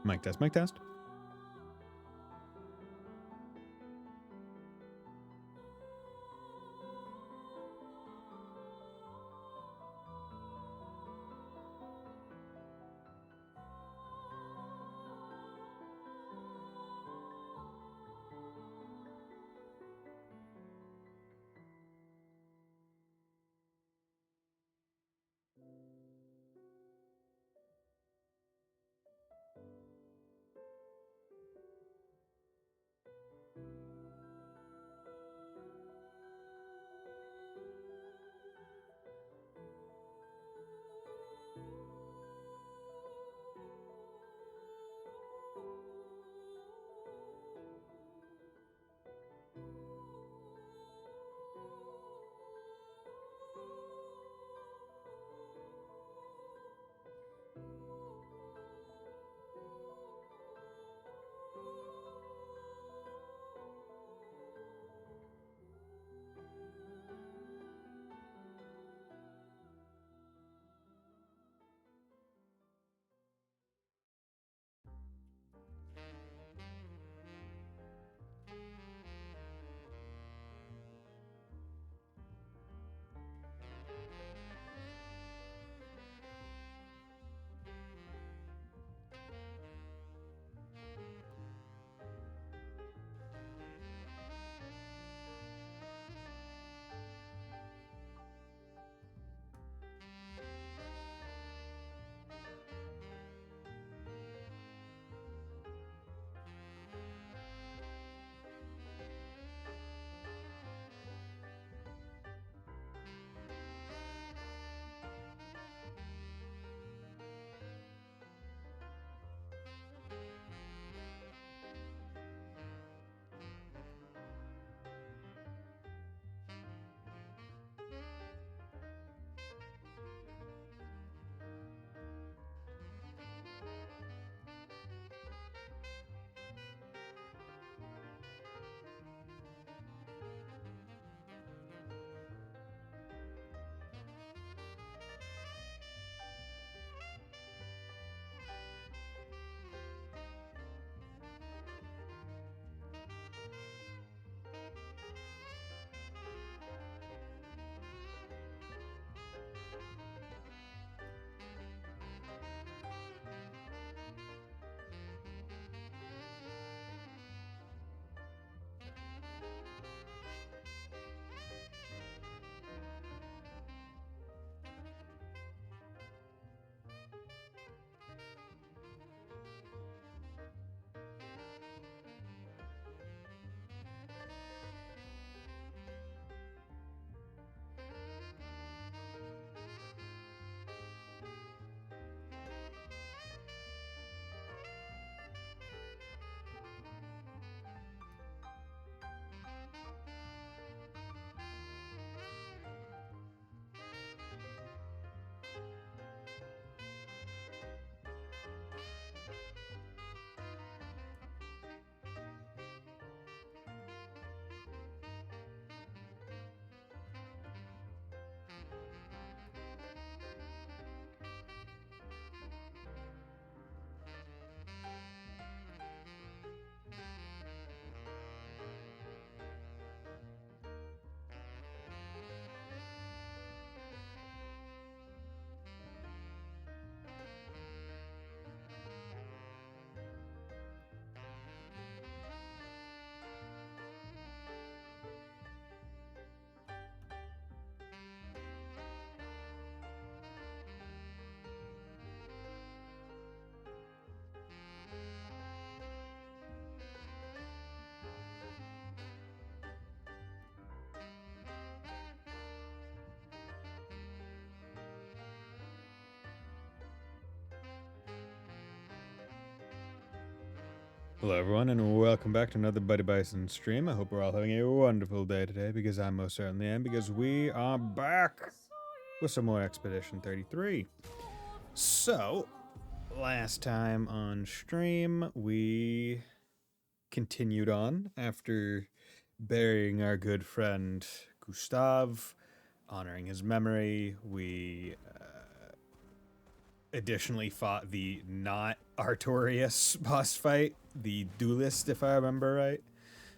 Mic test, mic test. Hello everyone, and welcome back to another Buddy Bison stream. I hope we're all having a wonderful day today, because I most certainly am, because we are back with some more Expedition 33. So, last time on stream, we continued on after burying our good friend Gustav, honoring his memory. We additionally fought the not Artorias boss fight, the Duelist, if I remember right.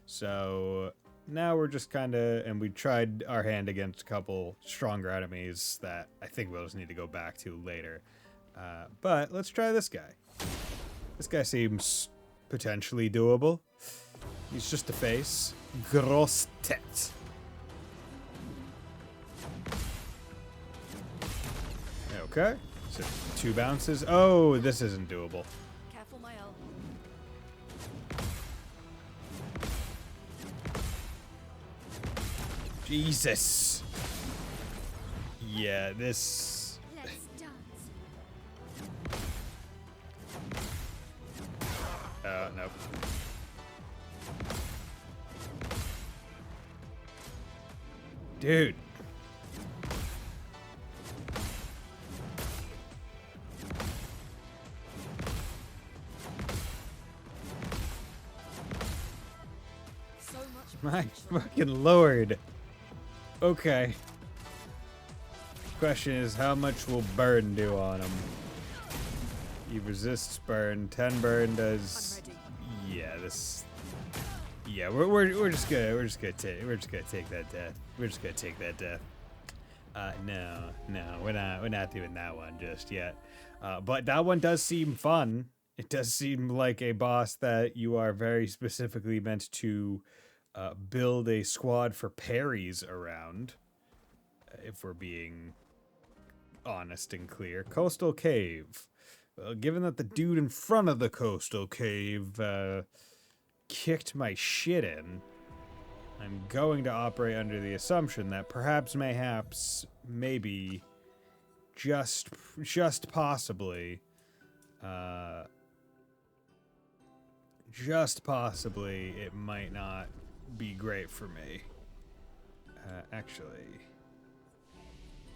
So now we're just kind of, and we tried our hand against a couple stronger enemies that I think we'll just need to go back to later. But let's try this guy. This guy seems potentially doable. He's just a face. Gross tet. Okay. So 2 bounces. Oh, this isn't doable. Careful, my elbow. Jesus. Yeah, this. Let's dance. Nope. Dude. So much My potential. fucking lord. Okay. Question is, how much will burn do on him? He resists burn. 10 burn does. I'm ready. Yeah, this. Yeah, we're just gonna take that death. We're just gonna take that death. No, we're not doing that one just yet. But that one does seem fun. It does seem like a boss that you are very specifically meant to build a squad for parries around. If we're being honest and clear. Coastal Cave. Well, given that the dude in front of the Coastal Cave kicked my shit in, I'm going to operate under the assumption that perhaps, mayhaps, maybe, just possibly, it might not be great for me. Actually,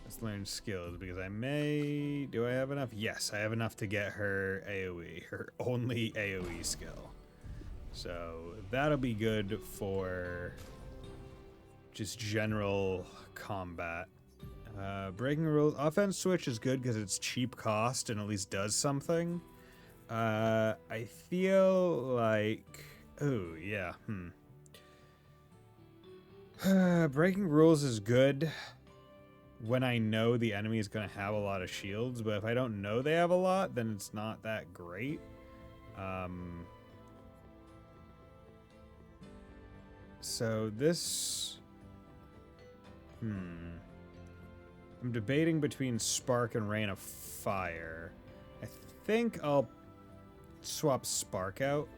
let's learn skills because I may. Do I have enough? Yes, I have enough to get her AoE, her only AoE skill. So that'll be good for just general combat. Breaking rules. Offense switch is good because it's cheap cost and at least does something. I feel like. Oh, yeah. Breaking rules is good when I know the enemy is going to have a lot of shields, but if I don't know they have a lot, then it's not that great. So this... I'm debating between Spark and Rain of Fire. I think I'll swap Spark out.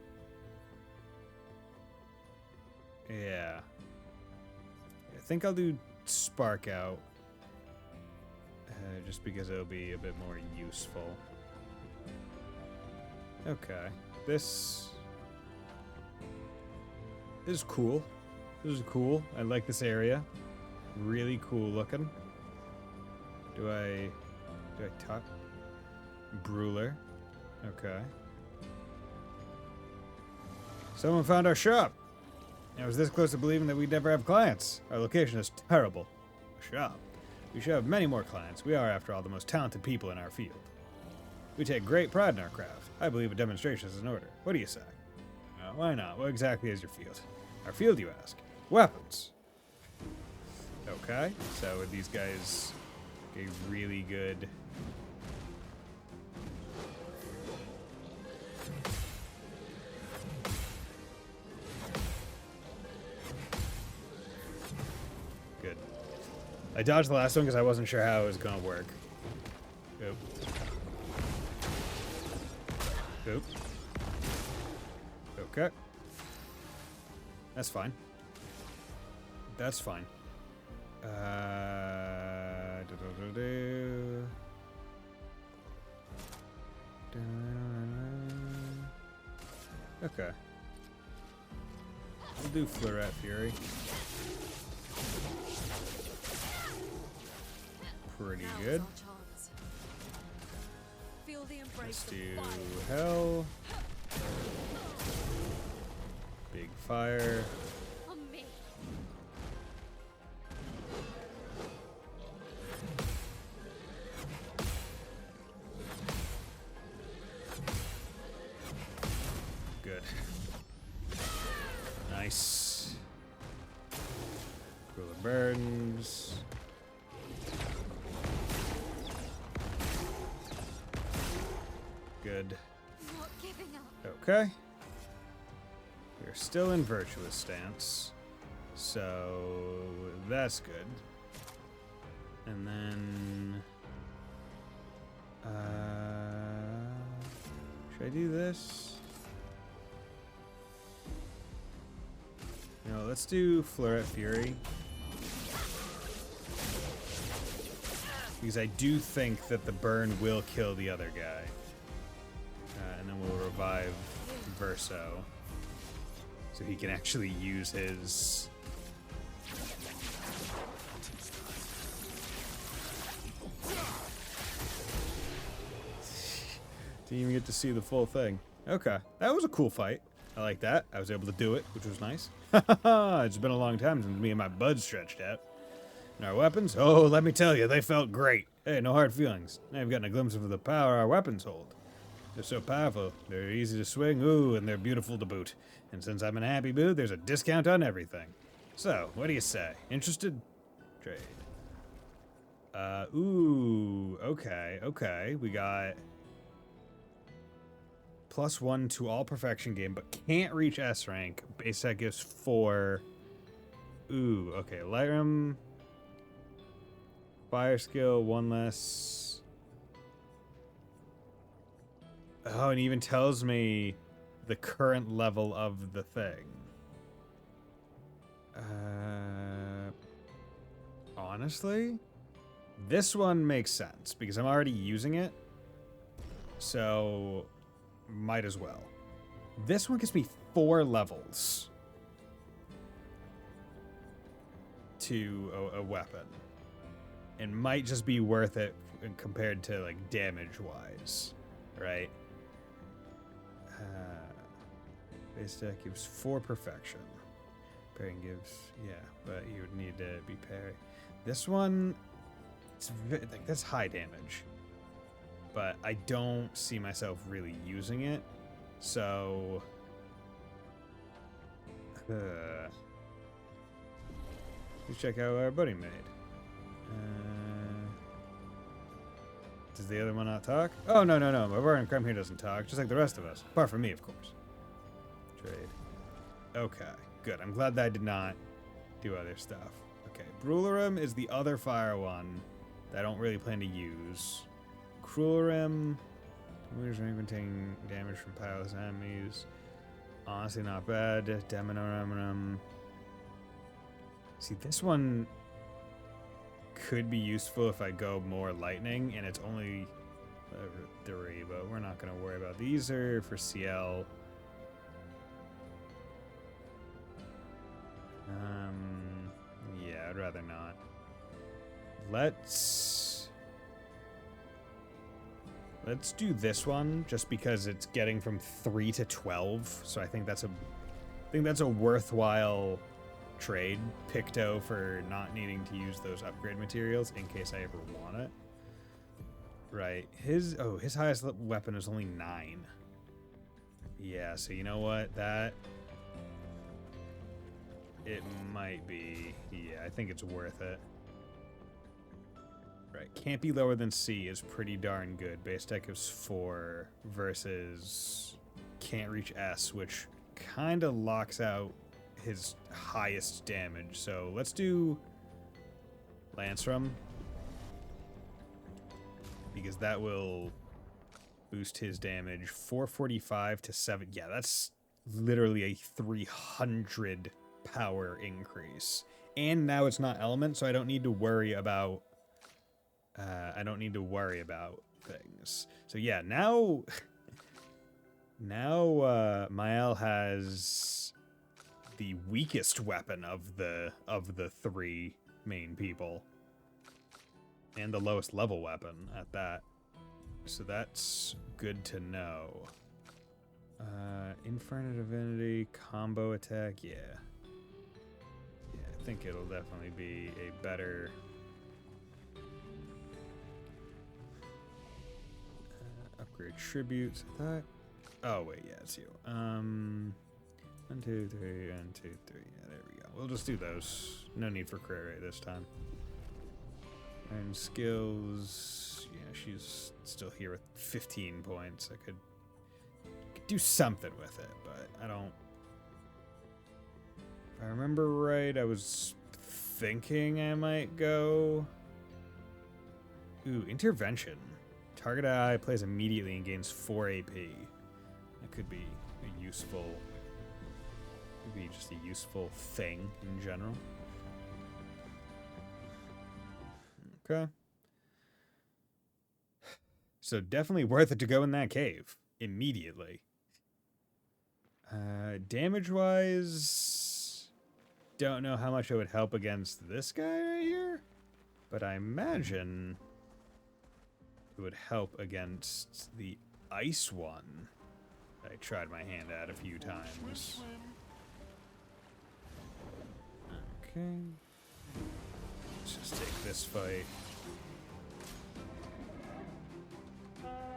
Yeah. I think I'll do Spark out. Just because it'll be a bit more useful. Okay. This is cool. This is cool. I like this area. Really cool looking. Do I talk? Brewler. Okay. Someone found our shop. I was this close to believing that we'd never have clients. Our location is terrible. Shop. We should have many more clients. We are, after all, the most talented people in our field. We take great pride in our craft. I believe a demonstration is in order. What do you say? Why not? What exactly is your field? Our field, you ask? Weapons. Okay, so these guys get really good. Good. I dodged the last one because I wasn't sure how it was going to work. Oop. Oop. Okay. That's fine. That's fine. Okay. We'll do Fleuret Fury. Pretty good. Feel the embrace Let's of do fire. Hell. Big Fire. On me. Ruler burns. Good. Not giving up. Okay. We're still in virtuous stance. So that's good. And then should I do this? No, let's do Fleur Fury. Because I do think that the burn will kill the other guy. And then we'll revive Verso. So he can actually use his... Didn't even get to see the full thing. Okay, that was a cool fight. I like that. I was able to do it, which was nice. It's been a long time since me and my buds stretched out. And our weapons? Oh, let me tell you, they felt great. Hey, no hard feelings. I've gotten a glimpse of the power our weapons hold. They're so powerful. They're easy to swing, ooh, and they're beautiful to boot. And since I'm in a happy mood, there's a discount on everything. So, what do you say? Interested? Trade. Ooh, okay. We got +1 to all perfection game, but can't reach S rank. Base set gives 4. Ooh, okay. Lightroom. Fire skill, 1 less. Oh, and it even tells me the current level of the thing. Honestly, this one makes sense because I'm already using it. So, might as well. This one gives me 4 levels to a weapon. And might just be worth it compared to, like, damage-wise, right? Base deck gives 4 perfection. Pairing gives, yeah, but you would need to be parry. This one, it's like that's high damage, but I don't see myself really using it. So, let's check out what our buddy made. Does the other one not talk? Oh, no. My Barbarian Crime here doesn't talk, just like the rest of us. Apart from me, of course. Trade. Okay, good. I'm glad that I did not do other stuff. Okay, Brularum is the other fire one that I don't really plan to use. Cruelarum. Wounders rank taking damage from powerless enemies. Honestly, not bad. Deminorum. See, this one could be useful if I go more lightning, and it's only 3, but we're not going to worry about these. Are for CL. Yeah, I'd rather not. Let's do this one just because it's getting from 3 to 12. So I think that's a worthwhile trade. Picto for not needing to use those upgrade materials in case I ever want it. Right. His highest weapon is only 9. Yeah, so you know what? It might be. Yeah, I think it's worth it. Right, can't be lower than C is pretty darn good. Base deck is 4 versus can't reach S, which kind of locks out his highest damage. So let's do Lansrum, because that will boost his damage 445 to 7. Yeah, that's literally a 300 power increase. And now it's not element, so I don't need to worry about things. So yeah, now Mael has the weakest weapon of the 3 main people, and the lowest level weapon at that. So that's good to know. Inferno Divinity combo attack, yeah. I think it'll definitely be a better upgrade tributes. I thought. Oh wait, yeah, it's you. 1, 2, 3, 1, 2, 3. Yeah, there we go. we'll just do those. No need for crit rate this time. And skills, yeah, she's still here with 15 points. I could do something with it, but I don't. If I remember right, I was thinking I might go. Ooh, intervention. Target ally plays immediately and gains 4 AP. That could be a useful. Could be just a useful thing in general. Okay. So definitely worth it to go in that cave immediately. Damage-wise, don't know how much it would help against this guy right here, but I imagine it would help against the ice one that I tried my hand at a few times. Okay. Let's just take this fight.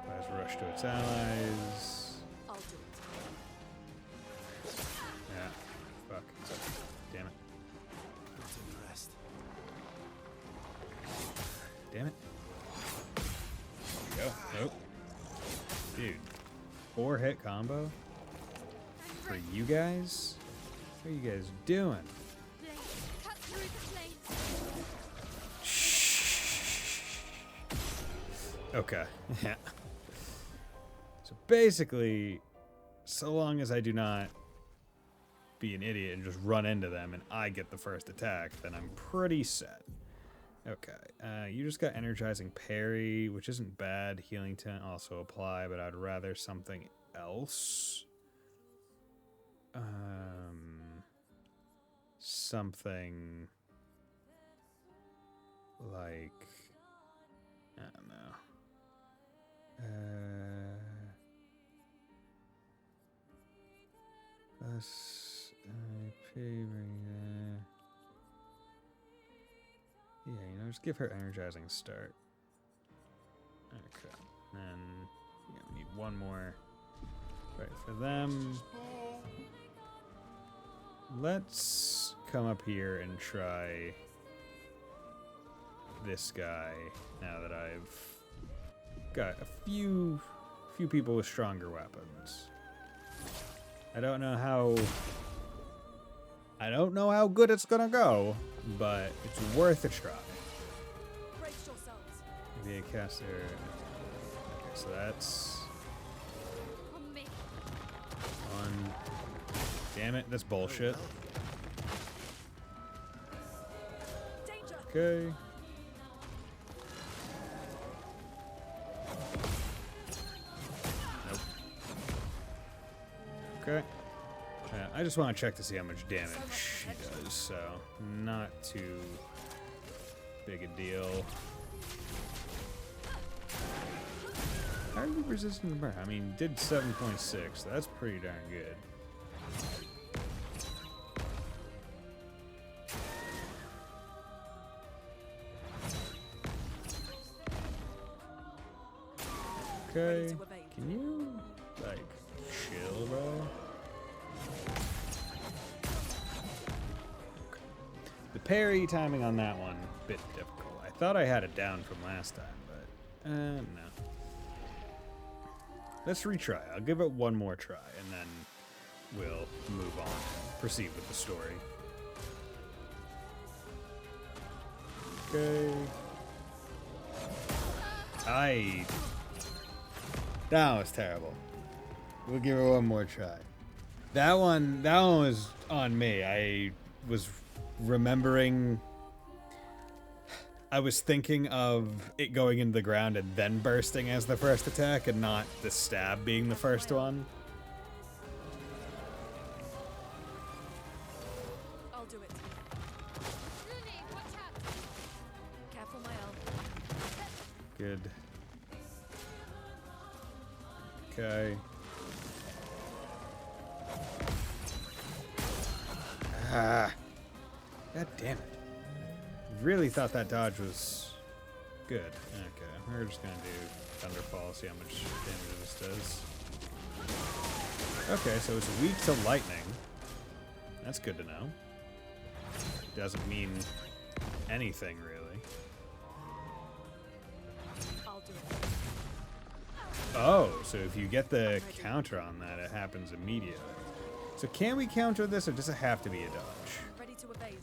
Let's rush to its allies. I'll do it. Yeah. Fuck. Damn it. Damn it. There we go. Nope. Dude. 4-hit combo? For you guys? What are you guys doing? Blade, cut through the flames. Shh. Okay. Yeah. So basically, so long as I do not be an idiot and just run into them and I get the first attack, then I'm pretty set. Okay, you just got energizing parry, which isn't bad. Healing 10 also apply, but I'd rather something else. Something like, I don't know. Plus IP ring. Yeah, you know, just give her energizing start. Okay, then yeah, we need one more. Right for them. Let's come up here and try this guy now that I've got a few people with stronger weapons. I don't know how good it's gonna go, but it's worth a try. Brace yourselves. Maybe a caster. Okay, so that's On me. one. Damn it, that's bullshit. Danger. Okay. Nope. Okay. I just want to check to see how much damage she does, so not too big a deal. How are you resisting the burn? I mean, did 7.6, so that's pretty darn good. Okay, can you, like, chill, bro? The parry timing on that one, a bit difficult. I thought I had it down from last time, but, no. Let's retry. I'll give it one more try, and then we'll move on and proceed with the story. Okay. That was terrible. We'll give it one more try. That one was on me. I was remembering. I was thinking of it going into the ground and then bursting as the first attack, and not the stab being the first one. I'll do it. Rooney, watch out. Careful, my elbow. Good. Okay. Ah. God damn it. Really thought that dodge was good. Okay, we're just gonna do Thunderfall, see how much damage this does. Okay, so it's weak to lightning. That's good to know. doesn't mean anything, really. I'll do it. Oh, so if you get the counter on that, it happens immediately. So can we counter this, or does it have to be a dodge? Ready to evade.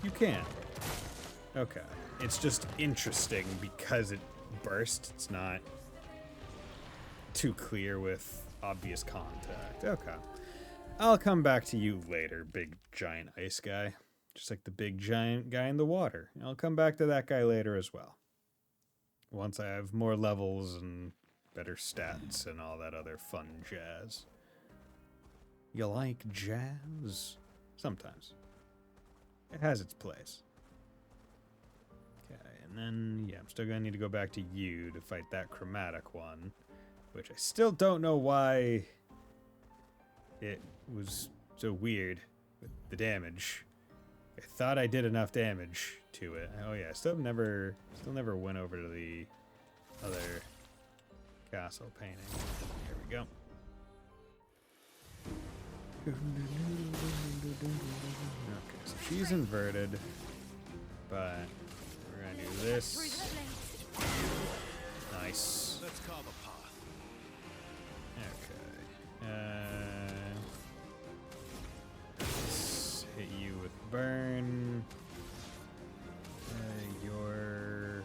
You can. Okay. It's just interesting because it burst. It's not too clear with obvious contact. Okay. I'll come back to you later, big giant ice guy. Just like the big giant guy in the water. I'll come back to that guy later as well. Once I have more levels and better stats and all that other fun jazz. You like jazz? Sometimes. It has its place. Okay, and then, yeah, I'm still gonna need to go back to you to fight that chromatic one. Which I still don't know why it was so weird with the damage. I thought I did enough damage to it. Oh yeah, still never went over to the other castle painting. Here we go. Okay, so she's inverted, but we're gonna do this. Nice. Let's carve a path. Okay. Let's hit you with burn. Your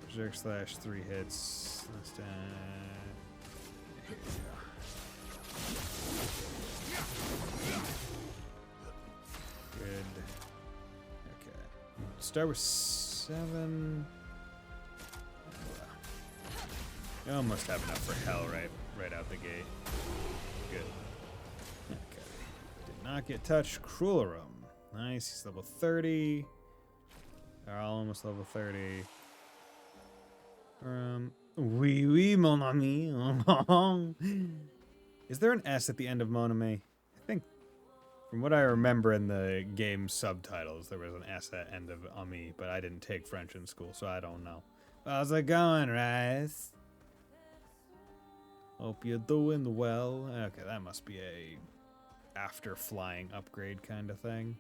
berserk slash 3 hits. Let's here we go. Good. Okay. Start with 7. You almost have enough for hell right out the gate. Good. Okay. Did not get touched. Crueler. Nice. He's level 30. They're all almost level 30. Oui, oui, mon ami. Is there an S at the end of mon ami? I think, from what I remember in the game subtitles, there was an S at end of ami, but I didn't take French in school, so I don't know. How's it going, Rice? Hope you're doing well. Okay, that must be a after flying upgrade kind of thing.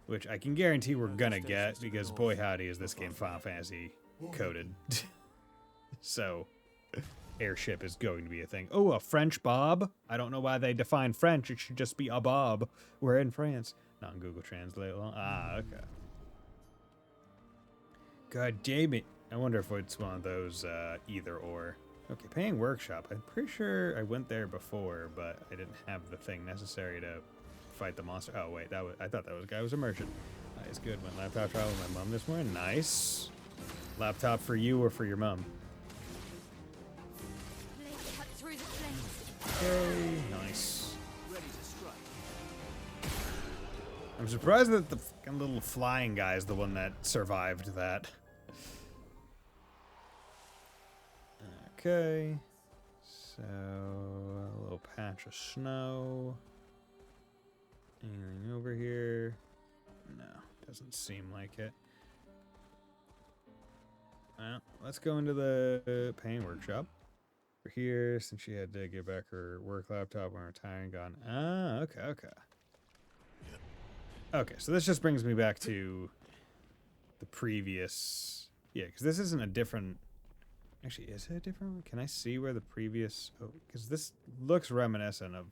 Which I can guarantee we're gonna get, because boy howdy is this game Final Fantasy coded. So, airship is going to be a thing. Oh, a French bob? I don't know why they define French. It should just be a bob. We're in France. Not in Google Translate. Ah, okay. God damn it. I wonder if it's one of those either or. Okay, paying workshop. I'm pretty sure I went there before, but I didn't have the thing necessary to fight the monster. Oh wait, I thought that was guy was a merchant. Nice, good. Went laptop travel with my mom this morning. Nice. Laptop for you or for your mom? Blade cut through the flames. Okay, nice. Ready to strike. I'm surprised that the fucking little flying guy is the one that survived that. Okay, so a little patch of snow. Anything over here? No, doesn't seem like it. Well, let's go into the paint workshop. We're here since she had to get back her work laptop when her tiring gone. Ah, okay, okay. Okay, so this just brings me back to the previous. Yeah, because this isn't a different. Actually, is it a different one? Can I see where the previous... Oh, because this looks reminiscent of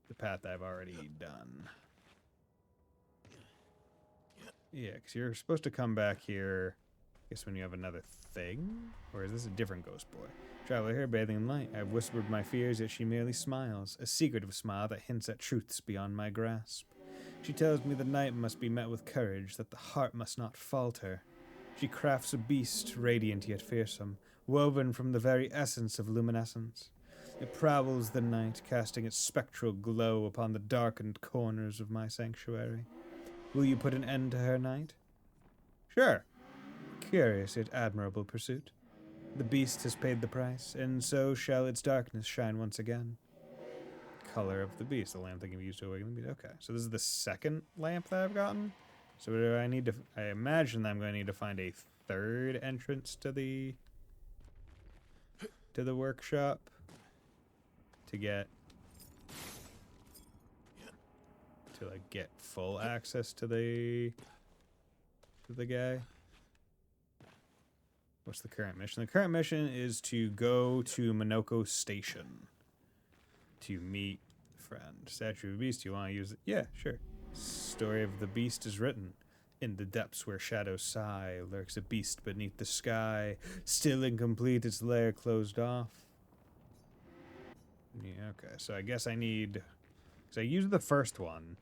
the path I've already done. Yeah, because you're supposed to come back here, I guess, when you have another thing? Or is this a different ghost boy? Traveler here, bathing in light. I've whispered my fears, yet she merely smiles. A secretive smile that hints at truths beyond my grasp. She tells me the night must be met with courage, that the heart must not falter. She crafts a beast, radiant yet fearsome, woven from the very essence of luminescence. It prowls the night, casting its spectral glow upon the darkened corners of my sanctuary. Will you put an end to her night? Sure. Curious yet admirable pursuit. The beast has paid the price, and so shall its darkness shine once again. Color of the beast, the lamp that can be used to awaken the beast. Okay, so this is the second lamp that I've gotten? So do I need to... I imagine that I'm going to need to find a third entrance to the workshop to get to like get full access to the guy. What's the current mission? The current mission is to go to Minoko Station to meet friend. Statue of the Beast, you want to use it? Yeah, sure. Story of the beast is written. In the depths where shadows sigh, lurks a beast beneath the sky. Still incomplete, its lair closed off. Yeah, okay. So I guess I need... Because I used the first one.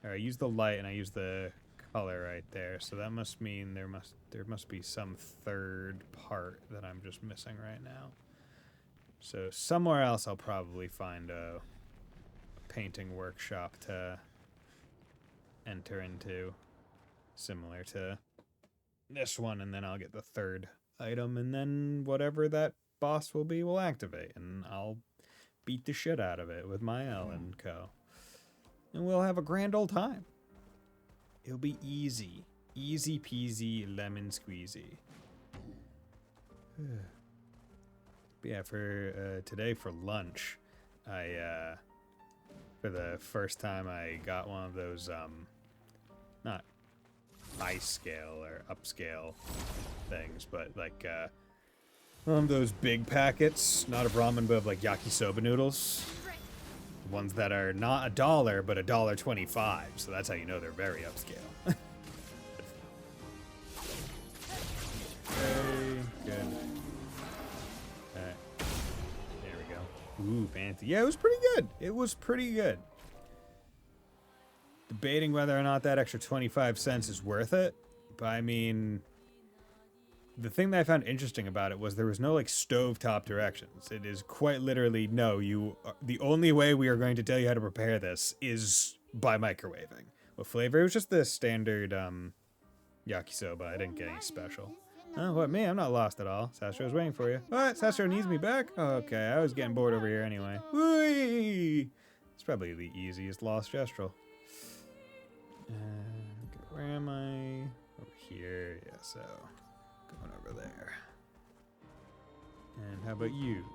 Or I used the light and I used the color right there. So that must mean there must be some third part that I'm just missing right now. So somewhere else I'll probably find a painting workshop to enter into, similar to this one, and then I'll get the third item, and then whatever that boss will be will activate, and I'll beat the shit out of it with my L and co. And we'll have a grand old time. It'll be easy. Easy peasy lemon squeezy. But yeah, for today for lunch, I for the first time I got one of those not high scale or upscale things, but like one of those big packets, not of ramen, but of like yakisoba noodles. Ones that are not $1, but $1.25. So that's how you know they're very upscale. Very good. Alright. There we go. Ooh, fancy. Yeah, it was pretty good. It was pretty good. Debating whether or not that extra 25 cents is worth it. But I mean, the thing that I found interesting about it was there was no like stovetop directions. It is quite literally, no, the only way we are going to tell you how to prepare this is by microwaving. What flavor? It was just the standard yakisoba. I didn't get any special. Oh, what, me? I'm not lost at all. Sastro's waiting for you. What? Sastro needs me back? Oh, okay, I was getting bored over here anyway. Whee! It's probably the easiest lost gestural. Where am I? Over here. Yeah, so going over there. And how about you?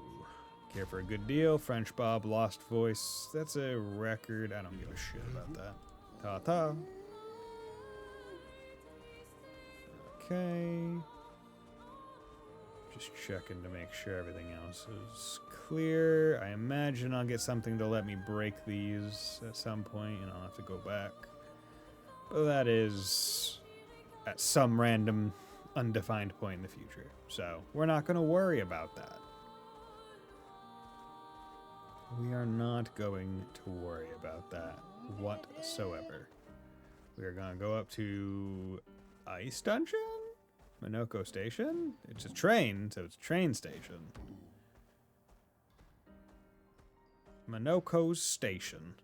Care for a good deal? French Bob, Lost Voice. That's a record. I don't give a shit about that. Ta-ta. Okay. Just checking to make sure everything else is clear. I imagine I'll get something to let me break these at some point, and I'll have to go back. But that is at some random, undefined point in the future. So we're not going to worry about that. We are not going to worry about that whatsoever. We are going to go up to Ice Dungeon? Minoko Station? It's a train, so it's a train station. Minoko's Station.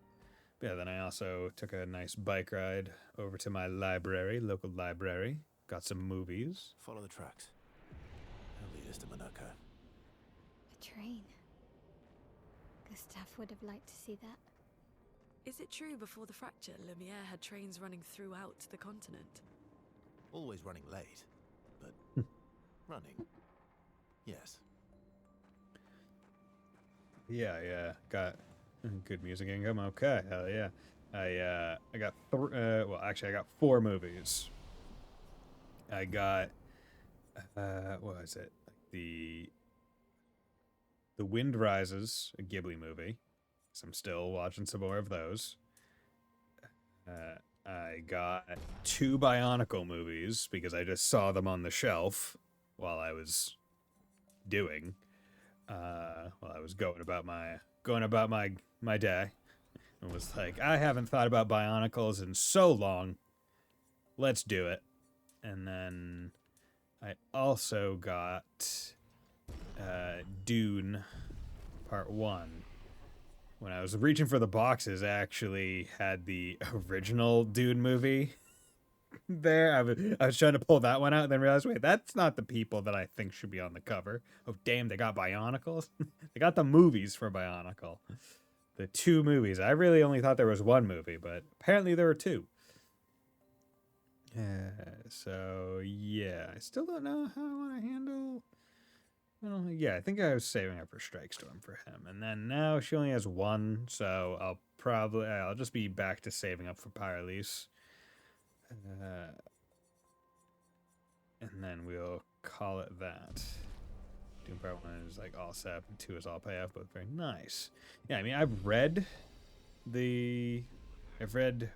Yeah, then I also took a nice bike ride over to my library, local library. Got some movies. Follow the tracks. They'll lead us to Minoko. A train. Gustav would have liked to see that. Is it true before the fracture, Lumiere had trains running throughout the continent? Always running late, but running. Yes. Yeah, got good music income. Okay, hell yeah. I got I got 4 movies. I got what was it? The Wind Rises, a Ghibli movie. So I'm still watching some more of those. I got 2 Bionicle movies because I just saw them on the shelf while I was doing while I was going about my day. And was like, I haven't thought about Bionicles in so long. Let's do it. And then I also got Dune Part 1. When I was reaching for the boxes, I actually had the original Dune movie there. I was trying to pull that one out and then realized, wait, that's not the people that I think should be on the cover. Oh, damn, they got Bionicles? They got the movies for Bionicle. The 2 movies. I really only thought there was 1 movie, but apparently there were 2. So, yeah. I still don't know how I want to handle Well, yeah, I think I was saving up for Strike Storm for him. And then now she only has one, so I'll just be back to saving up for Pyrelise. And then we'll call it that. Doom Part 1 is like all set, and 2 is all payoff, both very nice. Yeah, I mean, I've read,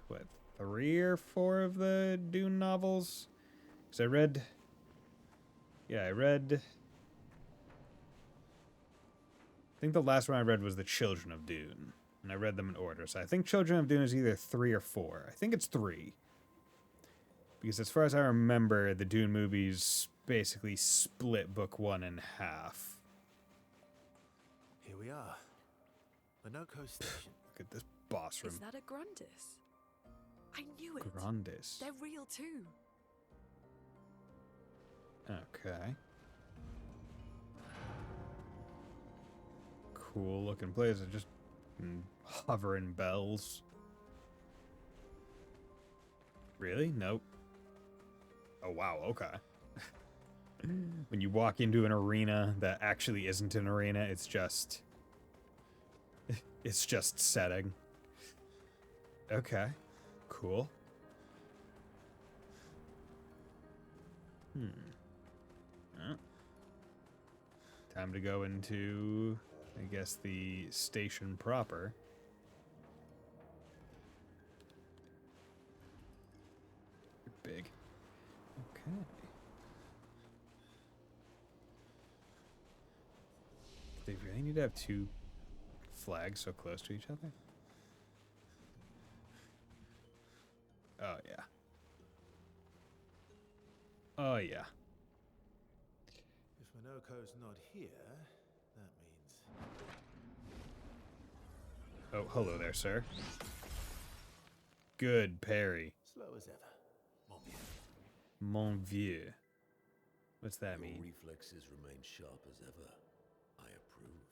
what, 3 or 4 of the Dune novels? Because I read I think the last one I read was The Children of Dune, and I read them in order. So I think Children of Dune is either 3 or 4. I think it's 3. Because as far as I remember, the Dune movies basically split book 1 in half. Here we are. Minoko Station. Look at this boss room. Is that a Grundis? I knew it. Grandis. They're real too. Okay. Cool looking place. It's just hovering bells. Really? Nope. Oh, wow. Okay. When you walk into an arena that actually isn't an arena, it's just setting. Okay. Cool. Time to go into, I guess, the station proper. You're big. Okay. Do they really need to have 2 flags so close to each other? Oh, yeah. Oh, yeah. If Minoko's not here, that means... Oh, hello there, sir. Good parry. Slow as ever. Mon vieux. Mon vieux. What's that Your mean? reflexes remain sharp as ever. I approve.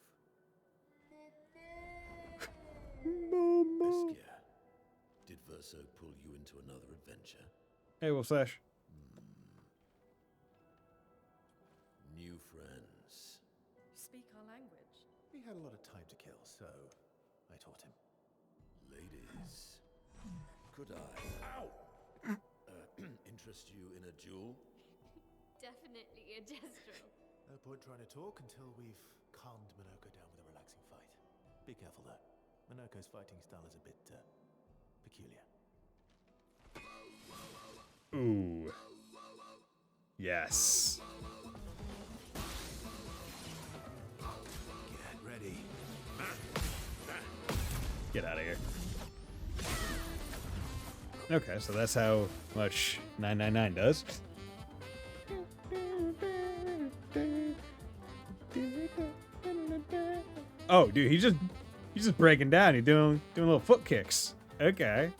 Obscur, did Verso pull you into another adventure? Hey, Wolfslash. New friends. Speak our language. He had a lot of time to kill, so I taught him. Ladies, could I interest you in a duel? Definitely a Destro. No point trying to talk until we've calmed Minoko down with a relaxing fight. Be careful though. Minoko's fighting style is a bit peculiar. Ooh. Yes. Get ready. Get out of here. Okay, so that's how much 999 does. Oh, dude, he's just breaking down. He's doing little foot kicks. Okay.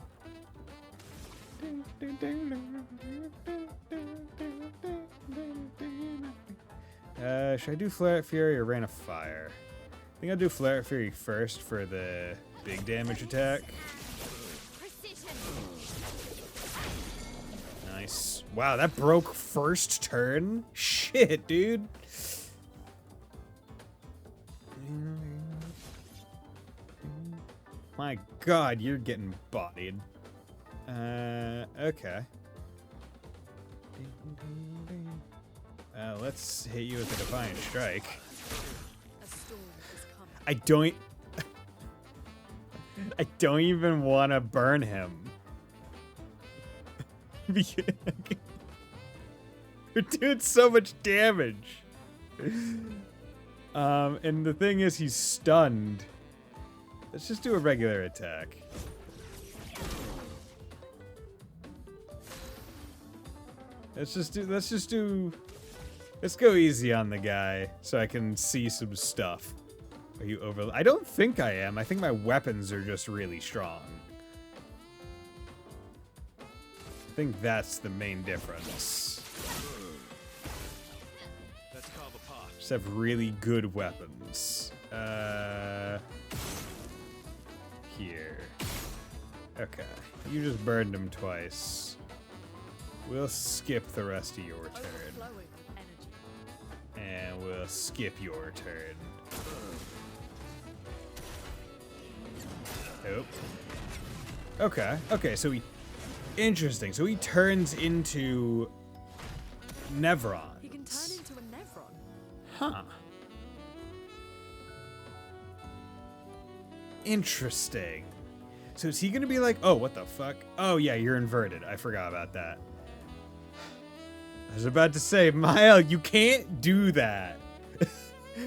Should I do Flare Fury or Rain of Fire? I think I'll do Flare Fury first for the big damage attack. Precision. Nice. Wow, that broke first turn? Shit, dude. My god, you're getting bodied. Okay. Let's hit you with a Defiant Strike. A storm is coming. I don't even want to burn him. You're doing so much damage. And the thing is, he's stunned. Let's just do a regular attack. Let's go easy on the guy so I can see some stuff. Are you over? I don't think I am. I think my weapons are just really strong. I think that's the main difference. Let's carve a path. Just have really good weapons. Here. Okay. You just burned him twice. We'll skip the rest of your turn. Overflowing with energy. And we'll skip your turn. Oh. Okay. Okay, so he... Interesting. So he turns into... Nevrons. He can turn into a Nevron. Huh. Interesting. So is he gonna be like, oh, what the fuck? Oh, yeah, you're inverted. I forgot about that. I was about to say, Mael, you can't do that.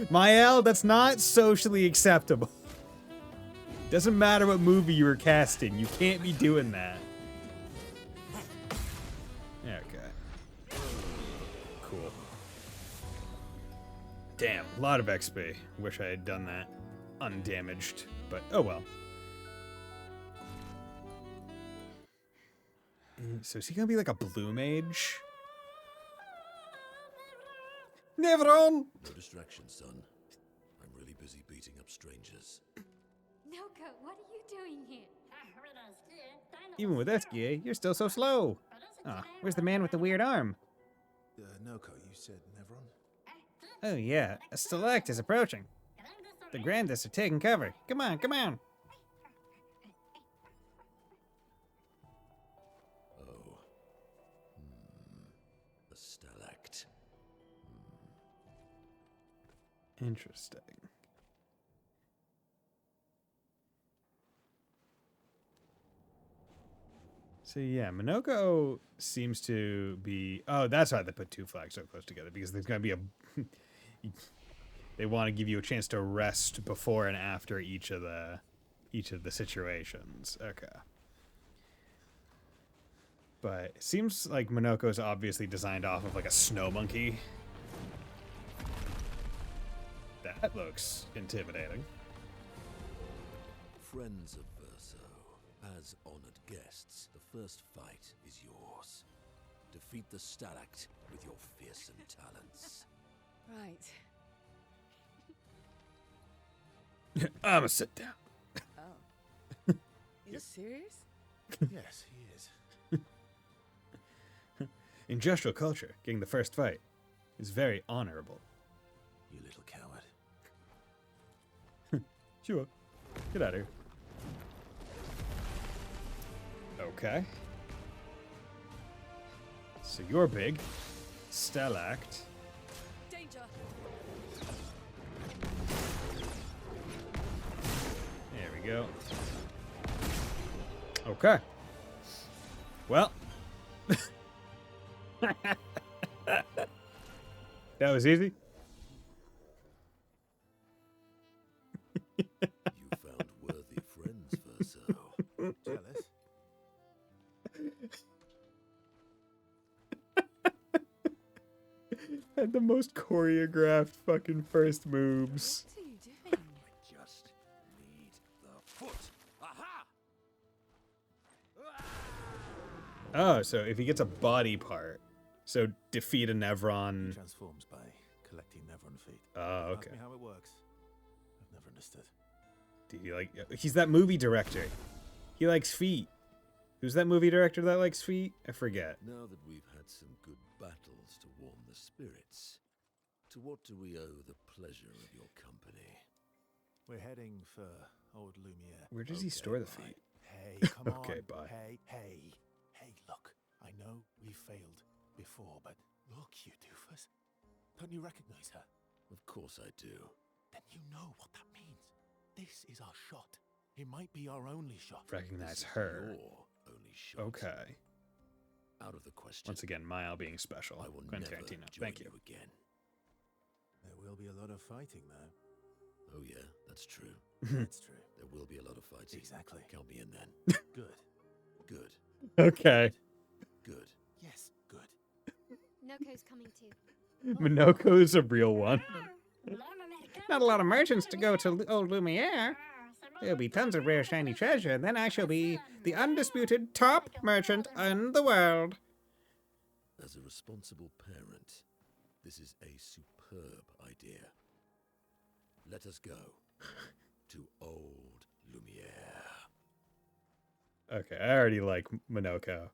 Mael, that's not socially acceptable. Doesn't matter what movie you were casting, you can't be doing that. Okay. Cool. Damn, a lot of XP. Wish I had done that undamaged, but oh well. So is he gonna be like a blue mage? Nevron! No distraction, son. I'm really busy beating up strangers. Noko, what are you doing here? Even with that gear, you're still so slow. Ah, where's the man with the weird arm? Noko, you said Nevron? Oh yeah, a select is approaching. The Grandis are taking cover. Come on, come on. Oh. A stalact. Interesting. So yeah, Minoko seems to be... Oh, that's why they put two flags so close together, because there's going to be a... They want to give you a chance to rest before and after each of the situations. Okay. But it seems like Minoko's obviously designed off of like a snow monkey. That looks intimidating. Friends of Verso, as honored guests, the first fight is yours. Defeat the stalact with your fearsome talents. Right. I'ma sit down. Oh. You serious? Yes, he is. In gestural culture, getting the first fight is very honorable. You little coward. Sure. Get out of here. Okay. So you're big. Stalact. Danger. There we go. Okay. Well. That was easy. You found worthy friends, Verso. Jealous? Had the most choreographed fucking first moves. What are you doing? I just need the foot. Aha! Oh, so if he gets a body part, so defeat a He Nevron. transforms by collecting Nevron feet. Oh, okay. Ask me how it works. I've never understood. Do you like? He's that movie director. He likes feet. Who's that movie director that likes feet? I forget. Now that we've had some good battles to warm the spirits, to what do we owe the pleasure of your company? We're heading for old Lumiere. Where does he Okay, store the bye. feet? Hey, come Okay, on. bye. Hey, look. I know we failed before, but look, you doofus. Don't you recognize her? Of course I do. Then you know what that means. This is our shot. It might be our only shot. Recognize This is her. your only shot. Okay. Out of the question. Once again, Mile being special. I will Quentin never Tarantino. join Thank you. again. There will be a lot of fighting, though. Oh yeah, that's true. That's true. There will be a lot of fighting. Exactly. Count me in then. Good. Good. Okay. Good. Yes, good. Noko's coming too. Minoko's a real one. Not a lot of merchants to go to old Lumiere. There'll be tons of rare shiny treasure, and then I shall be the undisputed top merchant in the world. As a responsible parent, this is a superb idea. Let us go to old Lumiere. Okay, I already like Minoko.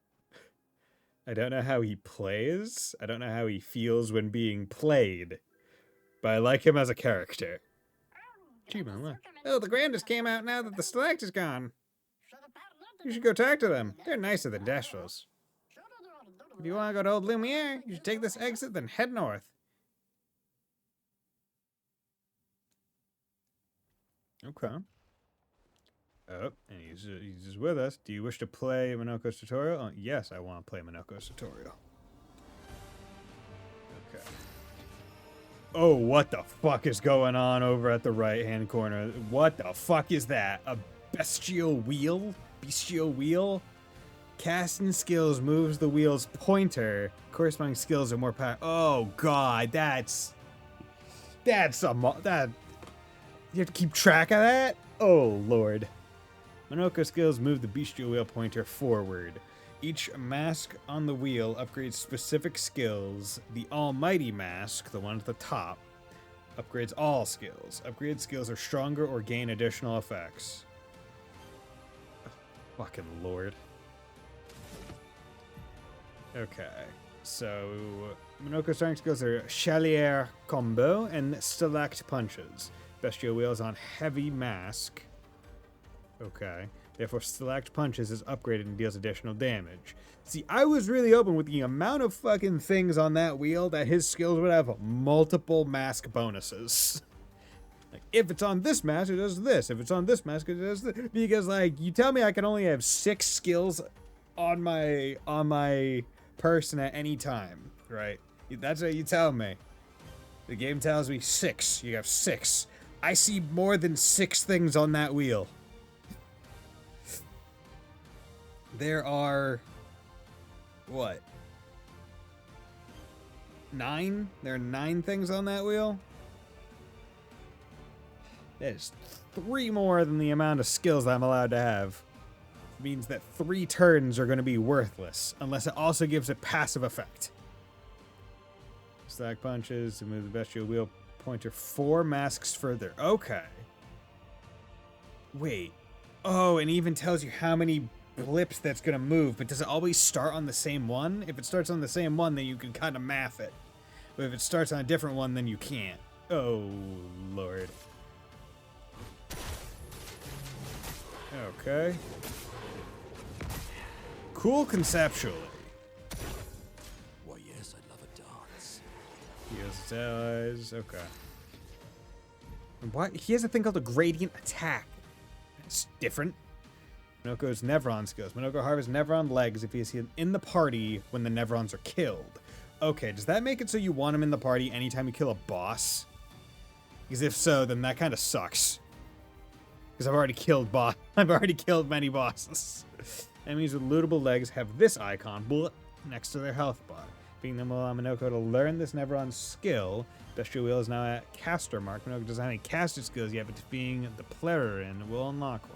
I don't know how he plays. I don't know how he feels when being played. but I like him as a character. Gee, man, look. Oh, the Grandest came out now that the Select is gone. You should go talk to them. They're nicer than Destros. If you want to go to Old Lumiere, you should take this exit, then head north. Okay. Oh, and he's with us. Do you wish to play Minoko's tutorial? Oh, yes, I want to play Minoko's tutorial. Okay. Oh, what the fuck is going on over at the right-hand corner? What the fuck is that? A bestial wheel? Bestial wheel? Casting skills moves the wheel's pointer. Corresponding skills are more powerful. Oh god, that's you have to keep track of that? Oh lord. Minoko skills move the bestial wheel pointer forward. Each mask on the wheel upgrades specific skills. The Almighty Mask, the one at the top, upgrades all skills. Upgraded skills are stronger or gain additional effects. Oh, fucking lord. Okay, so Minoko's starting skills are Chalier Combo and Select Punches. Bestial Wheels on Heavy Mask. Okay. Therefore, Select Punches is upgraded and deals additional damage. See, I was really open with the amount of fucking things on that wheel that his skills would have multiple mask bonuses. Like, if it's on this mask, it does this. If it's on this mask, it does this. Because, like, you tell me I can only have 6 skills on my person at any time, right? That's what you tell me. The game tells me 6. You have 6. I see more than 6 things on that wheel. There are, what? 9? There are 9 things on that wheel? That is 3 more than the amount of skills I'm allowed to have. It means that 3 turns are going to be worthless, unless it also gives a passive effect. Stack punches to move the bestial wheel pointer 4 masks further. Okay. Wait. Oh, and even tells you how many blips that's going to move, but does it always start on the same one? If it starts on the same one, then you can kind of math it. But if it starts on a different one, then you can't. Oh, Lord. Okay. Cool conceptually. Why, yes, I'd love a dance. Heals its allies. Okay. And why? He has a thing called a gradient attack. It's different. Minoko's Nevron skills. Minoko harvests Nevron legs if he is in the party when the Nevrons are killed. Okay, does that make it so you want him in the party anytime you kill a boss? Because if so, then that kind of sucks. Because I've already killed many bosses. Enemies with lootable legs have this icon next to their health bar. Being them will allow Minoko to learn this Nevron skill. Bestial Wheel is now at caster mark. Minoko doesn't have any caster skills yet, but being the player in will unlock one.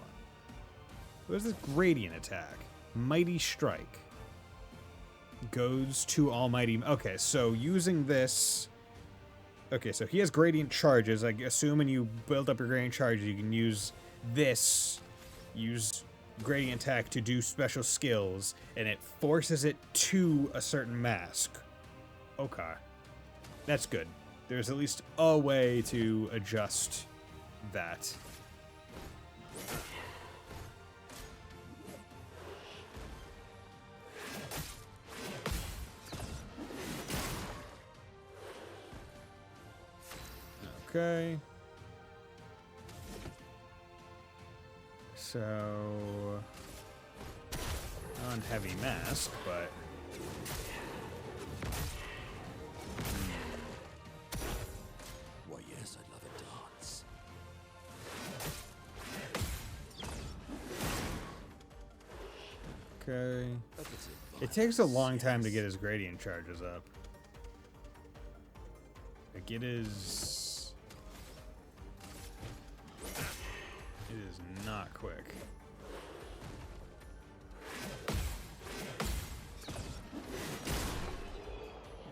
What is this gradient attack? Mighty Strike. Goes to Almighty. Okay, so using this. Okay, so he has gradient charges. I assume when you build up your gradient charges, you can use this. Use gradient attack to do special skills, and it forces it to a certain mask. Okay. That's good. There's at least a way to adjust that. Okay. So, on heavy mask, but Why, yes, I'd love a dance. okay. It takes a long time to get his gradient charges up. Like it is not quick.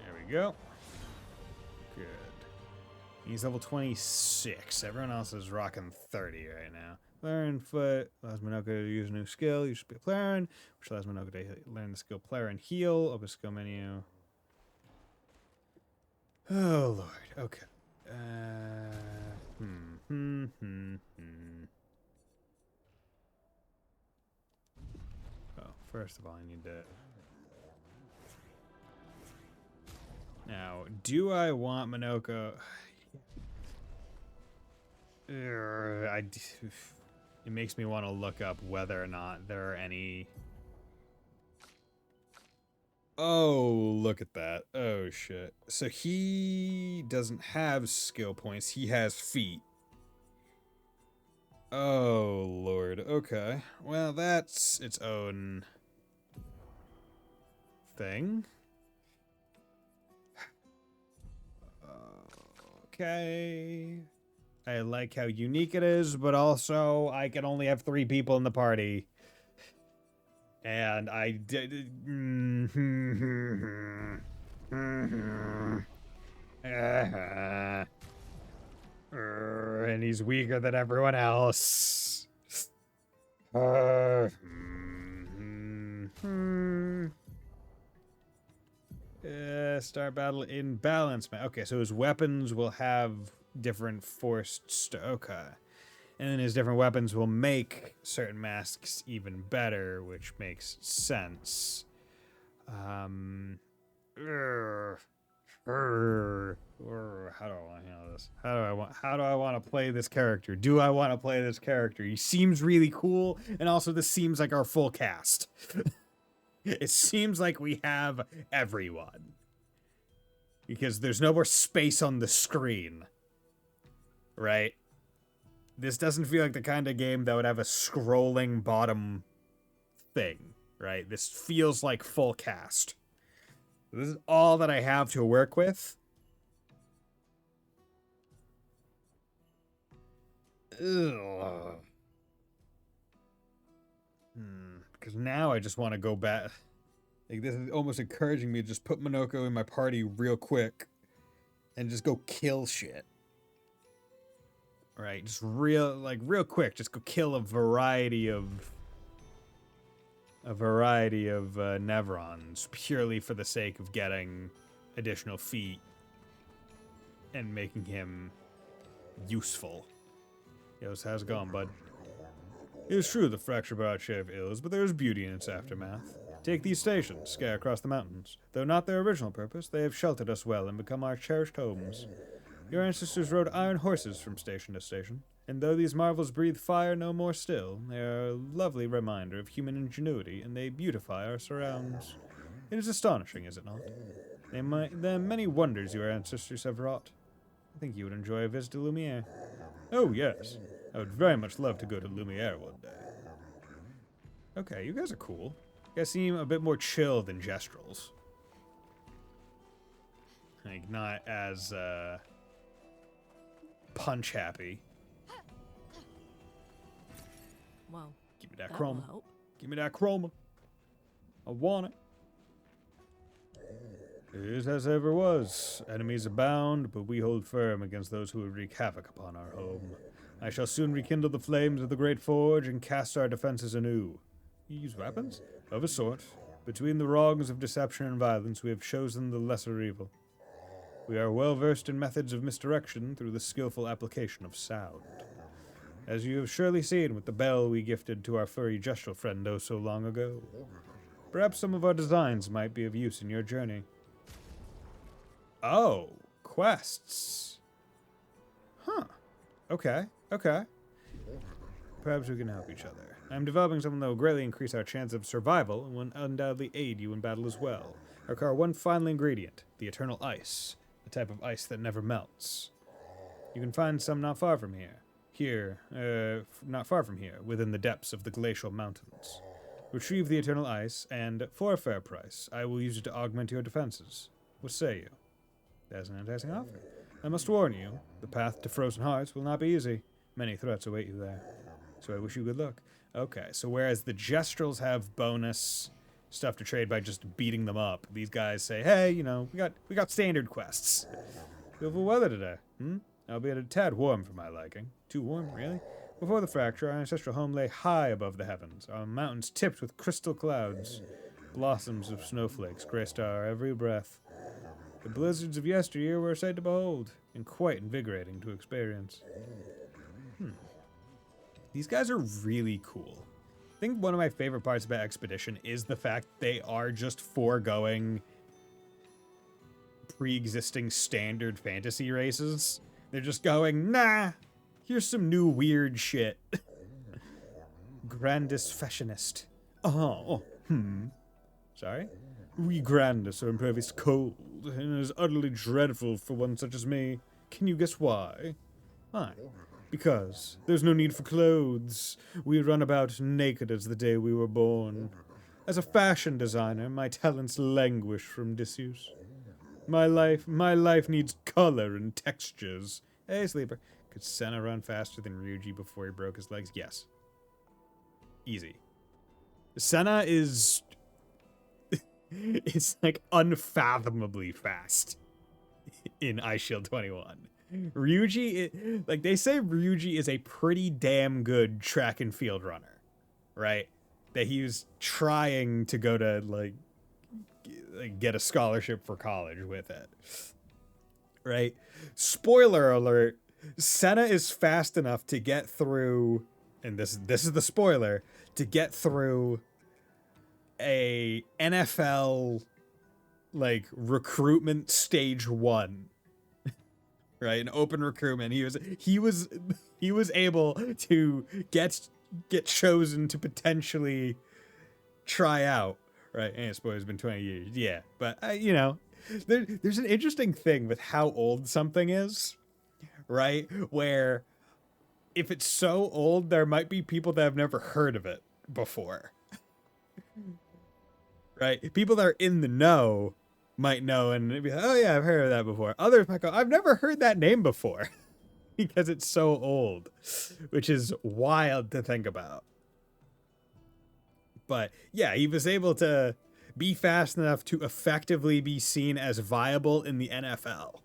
There we go. Good. He's level 26. Everyone else is rocking 30 right now. Learn Foot allows Minoko to use a new skill. You should be a Clarin, which allows Minoko to learn the skill Clair and heal. Open skill menu. Oh, Lord. Okay. Oh, first of all, I need to... Now, do I want Minoko? It makes me want to look up whether or not there are any... Oh, look at that. Oh, shit. So he doesn't have skill points. He has feet. Oh, Lord. Okay. Well, that's its own thing. Okay. I like how unique it is, but also I can only have 3 people in the party. And I did... And he's weaker than everyone else. Start battle in balance. Okay, so his weapons will have different forced... Okay. And then his different weapons will make certain masks even better, which makes sense. How do I want to handle this? How do I want to play this character? Do I want to play this character? He seems really cool, and also this seems like our full cast. It seems like we have everyone. Because there's no more space on the screen. Right? This doesn't feel like the kind of game that would have a scrolling bottom thing, right? This feels like full cast. This is all that I have to work with. Ugh. Because now I just want to go back. Like, this is almost encouraging me to just put Minoko in my party real quick and just go kill shit. Right, just real quick, just go kill a variety of Nevrons purely for the sake of getting additional feet and making him useful. Yos, how's it going, bud? It is true the fracture brought share of ills, but there is beauty in its aftermath. Take these stations, scattered across the mountains. Though not their original purpose, they have sheltered us well and become our cherished homes. Your ancestors rode iron horses from station to station, and though these marvels breathe fire no more still, they are a lovely reminder of human ingenuity, and they beautify our surrounds. It is astonishing, is it not? There are many wonders your ancestors have wrought. I think you would enjoy a visit to Lumiere. Oh, yes. I would very much love to go to Lumiere one day. Okay, you guys are cool. You guys seem a bit more chill than Gestrels. Like, not as, punch happy. Well, give me that that will chroma. help. Give me that chroma. I want it. It is as ever was. Enemies abound, but we hold firm against those who would wreak havoc upon our home. I shall soon rekindle the flames of the great forge and cast our defenses anew. You use weapons? Of a sort. Between the wrongs of deception and violence, we have chosen the lesser evil. We are well versed in methods of misdirection through the skillful application of sound. As you have surely seen with the bell we gifted to our furry gestural friend oh so long ago. Perhaps some of our designs might be of use in your journey. Oh, quests. Huh. Okay. Perhaps we can help each other. I am developing something that will greatly increase our chance of survival and will undoubtedly aid you in battle as well. I require one final ingredient, the eternal ice. A type of ice that never melts. You can find some not far from here. Not far from here, within the depths of the glacial mountains. Retrieve the eternal ice, and for a fair price, I will use it to augment your defenses. What say you? That's an enticing offer. I must warn you, the path to Frozen Hearts will not be easy. Many threats await you there. So I wish you good luck. Okay, so whereas the Gestrels have bonus stuff to trade by just beating them up, these guys say, hey, you know, we got standard quests. Beautiful weather today, Albeit a tad warm for my liking. Too warm, really? Before the fracture, our ancestral home lay high above the heavens, our mountains tipped with crystal clouds. Blossoms of snowflakes graced our every breath. The blizzards of yesteryear were a sight to behold, and quite invigorating to experience. These guys are really cool. I think one of my favorite parts about Expedition is the fact they are just foregoing pre-existing standard fantasy races. They're just going, nah, here's some new weird shit. Grandis fashionist. Sorry? We grandis are impervious to cold, and it is utterly dreadful for one such as me. Can you guess why? Why? Because there's no need for clothes. We run about naked as the day we were born. As a fashion designer, my talents languish from disuse. My life needs color and textures. Hey, Sleeper. Could Senna run faster than Ryuji before he broke his legs? Yes. Easy. Senna is... it's like unfathomably fast in Ice Shield 21. Ryuji, like they say Ryuji is a pretty damn good track and field runner, right? That he was trying to go to like get a scholarship for college with it, right? Spoiler alert, Senna is fast enough to get through, and this is the spoiler, to get through a NFL like recruitment stage 1. Right, an open recruitment. He was able to get chosen to potentially try out. Right, and I suppose it's been 20 years. Yeah, but you know, there's an interesting thing with how old something is, right? Where if it's so old, there might be people that have never heard of it before. Right, people that are in the know might know and be like, oh yeah, I've heard of that before. Others might go, I've never heard that name before because it's so old, which is wild to think about. But yeah, he was able to be fast enough to effectively be seen as viable in the NFL.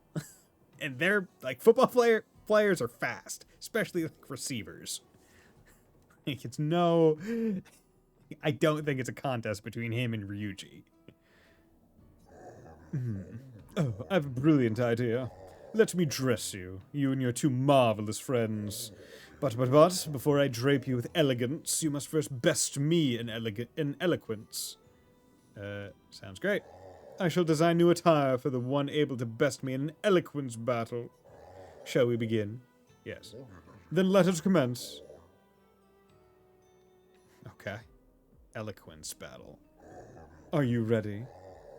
And they're like football players are fast, especially like receivers. Like I don't think it's a contest between him and Ryuji. Oh, I have a brilliant idea. Let me dress you, you and your two marvelous friends. But, before I drape you with elegance, you must first best me in eloquence. Sounds great. I shall design new attire for the one able to best me in an eloquence battle. Shall we begin? Yes. Then let us commence. Okay. Eloquence battle. Are you ready?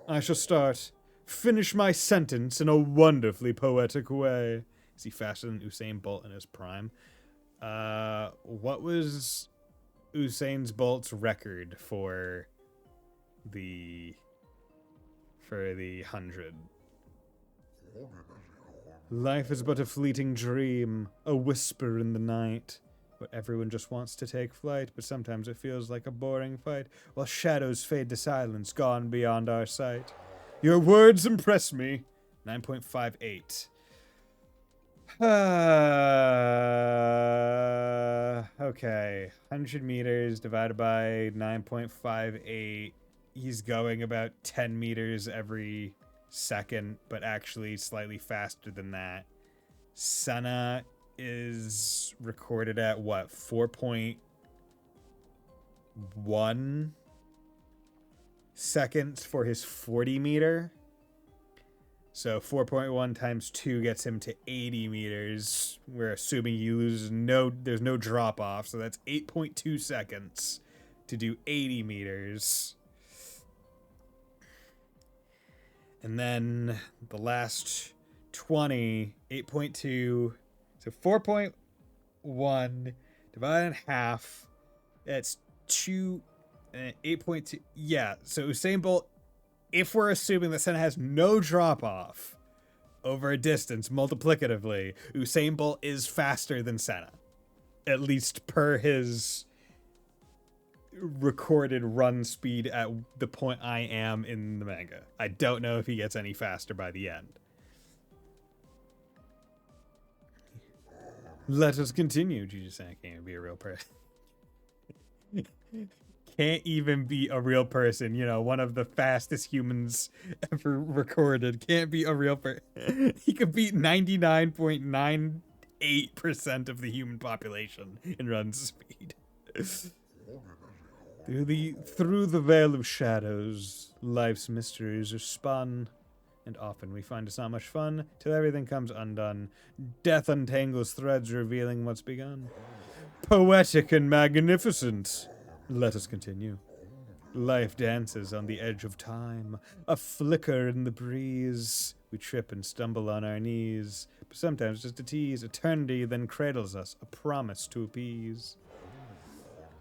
I shall start. Finish my sentence in a wonderfully poetic way. Is he faster than Usain Bolt in his prime? What was Usain Bolt's record for the 100? Life is but a fleeting dream, a whisper in the night, where everyone just wants to take flight, but sometimes it feels like a boring fight, while shadows fade to silence, gone beyond our sight. Your words impress me. 9.58. Okay. 100 meters divided by 9.58. He's going about 10 meters every second, but actually slightly faster than that. Senna is recorded at what? 4.1 seconds for his 40 meter. So 4.1 times 2 gets him to 80 meters. We're assuming he loses there's no drop off. So that's 8.2 seconds to do 80 meters. And then the last 20, 8.2. So 4.1 divided in half. That's 8.2. Yeah, so Usain Bolt, if we're assuming that Senna has no drop-off over a distance multiplicatively, Usain Bolt is faster than Senna. At least per his recorded run speed at the point I am in the manga. I don't know if he gets any faster by the end. Let us continue. Jesus, I can't be a real person. can't even beat a real person. You know, one of the fastest humans ever recorded can't beat a real person. He could beat 99.98% of the human population in run speed. Through the veil of shadows, life's mysteries are spun, and often we find it's not much fun till everything comes undone. Death untangles threads, revealing what's begun. Poetic and magnificent. Let us continue. Life dances on the edge of time, a flicker in the breeze. We trip and stumble on our knees, but sometimes just a tease. Eternity then cradles us, a promise to appease.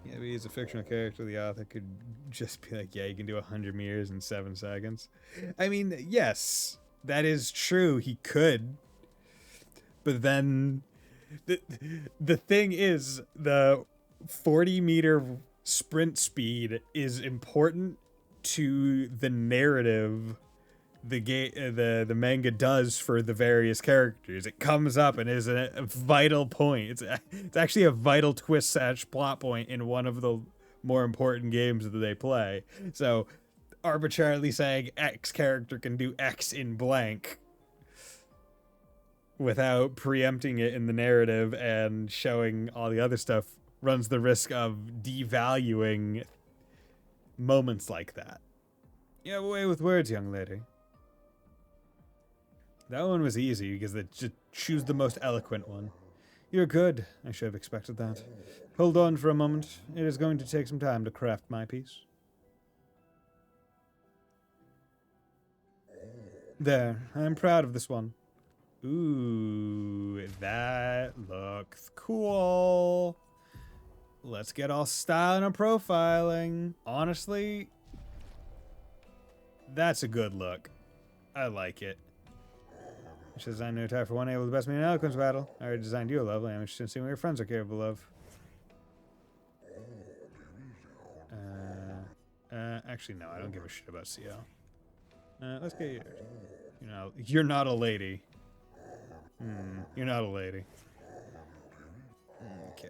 Yeah, but he's a fictional character. The author could just be like, yeah, you can do 100 meters in 7 seconds. I mean, yes, that is true. He could. But then the thing is, the 40-meter sprint speed is important to the narrative the manga does for the various characters. It comes up and is a vital point. It's actually a vital twist / plot point in one of the more important games that they play. So arbitrarily saying X character can do X in blank without preempting it in the narrative and showing all the other stuff runs the risk of devaluing moments like that. You have a way with words, young lady. That one was easy, because they just choose the most eloquent one. You're good. I should have expected that. Hold on for a moment. It is going to take some time to craft my piece. There. I am proud of this one. Ooh, that looks cool. Let's get all styling and profiling. Honestly, that's a good look. I like it. She says, I know time for one able to best me in an eloquence battle. I already designed you a level. I'm interested in seeing what your friends are capable of. Actually, no, I don't give a shit about CO. Let's get you. You know, you're not a lady. You're not a lady. Okay.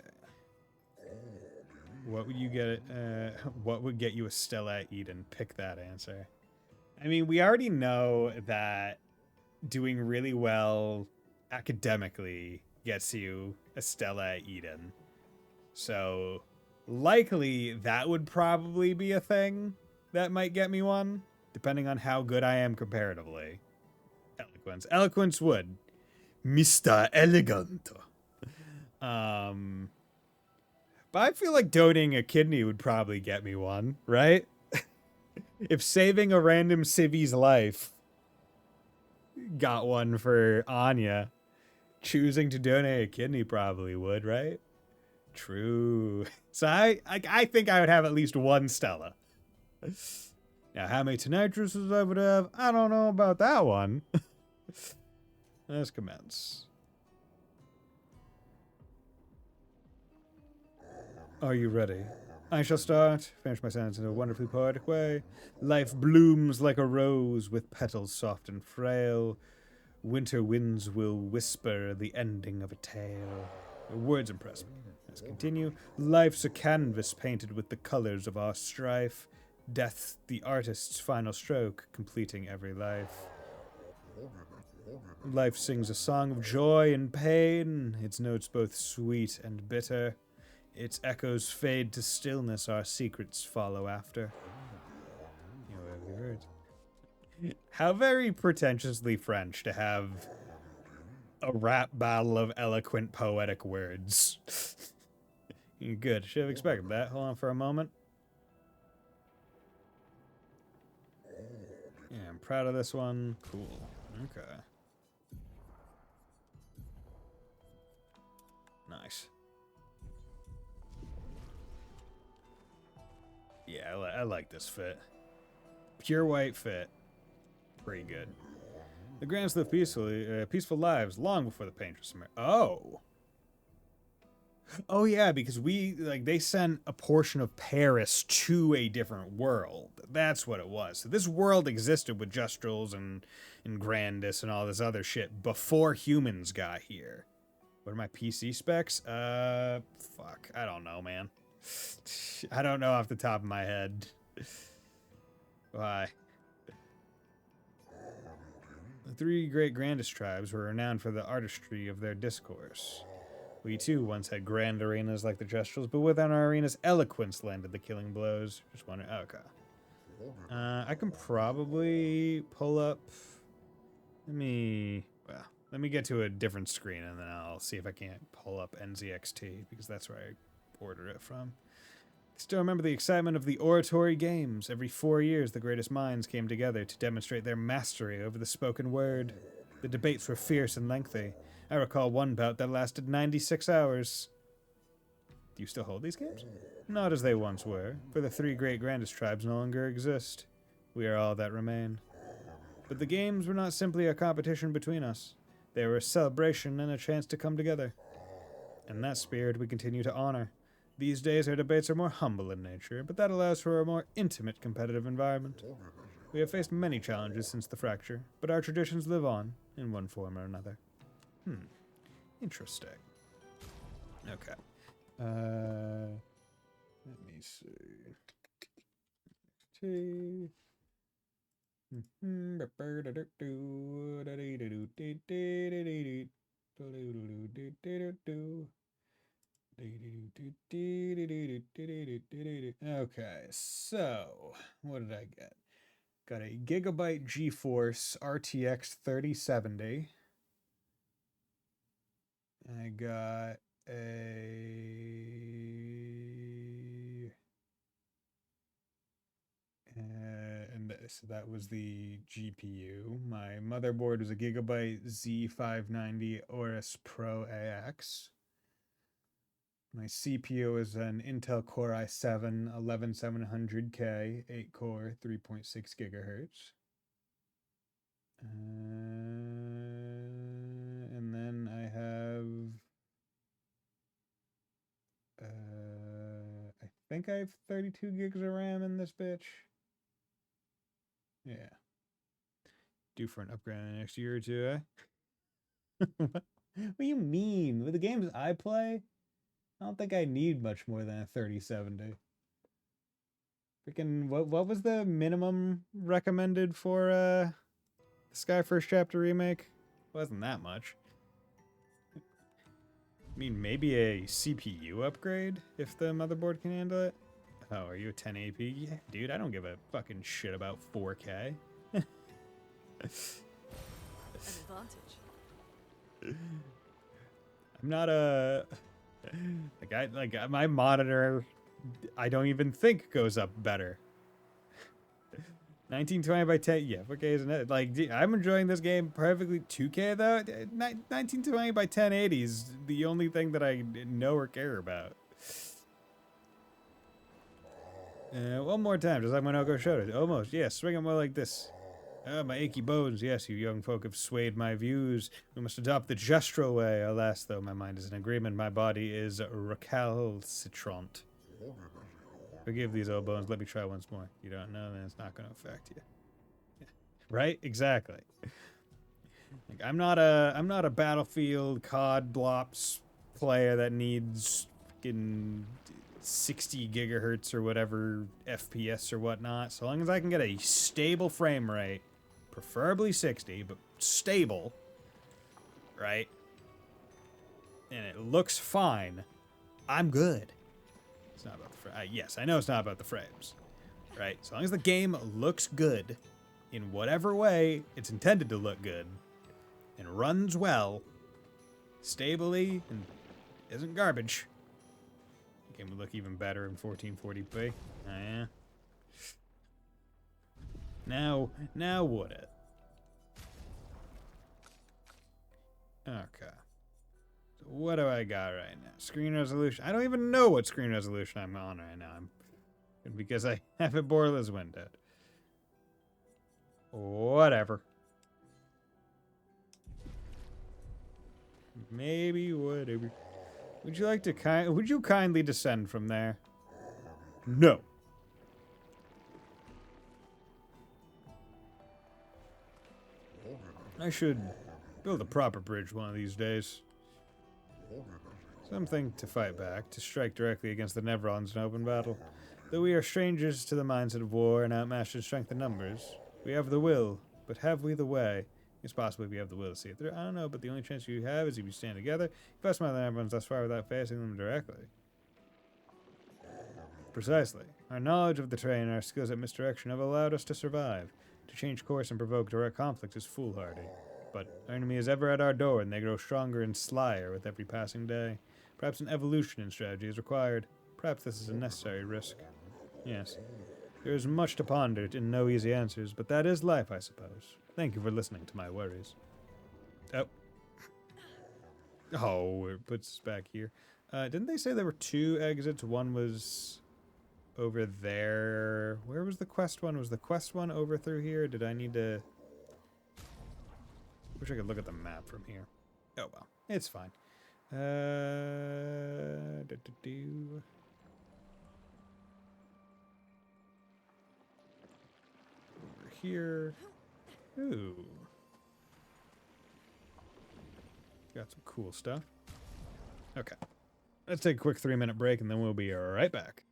What would you get? What would get you a Stella at Eden? Pick that answer. I mean, we already know that doing really well academically gets you a Stella at Eden. So likely that would probably be a thing that might get me one, depending on how good I am comparatively. Eloquence. Eloquence would. Mr. Eleganto. But I feel like donating a kidney would probably get me one, right? If saving a random civvy's life got one for Anya, choosing to donate a kidney probably would, right? True. So I think I would have at least one Stella. Now, how many Tenitruses I would have, I don't know about that one. Let's commence. Are you ready? I shall start. Finish my sentence in a wonderfully poetic way. Life blooms like a rose with petals soft and frail. Winter winds will whisper the ending of a tale. Words impress me. Let's continue. Life's a canvas painted with the colors of our strife. Death, the artist's final stroke, completing every life. Life sings a song of joy and pain, its notes both sweet and bitter. Its echoes fade to stillness, our secrets follow after. You know, have you heard? How very pretentiously French to have a rap battle of eloquent poetic words. You're good. Should have expected that. Hold on for a moment. Yeah, I'm proud of this one. Cool. Okay. Nice. Yeah, I like this fit. Pure white fit. Pretty good. The Grants live peaceful lives long before the painters emerged. Oh. Oh yeah, because they sent a portion of Paris to a different world. That's what it was. So this world existed with Justrals and Grandis and all this other shit before humans got here. What are my PC specs? Fuck. I don't know, man. I don't know off the top of my head. Why? The three great grandest tribes were renowned for the artistry of their discourse. We too once had grand arenas like the Gestrels, but within our arenas, eloquence landed the killing blows. Just wondering. Okay. I can probably pull up. Let me get to a different screen and then I'll see if I can't pull up NZXT because that's where I ordered it from. Still remember the excitement of the oratory games. Every 4 years, the greatest minds came together to demonstrate their mastery over the spoken word. The debates were fierce and lengthy. I recall one bout that lasted 96 hours. Do you still hold these games? Not as they once were, for the three great grandest tribes no longer exist. We are all that remain. But the games were not simply a competition between us. They were a celebration and a chance to come together. And that spirit we continue to honor. These days our debates are more humble in nature, but that allows for a more intimate competitive environment. We have faced many challenges since the fracture, but our traditions live on, in one form or another. Interesting. Okay. Let me see. Okay, so what did I get? Got a Gigabyte GeForce RTX 3070. I got so that was the GPU. My motherboard was a Gigabyte Z590 Aorus Pro AX. My CPU is an Intel Core i7 11700K, 8 core, 3.6 gigahertz. And then I have I think I have 32 gigs of RAM in this bitch. Yeah. Due for an upgrade in the next year or two, eh? What do you mean? With the games I play, I don't think I need much more than a 3070. Freaking, what was the minimum recommended for the Sky First Chapter remake? Wasn't that much. I mean, maybe a CPU upgrade if the motherboard can handle it. Oh, are you a 1080p? Yeah, dude, I don't give a fucking shit about 4K. An advantage. I'm not a my monitor I don't even think goes up better. 1920 by 10, yeah, 4K isn't it? Like, I'm enjoying this game perfectly. 2K though, 1920 by 1080 is the only thing that I know or care about. One more time, just like Minoko showed it. Almost, yes, swing it more like this. My achy bones, yes, you young folk have swayed my views. We must adopt the gestural way. Alas, though, my mind is in agreement. My body is recalcitrant. Forgive these old bones. Let me try once more. You don't know, then it's not going to affect you. Yeah. Right? Exactly. Like, I'm not a Battlefield COD Blops player that needs fucking 60 gigahertz or whatever FPS or whatnot. So long as I can get a stable frame rate, preferably 60, but stable, right? And it looks fine, I'm good. It's not about the frames. Yes, I know it's not about the frames, right? As long as the game looks good in whatever way it's intended to look good and runs well, stably, and isn't garbage, the game would look even better in 1440p. Oh, yeah. Now would it? Okay. So what do I got right now? Screen resolution. I don't even know what screen resolution I'm on right now. Because I have it borderless windowed. Whatever. Maybe whatever. Would you like to would you kindly descend from there? No. I should build a proper bridge one of these days. Something to fight back, to strike directly against the Nevrons in open battle. Though we are strangers to the mindset of war and outmatched in strength and numbers, we have the will, but have we the way? It's possible we have the will to see it through. I don't know, but the only chance you have is if you stand together. You pass by the Nevrons thus far without facing them directly. Precisely. Our knowledge of the terrain and our skills at misdirection have allowed us to survive. To change course and provoke direct conflict is foolhardy. But our enemy is ever at our door, and they grow stronger and slyer with every passing day. Perhaps an evolution in strategy is required. Perhaps this is a necessary risk. Yes. There is much to ponder and no easy answers, but that is life, I suppose. Thank you for listening to my worries. Oh. Oh, it puts us back here. Didn't they say there were 2 exits? One was over there. Where was the quest one? Was the quest one over through here? Did I need to... Wish I could look at the map from here. Oh, well. It's fine. Over here. Ooh. Got some cool stuff. Okay. Let's take a quick 3-minute break and then we'll be right back.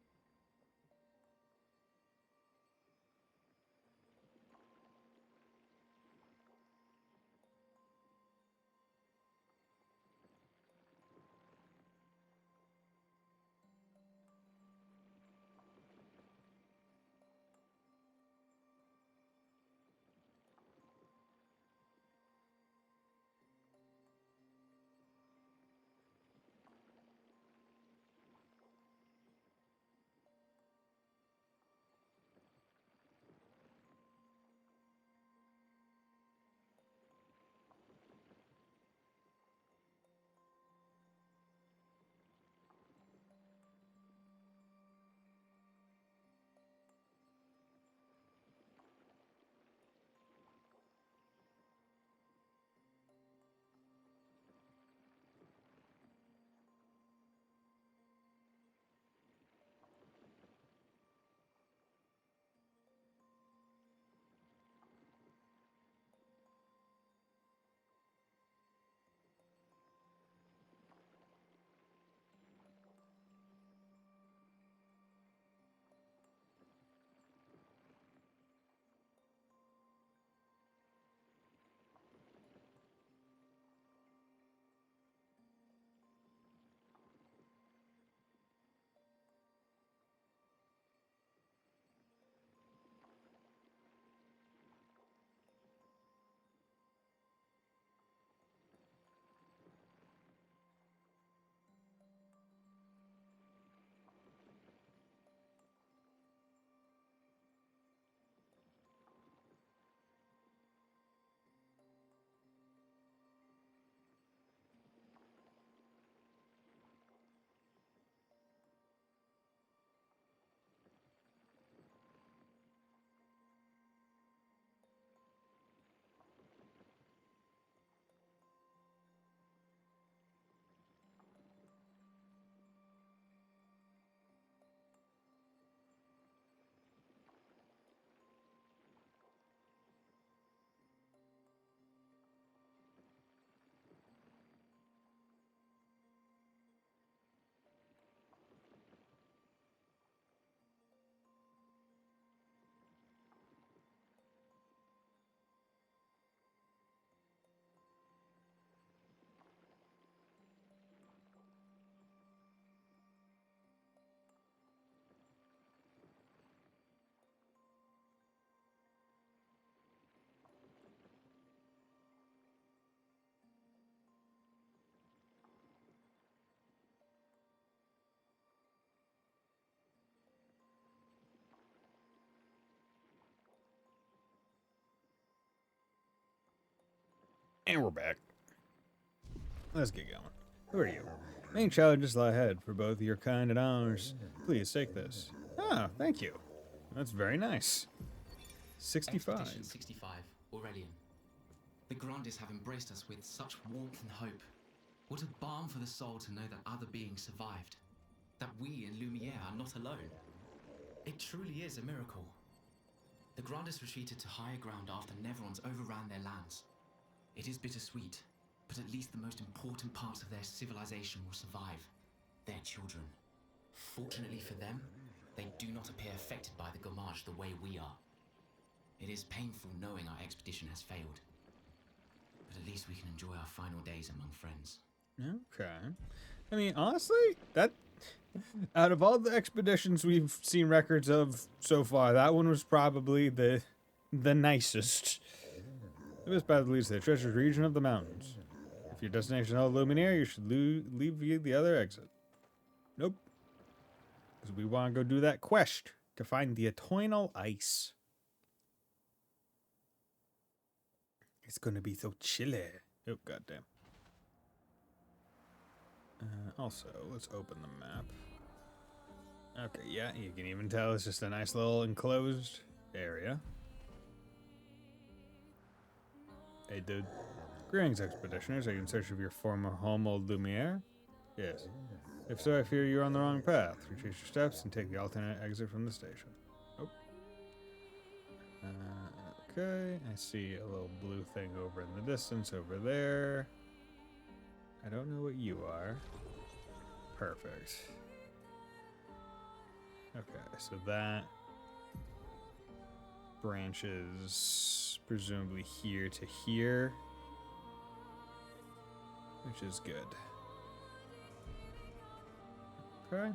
And we're back. Let's get going. Who are you? Main challenges lie ahead for both your kind and ours. Please take this. Ah, thank you. That's very nice. 65. Expedition 65, Aurelian. The Grandes have embraced us with such warmth and hope. What a balm for the soul to know that other beings survived. That we in Lumiere are not alone. It truly is a miracle. The Grandes retreated to higher ground after Nevrons overran their lands. It is bittersweet, But at least the most important parts of their civilization will survive. Their children. Fortunately for them, they do not appear affected by the Gommage the way we are. It is painful knowing our expedition has failed. But at least we can enjoy our final days among friends. Okay. I mean, honestly, that out of all the expeditions we've seen records of so far, that one was probably the nicest. It was by the least the treasured region of the mountains. If your destination is all Luminaire, you should leave via the other exit. Nope. Because we want to go do that quest to find the eternal ice. It's gonna be so chilly. Oh, goddamn. Also, let's open the map. Okay, yeah, you can even tell it's just a nice little enclosed area. Hey, dude. Greetings, expeditioners. Are you in search of your former home, Old Lumiere? Yes. If so, I fear you're on the wrong path. Retrace your steps and take the alternate exit from the station. Oh. Okay, I see a little blue thing over in the distance over there. I don't know what you are. Perfect. Okay, so that branches presumably here to here, which is good. Okay.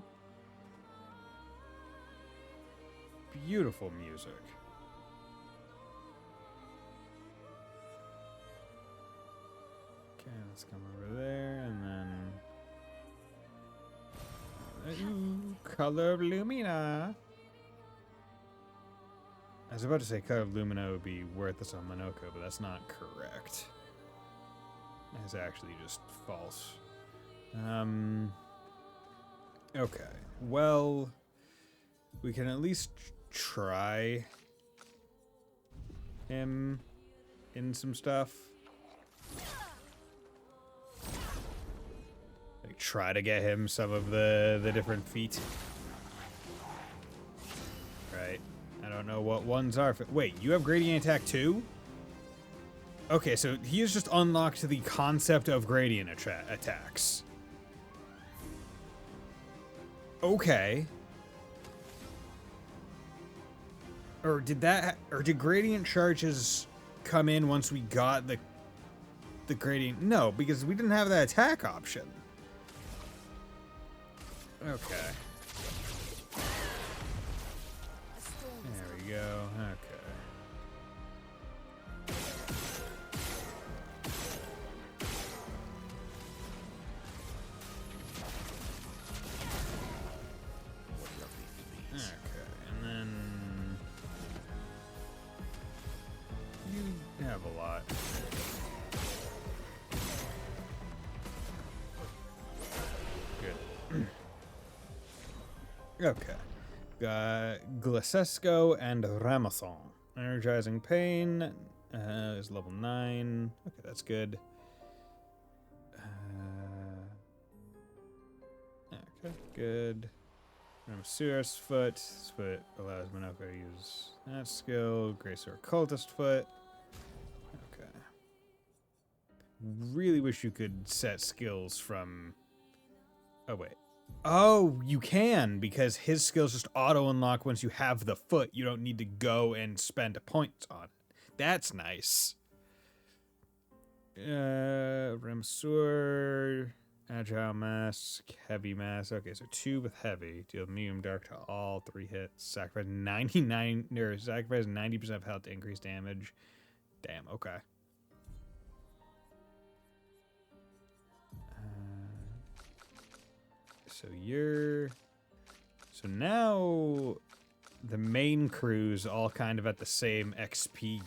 Beautiful music. Okay, let's come over there and then... Ooh, Color of Lumina. I was about to say Color of Lumina would be worthless on Monoko, but that's not correct. It's actually just false. Okay. Well, we can at least try him in some stuff. Like, try to get him some of the different feat. Right. I don't know what ones are. Wait, you have gradient attack too? Okay, so he is just unlocked to the concept of gradient attacks. Okay. Or did gradient charges come in once we got the gradient? No, because we didn't have that attack option. Okay. There we go. Okay. Have a lot. Good. Okay. Got Glasesco and Ramazan. Energizing Pain is level 9. Okay, that's good. Okay, good. Ramasuras Foot. This foot allows Monoko to use that skill. Gracer Cultist Foot. Really wish you could set skills from... Oh, wait. Oh, you can, because his skills just auto-unlock once you have the foot. You don't need to go and spend points on it. That's nice. Ramsur, Agile Mask, Heavy Mask. Okay, so 2 with Heavy. Deal medium dark to all 3 hits. Sacrifice 90% of health to increase damage. Damn, okay. So now the main crew's all kind of at the same XP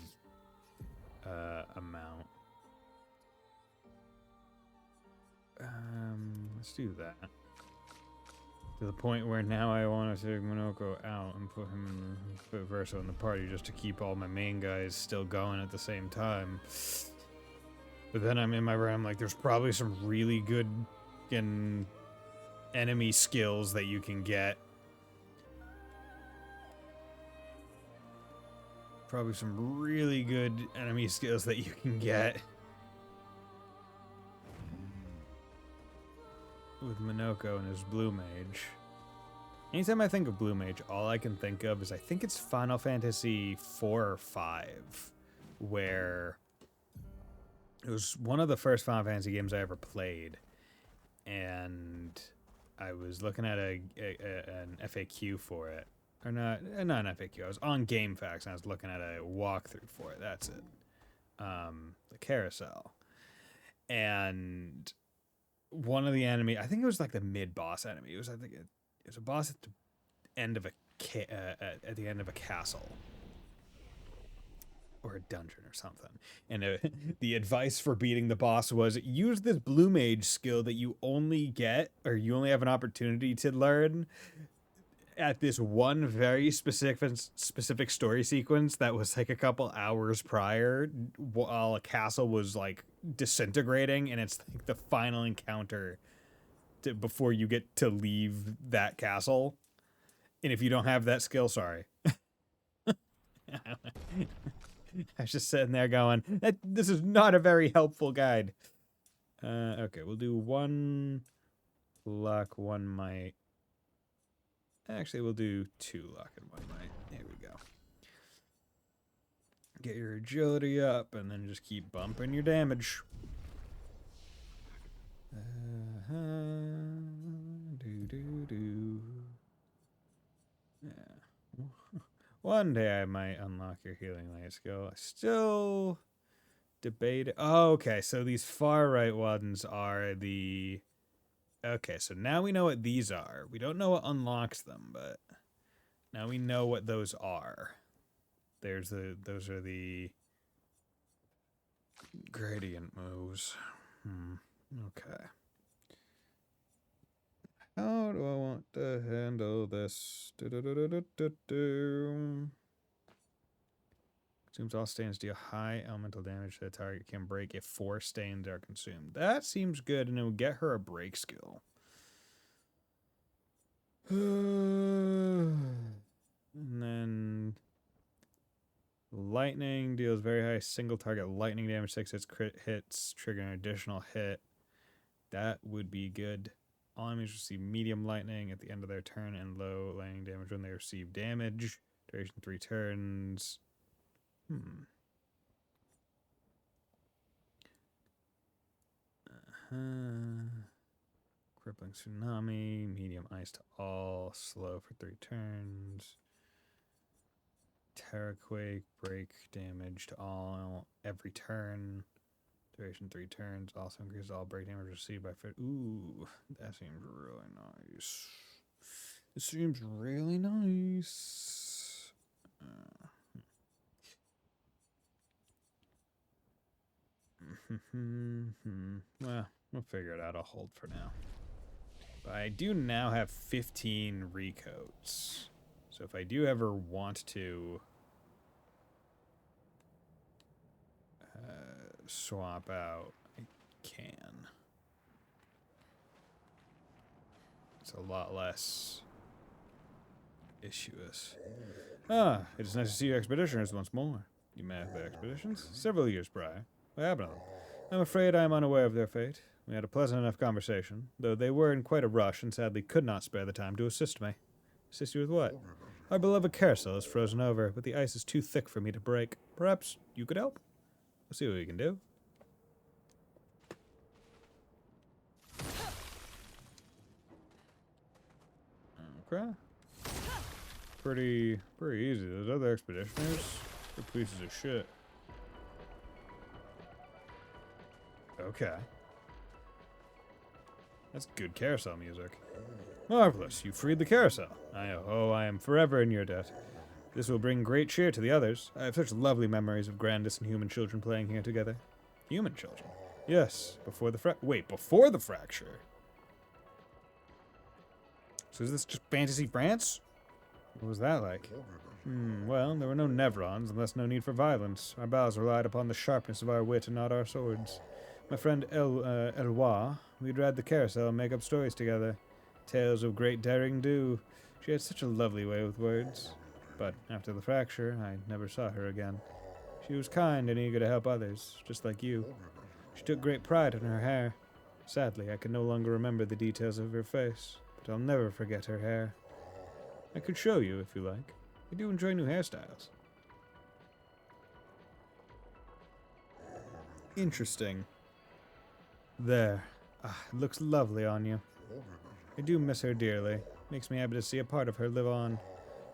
amount. Let's do that. To the point where now I want to take Monoko out and put him in the Verso in the party just to keep all my main guys still going at the same time. But then I'm in my brain, I'm like, there's probably some really good enemy skills that you can get. Probably some really good enemy skills that you can get with Minoko and his Blue Mage. Anytime I think of Blue Mage, all I can think of is I think it's Final Fantasy 4 or 5, where it was one of the first Final Fantasy games I ever played, and I was looking at an FAQ for it. Or not an FAQ. I was on GameFAQs, and I was looking at a walkthrough for it. That's it. The carousel. And one of the enemy, I think it was like the mid-boss enemy. It was a boss at the end of at the end of a castle or a dungeon or something. And the advice for beating the boss was use this Blue Mage skill that you only get, or you only have an opportunity to learn at this one very specific story sequence that was like a couple hours prior, while a castle was like disintegrating, and it's like the final encounter before you get to leave that castle. And if you don't have that skill, sorry. I was just sitting there going, this is not a very helpful guide. Okay, we'll do 1 luck, 1 might. Actually, we'll do 2 luck and 1 might. Here we go. Get your agility up, and then just keep bumping your damage. Yeah. One day I might unlock your healing light skill. I still debate it. Oh, okay, so these far right ones are the... Okay, so now we know what these are. We don't know what unlocks them, but now we know what those are. Those are the gradient moves. Okay. How do I want to handle this? Consumes all stains, deal high elemental damage to the target, can break if 4 stains are consumed. That seems good, and it will get her a break skill. And then lightning deals very high single target lightning damage, 6 hits, crit hits, trigger an additional hit. That would be good. All enemies receive medium lightning at the end of their turn and low lightning damage when they receive damage. Duration 3 turns. Crippling tsunami, medium ice to all, slow for 3 turns. Terraquake, break damage to all every turn. Duration 3 turns. Also increases all break damage received by fit. Ooh, that seems really nice. It seems really nice. Well, we'll figure it out. I'll hold for now. But I do now have 15 recoats. So if I do ever want to swap out, I can. It's a lot less issuous. It is nice to see you expeditioners once more. You met the expeditions? Several years prior. What happened to them? I'm afraid I am unaware of their fate. We had a pleasant enough conversation, though they were in quite a rush and sadly could not spare the time to assist me. Assist you with what? Our beloved carousel is frozen over, but the ice is too thick for me to break. Perhaps you could help? We'll see what we can do. Okay. Pretty easy. Those other expeditioners, they're pieces of shit. Okay. That's good carousel music. Marvelous, you freed the carousel. I am forever in your debt. This will bring great cheer to the others. I have such lovely memories of Grandis and human children playing here together. Human children? Yes, before the before the fracture? So is this just Fantasy France? What was that like? Well, there were no Nevrons, and thus no need for violence. Our battles relied upon the sharpness of our wit and not our swords. My friend Eloi, we'd ride the carousel and make up stories together. Tales of great daring do. She had such a lovely way with words. But after the fracture, I never saw her again. She was kind and eager to help others, just like you. She took great pride in her hair. Sadly, I can no longer remember the details of her face, but I'll never forget her hair. I could show you if you like. I do enjoy new hairstyles. Interesting. There. Ah, it looks lovely on you. I do miss her dearly. Makes me happy to see a part of her live on.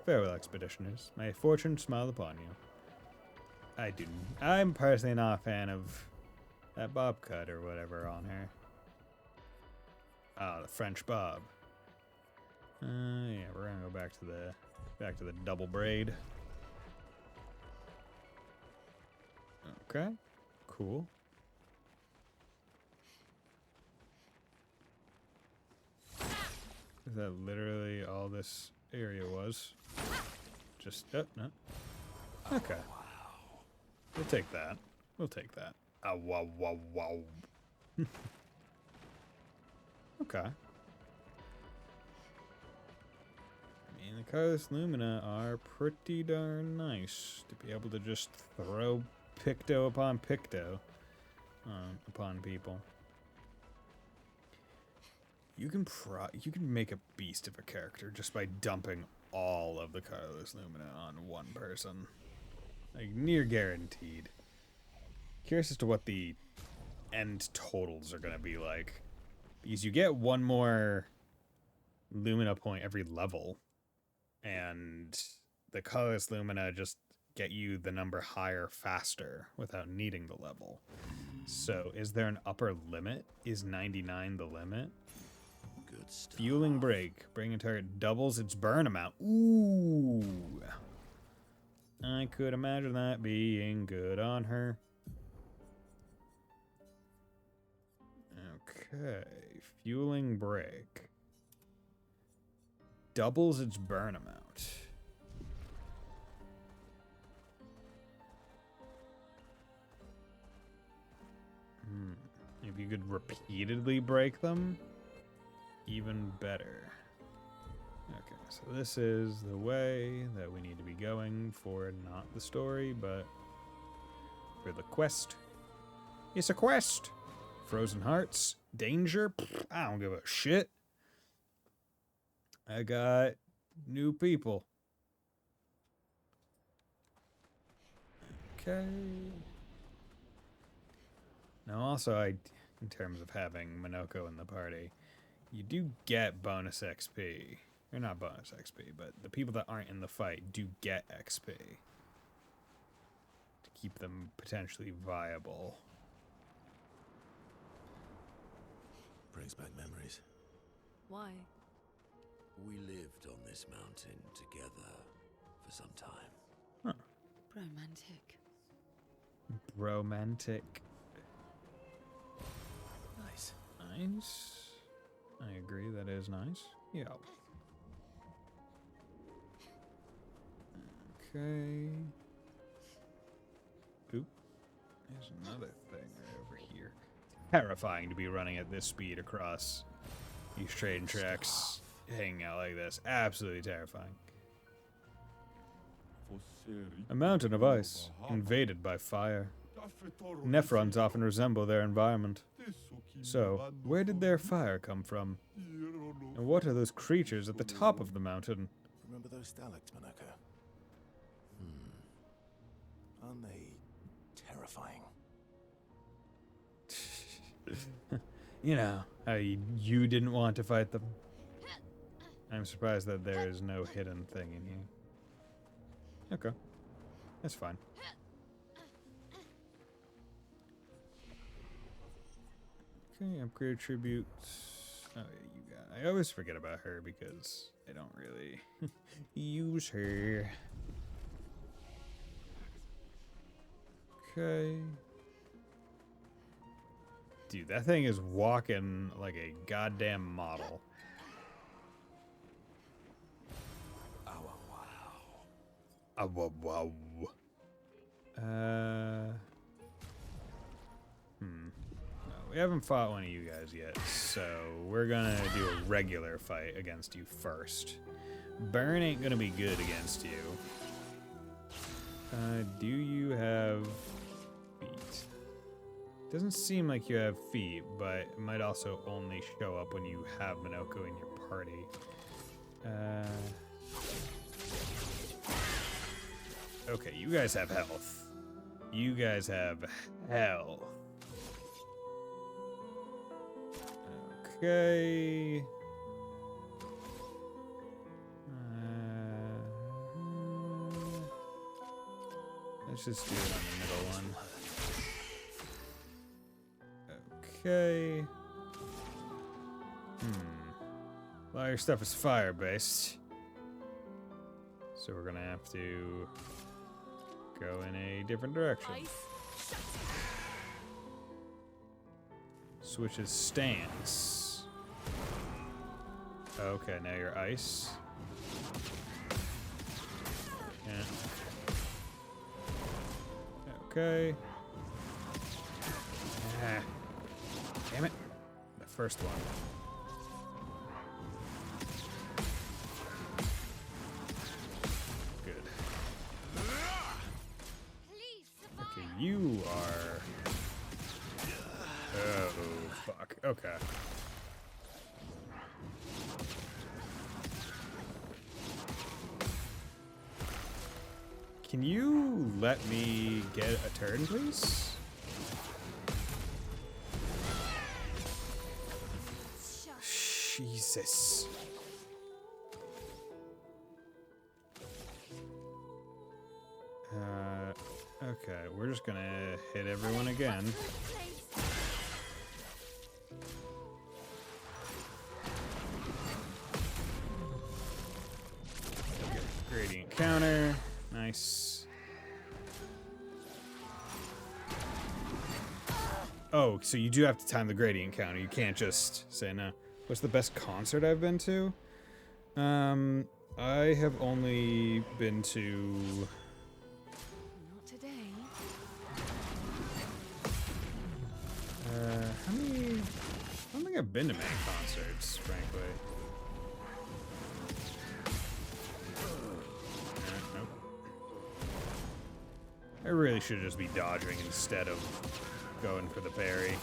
Farewell, expeditioners. May fortune smile upon you. I'm personally not a fan of that bob cut or whatever on her. Ah, the French bob. Yeah, we're gonna go back to the double braid. Okay, cool. Is that literally all this area was? Just, oh, no. Okay. We'll take that. We'll take that. Ah, wow, wow, wow. Okay. I mean, the colorless Lumina are pretty darn nice to be able to just throw picto upon picto upon people. You can make a beast of a character just by dumping all of the colorless Lumina on one person. Like, near guaranteed. Curious as to what the end totals are going to be like. Because you get one more Lumina point every level. And the colorless Lumina just get you the number higher faster without needing the level. So, is there an upper limit? Is 99 the limit? Good stuff. Fueling break. Bring a target doubles its burn amount. Ooh. I could imagine that being good on her. Okay. Fueling break. Doubles its burn amount. If you could repeatedly break them, even better. Okay, so this is the way that we need to be going for not the story, but for the quest. It's a quest! Frozen Hearts, danger, pfft, I don't give a shit. I got new people. Okay. Now also, in terms of having Minoko in the party, you do get bonus XP. Or not bonus XP, but the people that aren't in the fight do get XP. To keep them potentially viable. Brings back memories. Why? We lived on this mountain together for some time. Huh. Romantic. Romantic. Nice. Nice. I agree, that is nice. Yeah. Okay. Oop. There's another thing right over here. Terrifying to be running at this speed across these train tracks, hanging out like this. Absolutely terrifying. A mountain of ice, invaded by fire. Nevrons often resemble their environment. So, where did their fire come from? And what are those creatures at the top of the mountain? Remember those stalactites, Minoko? Aren't they terrifying? You know, how you didn't want to fight them. I'm surprised that there is no hidden thing in here. Okay. That's fine. Okay, upgrade tributes. Oh, yeah, you got it. I always forget about her because I don't really use her. Okay. Dude, that thing is walking like a goddamn model. Oh, wow. Wow. Wow. No, we haven't fought one of you guys yet, so we're gonna do a regular fight against you first. Burn ain't gonna be good against you. Do you have feet? Doesn't seem like you have feet, but it might also only show up when you have Minoko in your party. Okay, you guys have health. You guys have health. Okay. Let's just do it on the middle one. Okay. A lot of your stuff is fire-based. So we're gonna have to go in a different direction. Switches stance. Okay, now you're ice. Yeah. Okay. Ah. Damn it. The first one. Good. Okay, you are... Oh, fuck. Okay. Can you let me get a turn, please? Jesus. Okay, we're just gonna hit everyone again. Gradient counter. Nice. Oh, so you do have to time the gradient counter. You can't just say no. What's the best concert I've been to? I have only been to... Not today. How many... I don't think I've been to many concerts, frankly. Nope. I really should just be dodging instead of going for the parry.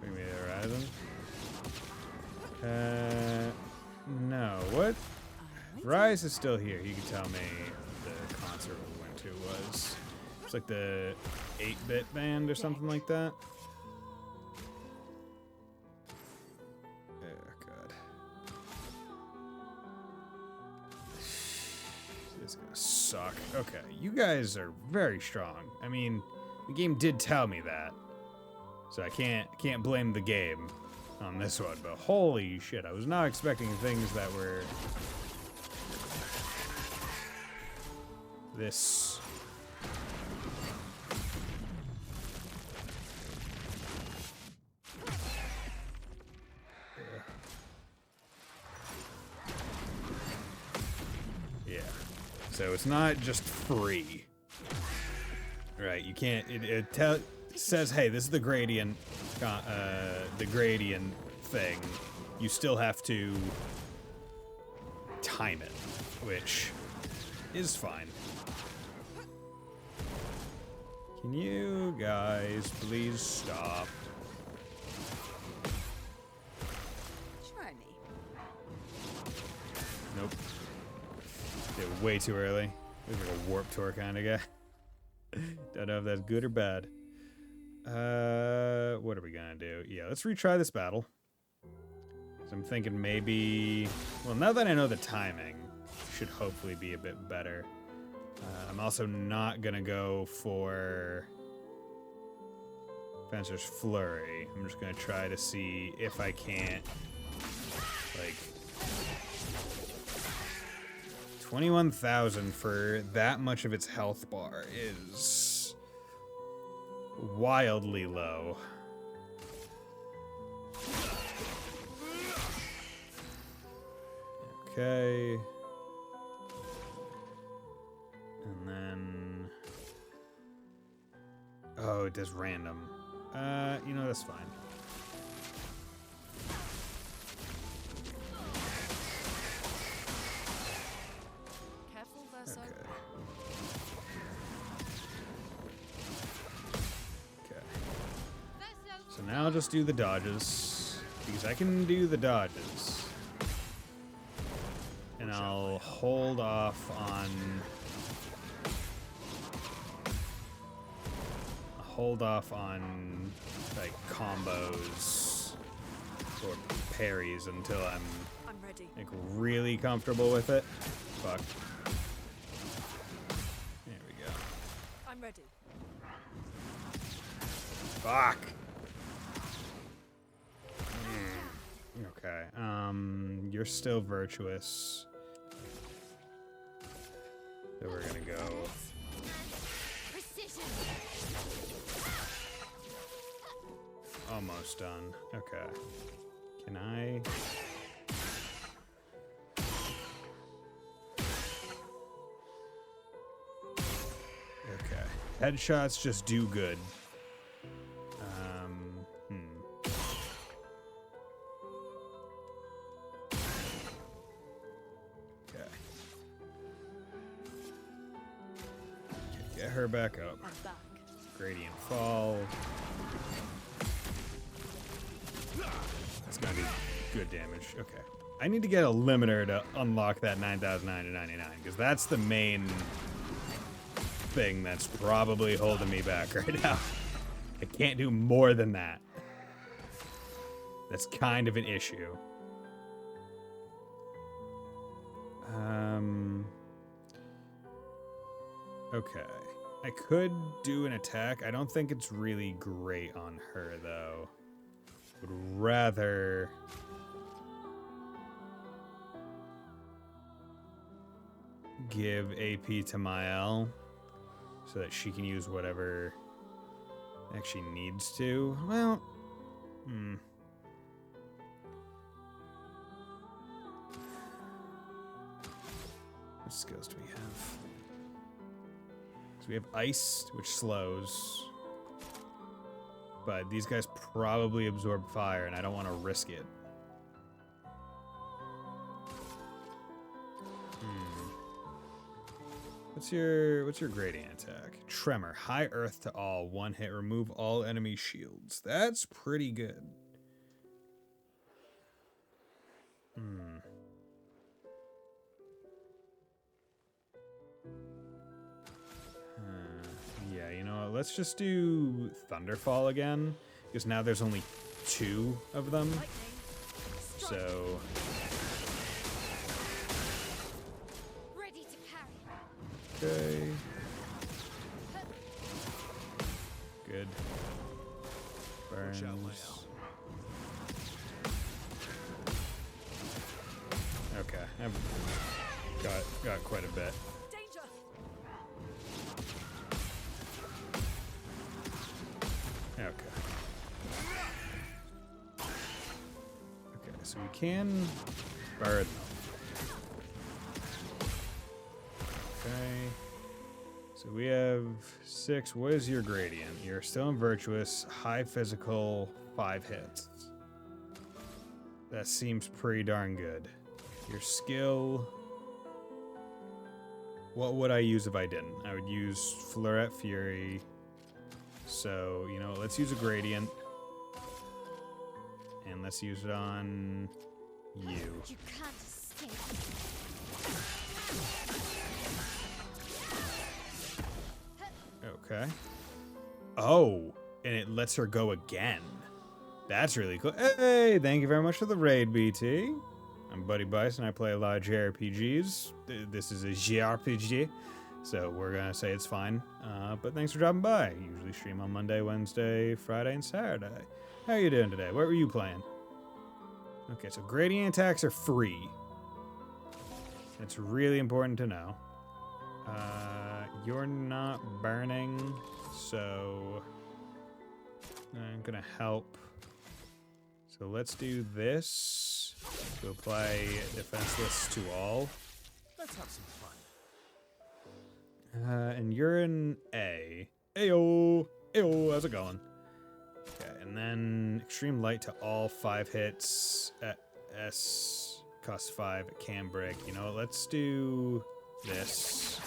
Bring me the horizon. No. What? Rise is still here. You can tell me the concert we went to was. It's like the 8-bit band or something like that. Oh, God. This is gonna suck. Okay, you guys are very strong. I mean, the game did tell me that. So I can't blame the game on this one, but holy shit, I was not expecting things that were this. Yeah. So it's not just free. Right, you can't it says, hey, this is the gradient thing. You still have to time it, which is fine. Can you guys please stop? Try me. Nope. Did it way too early. Looks like a warp tour kind of guy. Don't know if that's good or bad. What are we gonna do? Yeah, let's retry this battle. So I'm thinking maybe... Well, now that I know the timing, should hopefully be a bit better. I'm also not gonna go for Fencer's Flurry. I'm just gonna try to see if I can't, like... 21,000 for that much of its health bar is wildly low. Okay. And then... Oh, it does random. You know, that's fine. Careful, Verso. Okay. now I'll just do the dodges. Because I can do the dodges. And I'll hold off on... like, combos or parries until I'm ready. like, really comfortable with it. Fuck. There we go. I'm ready. Fuck! Okay, you're still virtuous. So we're gonna go... Precision. Almost done. Okay. Can I... Okay. Headshots just do good. Okay. Get her back up. I'm back. Gradient fall. That's gonna be good damage. Okay. I need to get a limiter to unlock that 9,999, because that's the main thing that's probably holding me back right now. I can't do more than that. That's kind of an issue. Okay. I could do an attack. I don't think it's really great on her, though. Would rather... give AP to Mael so that she can use whatever she needs to. Well, what skills do we have? So we have Ice, which slows. But these guys probably absorb fire, and I don't want to risk it. What's your gradient attack? Tremor. High earth to all. One hit. Remove all enemy shields. That's pretty good. Yeah, you know what? Let's just do Thunderfall again. Because now there's only 2 of them. So... Okay. Good. Burns. Okay, I've got quite a bit. Danger. Okay. Okay, so we can burn them. Okay. So we have 6. What is your gradient? You're still in virtuous, high physical, 5 hits. That seems pretty darn good. Your skill. What would I use if I didn't? I would use Fleuret Fury. So, you know, let's use a gradient. And let's use it on you. You can't escape. Okay. Oh, and it lets her go again. That's really cool. Hey, thank you very much for the raid, BT. I'm Buddy Bison. I play a lot of JRPGs. This is a JRPG, so we're going to say it's fine. But thanks for dropping by. Usually stream on Monday, Wednesday, Friday, and Saturday. How are you doing today? What were you playing? Okay, so gradient attacks are free. It's really important to know. You're not burning, so I'm gonna help. So let's do this to apply defenseless to all. Let's have some fun. And you're in A. Ayo! Ayo, how's it going? Okay, and then extreme light to all 5 hits at S, cost 5 at Cambric. You know, let's do this.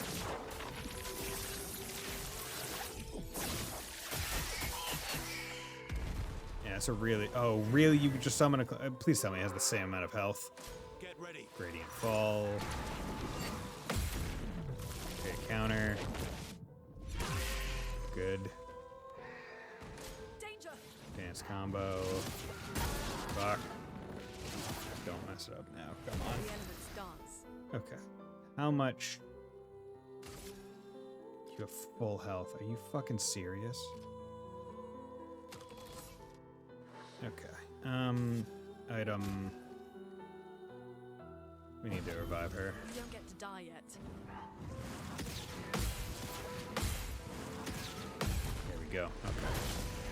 it's a really... Oh, really? You could just summon a... Please tell me it has the same amount of health. Get ready. Gradient Fall. Okay, counter. Good. Danger! Dance combo. Fuck. Don't mess it up now. Come The on. elements dance. Okay. How much? You have full health. Are you fucking serious? Okay. Item. We need to revive her. You don't get to die yet. There we go. Okay.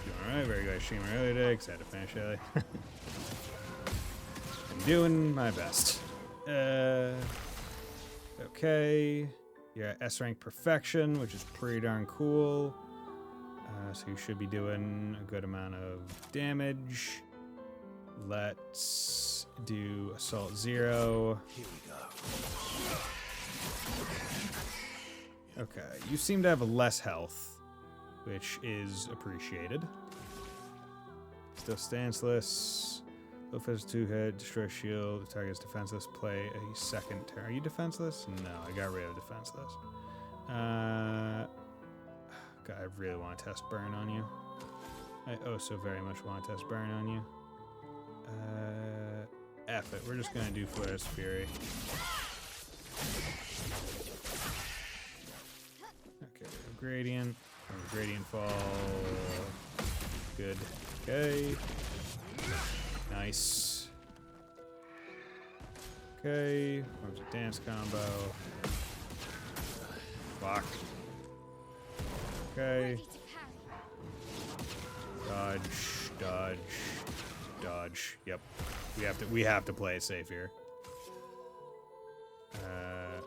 Doing alright. Very good. Streamer early today. Excited to finish early. I'm doing my best. Okay. You're at S rank perfection, which is pretty darn cool. So you should be doing a good amount of damage. Let's do Assault 0. Here we go. Okay, you seem to have less health, which is appreciated. Still stanceless. Low phase 2 hit, destroy shield. The target is defenseless. Play a second turn. Are you defenseless? No, I got rid of defenseless. God, I really want to test burn on you. I oh so very much want to test burn on you. F it. We're just gonna do Flare's Fury. Okay, gradient. Gradient fall. Good. Okay. Nice. Okay. Comes a dance combo. Fuck. Okay. Ready to parry. Dodge. Dodge. Dodge. Yep. We have to play it safe here. Yeah.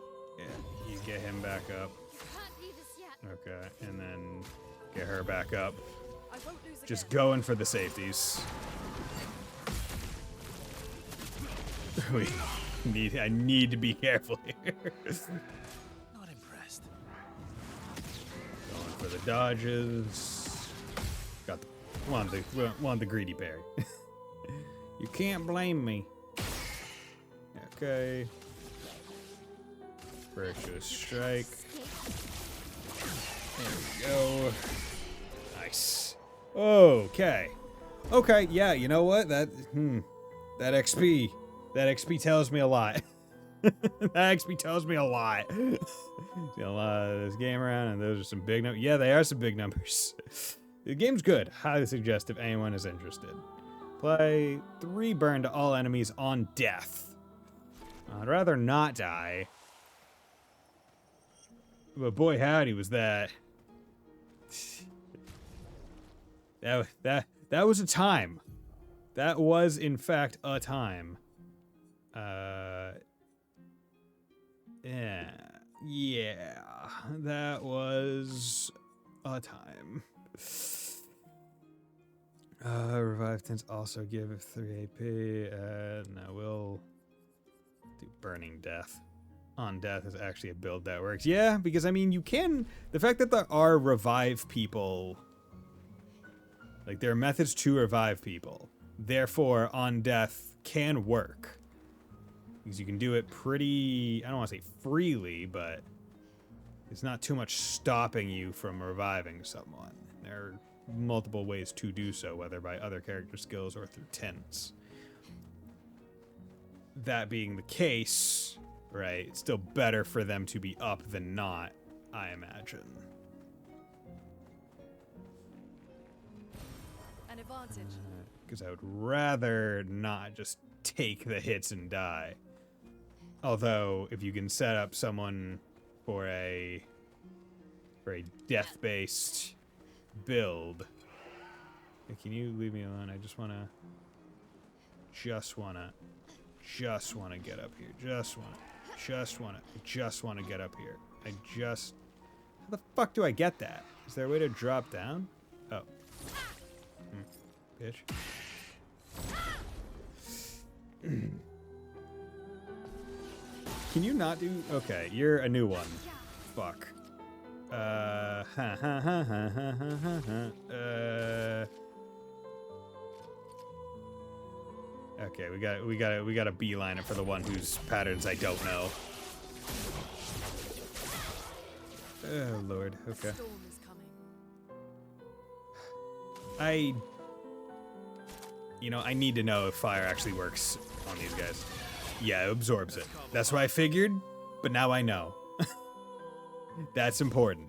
You get him back up. Can't leave us yet. Okay. And then get her back up. I won't lose Just again. going for the safeties. I need to be careful here. Not impressed. Going for the dodges. Got the want the greedy parry. You can't blame me. Okay. Virtuous strike. There we go. Nice. Okay. Okay, yeah, you know what? That XP tells me a lot. That XP tells me a lot. See a lot of this game around, and those are some big numbers. Yeah, they are some big numbers. The game's good. Highly suggest if anyone is interested. Play 3 burn to all enemies on death. I'd rather not die. But boy howdy was that. That was a time. That was in fact a time. Yeah, that was a time. Revive tends also give 3 AP. No, we'll do Burning Death. On Death is actually a build that works. Yeah, because I mean, you can. The fact that there are revive people, like there are methods to revive people. Therefore, On Death can work. Because you can do it pretty, I don't want to say freely, but it's not too much stopping you from reviving someone. There are multiple ways to do so, whether by other character skills or through tints. That being the case, right, it's still better for them to be up than not, I imagine. An advantage. Because I would rather not just take the hits and die. Although, if you can set up someone for a death-based build, hey, can you leave me alone? I just wanna get up here. Just wanna get up here. How the fuck do I get that? Is there a way to drop down? Oh. Bitch. Can you not do? Okay, you're a new one. Fuck. Okay, we got a beeline it for the one whose patterns I don't know. Oh Lord. Okay. A storm is coming. I need to know if fire actually works on these guys. Yeah, it absorbs it. That's what I figured, but now I know. That's important.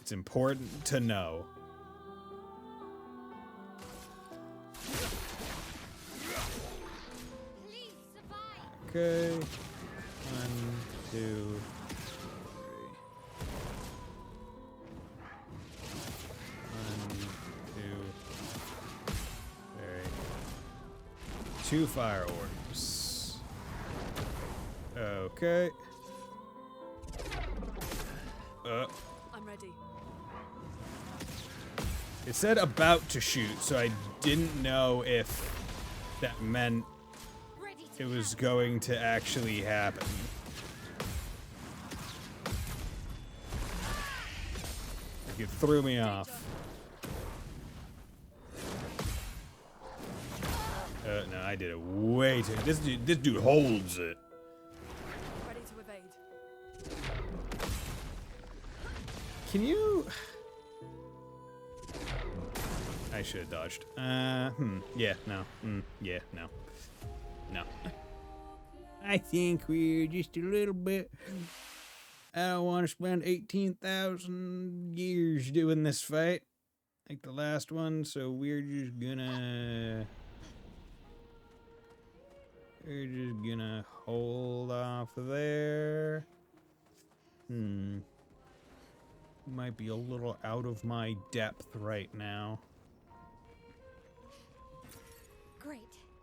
It's important to know. Please survive. Okay. 1, 2, 3. 2 fire orbs. Okay. I'm ready. It said about to shoot, so I didn't know if that meant Ready to it was going to actually happen. Like it threw me off. No, I did it way too. This dude holds it. Ready to evade. Can you? I should have dodged. Yeah, no. Yeah, no. No. I think we're just a little bit. I don't want to spend 18,000 years doing this fight, like the last one. So we're just gonna hold off there. Might be a little out of my depth right now. Great.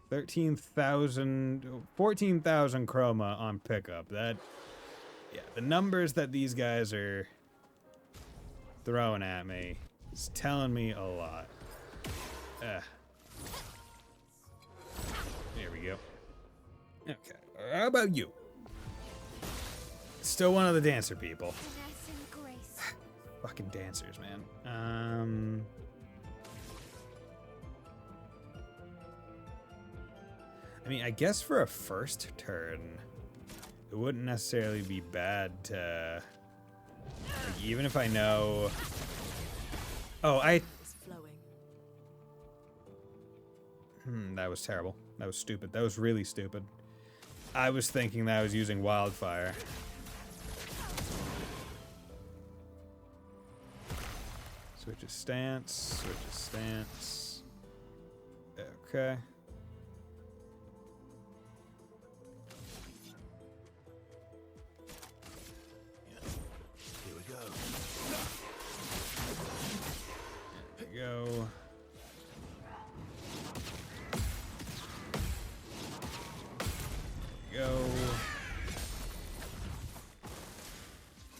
14,000 chroma on pickup. Yeah, the numbers that these guys are throwing at me is telling me a lot. There we go. Okay, how about you? Still one of the dancer people. Finesse and grace. Fucking dancers, man. I mean, I guess for a first turn, it wouldn't necessarily be bad to, like, even if I know. Oh, It's flowing. That was terrible. That was stupid. That was really stupid. I was thinking that I was using wildfire. Switch of stance. Switch of stance. Okay. Here we go. There we go. There we go.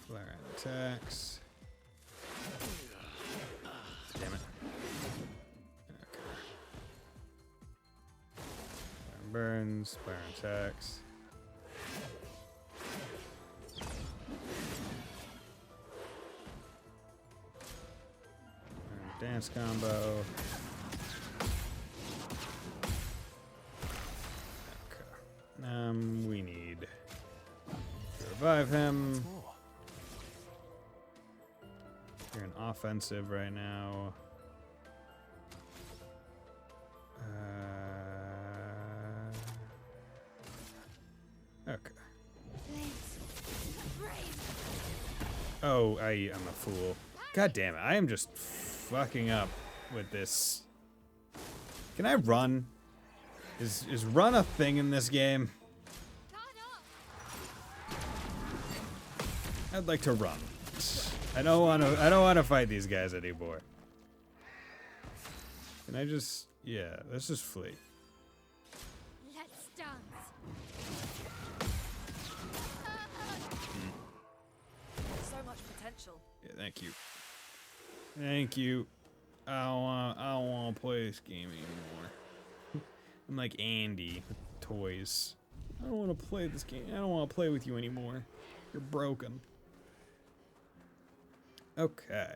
Flare attacks. Damn it. Okay. Burns, flare attacks. Dance combo. Okay. We need to revive him. More. You're an offensive right now. Okay. Flames. Brave. Oh, I am a fool. God damn it. I am just fucking up with this. Can I run? Is run a thing in this game? Caught up. I'd like to run. I don't want to fight these guys anymore. Can I just, yeah, let's just flee. Let's dance. So much potential. Yeah, thank you. Thank you. I don't want to play this game anymore. I'm like Andy with toys. I don't want to play this game. I don't want to play with you anymore. You're broken. Okay.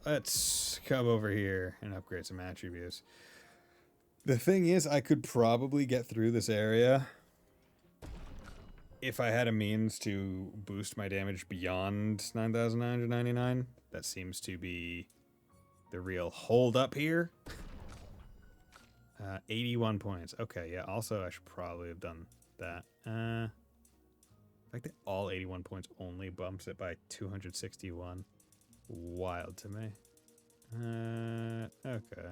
let's come over here and upgrade some attributes. The thing is, I could probably get through this area if I had a means to boost my damage beyond 9,999. That seems to be the real hold up here. 81 points. Okay, yeah, also I should probably have done that. The fact that all 81 points only bumps it by 261. Wild to me. Okay.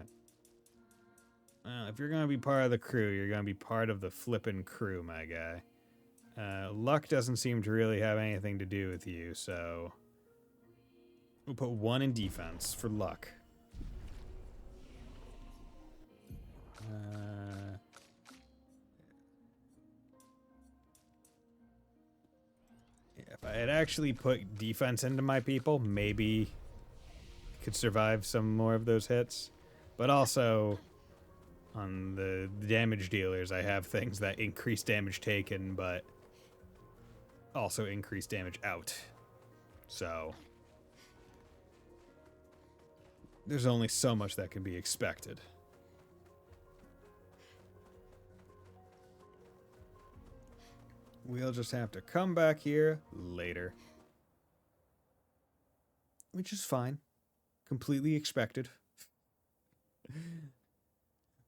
Well, if you're gonna be part of the crew, you're gonna be part of the flippin' crew, my guy. Luck doesn't seem to really have anything to do with you, so we'll put 1 in defense for luck. If I had actually put defense into my people, maybe I could survive some more of those hits. But also, on the damage dealers, I have things that increase damage taken, but also increase damage out. So there's only so much that can be expected. We'll just have to come back here later. Which is fine. Completely expected.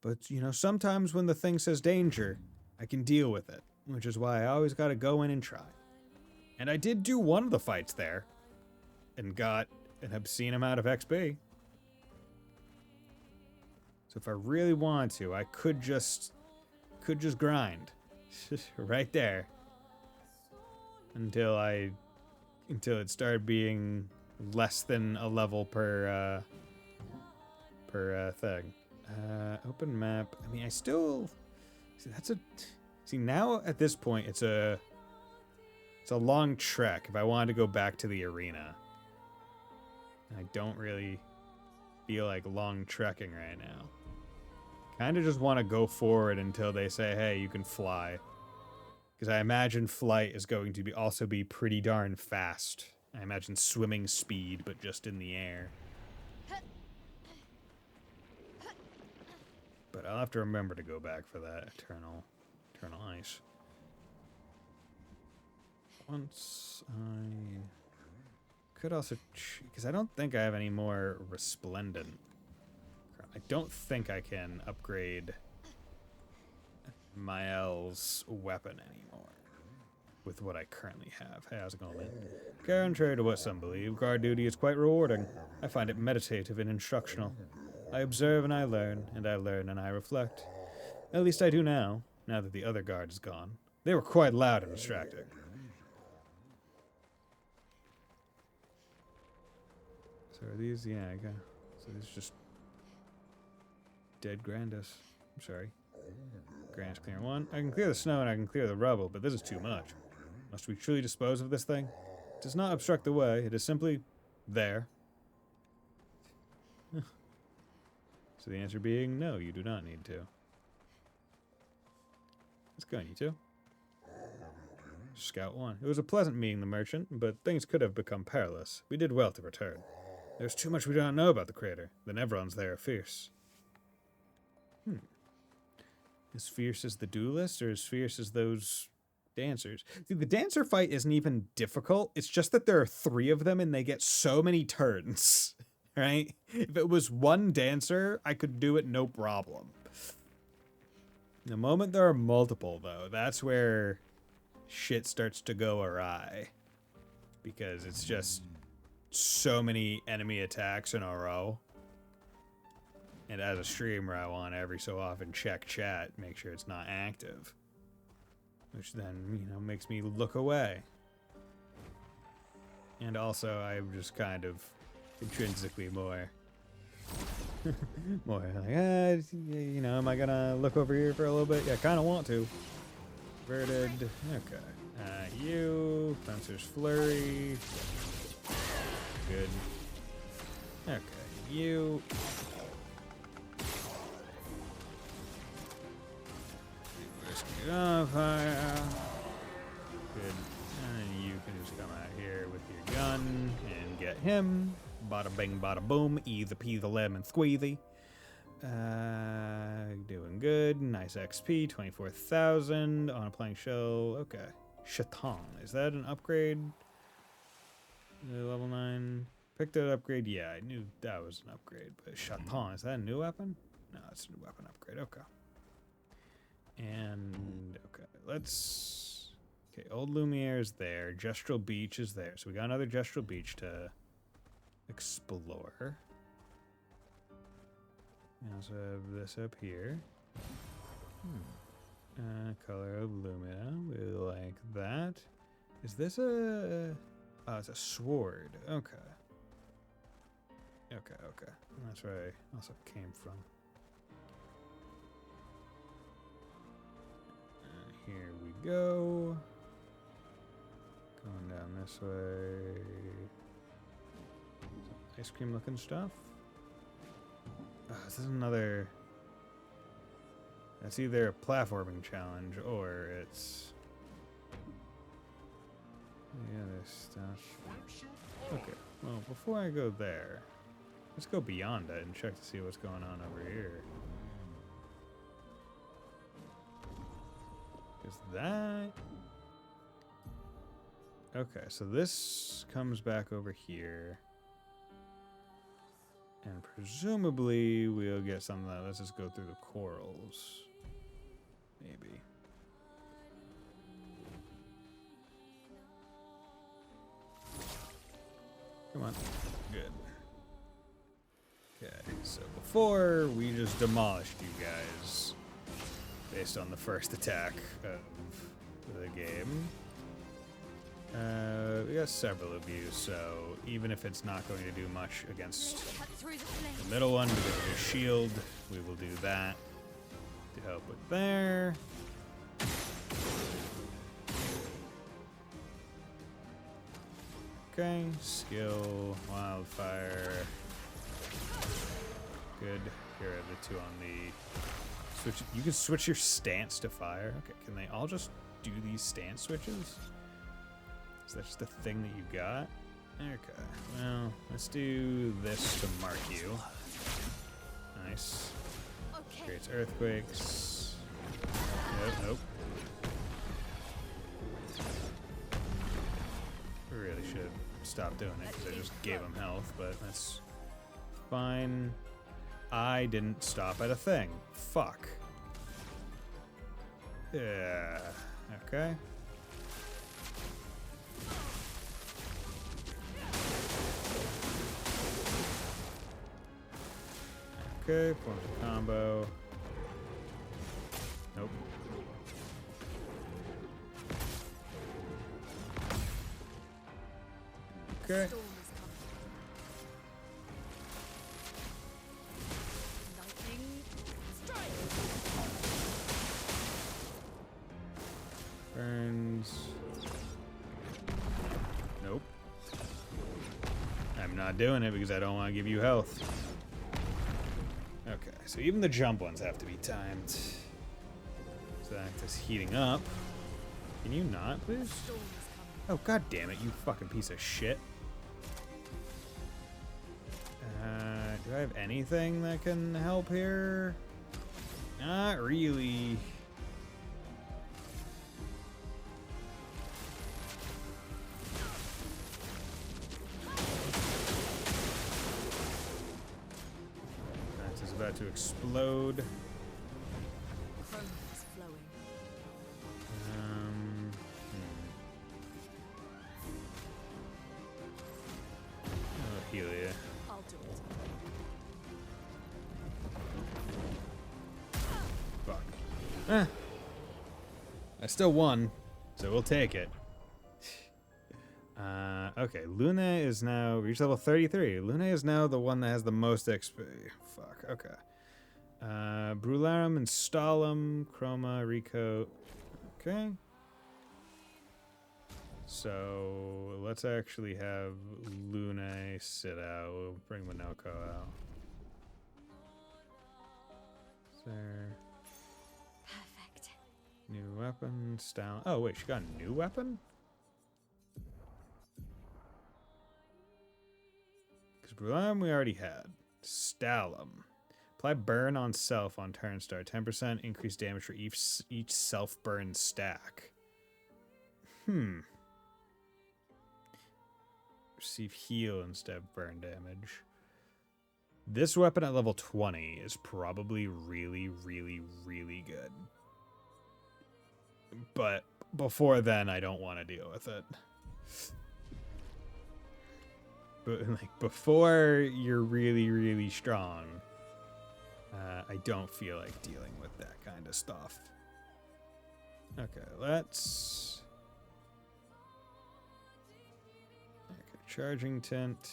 But, you know, sometimes when the thing says danger, I can deal with it. Which is why I always gotta go in and try. And I did do one of the fights there. And got an obscene amount of XP. So if I really wanted to, I could just grind. Right there. Until it started being less than a level per thing. Open map. I mean, I still see now at this point it's a long trek if I wanted to go back to the arena. I don't really feel like long trekking right now. Kind of just want to go forward until they say, "Hey, you can fly." Because I imagine flight is going to also be pretty darn fast. I imagine swimming speed, but just in the air. But I'll have to remember to go back for that eternal ice. Once I could also, because I don't think I have any more resplendent. I don't think I can upgrade Mael's weapon anymore with what I currently have. Hey, how's it going, man? Contrary to what some believe, guard duty is quite rewarding. I find it meditative and instructional. I observe and I learn and I reflect. At least I do now that the other guard is gone. They were quite loud and distracting. So are these, yeah, I got, so this is just dead Grandis. I'm sorry. Grant's clear 1. I can clear the snow and I can clear the rubble, but this is too much. Must we truly dispose of this thing? It does not obstruct the way, it is simply there. So the answer being, no, you do not need to. Let's go, you two. Scout 1. It was a pleasant meeting the merchant, but things could have become perilous. We did well to return. There's too much we don't know about the crater. The Nevrons there are fierce. As fierce as the duelist, or as fierce as those dancers? See, the dancer fight isn't even difficult. It's just that there are 3 of them and they get so many turns, right? If it was one dancer, I could do it no problem. The moment there are multiple, though, that's where shit starts to go awry. Because it's just so many enemy attacks in a row. And as a streamer, I want every so often check chat, make sure it's not active. Which then, you know, makes me look away. And also, I'm just kind of intrinsically more like, you know, am I gonna look over here for a little bit? Yeah, I kind of want to. Verted. Okay. You. Fencer's Flurry. Good. Okay. You. Fire. Good. And you can just come out here with your gun and get him. Bada bing, bada boom. Easy peasy lemon squeezy. Doing good. Nice XP. 24,000 on a playing shell. Okay. Chaton. Is that an upgrade? Level 9. Picked that upgrade. Yeah, I knew that was an upgrade. But Chaton, is that a new weapon? No, it's a new weapon upgrade. Okay. And, okay, let's... Okay, Old Lumiere's there. Gestural Beach is there. So we got another Gestural Beach to explore. We also have this up here. Color of Lumina. We like that. Is this a... Oh, it's a sword. Okay. Okay. And that's where I also came from. Here we go. Going down this way. Some ice cream looking stuff. This is another... That's either a platforming challenge or it's... the other stuff. Okay, well, before I go there, let's go beyond it and check to see what's going on over here. Is that... Okay, so this comes back over here. And presumably we'll get something that lets us go through the corals. Maybe. Come on. Good. Okay, so before we just demolished you guys based on the first attack of the game. We got several of you, so even if it's not going to do much against Cut through the flame. the middle one because of his shield, we will do that to help with there. Okay, skill, wildfire. Good. Here are the two on the switch. You can switch your stance to fire. Okay, can they all just do these stance switches? Is that just a thing that you got? Okay, well, let's do this to mark you. Nice. Okay. Creates earthquakes. Nope. We really should stop doing it because I just gave him health, but that's fine. I didn't stop at a thing. Fuck. Yeah. Okay. Okay, forms a combo. Nope. Okay. Storm is coming. Lightning strike. Burns. Nope. I'm not doing it because I don't want to give you health. Okay, so even the jump ones have to be timed. So that is heating up. Can you not, please? Storm is coming. Oh, god damn it, you fucking piece of shit. Do I have anything that can help here? Not really. That is about to explode. Chrome is flowing. Oh, Helia. I'll do it. Fuck. I still won, so we'll take it. Okay, Luna is now reached level 33. Luna is now the one that has the most XP. Fuck, okay. Brularum and Stalum, Chroma, Rico. Okay. So let's actually have Luna sit out. We'll bring Minoko out. There. Perfect. New weapon, style. Oh, wait, she got a new weapon? Because we already had. Stalum. Apply burn on self on turn start. 10% increased damage for each self burn stack. Receive heal instead of burn damage. This weapon at level 20 is probably really, really, really good. But before then, I don't want to deal with it. But like before you're really, really strong, I don't feel like dealing with that kind of stuff. Okay, let's... Okay, charging tint.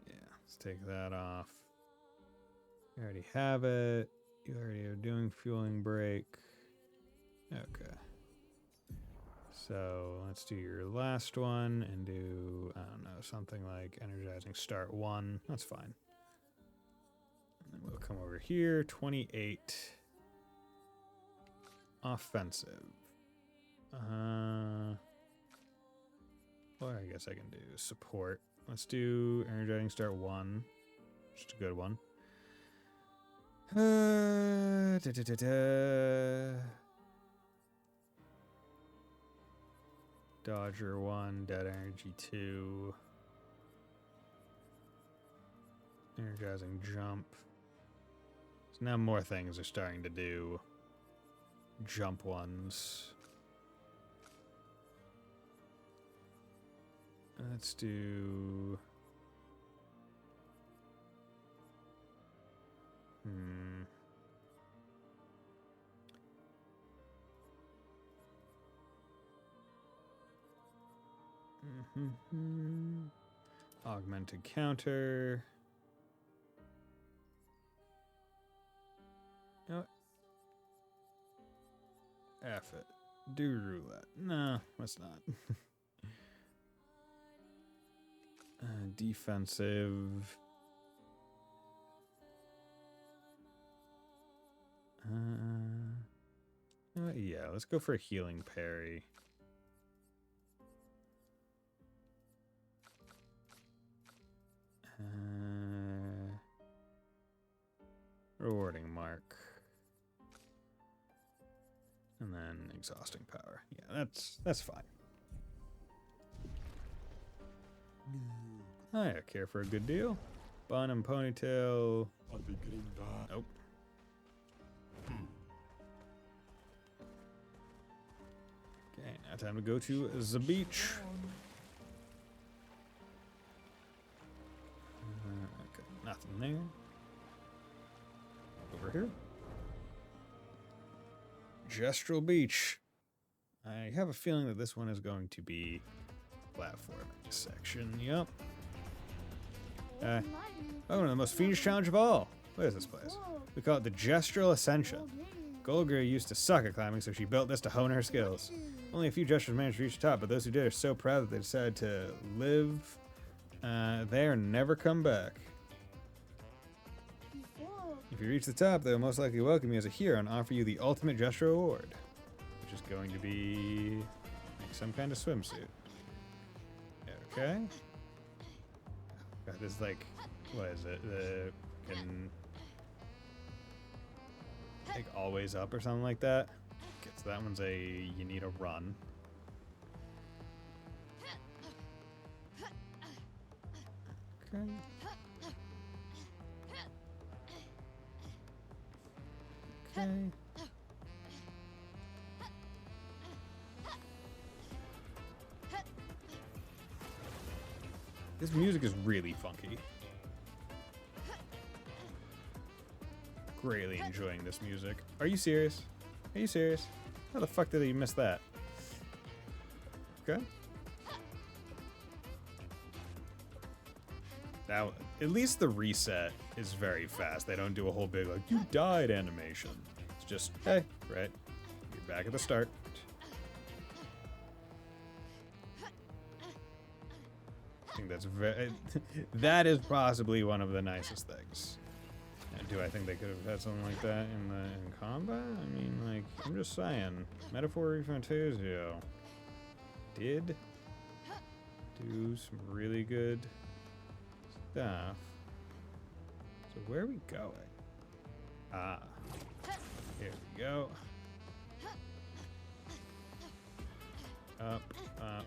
Yeah, let's take that off. You already have it. You already are doing fueling break. Okay. So let's do your last one and do, I don't know, something like energizing start 1. That's fine. And then we'll come over here. 28. Offensive. Well, I guess I can do support. Let's do energizing start 1. Just a good one. Dodger 1, dead energy 2. Energizing jump. So now more things are starting to do jump ones. Let's do... Augmented counter. Oh. F it. Do roulette. No, let's not. Defensive. Yeah, let's go for a healing parry. Rewarding mark. And then exhausting power. Yeah, that's fine. I care for a good deal. Bun and ponytail. Nope. Okay, now time to go to the beach. Okay, nothing there. Over here. Gestural Beach. I have a feeling that this one is going to be platforming section. Yep. One of the most fiendish challenge of all. What is this place? We call it the Gestural Ascension. Golgir used to suck at climbing, so she built this to hone her skills. Only a few gestures managed to reach the top, but those who did are so proud that they decided to live there and never come back. If you reach the top, they will most likely welcome you as a hero and offer you the ultimate gesture award, which is going to be like some kind of swimsuit. Okay. God, this is like, what is it? Like always up or something like that. Okay, so that one's you need a run. Okay. Okay. This music is really funky. Greatly enjoying this music. Are you serious? Are you serious? How the fuck did you miss that? Okay. Now, at least the reset is very fast. They don't do a whole big, like, you died animation. It's just, hey, right, you're back at the start. I think that's very, that is possibly one of the nicest things. And do I think they could have had something like that in combat? I mean, like, I'm just saying. Metaphor Fantasio did do some really good stuff. So where are we going? Ah, here we go. Up, up,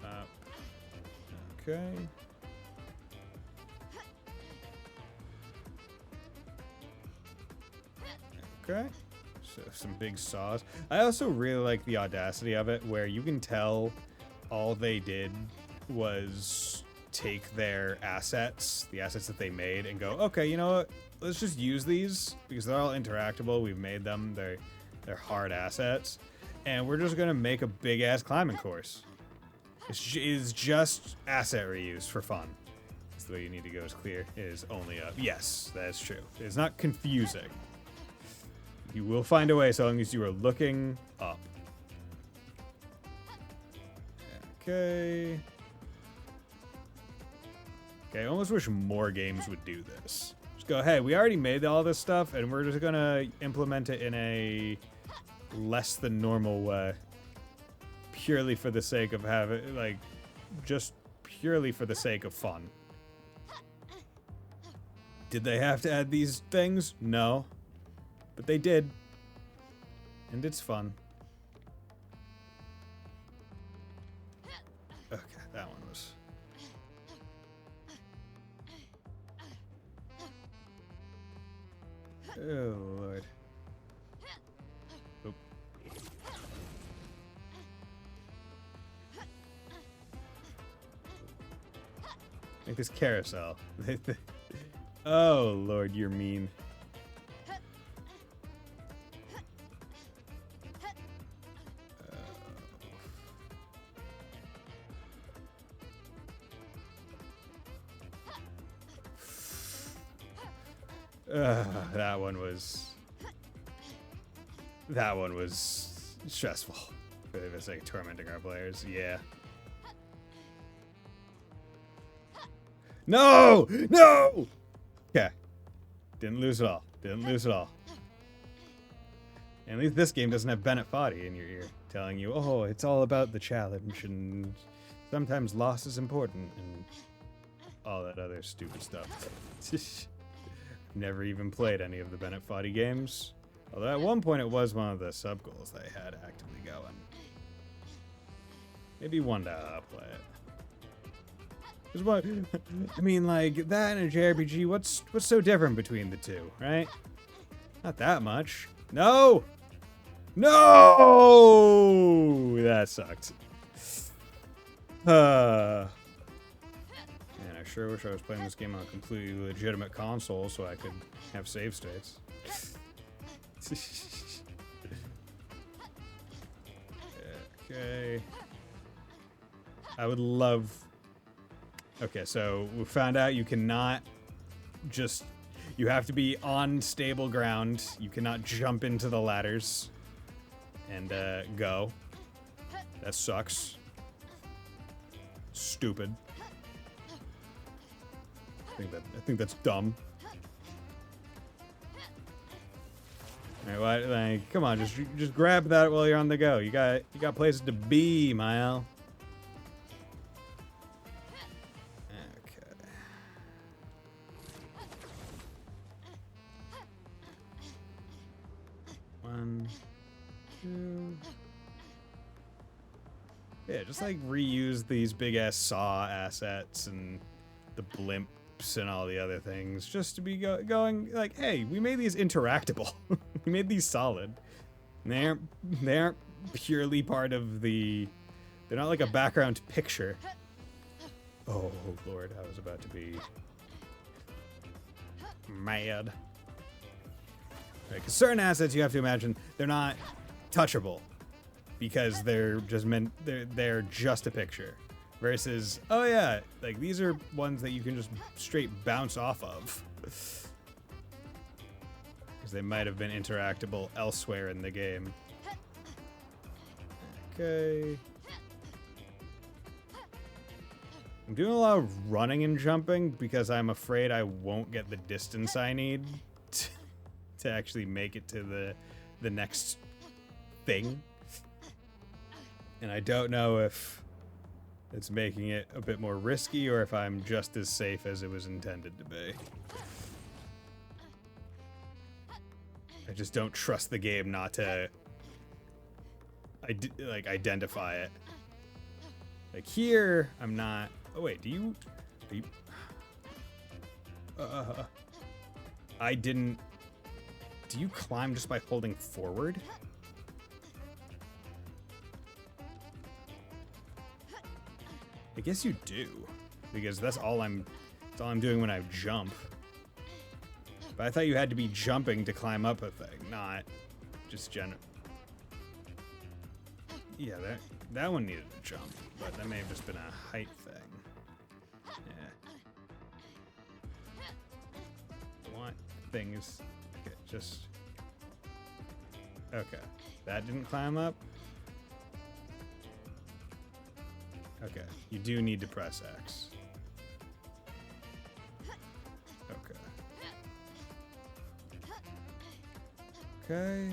up. Okay. Okay. So some big saws. I also really like the audacity of it, where you can tell all they did was take their assets, the assets that they made, and go, okay, you know what? Let's just use these because they're all interactable. We've made them. They're hard assets, and we're just gonna make a big ass climbing course. It's just asset reuse for fun. That's the way you need to go. Is clear is only up. Yes, that's true. It's not confusing. You will find a way so long as you are looking up. Okay. Okay, I almost wish more games would do this. Just go, hey, we already made all this stuff, and we're just gonna implement it in a less than normal way. Purely for the sake of having, like, just purely for the sake of fun. Did they have to add these things? No. But they did. And it's fun. Okay, that one was... Oh, Lord. Oop. Like this carousel. Oh, Lord, you're mean. That one was stressful for the sake of tormenting our players. Yeah. No! No! Okay. Didn't lose it all. Didn't lose it all. And at least this game doesn't have Bennett Foddy in your ear telling you, oh, it's all about the challenge and sometimes loss is important and all that other stupid stuff. Never even played any of the Bennett Foddy games. Although at one point it was one of the sub-goals they had actively going. Maybe one day I'll play it. 'Cause what, I mean, like, that and a JRPG, what's so different between the two, right? Not that much. No! No! That sucked. Man, I sure wish I was playing this game on a completely legitimate console so I could have save states. Okay. I would love... Okay, so we found out you cannot just... You have to be on stable ground. You cannot jump into the ladders and go. That sucks. Stupid. I think that's dumb. All right, like, come on, just grab that while you're on the go. You got places to be, Mile. Okay. One, two. Yeah, just like reuse these big ass saw assets and the blimp and all the other things, just to be going like, hey, we made these interactable. We made these solid. And they aren't purely part of the... They're not like a background picture. Oh, Lord, I was about to be... mad. Right, because certain assets, you have to imagine, they're not touchable. Because they're just meant... They're just a picture. Versus, oh yeah, like these are ones that you can just straight bounce off of. Because they might have been interactable elsewhere in the game. Okay. I'm doing a lot of running and jumping because I'm afraid I won't get the distance I need to actually make it to the next thing. And I don't know if it's making it a bit more risky or if I'm just as safe as it was intended to be. I just don't trust the game not to like identify it. Like here, I'm not. Oh wait, are you? I didn't. Do you climb just by holding forward? I guess you do, because that's all I'm doing when I jump. But I thought you had to be jumping to climb up a thing, not just Yeah, that one needed a jump, but that may have just been a height thing. Yeah. I want things just... Okay. That didn't climb up? Okay. You do need to press X. Okay. Okay.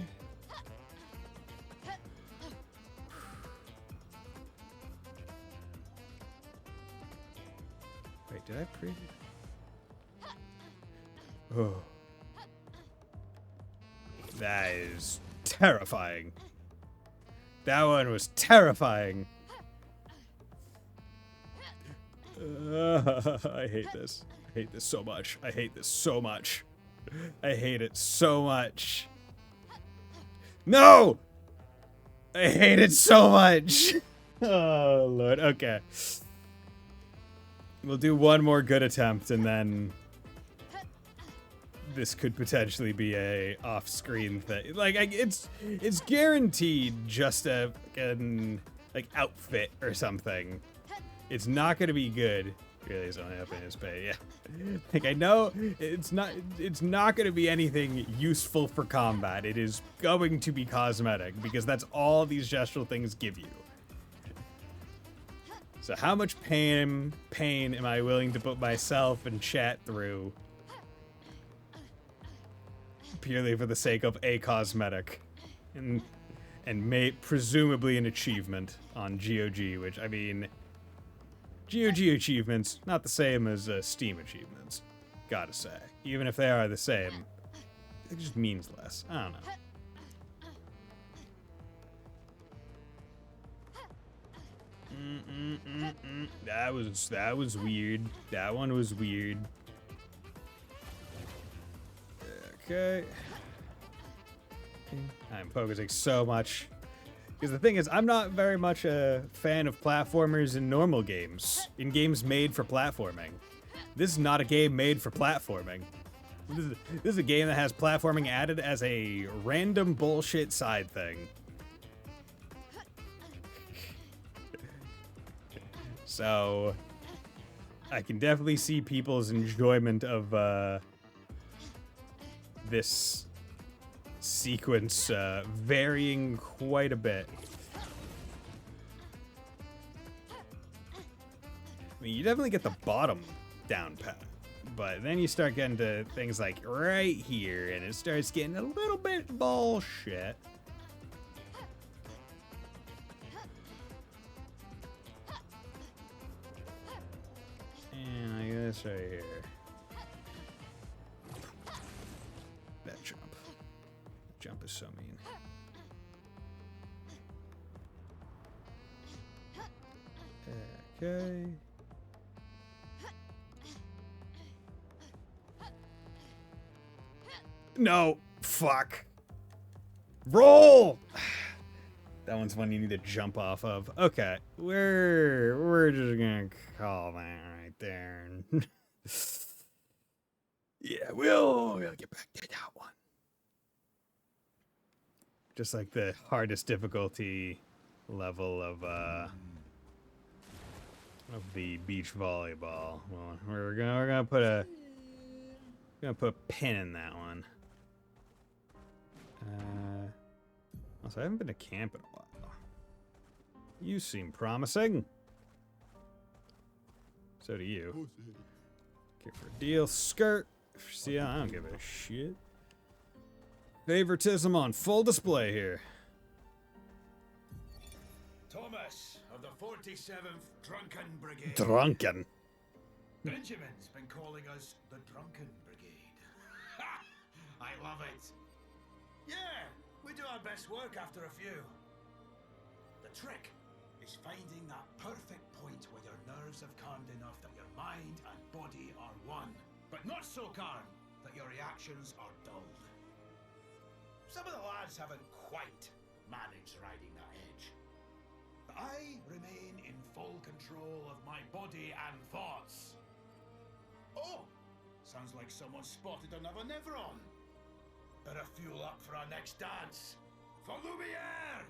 Wait, did I preview? Oh. That is terrifying. That one was terrifying. I hate this. I hate this so much. I hate this so much. I hate it so much. No! I hate it so much. Oh, Lord. Okay. We'll do one more good attempt, and then this could potentially be a off-screen thing. Like, it's guaranteed just a fucking, like, outfit or something. It's not gonna be good. Really, he's only up in his pay. Yeah. Like, I know it's not gonna be anything useful for combat. It is going to be cosmetic because that's all these gestural things give you. So how much pain am I willing to put myself and chat through purely for the sake of a cosmetic and presumably an achievement on GOG, which, I mean, GOG achievements, not the same as Steam achievements, gotta say. Even if they are the same, it just means less. I don't know. That was weird. That one was weird. Okay. I'm focusing so much. Because the thing is, I'm not very much a fan of platformers in normal games. In games made for platforming. This is not a game made for platforming. This is a game that has platforming added as a random bullshit side thing. So, I can definitely see people's enjoyment of this sequence varying quite a bit. I mean, you definitely get the bottom down pat, but then you start getting to things like right here, and it starts getting a little bit bullshit. And I guess right here. That jump. Jump is so mean. Okay. No. Fuck. Roll! That one's one you need to jump off of. Okay. We're just gonna call that right there. Yeah, we'll get back to that one. Just like the hardest difficulty level of the beach volleyball. Well, we're gonna put a pin in that one. Also, I haven't been to camp in a while. You seem promising. So do you. Care for a deal, skirt. See, I don't give a shit. Favoritism on full display here. Thomas of the 47th Drunken Brigade. Drunken. Benjamin's been calling us the Drunken Brigade. Ha! I love it. Yeah, we do our best work after a few. The trick is finding that perfect point where your nerves have calmed enough that your mind and body are one, but not so calm that your reactions are dulled. Some of the lads haven't quite managed riding that edge. But I remain in full control of my body and thoughts. Oh, sounds like someone spotted another Nevron. Better fuel up for our next dance. For Lumiere!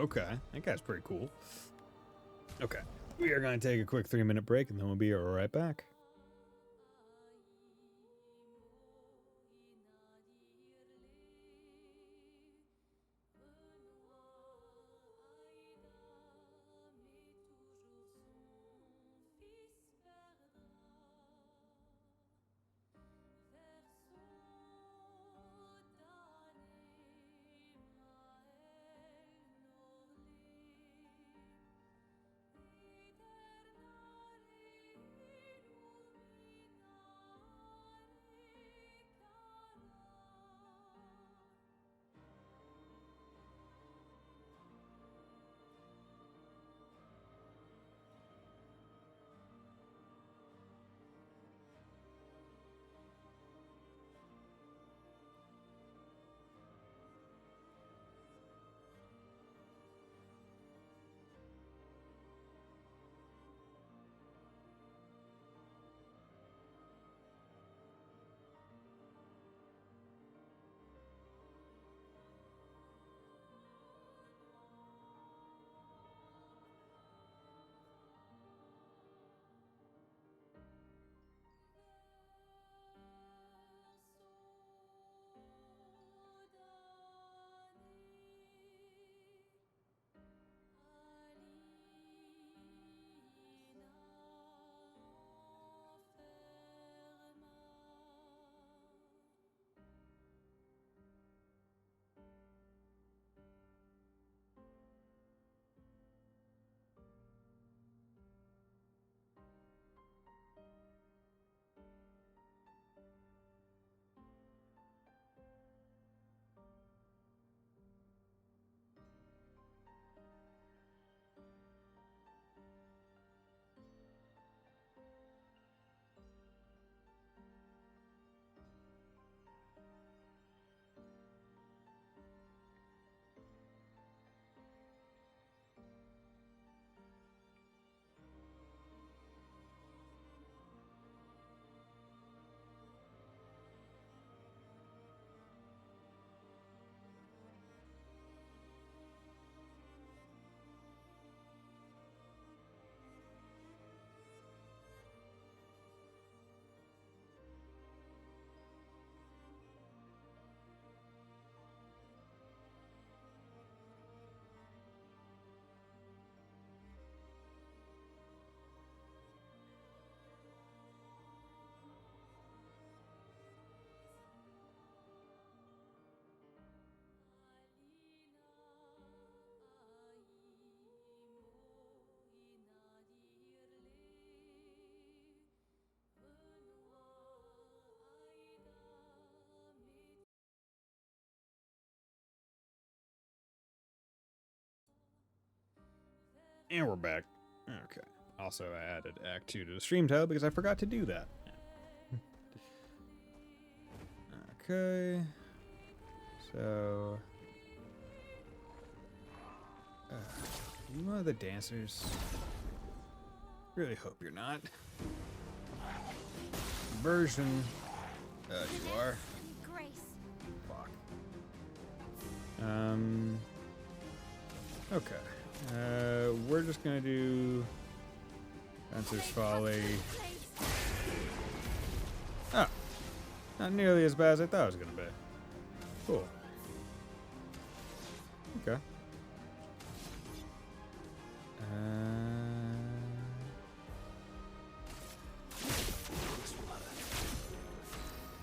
Okay, that guy's pretty cool. Okay, we are going to take a quick 3-minute break and then we'll be right back. And we're back. Okay. Also, I added Act 2 to the stream title because I forgot to do that. Okay. So... you one of the dancers? Really hope you're not. Version. You are. Grace. Fuck. Okay. We're just gonna do Dancer's Folly. Oh. Not nearly as bad as I thought it was gonna be. Cool. Okay.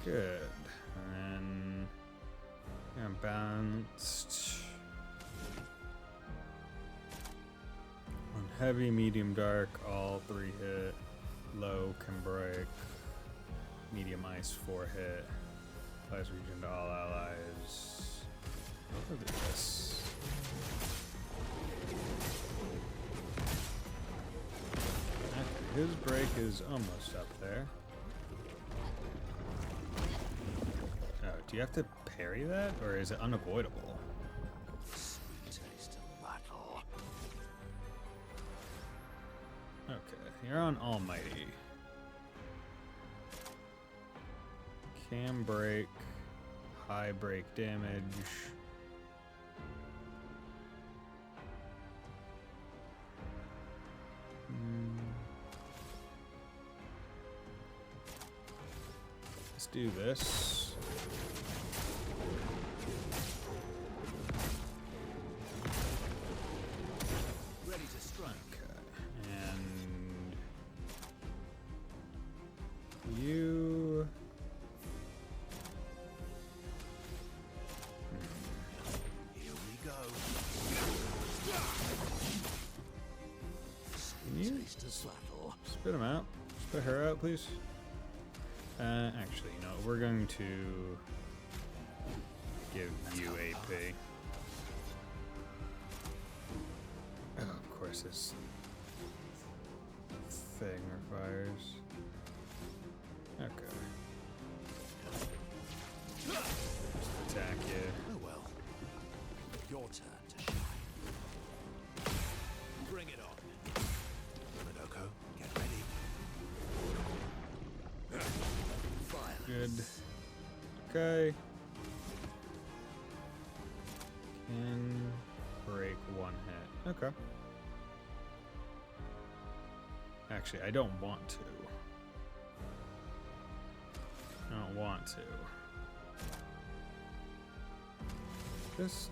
Good. And then I'm balanced. On heavy, medium, dark, all 3 hit. Low can break. Medium ice 4 hit. Applies region to all allies. Look at this. Okay, his break is almost up there. Oh, do you have to parry that, or is it unavoidable? Sweet taste of battle. Okay, you're on Almighty. Can break, high break damage. Let's do this. Ready to strike. Okay, and you. Here we go. Can you Taste of battle. spit him out? Spit her out, please. Actually, no, we're going to give you AP. Oh, of course, this thing requires. Okay. Attack you. Oh well. Your turn to shine. Bring it on. Minoko, get ready. Good. Okay. Can break 1 hit. Okay. Actually, I don't want to. I don't want to. This.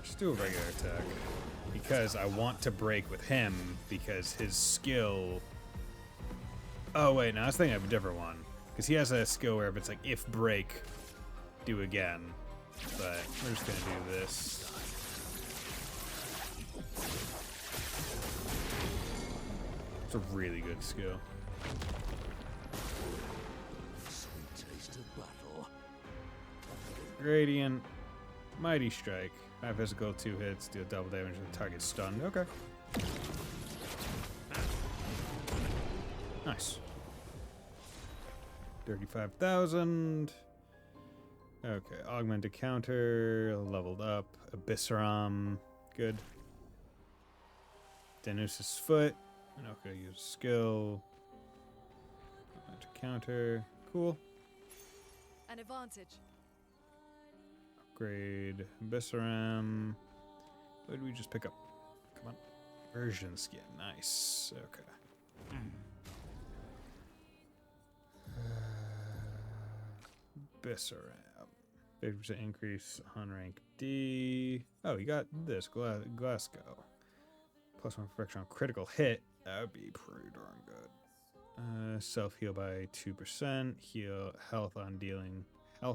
Just do a regular attack. Because I want to break with him, because his skill... Oh, wait, no, I was thinking of a different one. Because he has a skill where if it's like, if break, do again. But we're just going to do this. It's a really good skill. Sweet taste of battle. Gradient. Mighty Strike. High physical, 2 hits, deal double damage to the target stunned. Okay. Nice. 35,000. Okay, augmented counter, leveled up. Abyssaram, good. Danusa's foot. Okay, use skill. Augmented counter, cool. An advantage. Upgrade Abyssaram. What did we just pick up? Come on. Version skin, nice. Okay. Abyssaram. 50% increase on rank D. Oh, you got this, Glasgow. Plus 1 perfection on critical hit. That would be pretty darn good. Self-heal by 2%. Heal health on dealing a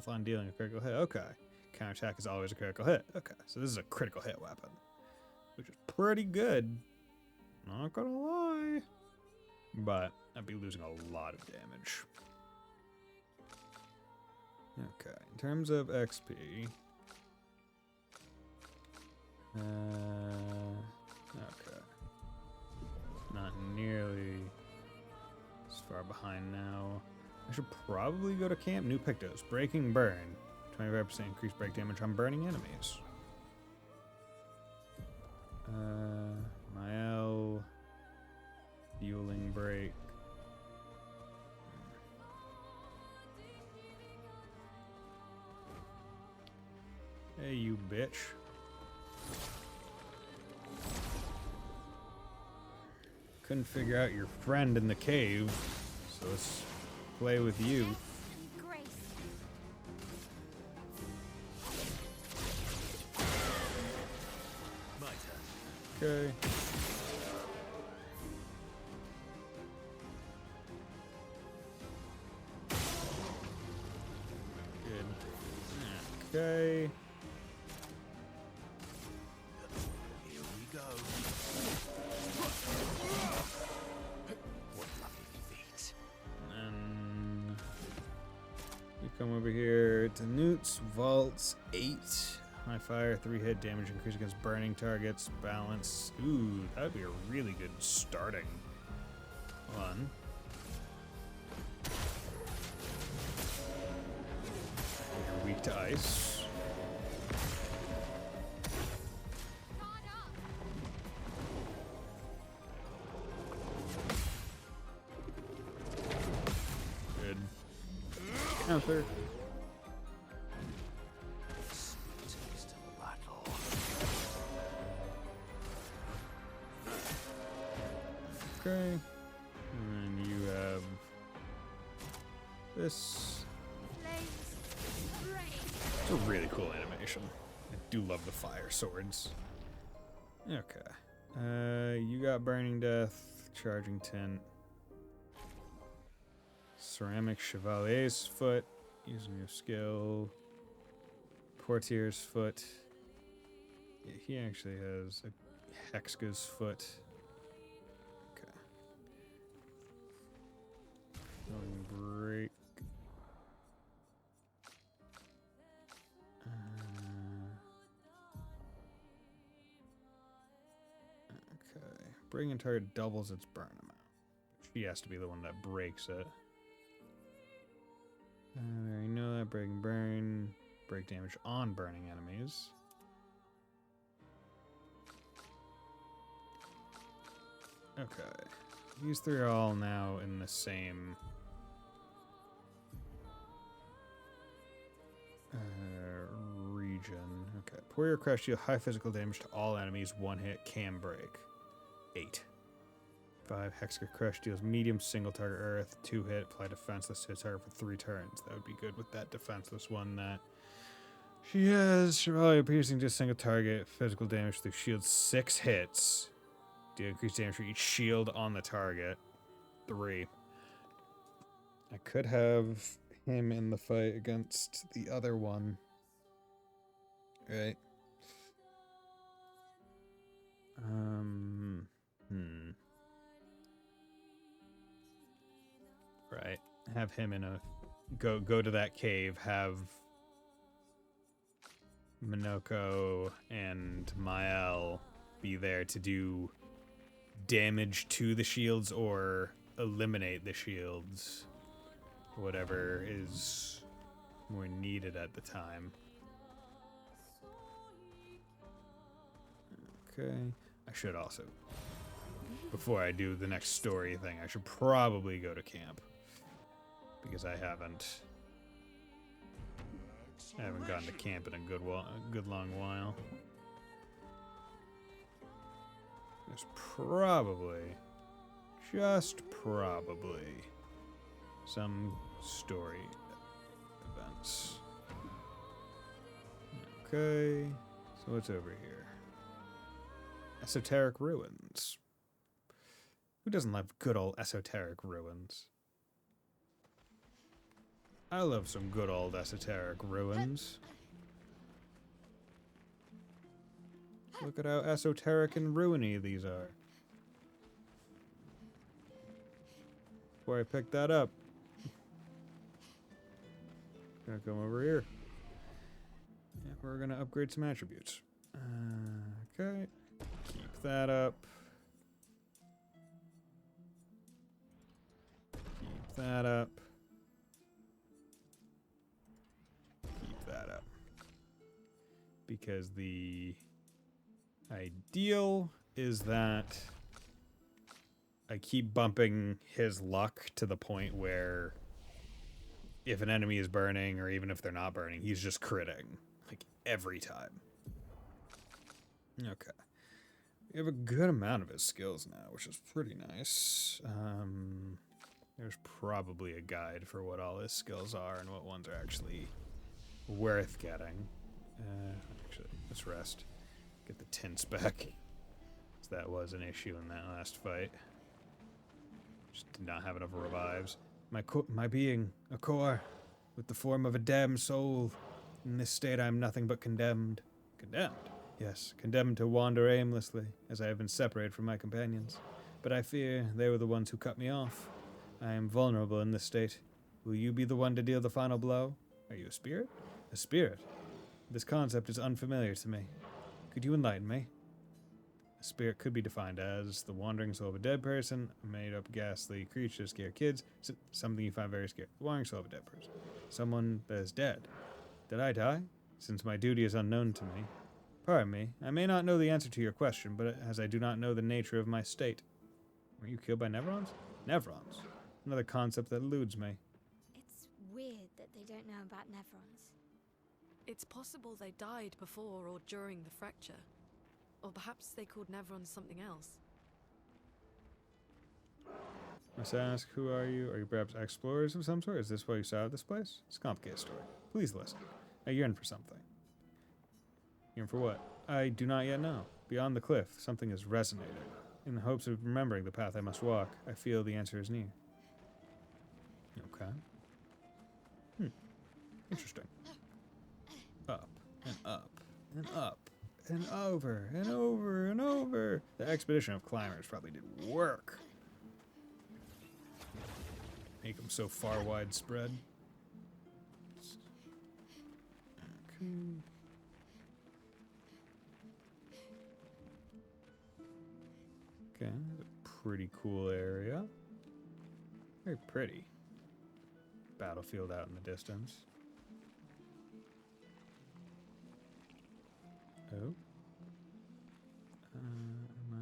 critical hit. Okay. Counterattack is always a critical hit. Okay, so this is a critical hit weapon. Which is pretty good. Not gonna lie. But I'd be losing a lot of damage. Okay, in terms of XP, okay, not nearly as far behind now. I should probably go to camp. New Pictos, Breaking Burn, 25% increased break damage on burning enemies. Mael, Fueling Break. Hey, you bitch. Couldn't figure out your friend in the cave, so let's play with you. Grace. My turn. Okay. Okay. Here we go. What lovely feet. And you come over here to Newt's Vaults 8. High fire, 3 hit, damage increase against burning targets, balance. Ooh, that would be a really good starting one. You're weak to ice. Good. Counter. Taste of battle. Okay. And you have this. It's a really cool animation. I do love the fire swords. Okay. You got Burning Death, Charging Tint, Ceramic Chevalier's Foot, using your skill, Portier's Foot. Yeah, he actually has a Hexga's Foot. Okay. Going break. Okay. Bringing target doubles its burn amount. She has to be the one that breaks it. I already know that. Break and burn. Break damage on burning enemies. Okay. These three are all now in the same region. Okay. Pour your crush deal high physical damage to all enemies. 1 hit can break. 8. 5. Hexagon Crush deals medium single target earth. 2 hit. Apply defenseless to a target for 3 turns. That would be good with that defenseless one that she has. Chevalier piercing to a single target. Physical damage through shield. 6 hits. Deal increased damage for each shield on the target. 3. I could have him in the fight against the other one. Right. Right. Have him in a go to that cave, have Minoko and Mael be there to do damage to the shields or eliminate the shields. Whatever is more needed at the time. Okay. I should also, before I do the next story thing, I should probably go to camp. Because I haven't gone to camp in a good long while. There's probably, just probably, some story events. Okay, so what's over here? Esoteric ruins. Who doesn't love good old esoteric ruins? I love some good old esoteric ruins. Look at how esoteric and ruiny these are. Before I pick that up, gonna come over here. Yeah, we're gonna upgrade some attributes. Okay, keep that up. Keep that up. That up, because the ideal is that I keep bumping his luck to the point where if an enemy is burning or even if they're not burning, he's just critting like every time. Okay, we have a good amount of his skills now, which is pretty nice. There's probably a guide for what all his skills are and what ones are actually worth getting. Actually, let's rest. Get the tints back. So that was an issue in that last fight. Just did not have enough revives. My being, a core, with the form of a damned soul, In this state I am nothing but condemned. Condemned? Yes, condemned to wander aimlessly, as I have been separated from my companions. But I fear they were the ones who cut me off. I am vulnerable in this state. Will you be the one to deal the final blow? Are you a spirit? A spirit? This concept is unfamiliar to me. Could you enlighten me? A spirit could be defined as the wandering soul of a dead person, a made-up ghastly creature to scare kids, something you find very scary. The wandering soul of a dead person. Someone that is dead. Did I die? Since my duty is unknown to me. Pardon me, I may not know the answer to your question, but as I do not know the nature of my state. Were you killed by Nevrons? Nevrons. Another concept that eludes me. It's weird that they don't know about Nevrons. It's possible they died before or during the fracture. Or perhaps they called Nevrons something else. Must I ask, who are you? Are you perhaps explorers of some sort? Is this why you started this place? It's a complicated story. Please listen. I yearn for something. Yearn for what? I do not yet know. Beyond the cliff, something is resonating. In the hopes of remembering the path I must walk, I feel the answer is near. Okay. Interesting. Up, and up, and up, and over, and over, and over. The expedition of climbers probably did work. Make them so far widespread. Okay. Okay, that's a pretty cool area. Very pretty. Battlefield out in the distance. Oh. Am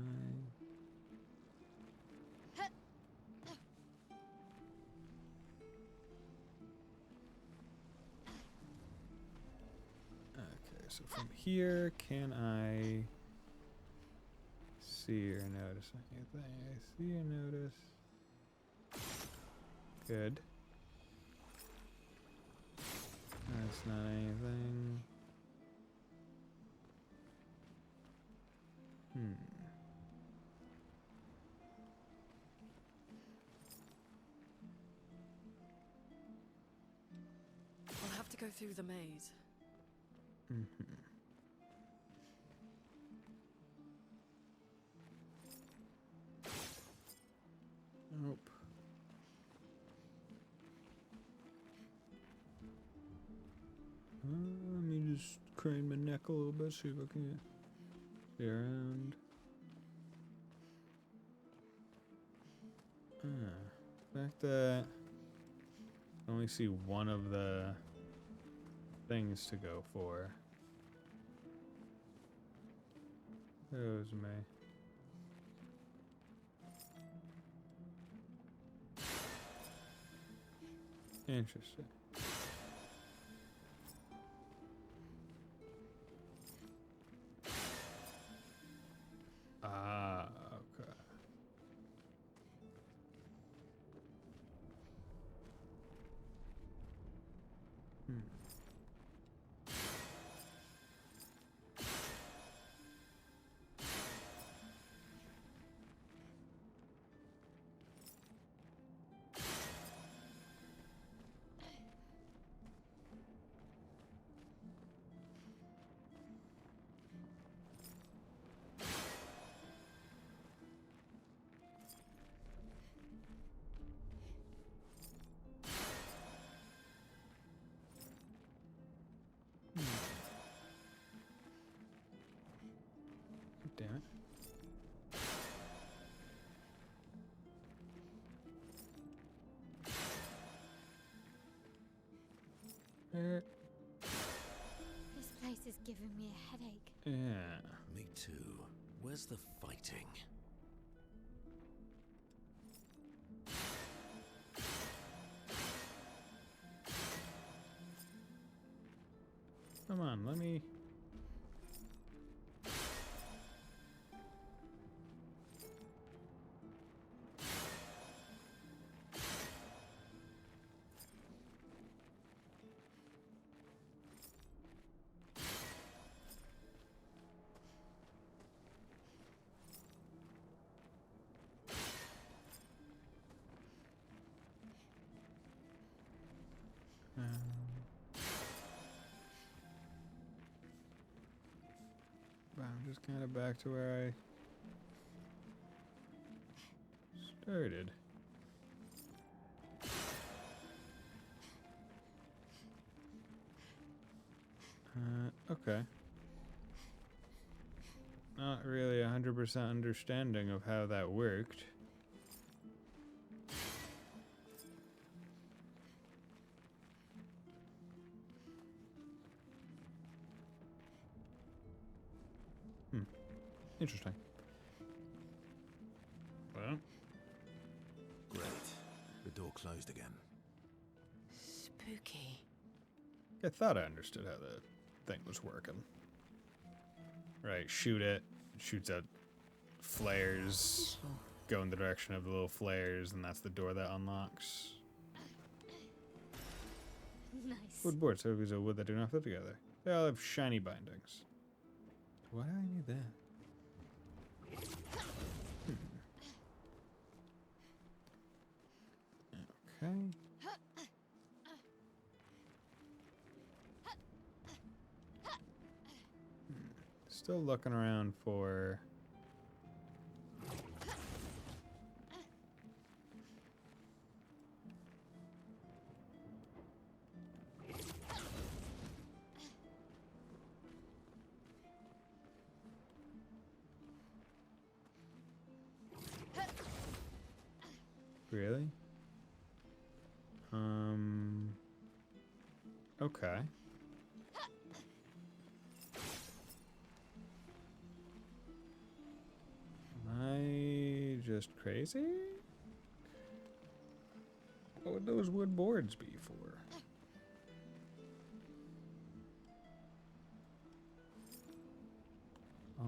I... Okay, so from here, can I see or notice anything? I see or notice. Good. That's not anything. I'll have to go through the maze. Nope. Let me just crane my neck a little bit, see if I can see around. The fact that I only see one of the things to go for. Those me. Interesting. Ah, okay. Damn it. This place is giving me a headache. Yeah. Me too. Where's the fighting? Come on, let me... just kind of back to where I started. Okay. Not really 100% understanding of how that worked. Interesting. Well, Great. The door closed again. Spooky. I thought I understood how the thing was working. Right, shoot it, shoots out flares, go in the direction of the little flares, and that's the door that unlocks. Nice. Wood boards, so pieces of wood that do not fit together. They all have shiny bindings. Why do I need that? Okay. Still looking around for... Really? Okay. Am I just crazy? What would those wood boards be for?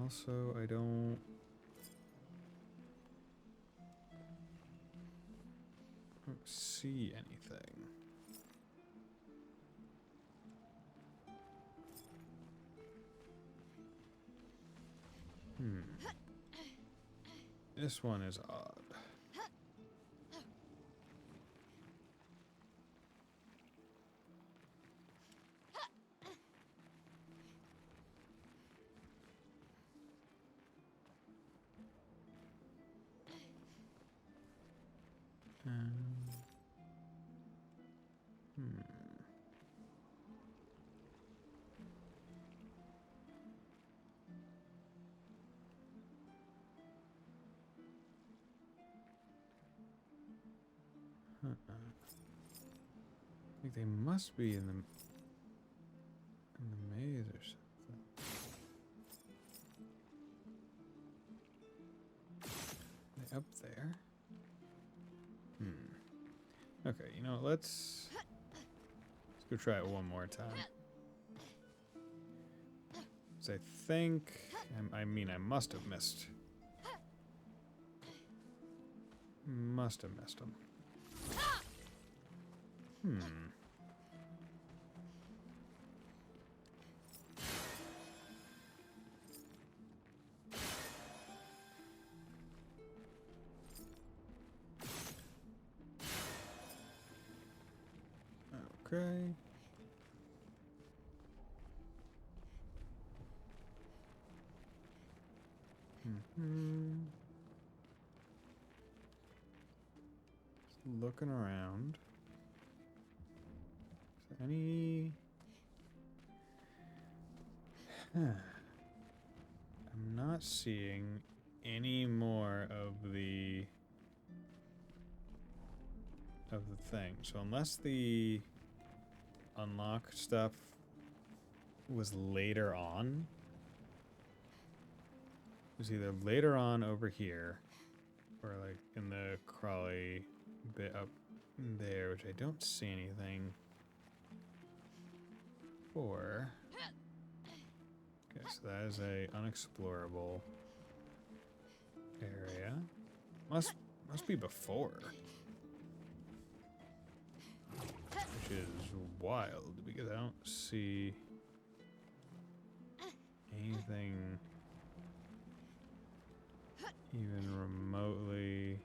Also, I don't see anything. This one is odd. I think they must be in the maze or something. Are they up there? Okay, you know what, let's go try it one more time. So I think, I mean, I must have missed. Must have missed them. Okay. Just looking around. Is there any... I'm not seeing any more of the thing. So unless the unlock stuff was later on, it was either later on over here or like in the crawly bit up there, which I don't see anything for. Okay, so that is a unexplorable area. Must be before. Which is wild because I don't see anything even remotely.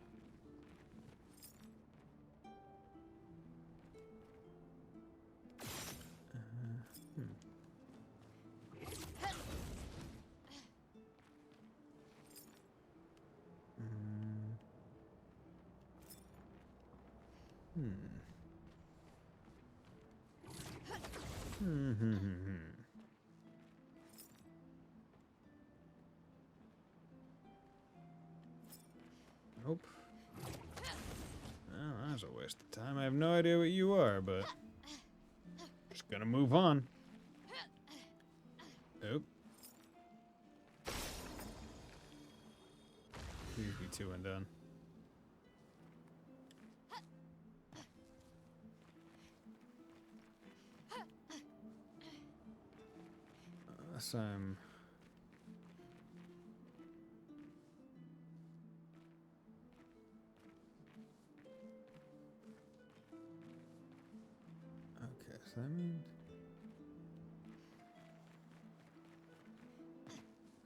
Nope. Well, that was a waste of time. I have no idea what you are, but just gonna move on. Nope. Please be 2 and done. Unless I'm... Okay, so that means...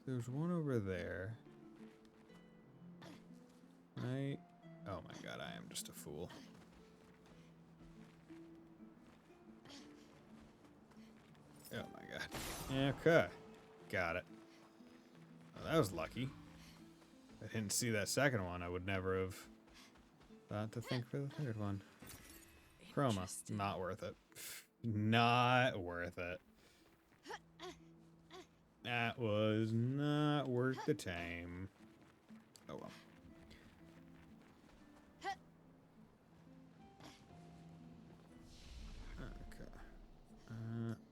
There's one over there. Right? Oh my god, I am just a fool. Oh my god. Okay. Got it. Well, that was lucky. If I didn't see that second one, I would never have thought to think for the third one. Chroma. Interesting. Not worth it. Not worth it. That was not worth the time. Oh well.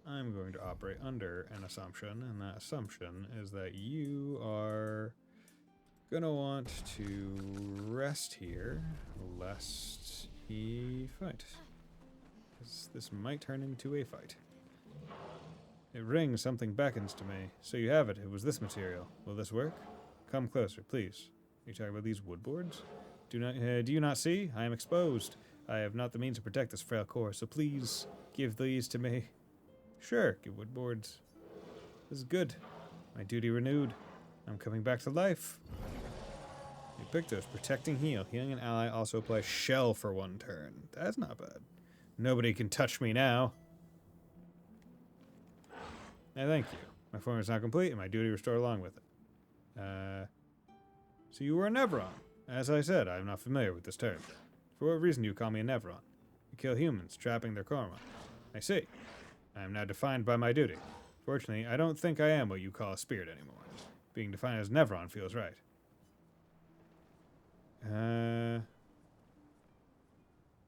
I'm going to operate under an assumption, and that assumption is that you are gonna want to rest here, lest he fight. This might turn into a fight. It rings, something beckons to me. So you have it. It was this material. Will this work? Come closer, please. Are you talking about these wood boards? Do you not see? I am exposed. I have not the means to protect this frail core, so please give these to me. Sure, give wood boards. This is good. My duty renewed. I'm coming back to life. You picked those. Protecting heal. Healing an ally also applies shell for 1 turn. That's not bad. Nobody can touch me now. And thank you. My form is now complete, and my duty restored along with it. So you were a Nevron. As I said, I am not familiar with this term. For what reason do you call me a Nevron? You kill humans, trapping their karma. I see. I am now defined by my duty. Fortunately, I don't think I am what you call a spirit anymore. Being defined as Nevron feels right.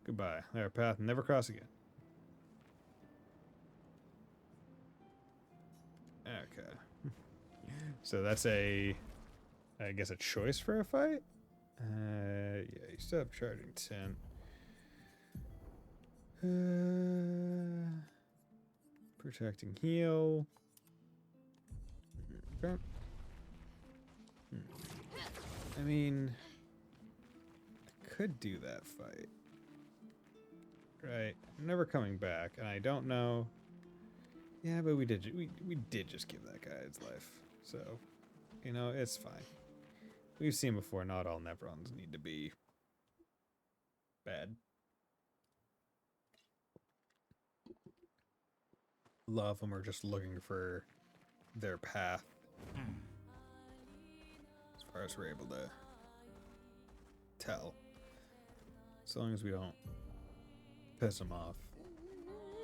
Goodbye. Our path never cross again. Okay. So that's I guess a choice for a fight? Yeah, you still have charging 10. Protecting heal. Okay. I mean, I could do that fight. Right. I'm never coming back, and I don't know. Yeah, but we did just give that guy his life. So, you know, it's fine. We've seen before, not all Nevrons need to be bad. A lot of them are just looking for their path. As far as we're able to tell. As long as we don't piss them off.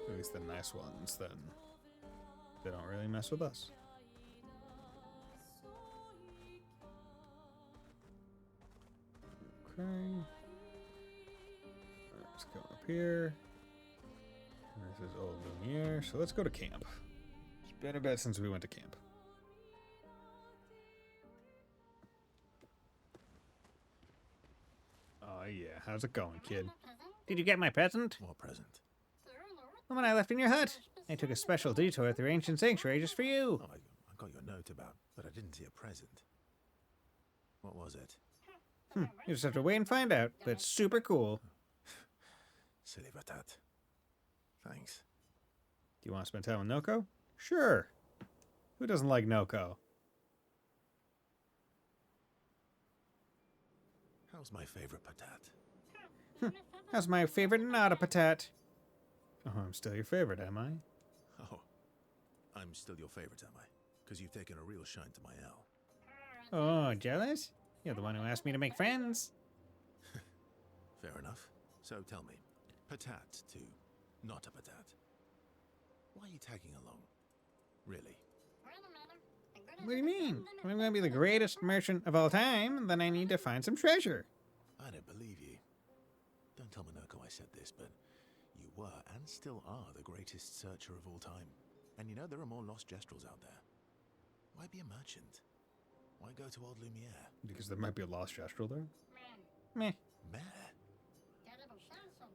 At least the nice ones, then they don't really mess with us. Okay. Let's go up here. And this is Old Lumiere, so let's go to camp. It's been a bit since we went to camp. Oh yeah, how's it going, kid? Did you get my present? What present? The one I left in your hut. I took a special detour through ancient sanctuary just for you. Oh, I got your note about, but I didn't see a present. What was it? You just have to wait and find out, but it's super cool. Silly patat. Thanks. Do you want to spend time with Noko? Sure. Who doesn't like Noko? How's my favorite patat? That's my favorite not a patat. Oh, I'm still your favorite, am I? Oh, I'm still your favorite, am I? Because you've taken a real shine to my L. Oh, jealous? You're the one who asked me to make friends. Fair enough. So tell me, Patat to not a patat. Why are you tagging along? Really? What do you mean? If I'm going to be the greatest merchant of all time, then I need to find some treasure. I don't believe you. Don't tell Minoko I said this, but you were and still are the greatest searcher of all time. And you know there are more lost Gestrels out there. Why be a merchant? Why go to old Lumiere? Because there might be a lost gestural there. Meh. Mare?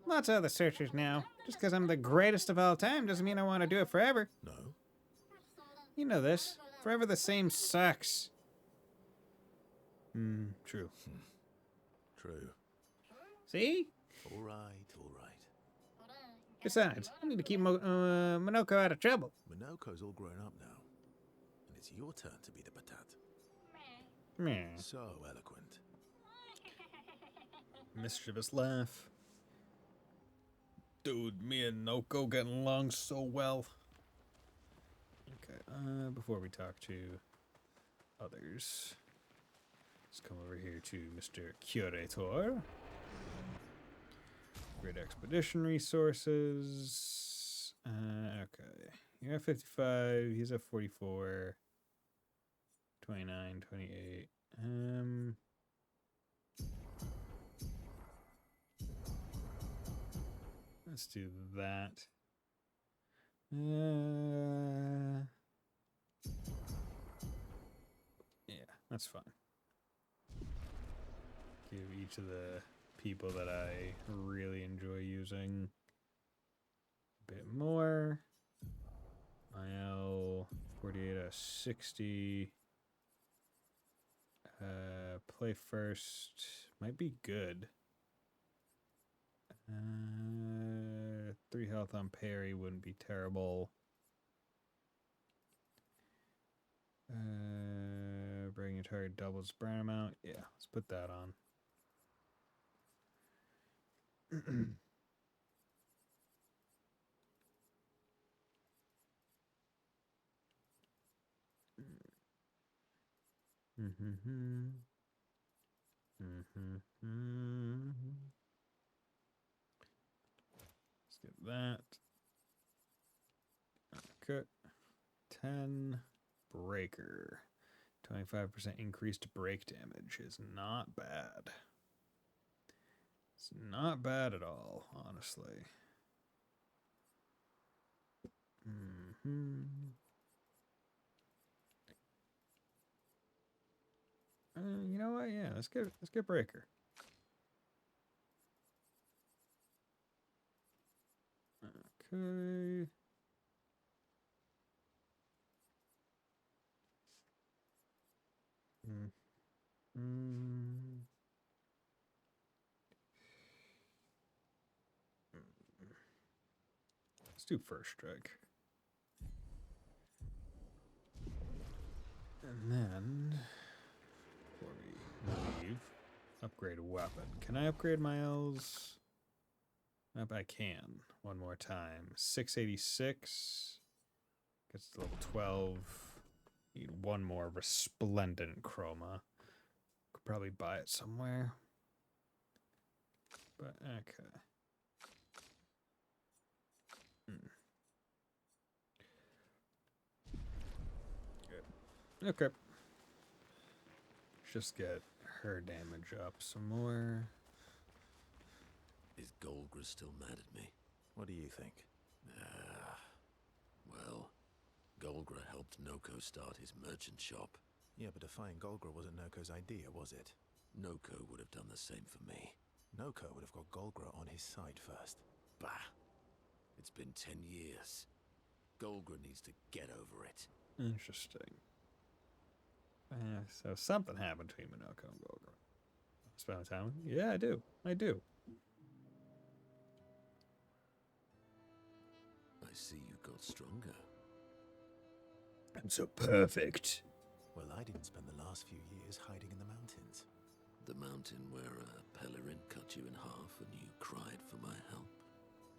Lots of other searchers now. Just because I'm the greatest of all time doesn't mean I want to do it forever. No? You know this. Forever the same sucks. True. True. See? All right, all right. Besides, I need to keep Minoko out of trouble. Minoko's all grown up now. And it's your turn to be the patat. Meh. So eloquent. Mischievous laugh. Dude, me and Noko getting along so well. Okay, before we talk to others, let's come over here to Mr. Curator. Great expedition resources. Okay. You're at 55, he's at 44. 29, 28. Let's do that. Yeah, that's fine. Give each of the people that I really enjoy using a bit more. IL 48 out of 60. Play first might be good. 3 health on parry wouldn't be terrible. Bring entire doubles burn amount. Yeah, let's put that on. Let's get that. Okay. 10 breaker. 25% increased break damage is not bad. It's not bad at all, honestly. You know what? Yeah, let's get breaker. Okay. Let's do first strike. And then, before we leave, upgrade a weapon. Can I upgrade my L's? Yep, I can. One more time. 686. Gets to level 12. Need one more resplendent chroma. Could probably buy it somewhere. But, okay. Good. Okay. Just get her damage up some more. Is Golgra still mad at me? What do you think? Well, Golgra helped Noko start his merchant shop. Yeah, but defying Golgra wasn't Noko's idea, was it? Noko would have done the same for me. Noko would have got Golgra on his side first. Bah! It's been 10 years. Golgra needs to get over it. Interesting. So something happened between Minoko and Golgra. Spend time with him? Yeah, I do. I do. I see you got stronger. I'm so perfect. Well, I didn't spend the last few years hiding in the mountains. The mountain where a Pellerin cut you in half and you cried for my help.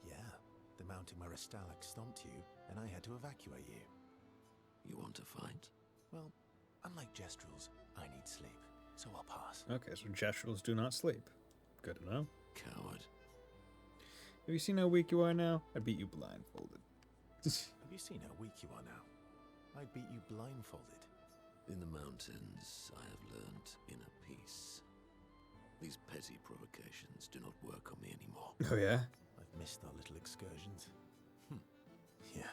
Yeah, the mountain where a Stalak stomped you and I had to evacuate you. You want to fight? Well, unlike Gestrels, I need sleep, so I'll pass. Okay, so Gestrels do not sleep. Good to know. Coward. Have you seen how weak you are now? I beat you blindfolded. Have you seen how weak you are now? I beat you blindfolded. In the mountains, I have learned inner peace. These petty provocations do not work on me anymore. Oh yeah? I've missed our little excursions. Yeah,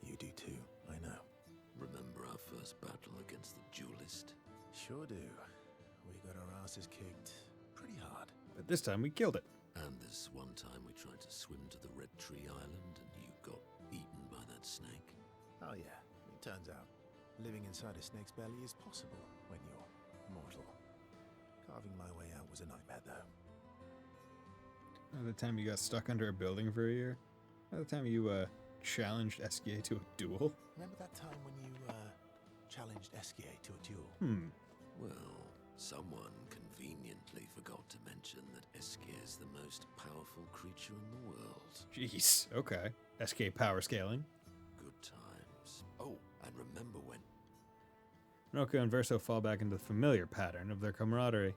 you do too, I know. Remember our first battle against the duelist? Sure do. We got our asses kicked pretty hard. But this time we killed it. And this one time we tried to swim to the Red Tree Island and you got eaten by that snake. Oh yeah, it turns out living inside a snake's belly is possible when you're mortal. Carving my way out was a nightmare though. The time you got stuck under a building for a year. The time you challenged SKA to a duel. Remember that time when you challenged SKA to a duel? Well, someone conveniently forgot to mention that SK is the most powerful creature in the world. Jeez. Okay. SK power scaling. Good times. Oh, and remember when... Noka and Verso fall back into the familiar pattern of their camaraderie.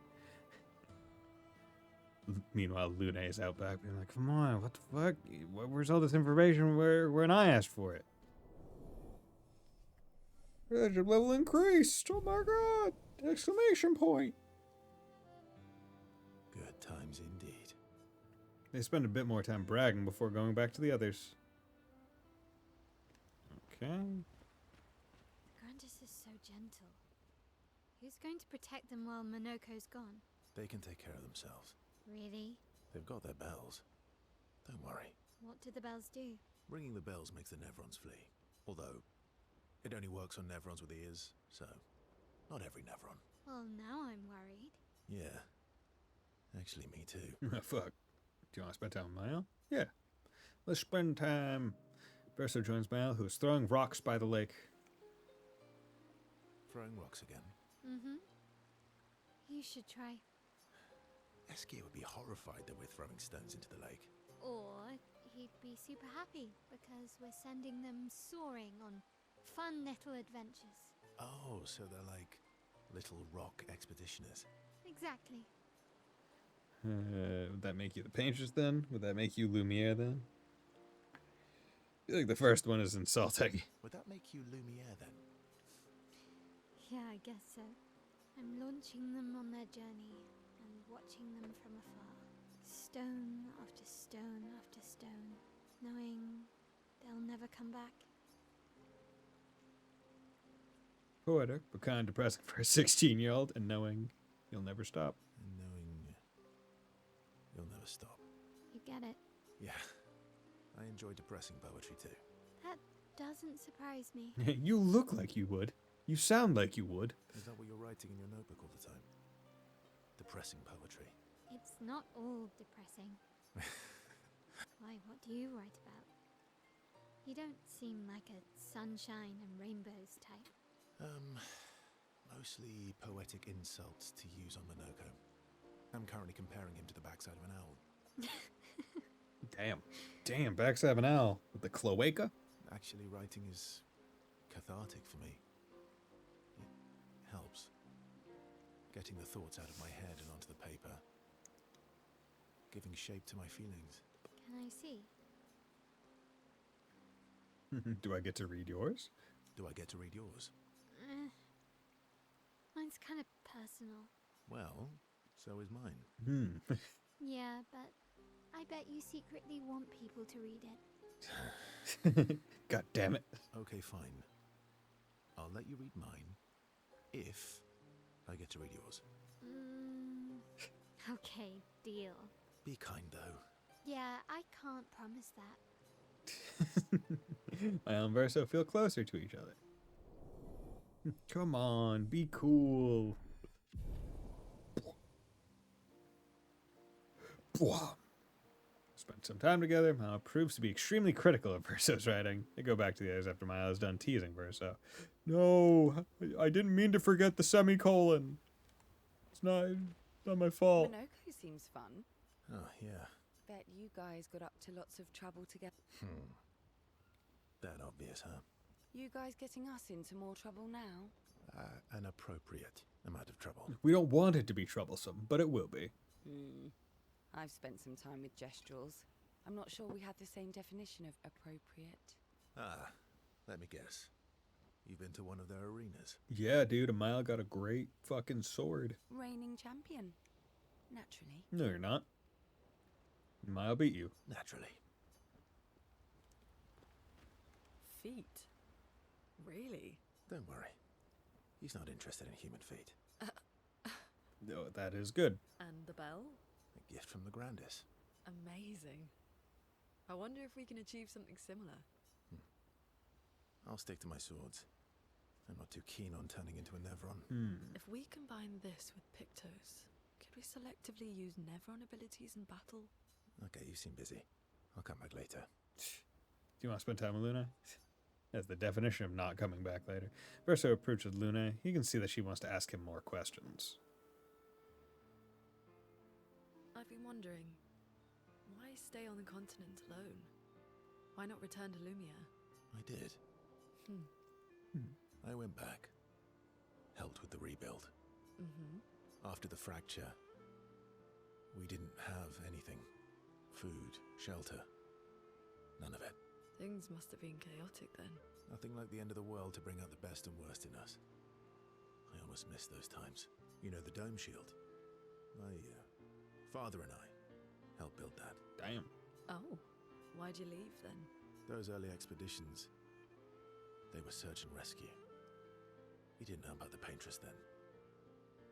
Meanwhile, Lune is out back being like, come on, what the fuck? Where's all this information when I asked for it? Relationship level increased! Oh my god! Exclamation point! Good times indeed. They spend a bit more time bragging before going back to the others. Okay. Grandis is so gentle. Who's going to protect them while Monoko's gone? They can take care of themselves. Really? They've got their bells. Don't worry. What do the bells do? Ringing the bells makes the Nevrons flee. Although, it only works on Nevrons with ears, so not every Nevron. Well, now I'm worried. Yeah. Actually, me too. Fuck. Do you want to spend time with Mael? Yeah. Let's spend time. Verso joins Mael, who is throwing rocks by the lake. Throwing rocks again. Mm-hmm. You should try. SK would be horrified that we're throwing stones into the lake. Or he'd be super happy because we're sending them soaring on fun little adventures. Oh, so they're like little rock expeditioners. Exactly. Would that make you the Painters then? Would that make you Lumiere then? I feel like the first one is insulting. Would that make you Lumiere then? Yeah, I guess so. I'm launching them on their journey and watching them from afar. Stone after stone after stone, knowing they'll never come back. Poetic, but kind of depressing for a 16-year-old, and knowing you'll never stop. And knowing you'll never stop. You get it. Yeah. I enjoy depressing poetry too. That doesn't surprise me. You look like you would. You sound like you would. Is that what you're writing in your notebook all the time? Depressing poetry. It's not all depressing. Why, what do you write about? You don't seem like a sunshine and rainbows type. Mostly poetic insults to use on Monoko. I'm currently comparing him to the backside of an owl. Damn, backstab of an owl with the cloaca? Actually, writing is cathartic for me. It helps. Getting the thoughts out of my head and onto the paper. Giving shape to my feelings. Can I see? Do I get to read yours? Do I get to read yours? Mine's kind of personal. Well, so is mine. Yeah, but I bet you secretly want people to read it. God damn it. Okay, fine. I'll let you read mine if I get to read yours. Okay, deal. Be kind, though. Yeah, I can't promise that. Mael and Verso feel closer to each other. Come on, be cool. Spend some time together. Mael proves to be extremely critical of Verso's writing. They go back to the others after Mael is done teasing Verso. No, I didn't mean to forget the semicolon. It's not my fault. Monoko seems fun. Oh, yeah. Bet you guys got up to lots of trouble together. That obvious, huh? You guys getting us into more trouble now? An appropriate amount of trouble. We don't want it to be troublesome, but it will be. I've spent some time with Gestrals. I'm not sure we had the same definition of appropriate. Ah, let me guess. You've been to one of their arenas? Yeah, dude, Amaya got a great fucking sword. Reigning champion. Naturally. No, you're not. Amaya beat you. Naturally. Feet? Really? Don't worry. He's not interested in human feet. No, that is good. And the bell? A gift from the Grandis. Amazing. I wonder if we can achieve something similar. I'll stick to my swords. I'm not too keen on turning into a Nevron. If we combine this with Pictos, could we selectively use Nevron abilities in battle? Okay, you seem busy. I'll come back later. Do you want to spend time with Luna? That's the definition of not coming back later. Verso approaches Luna. You can see that she wants to ask him more questions. I've been wondering, why stay on the continent alone? Why not return to Lumia? I did. I went back. Helped with the rebuild. After the fracture, we didn't have anything. Food, shelter. None of it. Things must have been chaotic then. Nothing like the end of the world to bring out the best and worst in us. I almost miss those times. You know, the dome shield. My father and I helped build that. Damn. Oh, why'd you leave then? Those early expeditions, they were search and rescue. We didn't know about the Paintress then.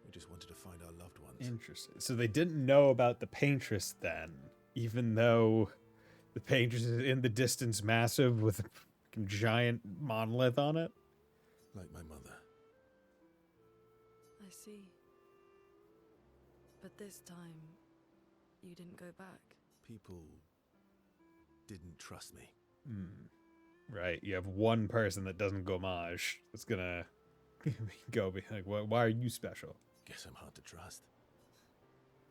We just wanted to find our loved ones. Interesting. So they didn't know about the Paintress then, even though the Paintress is in the distance massive with a fucking giant monolith on it? Like my mother. I see. But this time, you didn't go back. People didn't trust me. Right. You have one person that doesn't go maj that's gonna go be like, why are you special? Guess I'm hard to trust.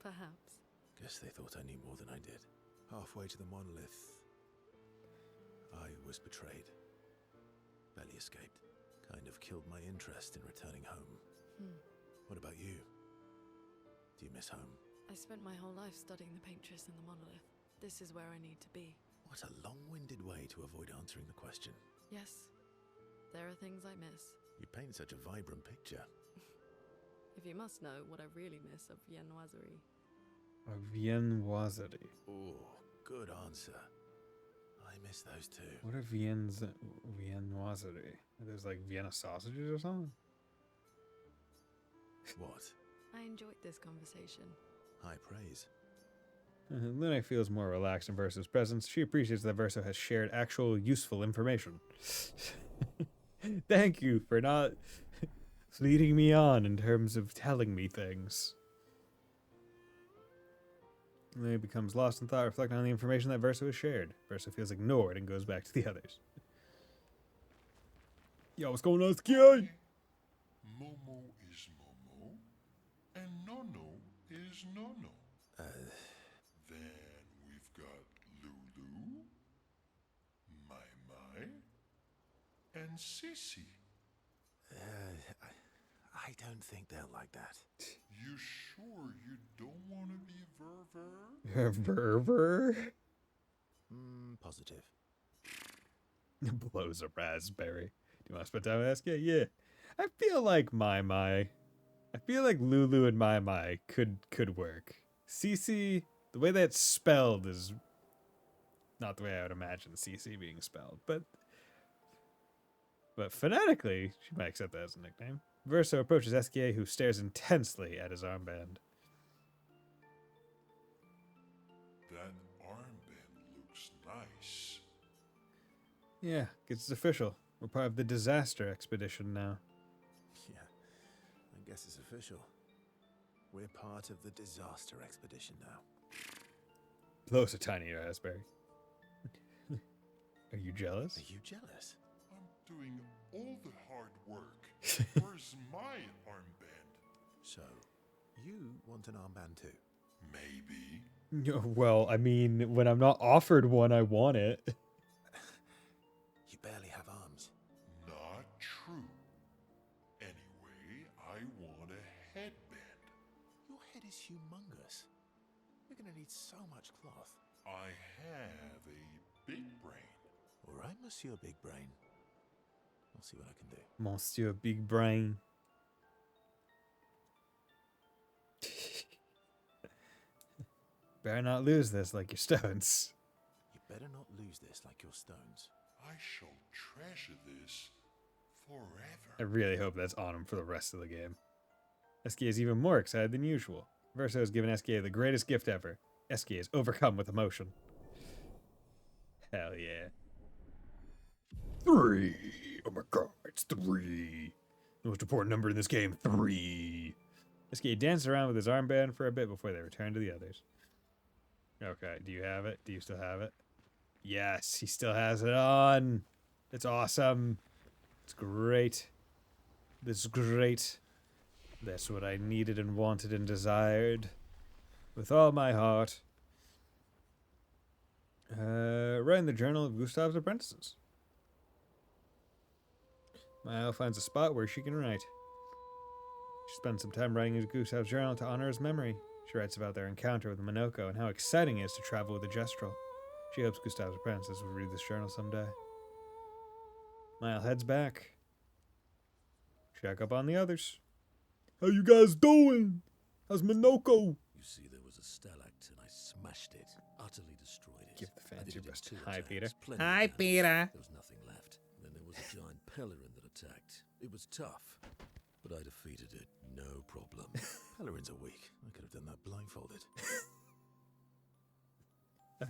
Perhaps. Guess they thought I knew more than I did. Halfway to the monolith, I was betrayed. Barely escaped. Kind of killed my interest in returning home. What about you? Do you miss home? I spent my whole life studying the Paintress and the monolith. This is where I need to be. What a long-winded way to avoid answering the question. Yes, there are things I miss. You paint such a vibrant picture. If you must know what I really miss of viennoiserie. A viennoiserie. Oh, good answer. I miss those too. What are viennoiserie? There's like Vienna sausages or something? What? I enjoyed this conversation. High praise. Luna feels more relaxed in Verso's presence. She appreciates that Verso has shared actual useful information. Thank you for not leading me on in terms of telling me things. Luna becomes lost in thought, reflecting on the information that Verso has shared. Verso feels ignored and goes back to the others. Yo, what's going on, Ski? Momo is Momo, and Nono is Nono. Then we've got Lulu, Mai, and Sissy. I don't think they'll like that. You sure you don't want to be Verver? Verver? Positive. Blows a raspberry. Do you want to spend time with SK? Yeah. I feel like Mai. I feel like Lulu and Mai could work. Cece, the way that's spelled is not the way I would imagine Cece being spelled, but phonetically, she might accept that as a nickname. Verso approaches SKA, who stares intensely at his armband. That armband looks nice. Yeah, it's official. We're part of the disaster expedition now. Yeah, I guess it's official. We're part of the disaster expedition now. Blows a tiny raspberry. Are you jealous? Are you jealous? I'm doing all the hard work. Where's my armband? So, you want an armband too? Maybe. Well, I mean, when I'm not offered one, I want it. You barely have arms. Not true. Anyway, I want a headband. Your head is humongous. You're gonna need so much cloth. I have a big brain. All right, Monsieur Big Brain. I'll see what I can do. Monsieur Big Brain. Better not lose this like your stones. You better not lose this like your stones. I shall treasure this forever. I really hope that's on him for the rest of the game. SK is even more excited than usual. Verso has given SK the greatest gift ever. SK is overcome with emotion. Hell yeah. 3! Oh my god, it's 3! The most important number in this game, 3! SK danced around with his armband for a bit before they returned to the others. Okay, do you have it? Do you still have it? Yes, he still has it on! It's awesome! It's great. This is great. That's what I needed and wanted and desired. With all my heart. Writing the journal of Gustav's apprentices. Mael finds a spot where she can write. She spends some time writing Gustav's journal to honor his memory. She writes about their encounter with Minoko and how exciting it is to travel with a Gestrel. She hopes Gustav's apprentices will read this journal someday. Mael heads back. Check up on the others. How you guys doing? How's Minoko? You see, there was a stalactite and I smashed it, utterly destroyed it. Give the fans I did your it in best. 2 Hi, attacks, Peter. plenty of Hi, damage. Peter. There was nothing left. Then there was a giant pelerin that attacked. It was tough, but I defeated it, no problem. Pelerins are weak. I could have done that blindfolded.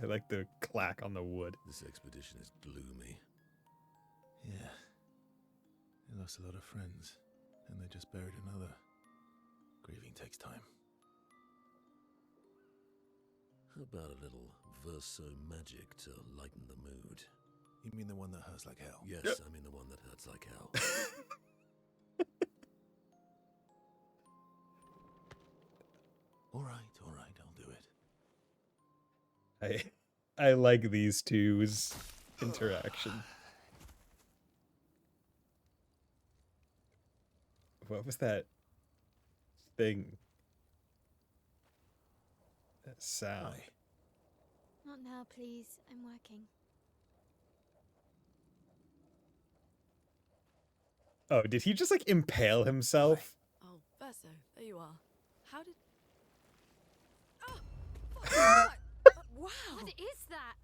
I like the clack on the wood. This expedition is gloomy. Yeah. They lost a lot of friends, and they just buried another. Grieving takes time. How about a little verso magic to lighten the mood? You mean the one that hurts like hell? Yes, I mean the one that hurts like hell. All right, I'll do it. I like these two's interaction. What was that thing? That sound. Hi. Not now, please. I'm working. Oh, did he just like impale himself? Oh, Verso, there you are. How did... Oh! Wow! What is that?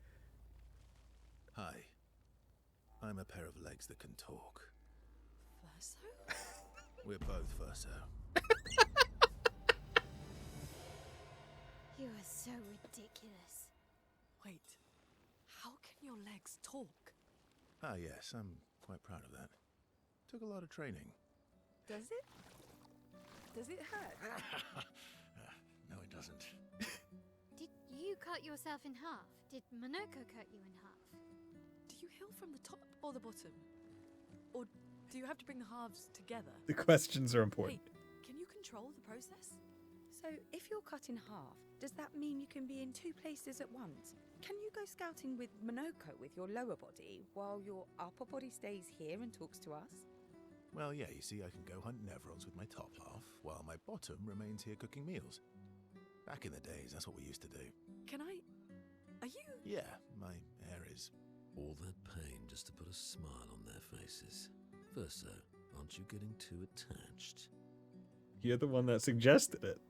Hi. I'm a pair of legs that can talk. Verso? We're both Verso. You are so ridiculous. Wait, how can your legs talk? Ah, yes, I'm quite proud of that. Took a lot of training. Does it? Does it hurt? No, it doesn't. Did you cut yourself in half? Did Minoko cut you in half? Do you heal from the top or the bottom? Or do you have to bring the halves together? The questions are important. Hey, can you control the process? So, if you're cut in half, does that mean you can be in 2 places at once? Can you go scouting with Minoko with your lower body, while your upper body stays here and talks to us? Well, yeah, you see, I can go hunt Nevrons with my top half, while my bottom remains here cooking meals. Back in the days, that's what we used to do. Can I... Are you... Yeah, my hair is... All that pain just to put a smile on their faces. Verso, aren't you getting too attached? You're the one that suggested it.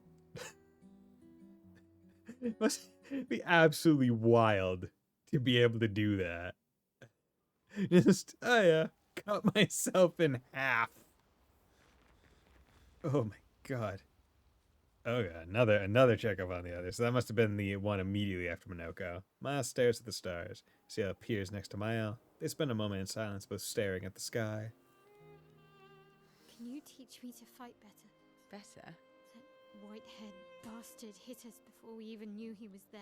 It must be absolutely wild to be able to do that. Just, oh yeah, cut myself in half. Oh my god. Oh yeah, another checkup on the other. So that must have been the one immediately after Minoko. Maya stares at the stars. Ciel appears next to Maya. They spend a moment in silence, both staring at the sky. Can you teach me to fight better? Better? That white-haired bastard hit us before we even knew he was there.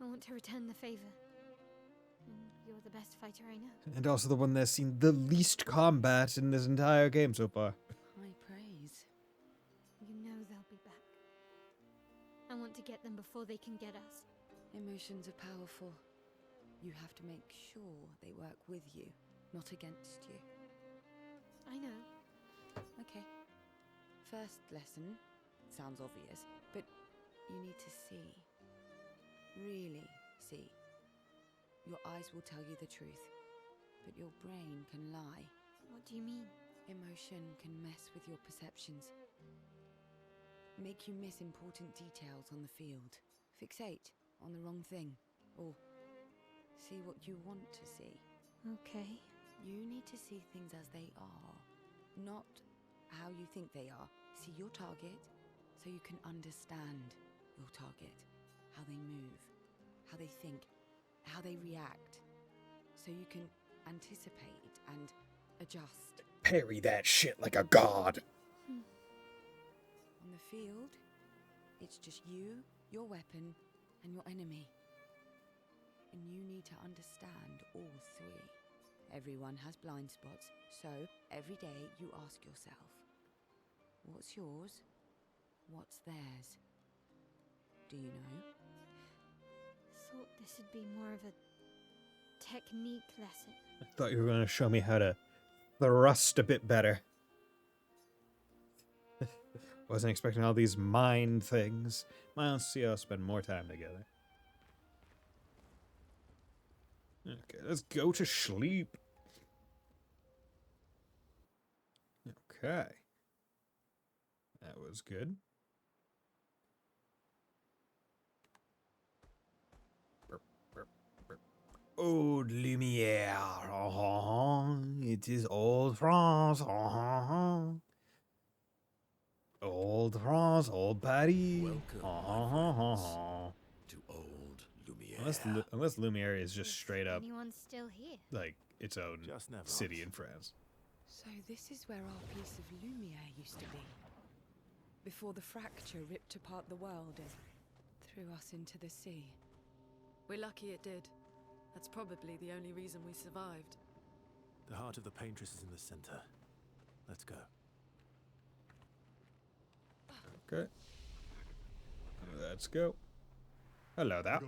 I want to return the favor. And you're the best fighter I know. And also the one that's seen the least combat in this entire game so far. High praise. You know they'll be back. I want to get them before they can get us. Emotions are powerful. You have to make sure they work with you, not against you. I know. Okay. First lesson. Sounds obvious, but you need to see. really see. Your eyes will tell you the truth, but your brain can lie. What do you mean? Emotion can mess with your perceptions. Make you miss important details on the field. Fixate on the wrong thing. Or see what you want to see. Okay. You need to see things as they are, not how you think they are. See your target so you can understand your target. How they move, how they think, how they react. So you can anticipate and adjust. Parry that shit like a god. On the field, it's just you, your weapon, and your enemy. And you need to understand all three. Everyone has blind spots, so every day you ask yourself, what's yours? What's theirs? Do you know? Thought this would be more of a technique lesson. I thought you were going to show me how to thrust a bit better. Wasn't expecting all these mind things. Miles, see us spend more time together. Okay, let's go to sleep. Okay. That was good. Old Lumiere. It is old France. Old France, old Paris. Welcome, to old Lumiere. Unless Lumiere is just straight up Anyone still here? like its own Just Nevrons. city in France. So this is where our piece of Lumiere used to be. Before the fracture ripped apart the world and threw us into the sea. We're lucky it did. That's probably the only reason we survived. The heart of the paintress is in the center. Let's go. Okay. Let's go. Hello there.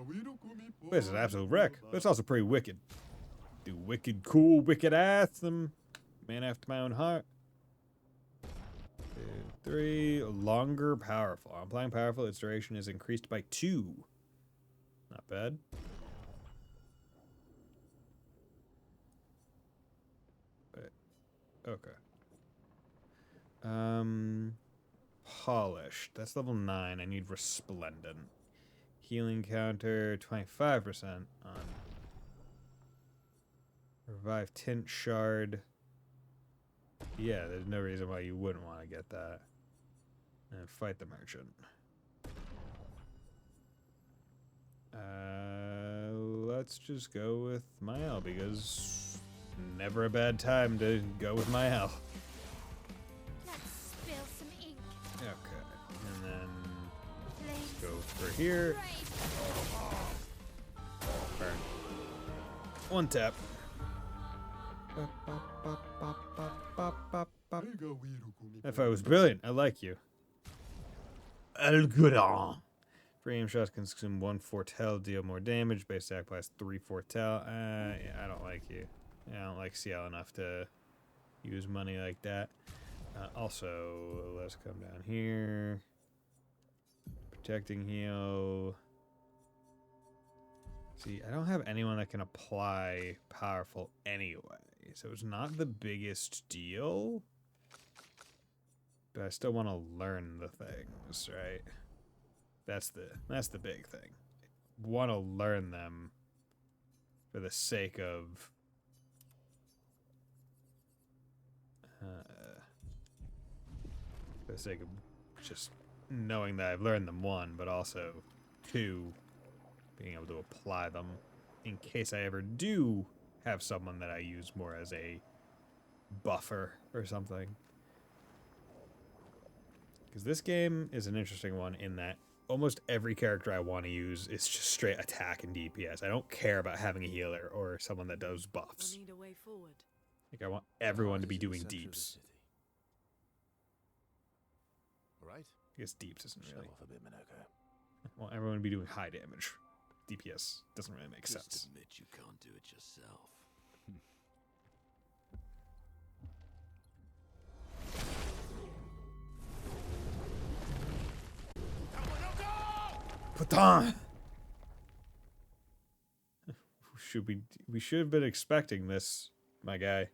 This is an absolute wreck, but it's also pretty wicked. Do wicked cool, wicked ass. Man after my own heart. 2, 3. Longer, powerful. I'm playing powerful. Its duration is increased by 2. Not bad. Wait. Okay. Polished. That's level 9. I need resplendent. Healing counter 25% on. Revive tint shard. Yeah, there's no reason why you wouldn't want to get that. And fight the merchant. Let's just go with my L because never a bad time to go with my L. Let's spill some ink. Okay, and then Flames go for here. Burn. One tap. That fight was brilliant. I like you. El Gudon. Free aim shots consume 1 foretell, deal more damage. Base attack applies 3 foretell. Yeah, I don't like you. Yeah, I don't like CL enough to use money like that. Also, let's come down here. Protecting heal. See, I don't have anyone that can apply powerful anyway, so it's not the biggest deal. But I still want to learn the things, right? That's the big thing. Want to learn them for the sake of just knowing that I've learned them, 1, but also 2, being able to apply them in case I ever do have someone that I use more as a buffer or something. Because this game is an interesting one in that almost every character I want to use is just straight attack and DPS. I don't care about having a healer or someone that does buffs. We'll need a way forward. Like, I want everyone to be Is in the doing center of the deeps. city. All right. I guess deeps isn't Show really. off a bit, Minoko. I want everyone to be doing high damage. DPS doesn't really make Just sense. admit you can't do it yourself. Putain! we should have been expecting this, my guy.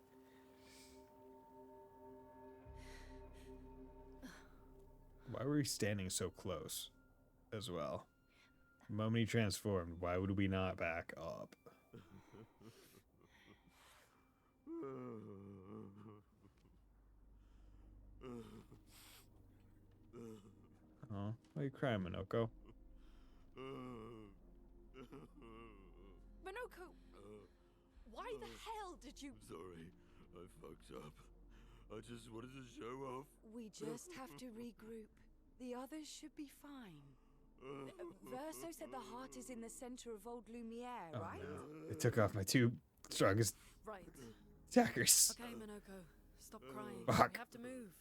Why were we standing so close as well? The moment he transformed, why would we not back up? Oh, why are you crying, Minoko? Minoko! Why the hell did you... Sorry, I fucked up. I just wanted to show off. We just have to regroup. The others should be fine. Verso said the heart is in the center of old Lumiere, Oh, right? no. It took off my two strongest Right. attackers. Okay, Minoko. Stop crying. Fuck. We have to move.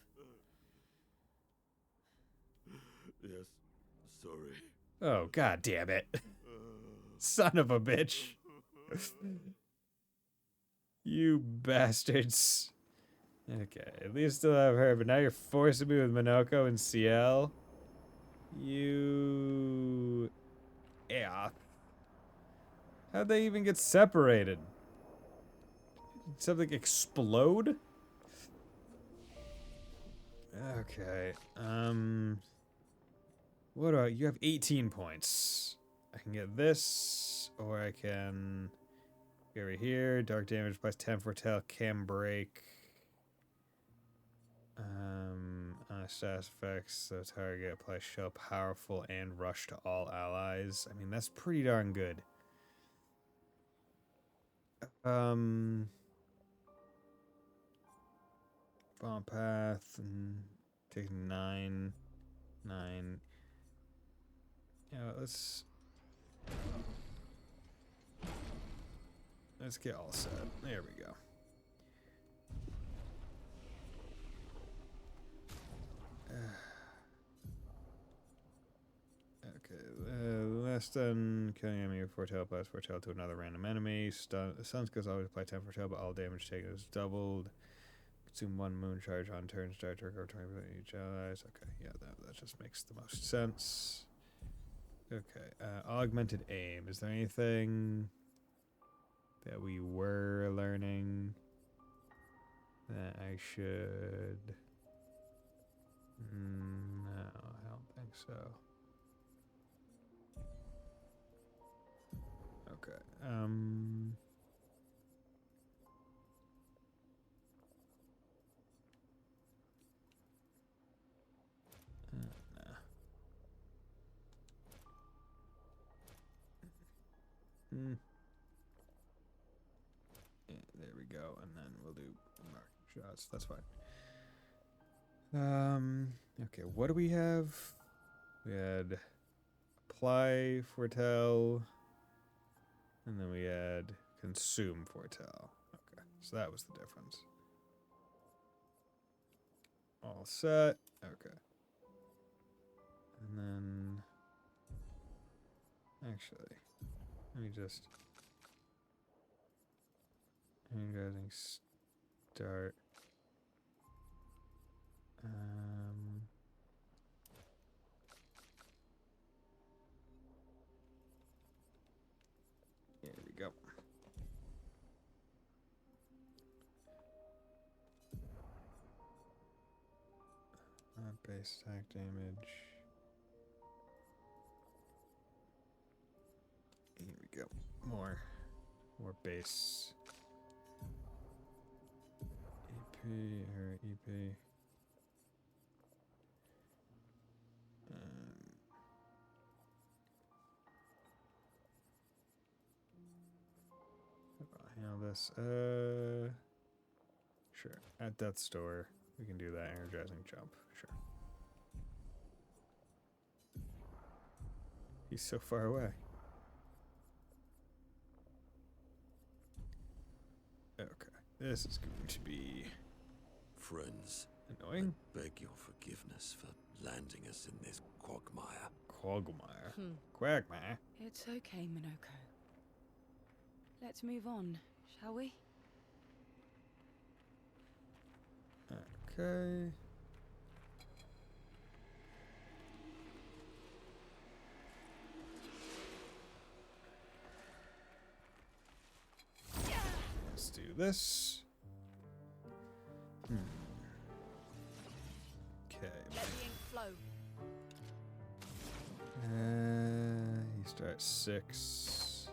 Yes, sorry. Oh, god damn it. Son of a bitch. You bastards. Okay, at least still have her, but now you're forcing me with Minoko and CL. You... Yeah. How'd they even get separated? Did something explode? Okay, what do you have 18 points. I can get this, or I can go over here. Dark damage plus 10 foretell, can break. Status effects, so target applies shell powerful and rush to all allies. I mean, that's pretty darn good. Bomb path and take 9. Yeah, let's get all set. There we go. Okay, last stun, killing enemy with foretell applies foretell to another random enemy. Stun skills always apply 10 foretell, but all damage taken is doubled. Consume 1 moon charge on turn, start to recover 20% each allies. Okay, yeah, that just makes the most sense. Okay, augmented aim. Is there anything that we were learning that I should... No, I don't think so. Okay, nah. Yeah, there we go, and then we'll do mark shots. That's fine. Okay, what do we have? We had apply foretell, and then we had consume foretell. Okay, so that was the difference. All set. Okay. And then, actually, let me just energizing start. Here we go. Base attack damage. Here we go. More base. EP or EP. Handle this. Sure. At Death Store, we can do that energizing jump. Sure. He's so far away. Okay. This is going to be Friends, annoying. I beg your forgiveness for landing us in this quagmire. Quagmire. Quagmire. It's okay, Minoko. Let's move on, shall we? Okay. this. Okay. Let the ink flow. You start at 6.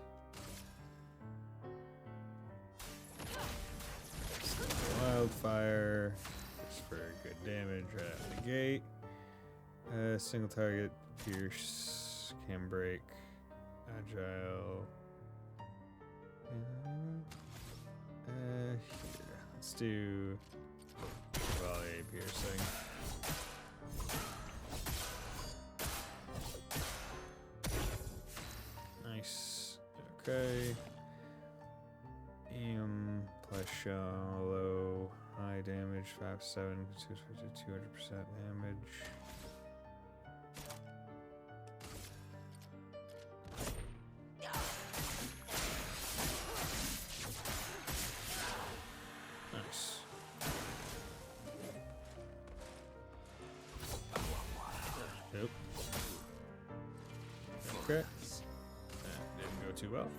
Wildfire. Just for good damage right out of the gate. Single target, pierce, can break, agile. Here. Let's do volley piercing. Nice. Okay. Plus shallow. High damage. 5-7. 200% damage. Nice. Nope. Okay. That didn't go too well.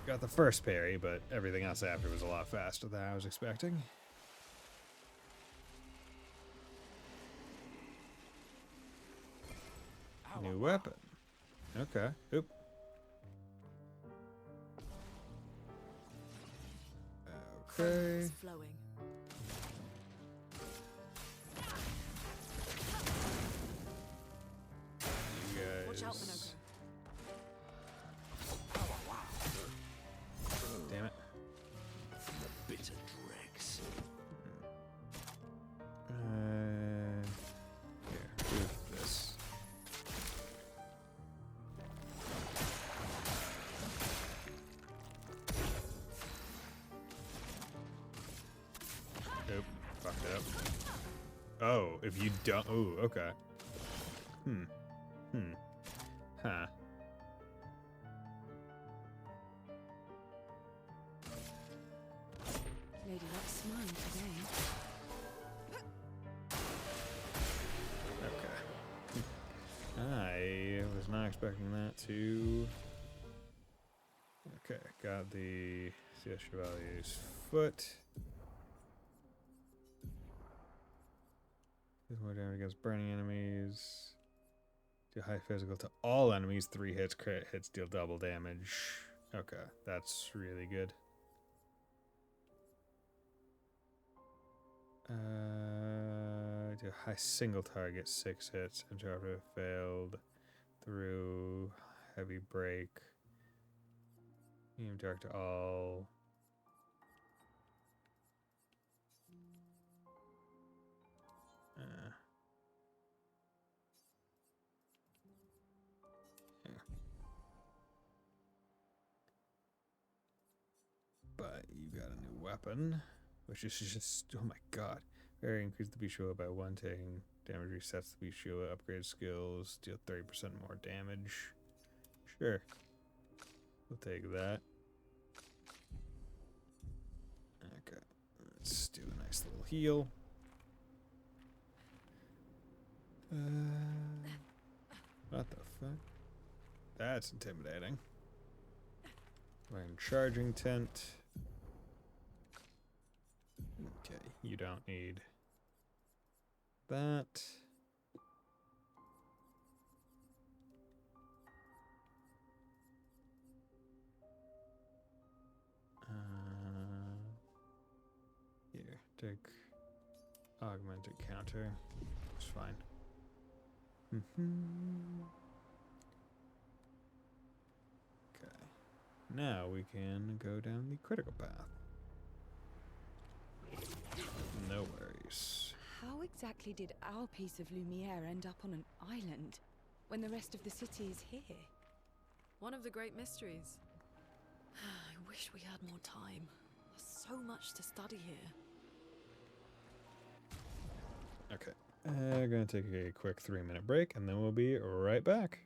Got the first parry, but everything else after was a lot faster than I was expecting. New weapon. Okay. Oop. Okay. It's flowing. You Watch out, guys. Minoko. Damn it. The bitter dregs. Here, do this. Nope, fucked it up. Oh, if you don't. Oh, okay. Huh. Lady Luck's mine today. Okay. I was not expecting that to. Okay, got the CS Chevalier's foot. Deals more damage against burning enemies. Do high physical to all enemies. 3 hits, crit hits, deal double damage. Okay, that's really good. Do high single target, 6 hits, and after failed through heavy break. Medium dark to all. Yeah. But you got a new weapon, which is just, oh my god. Very increase the Bishua by 1, taking damage resets the Bishua, upgrade skills, deal 30% more damage. Sure. We'll take that. Okay. Let's do a nice little heal. What the fuck? That's intimidating. Wearing charging tent. Okay, you don't need that. Here, take augmented counter. It's fine. Okay. Now we can go down the critical path. No worries. How exactly did our piece of Lumiere end up on an island when the rest of the city is here? One of the great mysteries. I wish we had more time. There's so much to study here. Okay. Gonna take a quick 3-minute break and then we'll be right back.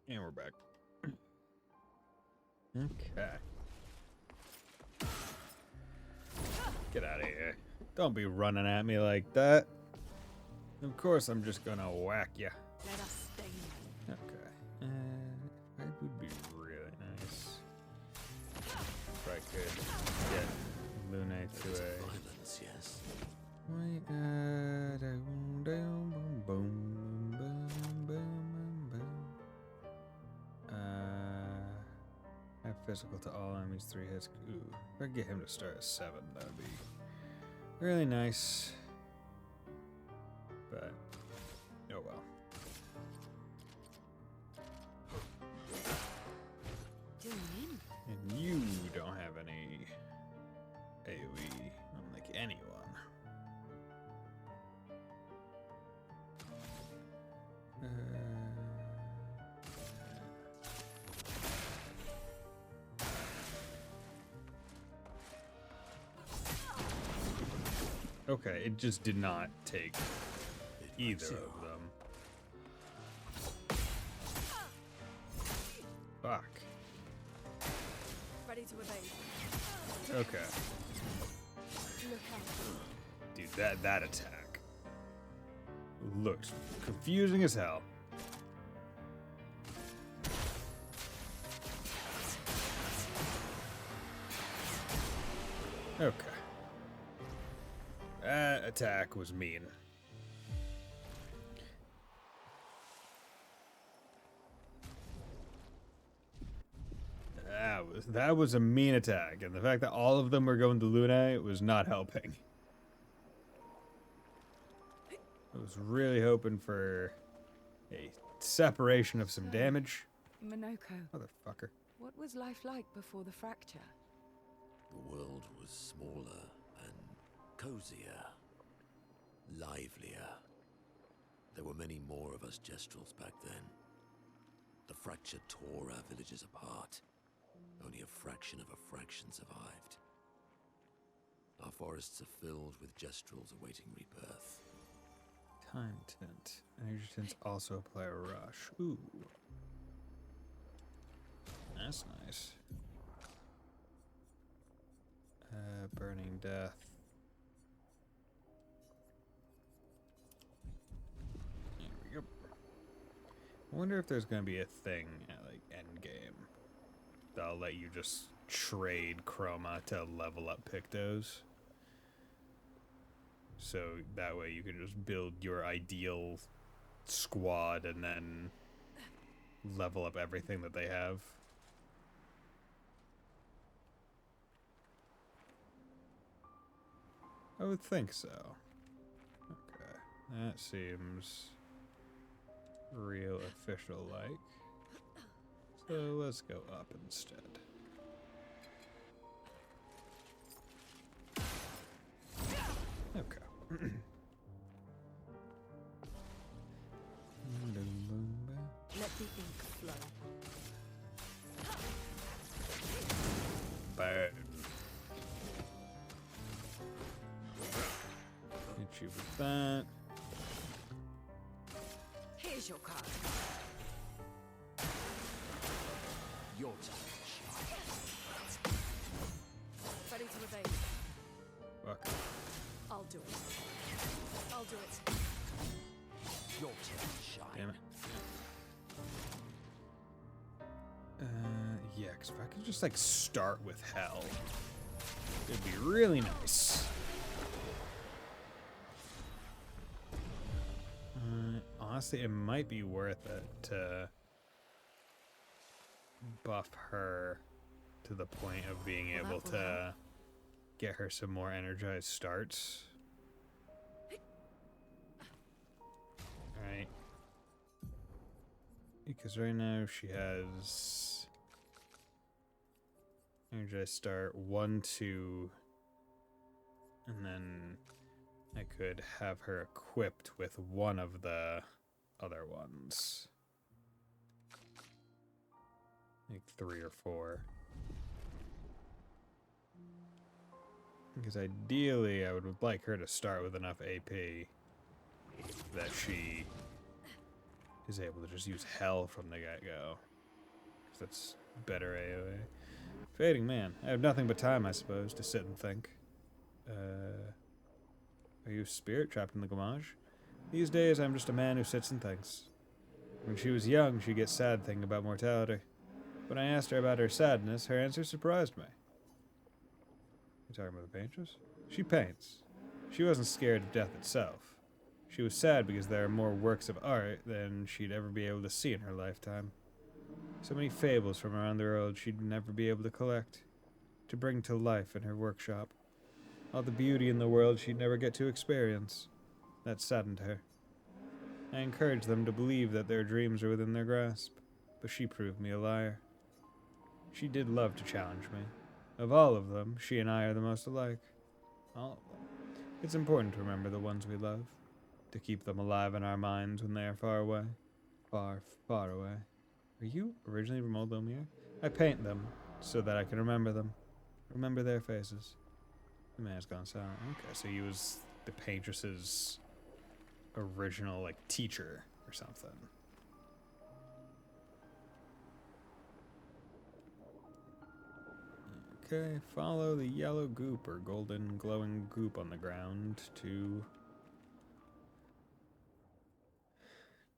And we're back. Okay. Get out of here. Don't be running at me like that. Of course I'm just gonna whack ya. Let us stay now. Okay. That would be really nice. If I could get Lune to a... Violence, yes. Wait, boom, boom, boom, boom, boom, boom. Have physical to all enemies, 3 hits. Ooh, if I could get him to start at 7, that would be really nice. But, oh well. Doing in. And you don't have any AoE, unlike anyone. Okay, it just did not take either of them. Fuck. Ready to evade. Okay. Look out. Dude, that attack looked confusing as hell. Okay. That attack was mean. That was a mean attack, and the fact that all of them were going to Lune was not helping. I was really hoping for a separation of some damage. Monoko, Motherfucker. what was life like before the fracture? The world was smaller and cozier, livelier. There were many more of us Gestrels back then. The fracture tore our villages apart. Only a fraction of a fraction survived. Our forests are filled with Gestrels awaiting rebirth. Time tint. Energy tints also apply a rush. Ooh. That's nice. Burning death. There we go. I wonder if there's gonna be a thing at like endgame that'll let you just trade chroma to level up Pictos. So that way you can just build your ideal squad and then level up everything that they have. I would think so. Okay, that seems real official-like. So let's go up instead. Okay. Let the ink flow. Burn. Hit you with that. Here's your card. Your time to shine. Ready to evade. Fuck. I'll do it. I'll do it. Your time to shine. Damn it. Yeah, because if I could just, like, start with hell, it'd be really nice. Honestly, it might be worth it to buff her to the point of being Well, able that will to get her some more energized starts. Right. Because right now she has energized start 1, 2, and then I could have her equipped with one of the other ones. Like 3 or 4. Because ideally I would like her to start with enough AP that she is able to just use hell from the get-go. 'Cause that's better AoE. Fading man. I have nothing but time, I suppose, to sit and think. Are you a spirit trapped in the Gamage? These days, I'm just a man who sits and thinks. When she was young, she'd get sad thinking about mortality. When I asked her about her sadness, her answer surprised me. You talking about the paintress? She paints. She wasn't scared of death itself. She was sad because there are more works of art than she'd ever be able to see in her lifetime. So many fables from around the world she'd never be able to collect, to bring to life in her workshop. All the beauty in the world she'd never get to experience. That saddened her. I encouraged them to believe that their dreams are within their grasp, but she proved me a liar. She did love to challenge me. Of all of them, she and I are the most alike. All of them. It's important to remember the ones we love, to keep them alive in our minds when they are far away. Far, far away. Are you originally from Old Lumiere? I paint them so that I can remember them. Remember their faces. The man's gone silent. Okay, so he was the paintress's original, like, teacher or something. Okay, follow the yellow goop or golden glowing goop on the ground to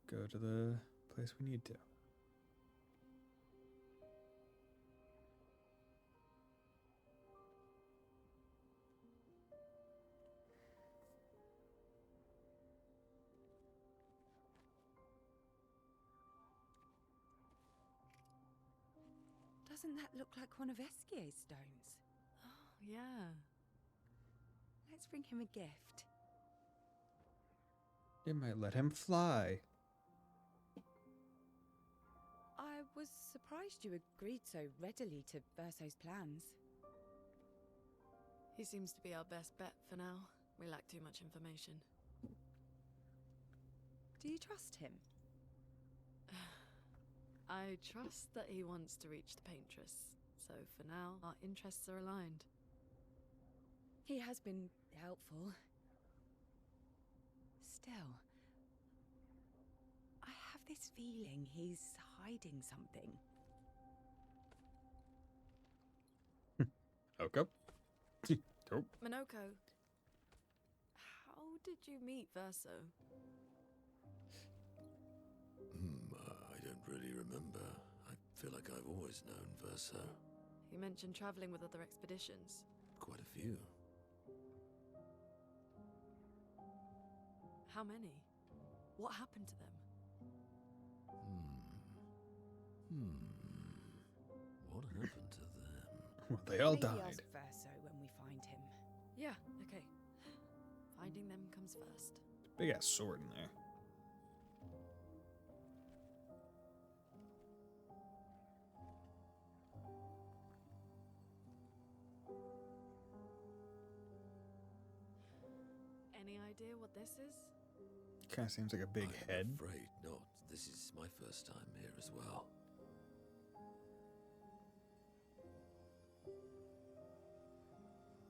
go to the place we need to. Doesn't that look like one of Esquier's stones? Oh, yeah. Let's bring him a gift. It might let him fly. I was surprised you agreed so readily to Verso's plans. He seems to be our best bet for now. We lack too much information. Do you trust him? I trust that he wants to reach the paintress, so for now, our interests are aligned. He has been helpful. Still, I have this feeling he's hiding something. Okay. Oh. Minoko, how did you meet Verso? I don't really remember. I feel like I've always known Verso. You mentioned traveling with other expeditions. Quite a few. How many? What happened to them? What happened to them? Well, they all Maybe died. ask Verso when we find him. Yeah, okay. Finding them comes first. Big ass sword in there. Any idea what this is? Kind of seems like a big head. I'm afraid not. This is my first time here as well.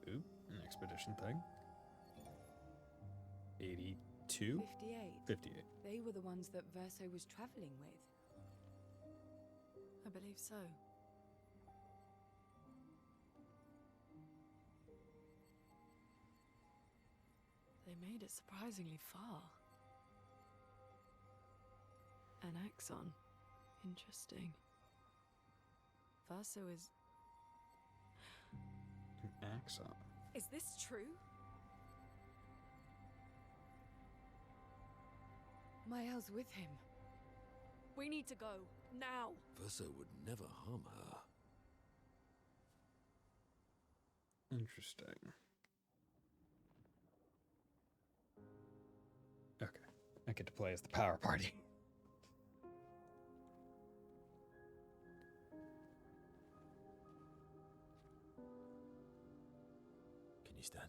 Ooh, an expedition thing. 82? 58. 58. They were the ones that Verso was traveling with. I believe so. They made it surprisingly far. An axon. Interesting. Verso is... An axon. Is this true? Mael's with him. We need to go. Now! Verso would never harm her. Interesting. Okay. I get to play as the power party. Can you stand?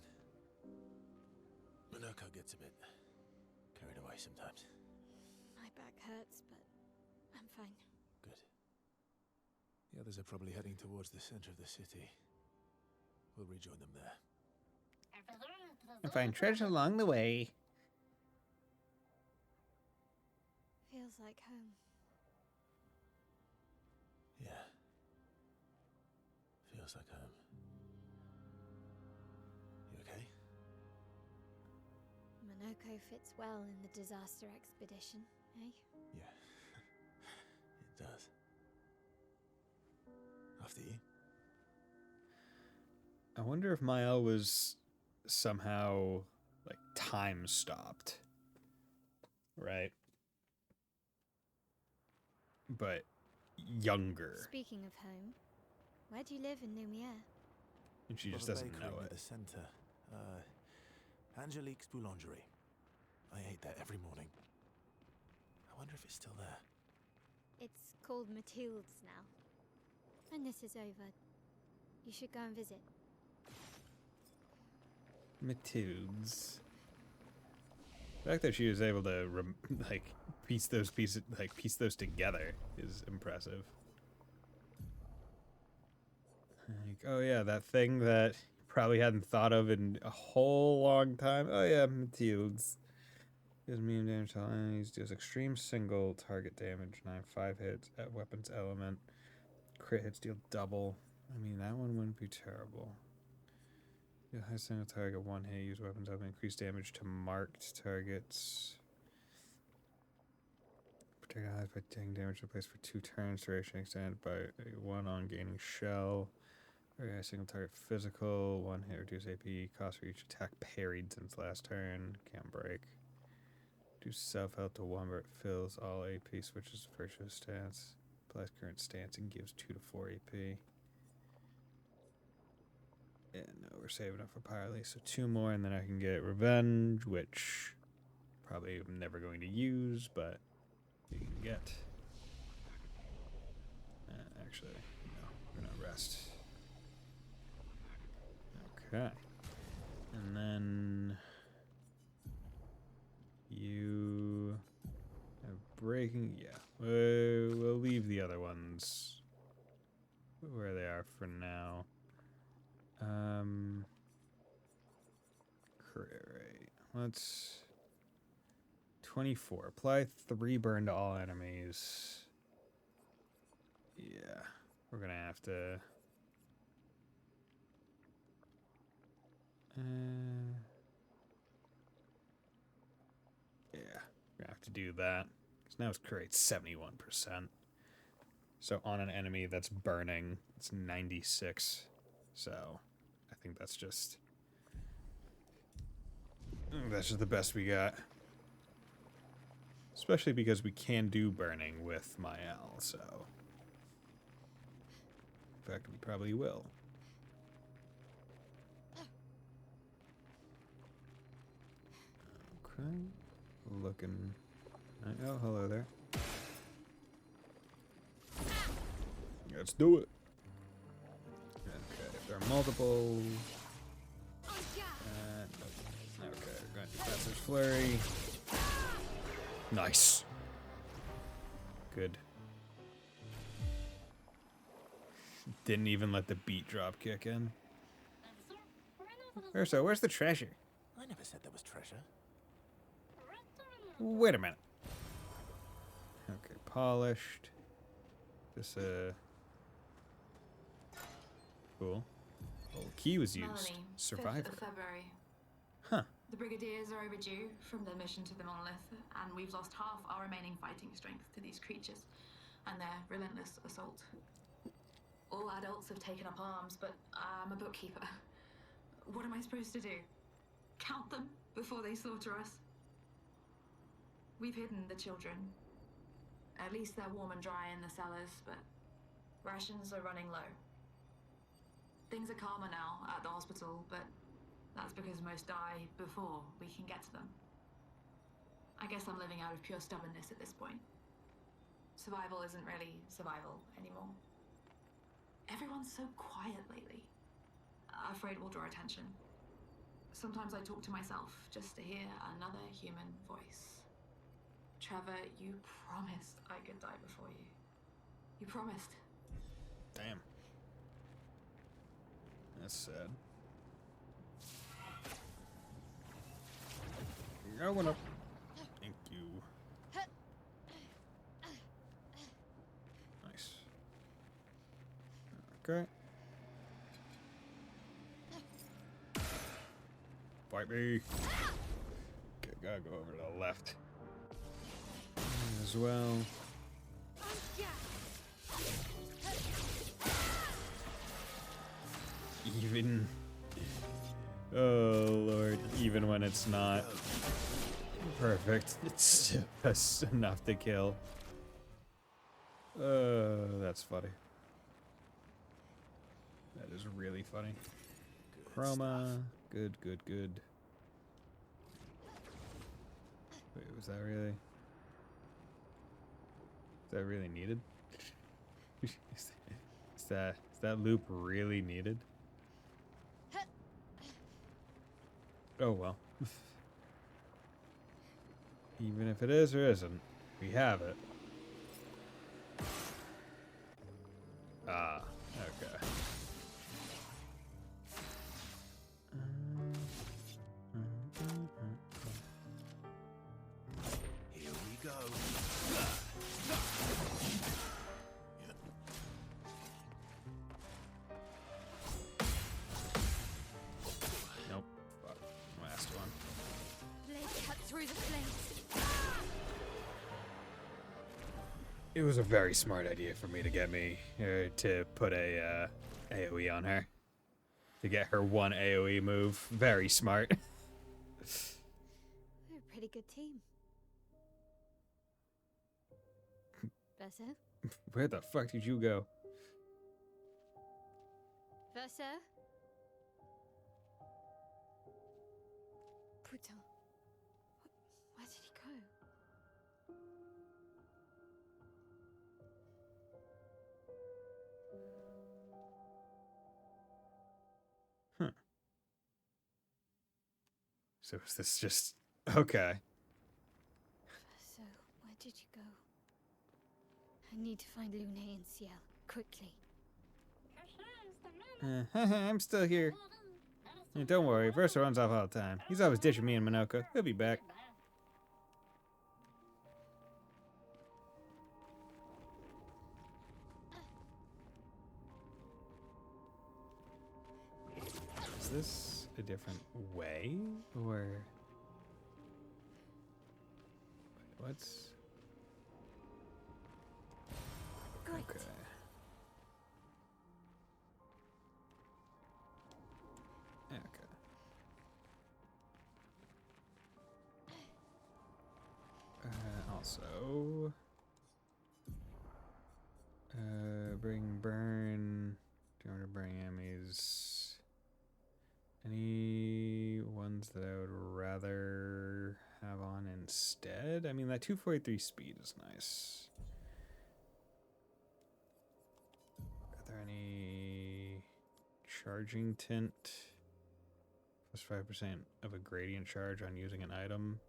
Minoko gets a bit carried away sometimes. My back hurts, but I'm fine. Good. The others are probably heading towards the center of the city. We'll rejoin them there. And find treasure along the way. Feels feels like home. Yeah. Feels like home. You okay? Monoko fits well in the disaster expedition, eh? Yeah. It does. After you. I wonder if Mael was somehow like time stopped. Right? But younger. Speaking of home, where do you live in Lumiere? And she just Well, the doesn't bakery know near it. the center. Angelique's Boulangerie. I ate there every morning. I wonder if it's still there. It's called Mathilde's now. When this is over, you should go and visit. Mathilde's. The fact that she was able to piece those together is impressive. Like, oh yeah, that thing that you probably hadn't thought of in a whole long time. Oh yeah, Mathilde's. Deals medium damage to all enemies. Deals extreme single target damage. 5 hits at weapons element. Crit hits deal double. I mean, that one wouldn't be terrible. Deal high single target 1 hit. Use weapons element. Increase damage to marked targets. Protect allies by taking damage to place for 2 turns. Duration extended by 1 on gaining shell. Very high single target physical. 1 hit. Reduce AP. Cost for each attack parried since last turn. Can't break. Do self-help to 1 where it fills all AP, switches to virtual stance, applies current stance, and gives 2 to 4 AP. Yeah, no, we're saving up for Pyrely, so 2 more, and then I can get Revenge, which probably I'm never going to use, but you can get. Actually, no, we're gonna rest. Okay. And then you have breaking, yeah. We'll leave the other ones where they are for now. Right. Let's 24. Apply 3 burn to all enemies. Yeah, we're gonna have to. Yeah, we're gonna have to do that. Because now it's create 71%. So on an enemy that's burning, it's 96. So I think that's just the best we got. Especially because we can do burning with Mael, so in fact we probably will. Okay. Looking. Oh, hello there. Let's do it. Okay, if there are multiple. Okay, we're going to do Professor's Flurry. Nice. Good. Didn't even let the beat drop kick in. Where's the treasure? I never said there was treasure. Wait a minute. Okay, polished. This, cool. Oh, key was used. Melanie, Survivor. 5th of February. Huh. The Brigadiers are overdue from their mission to the monolith, and we've lost half our remaining fighting strength to these creatures and their relentless assault. All adults have taken up arms, but I'm a bookkeeper. What am I supposed to do? Count them before they slaughter us? We've hidden the children. At least they're warm and dry in the cellars, but rations are running low. Things are calmer now at the hospital, but that's because most die before we can get to them. I guess I'm living out of pure stubbornness at this point. Survival isn't really survival anymore. Everyone's so quiet lately. Afraid we'll draw attention. Sometimes I talk to myself just to hear another human voice. Trevor, you promised I could die before you. You promised. Damn. That's sad. I wanna. Thank you. Okay. Fight me. Okay, gotta go over to the left. As well. Even. Oh, Lord. Even when it's not perfect, it's just enough to kill. That's funny. That is really funny. Chroma. Good, good, good. Wait, was that really... Is that really needed? is that loop really needed? Oh well. Even if it is or isn't, we have it. Ah, okay. Here we go. Nope. Fuck. Last one. Blade cut through the flames. It was a very smart idea for me to get to put a AoE on her. To get her one AoE move. Very smart. We're a pretty good team. Verso? Where the fuck did you go? Verso? Putain. Where did he go? Huh. So is this just... Okay. Verso, where did you go? I need to find Lune and Ciel, quickly. I'm still here. Yeah, don't worry, Versa runs off all the time. He's always ditching me and Minoko. He'll be back. Is this a different way? Or... What's... Great. Okay. Okay. Also... bring burn... Do you want to bring enemies? Any ones that I would rather have on instead? I mean, that 243 speed is nice. Are there any charging tint? Plus 5% of a gradient charge on using an item.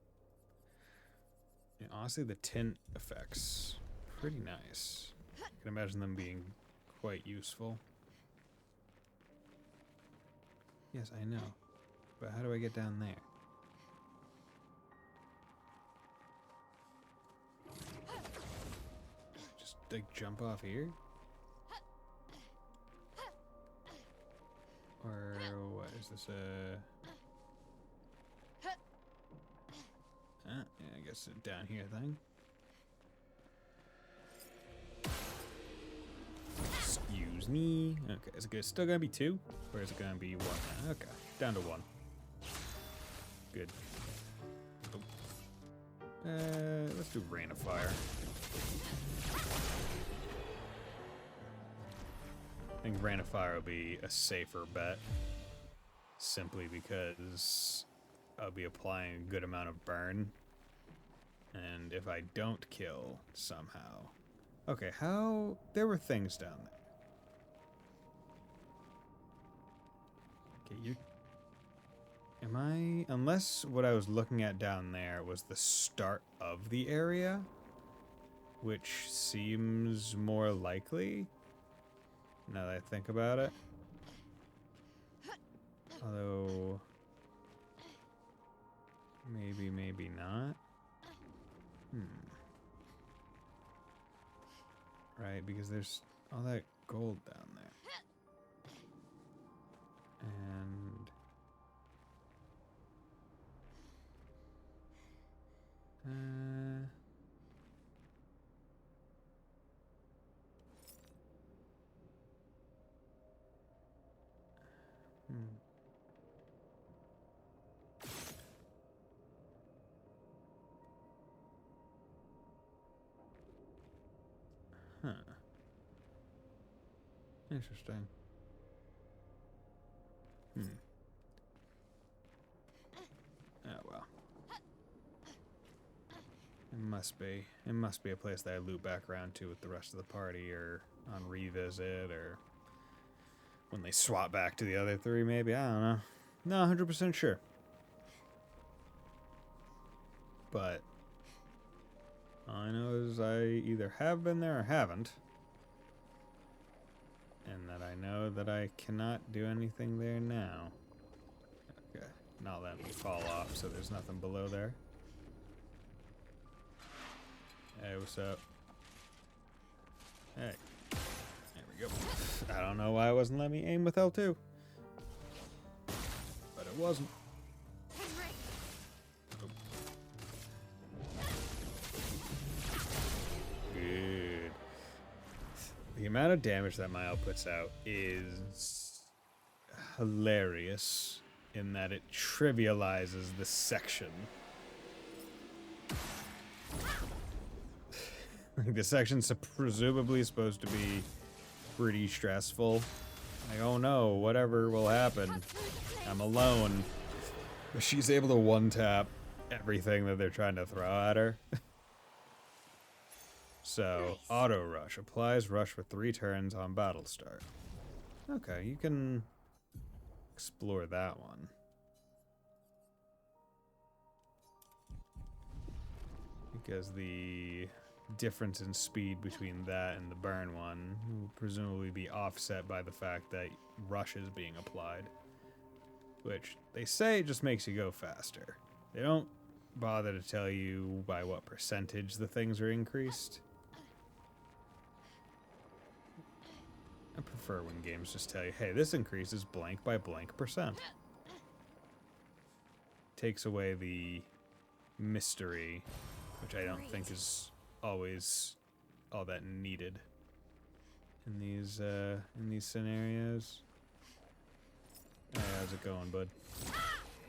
Yeah, honestly, the tint effects pretty nice. I can imagine them being quite useful. Yes, I know. But how do I get down there? Just, like, jump off here? Or what? Is this a... yeah, I guess a down here thing. Excuse me. Okay, is it still gonna be 2? Or is it gonna be 1 now? Okay, down to 1. Good. Oh. Let's do Rain of Fire. I think Rain of Fire will be a safer bet. Simply because I'll be applying a good amount of burn. And if I don't kill somehow... Okay, how... There were things down there. Okay, you... Am I... Unless what I was looking at down there was the start of the area, which seems more likely, now that I think about it. Although... Maybe, maybe not. Right, because there's all that gold down there. And Huh. Interesting. Oh well. It must be a place that I loop back around to with the rest of the party, or on revisit, or when they swap back to the other three, maybe. I don't know. Not 100% sure. But all I know is I either have been there or haven't. And that I know that I cannot do anything there now. Okay, not letting me fall off, so there's nothing below there. Hey, what's up? Hey. There we go. I don't know why it wasn't letting me aim with L2. But it wasn't. Good. The amount of damage that Mile puts out is hilarious in that it trivializes the section. The section's presumably supposed to be pretty stressful. Like, oh no, whatever will happen. I'm alone. But she's able to one-tap everything that they're trying to throw at her. So, auto rush. Applies rush for 3 turns on battle start. Okay, you can explore that one. Because the difference in speed between that and the burn one will presumably be offset by the fact that rush is being applied. Which they say just makes you go faster. They don't bother to tell you by what percentage the things are increased. I prefer when games just tell you, hey, this increases blank by blank %. Takes away the mystery, which I don't think is always all that needed in these scenarios. Hey, how's it going, bud?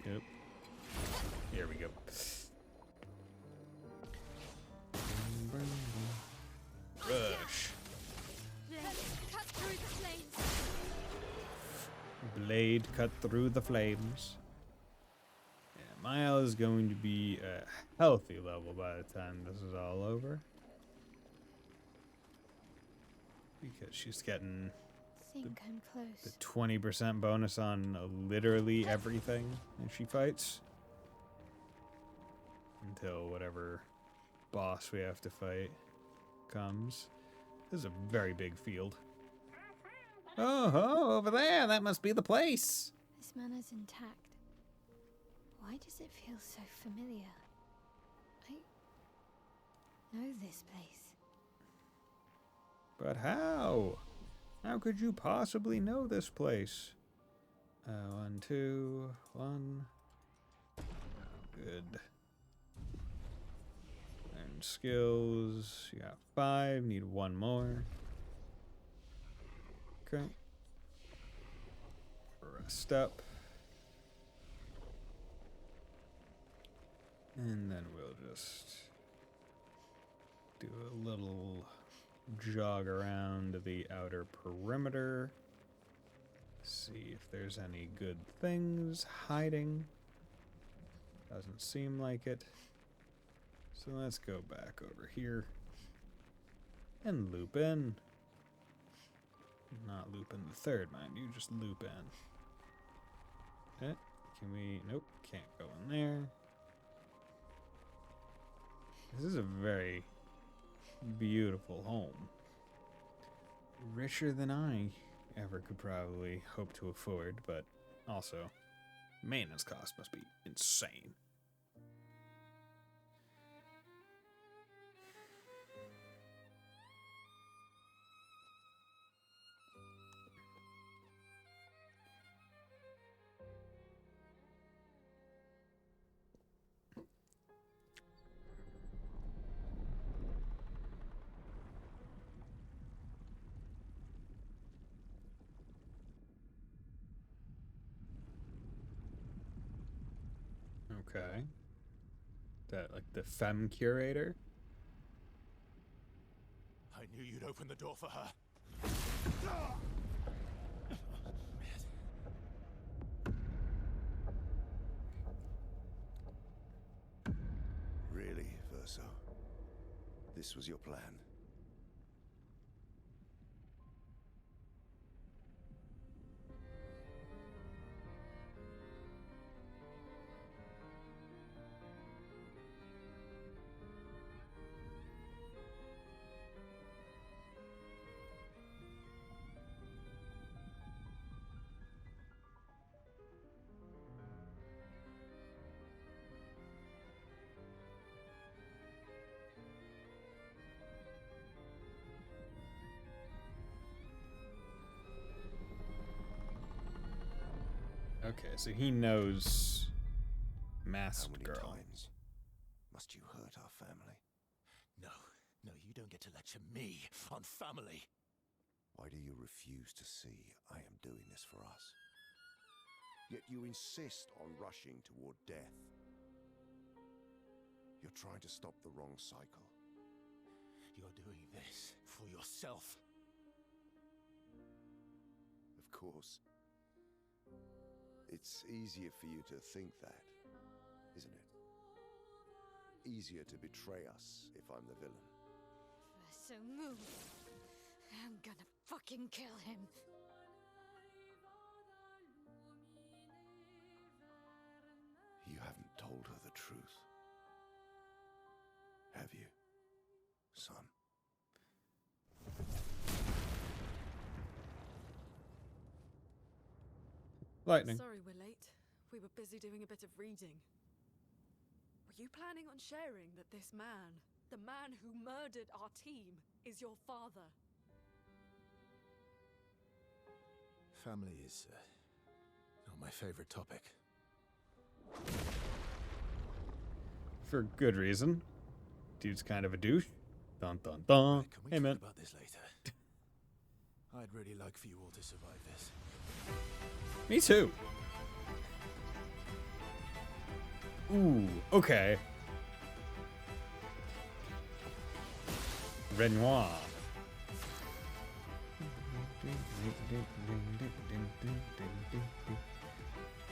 Yep. Here we go. Rush. Blade cut through the flames. Yeah, Mile is going to be a healthy level by the time this is all over. Because she's getting I'm close. the 20% bonus on literally everything that she fights. Until whatever boss we have to fight comes. This is a very big field. Oh, over there, that must be the place. This manor's intact. Why does it feel so familiar? I know this place. But how? How could you possibly know this place? 1, 2, 1. Good. Learn skills. You got 5. Need 1 more. Okay. Rest up. And then we'll just do a little jog around the outer perimeter. See if there's any good things hiding. Doesn't seem like it. So let's go back over here and loop in. Not loop in the third, mind you, just loop in. Okay, can we? Nope, can't go in there. This is a very beautiful home. Richer than I ever could probably hope to afford, but also, maintenance costs must be insane. Okay. That, like, the femme curator? I knew you'd open the door for her. Really, Verso? This was your plan? Okay, so he knows How Masked many Girl. times must you hurt our family? No, you don't get to lecture me on family. Why do you refuse to see I am doing this for us? Yet you insist on rushing toward death. You're trying to stop the wrong cycle. You're doing this for yourself. Of course. It's easier for you to think that, isn't it? Easier to betray us if I'm the villain. So move. I'm gonna fucking kill him. You haven't told her the truth. Have you, son? Lightning. Sorry we're late. We were busy doing a bit of reading. Were you planning on sharing that this man, the man who murdered our team, is your father? Family is not my favorite topic. For good reason. Dude's kind of a douche. Dun dun dun. Right, can we Hey, talk man. about this later? I'd really like for you all to survive this. Me too. Ooh, okay. Renoir.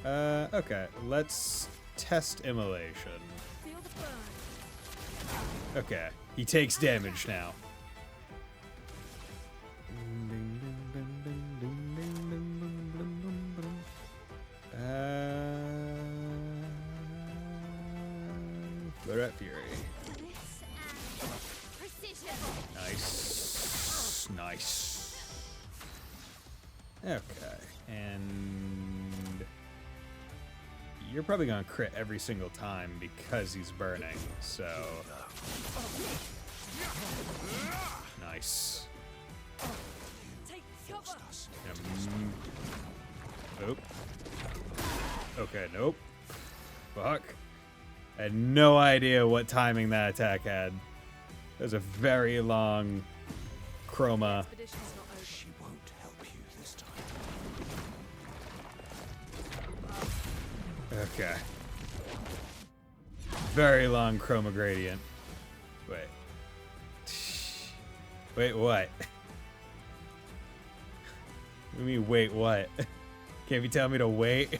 Okay, let's test immolation. Feel the burn. Okay, he takes damage now. Flare Fury. Precision. Nice. Nice. Okay, and you're probably gonna crit every single time because he's burning, so... Nice. Take cover. Nope. Okay, nope. Fuck. I had no idea what timing that attack had. It was a very long chroma. Expedition's not over. She won't help you this time. Okay. Very long chroma gradient. Wait. Wait, what? What do you mean, wait, what? Can't you tell me to wait?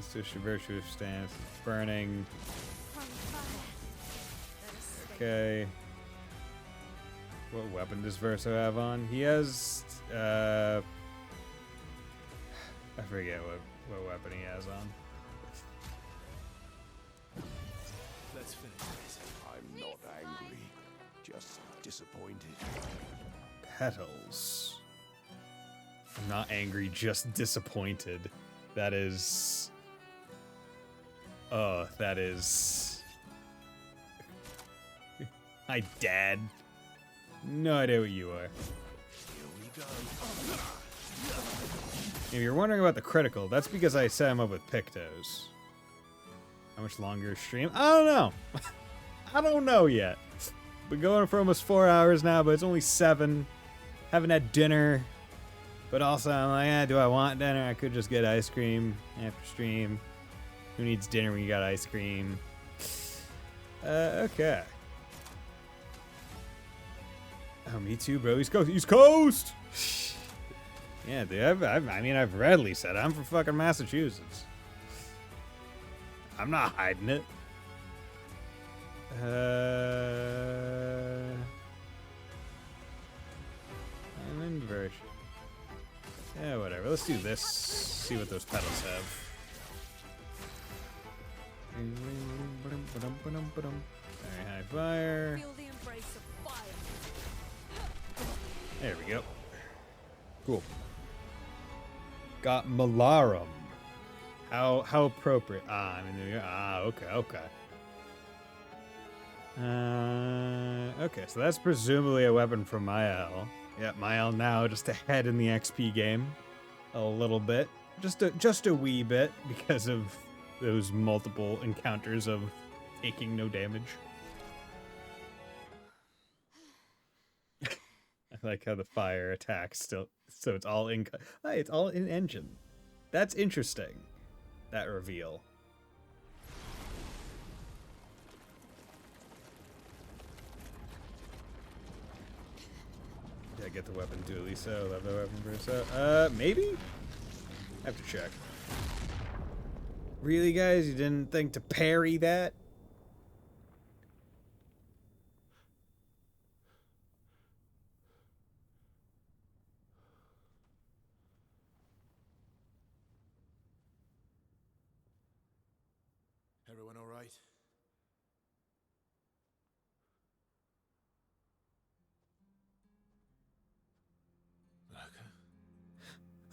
Switch to virtuous stance. Burning. Okay. What weapon does Verso have on? He has, I forget what weapon he has on. Let's finish this. I'm not angry, just disappointed. Petals. I'm not angry, just disappointed. That is... Oh, that is... Hi, Dad. No idea what you are. Here we go. If you're wondering about the critical, that's because I set him up with Pictos. How much longer stream? I don't know. I don't know yet. Been going for almost 4 hours now, but it's only 7. Haven't had dinner. But also, I'm like, do I want dinner? I could just get ice cream after stream. Who needs dinner when you got ice cream? Okay. Oh, me too, bro. East Coast. East Coast! Yeah, dude. I've readily said I'm from fucking Massachusetts. I'm not hiding it. An inversion. Yeah, whatever. Let's do this. See what those pedals have. Very high fire. Feel the embrace of fire. There we go. Cool. Got Malarum. How appropriate. Okay. Okay, so that's presumably a weapon from Mael. Yeah, Mael now just ahead in the XP game. A little bit. Just a wee bit because of those multiple encounters of taking no damage. I like how the fire attacks still, so it's all in. Hey, it's all in engine. That's interesting. That reveal. Did I get the weapon dually? So love the weapon for so. Maybe. I have to check. Really, guys? You didn't think to parry that? Everyone all right?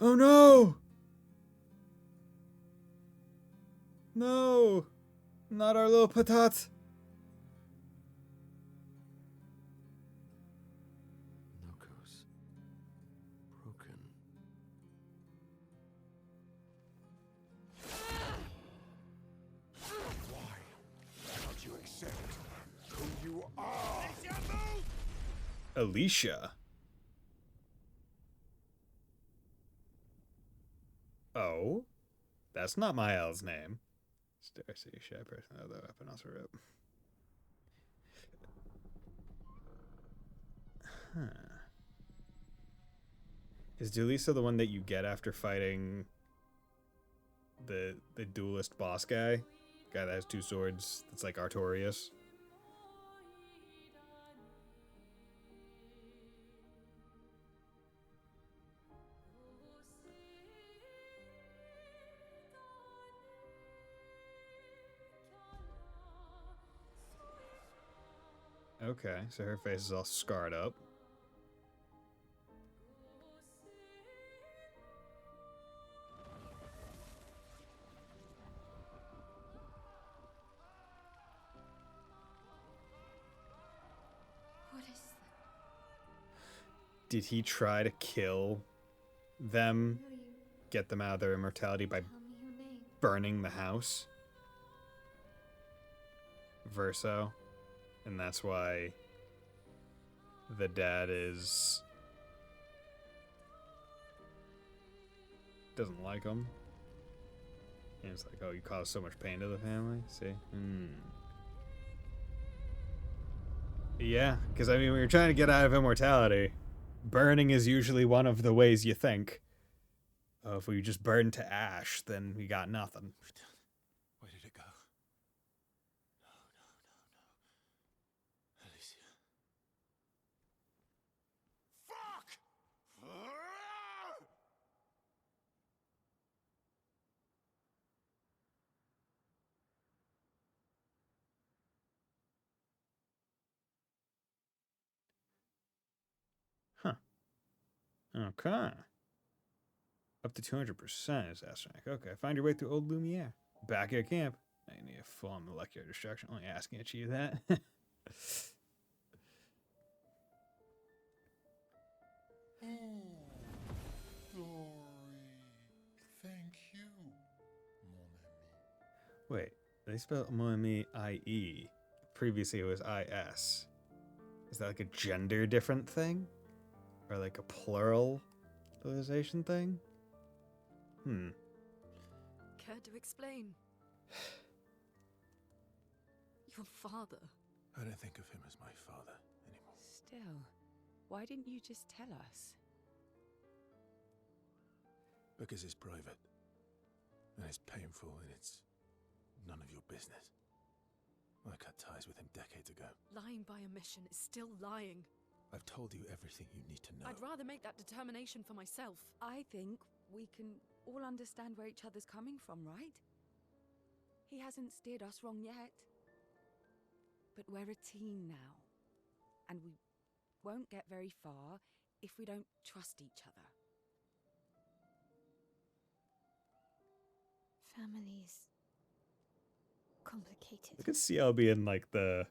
Oh no! No! Not our little patat! Noko's broken. Why don't you accept who you are? Alicia. Oh? That's not Mael's name. Darcy, shy person of the weapon also wrote. Huh. Is Dulisa the one that you get after fighting the duelist boss guy? Guy that has two swords that's like Artorias? Okay, so her face is all scarred up. What is that? Did he try to kill them, Will you get them out of their immortality by tell me your name? burning the house? Verso. And that's why the dad doesn't like him. And it's like, oh, you caused so much pain to the family? See? Yeah, because I mean, when you're trying to get out of immortality, burning is usually one of the ways you think. Oh, if we just burn to ash, then we got nothing. Where did it go? No. Alicia. Fuck! Huh. Okay. Up to 200% is astronomic. Okay, find your way through Old Lumiere. Back at camp. I need a full molecular destruction. Only asking to achieve that. Dory. Thank you, mon ami. Wait, they spelled mon ami I-E. Previously it was I-S. Is that like a gender different thing? Or like a plural? hospitalization thing? Care to explain? Your father. I don't think of him as my father anymore. Still, why didn't you just tell us? Because it's private. And it's painful and it's none of your business. I cut ties with him decades ago. Lying by omission is still lying. I've told you everything you need to know. I'd rather make that determination for myself. I think we can all understand where each other's coming from, right? He hasn't steered us wrong yet. But we're a team now. And we won't get very far if we don't trust each other. Family's complicated. I could see CL being like the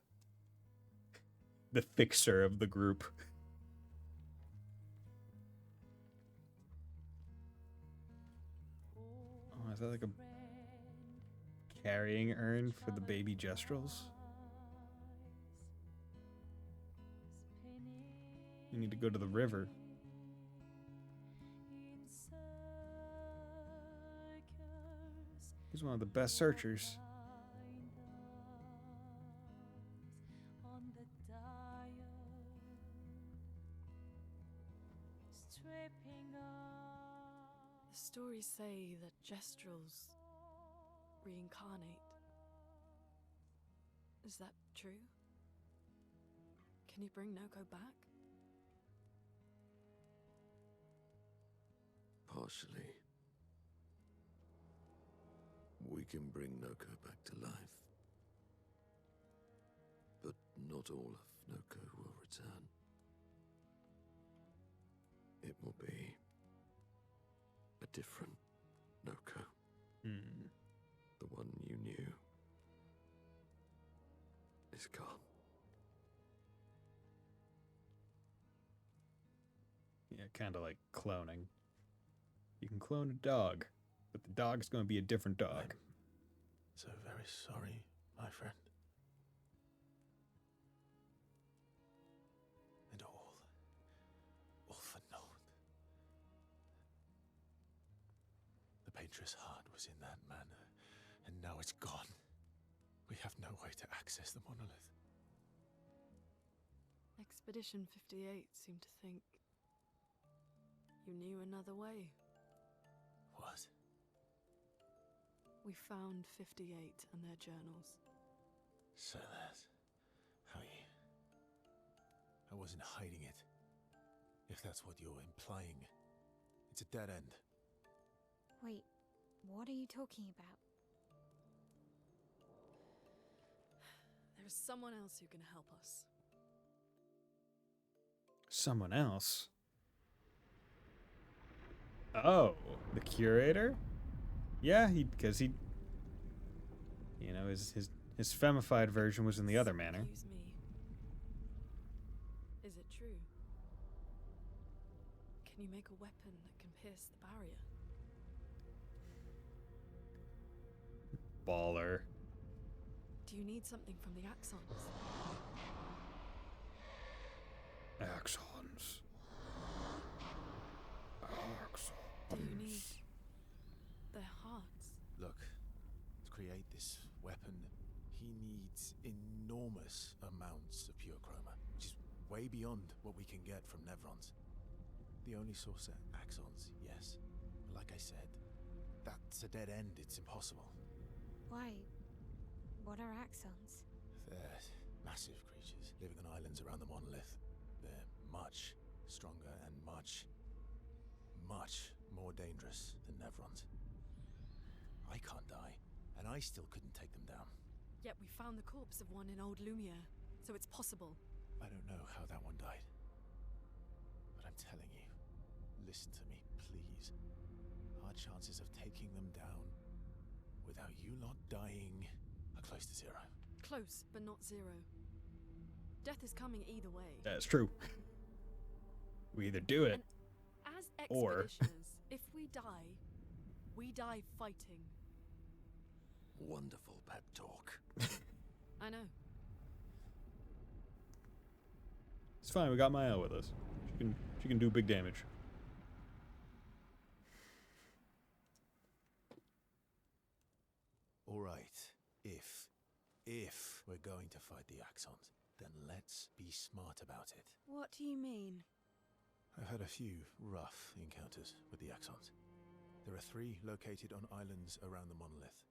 fixer of the group. Oh, is that like a carrying urn for the baby Jestrels? You need to go to the river. He's one of the best searchers. The stories say that Jestrels reincarnate. Is that true? Can you bring Noko back? Partially. We can bring Noko back to life. But not all of Noko will return. It will be a different Noko. The one you knew is gone. Yeah, kind of like cloning. You can clone a dog, but the dog's going to be a different dog. I'm so very sorry, my friend. And all for naught. The Painter's heart was in that manor, and now it's gone. We have no way to access the monolith. Expedition 58 seemed to think you knew another way. What? We found 58 and their journals. So that's how you... I wasn't hiding it. If that's what you're implying. It's a dead end. Wait, what are you talking about? There's someone else who can help us. Someone else? Oh, the curator? Yeah, because he, you know, his femified version was in the other manor. Excuse me. Is it true? Can you make a weapon that can pierce the barrier? Baller. Do you need something from the Axons? Axons. Do you need their hearts? Look, to create this weapon, he needs enormous amounts of pure chroma, which is way beyond what we can get from Nevrons. The only source are Axons, yes. But like I said, that's a dead end. It's impossible. Why? What are axons? They're massive creatures living on islands around the monolith. They're much stronger and much more dangerous than Nevrons. I can't die, and I still couldn't take them down. Yet we found the corpse of one in Old Lumiere, so it's possible. I don't know how that one died. But I'm telling you, listen to me, please. Our chances of taking them down without you lot dying are close to zero. Close, but not zero. Death is coming either way. That's true. We either do it, And as or- expeditioners, if we die fighting. Wonderful pep talk. I know. it's fine. We got Maya with us. She can do big damage. All right. If we're going to fight the Axons, then let's be smart about it. What do you mean? I've had a few rough encounters with the Axons. There are 3 located on islands around the monolith,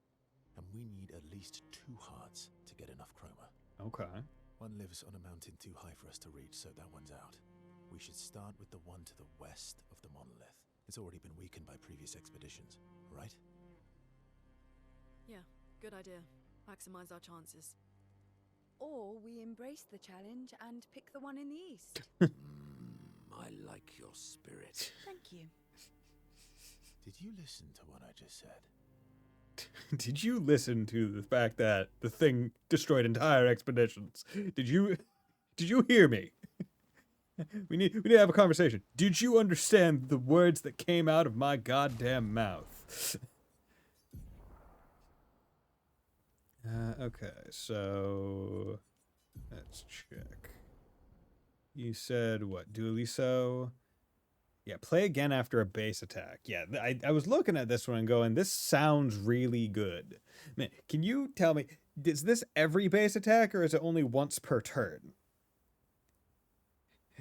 and we need at least 2 hearts to get enough chroma. Okay. One lives on a mountain too high for us to reach, so that one's out. We should start with the one to the west of the monolith. It's already been weakened by previous expeditions, right? Yeah, good idea. Maximize our chances. Or we embrace the challenge and pick the one in the east. I like your spirit. Thank you. Did you listen to what I just said? Did you listen to the fact that the thing destroyed entire expeditions? Did you hear me? We need to have a conversation. Did you understand the words that came out of my goddamn mouth? Okay, so let's check. You said what? Dualiso? Yeah, play again after a base attack. Yeah, I was looking at this one and going, this sounds really good. Man, can you tell me, is this every base attack or is it only once per turn?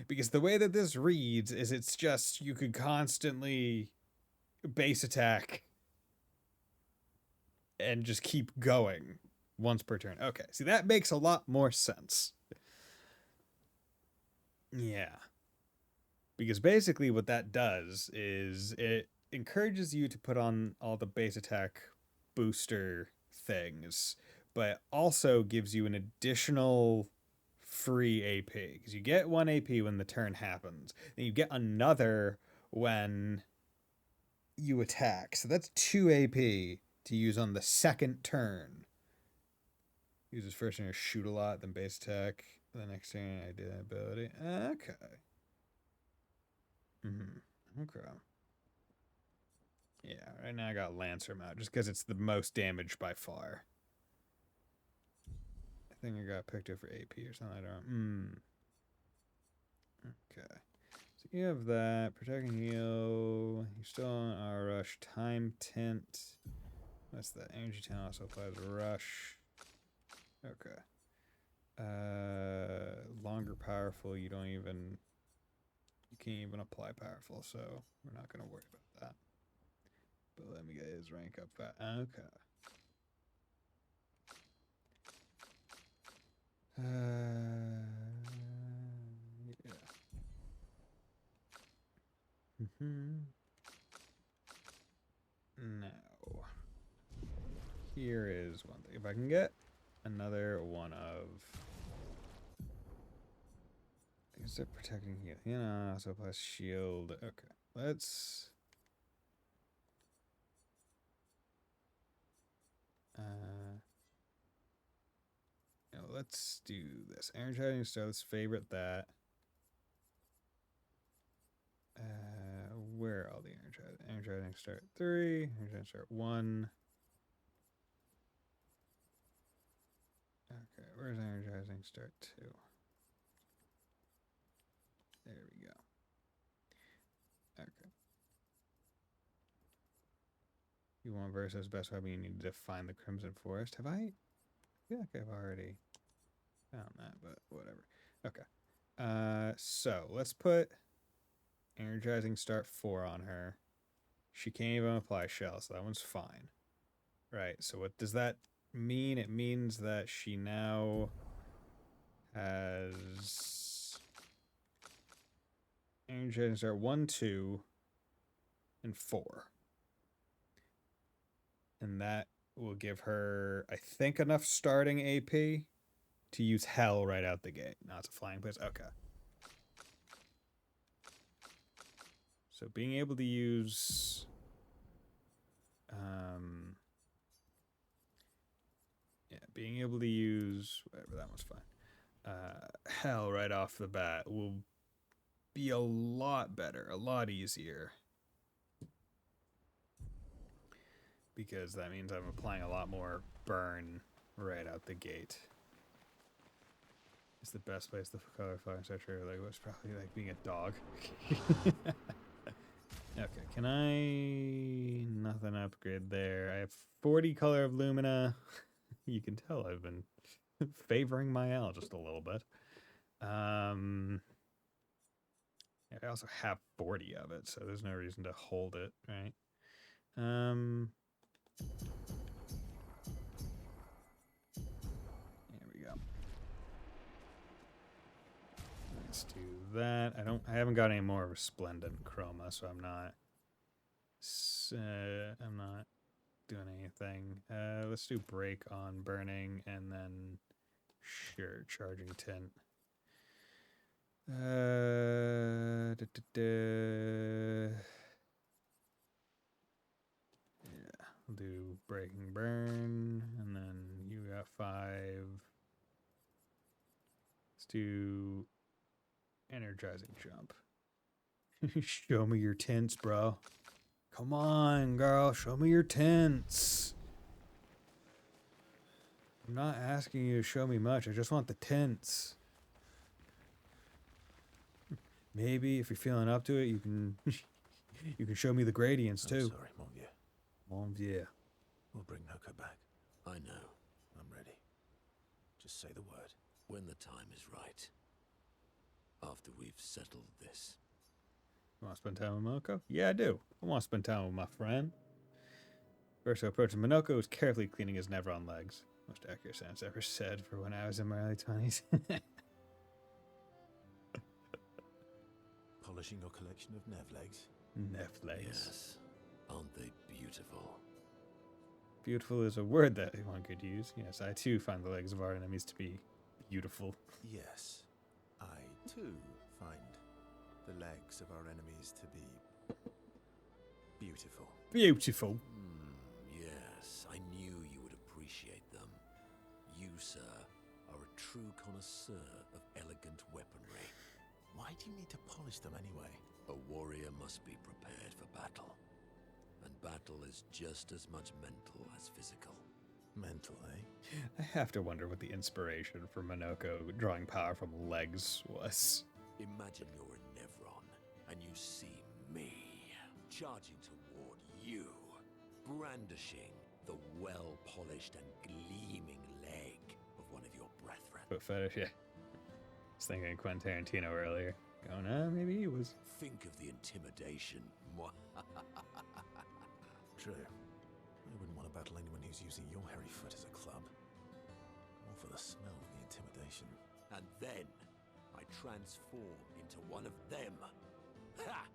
Because the way that this reads is it's just you could constantly base attack and just keep going once per turn. Okay, see, that makes a lot more sense. Yeah. Because basically what that does is it encourages you to put on all the base attack booster things, but also gives you an additional free AP. Because you get 1 AP when the turn happens. Then you get another when you attack. So that's 2 AP to use on the second turn. Uses first turn to shoot a lot, then base attack. The next turn I did ability. Okay. Okay. Yeah, right now I got Lancer out just because it's the most damage by far. I think I got picked up for AP or something. I don't. Okay. So you have that. Protect and heal. You're still on our rush. Time tint. What's that? Energy tint also applies rush. Okay. Longer powerful. You can't even apply powerful, so we're not gonna worry about that. But let me get his rank up fast. Okay. Yeah. Now, here is one thing. If I can get another one of... Is it protecting heal? You know, also plus shield. Okay, let's... let's do this. Energizing Star, let's favorite that. Where are all the energizing? Energizing Start 3, Energizing Start 1. Okay, where's Energizing Start 2? There we go. Okay. You want versus best weapon, you need to find the Crimson Forest. Have I feel like I've already found that, but whatever. Okay. So let's put Energizing Start 4 on her. She can't even apply shell, so that one's fine. Right, so what does that mean? It means that she now has Energizing Start 1, 2, and 4. And that will give her, I think, enough starting AP to use Hell right out the gate. Now it's a flying place. Okay. So being able to use... yeah, being able to use... Whatever, that one's fine. Hell right off the bat will be a lot better, a lot easier. Because that means I'm applying a lot more burn right out the gate. It's the best place to color fire, etc. Like, what's probably like being a dog. Okay, can I... Nothing upgrade there. I have 40 color of Lumina. You can tell I've been favoring my L just a little bit. I also have 40 of it, so there's no reason to hold it, right? There we go. Let's do that. I haven't got any more Resplendent Chroma, so I'm not doing anything. Let's do Break on Burning, and then sure, Charging Tint. Yeah, I'll do Breaking Burn, and then you got 5. Let's do Energizing Jump. Show me your tints, bro. Come on, girl. Show me your tints. I'm not asking you to show me much. I just want the tints. Maybe if you're feeling up to it, you can you can show me the gradients too. Sorry, mon vieux. Mon vieux. We'll bring Noko back. I know. I'm ready. Just say the word. When the time is right. After we've settled this. You want to spend time with Minoko? Yeah, I do. I want to spend time with my friend. First, I approached Minoko, who was carefully cleaning his Nevron legs. Most accurate sentence ever said for when I was in my early 20s. Polishing your collection of Nev legs? Nev legs. Yes. Aren't they beautiful? Beautiful is a word that one could use. Yes, I too find the legs of our enemies to be beautiful. Yes. I too find the legs of our enemies to be beautiful. Beautiful. Yes, I knew you would appreciate them. You, sir, are a true connoisseur of elegant weaponry. Why do you need to polish them anyway? A warrior must be prepared for battle. And battle is just as much mental as physical. Mental, eh? I have to wonder what the inspiration for Minoko drawing power from legs was. Imagine you're a Nevron, and you see me charging toward you, brandishing the well-polished and gleaming leg of one of your brethren. Foot fetish, yeah. I was thinking Quentin Tarantino earlier. Going, maybe he was. Think of the intimidation. True. I wouldn't want to battle anyone who's using your hairy foot as a club. Or for the smell of the intimidation. And then I transform into one of them. Ha!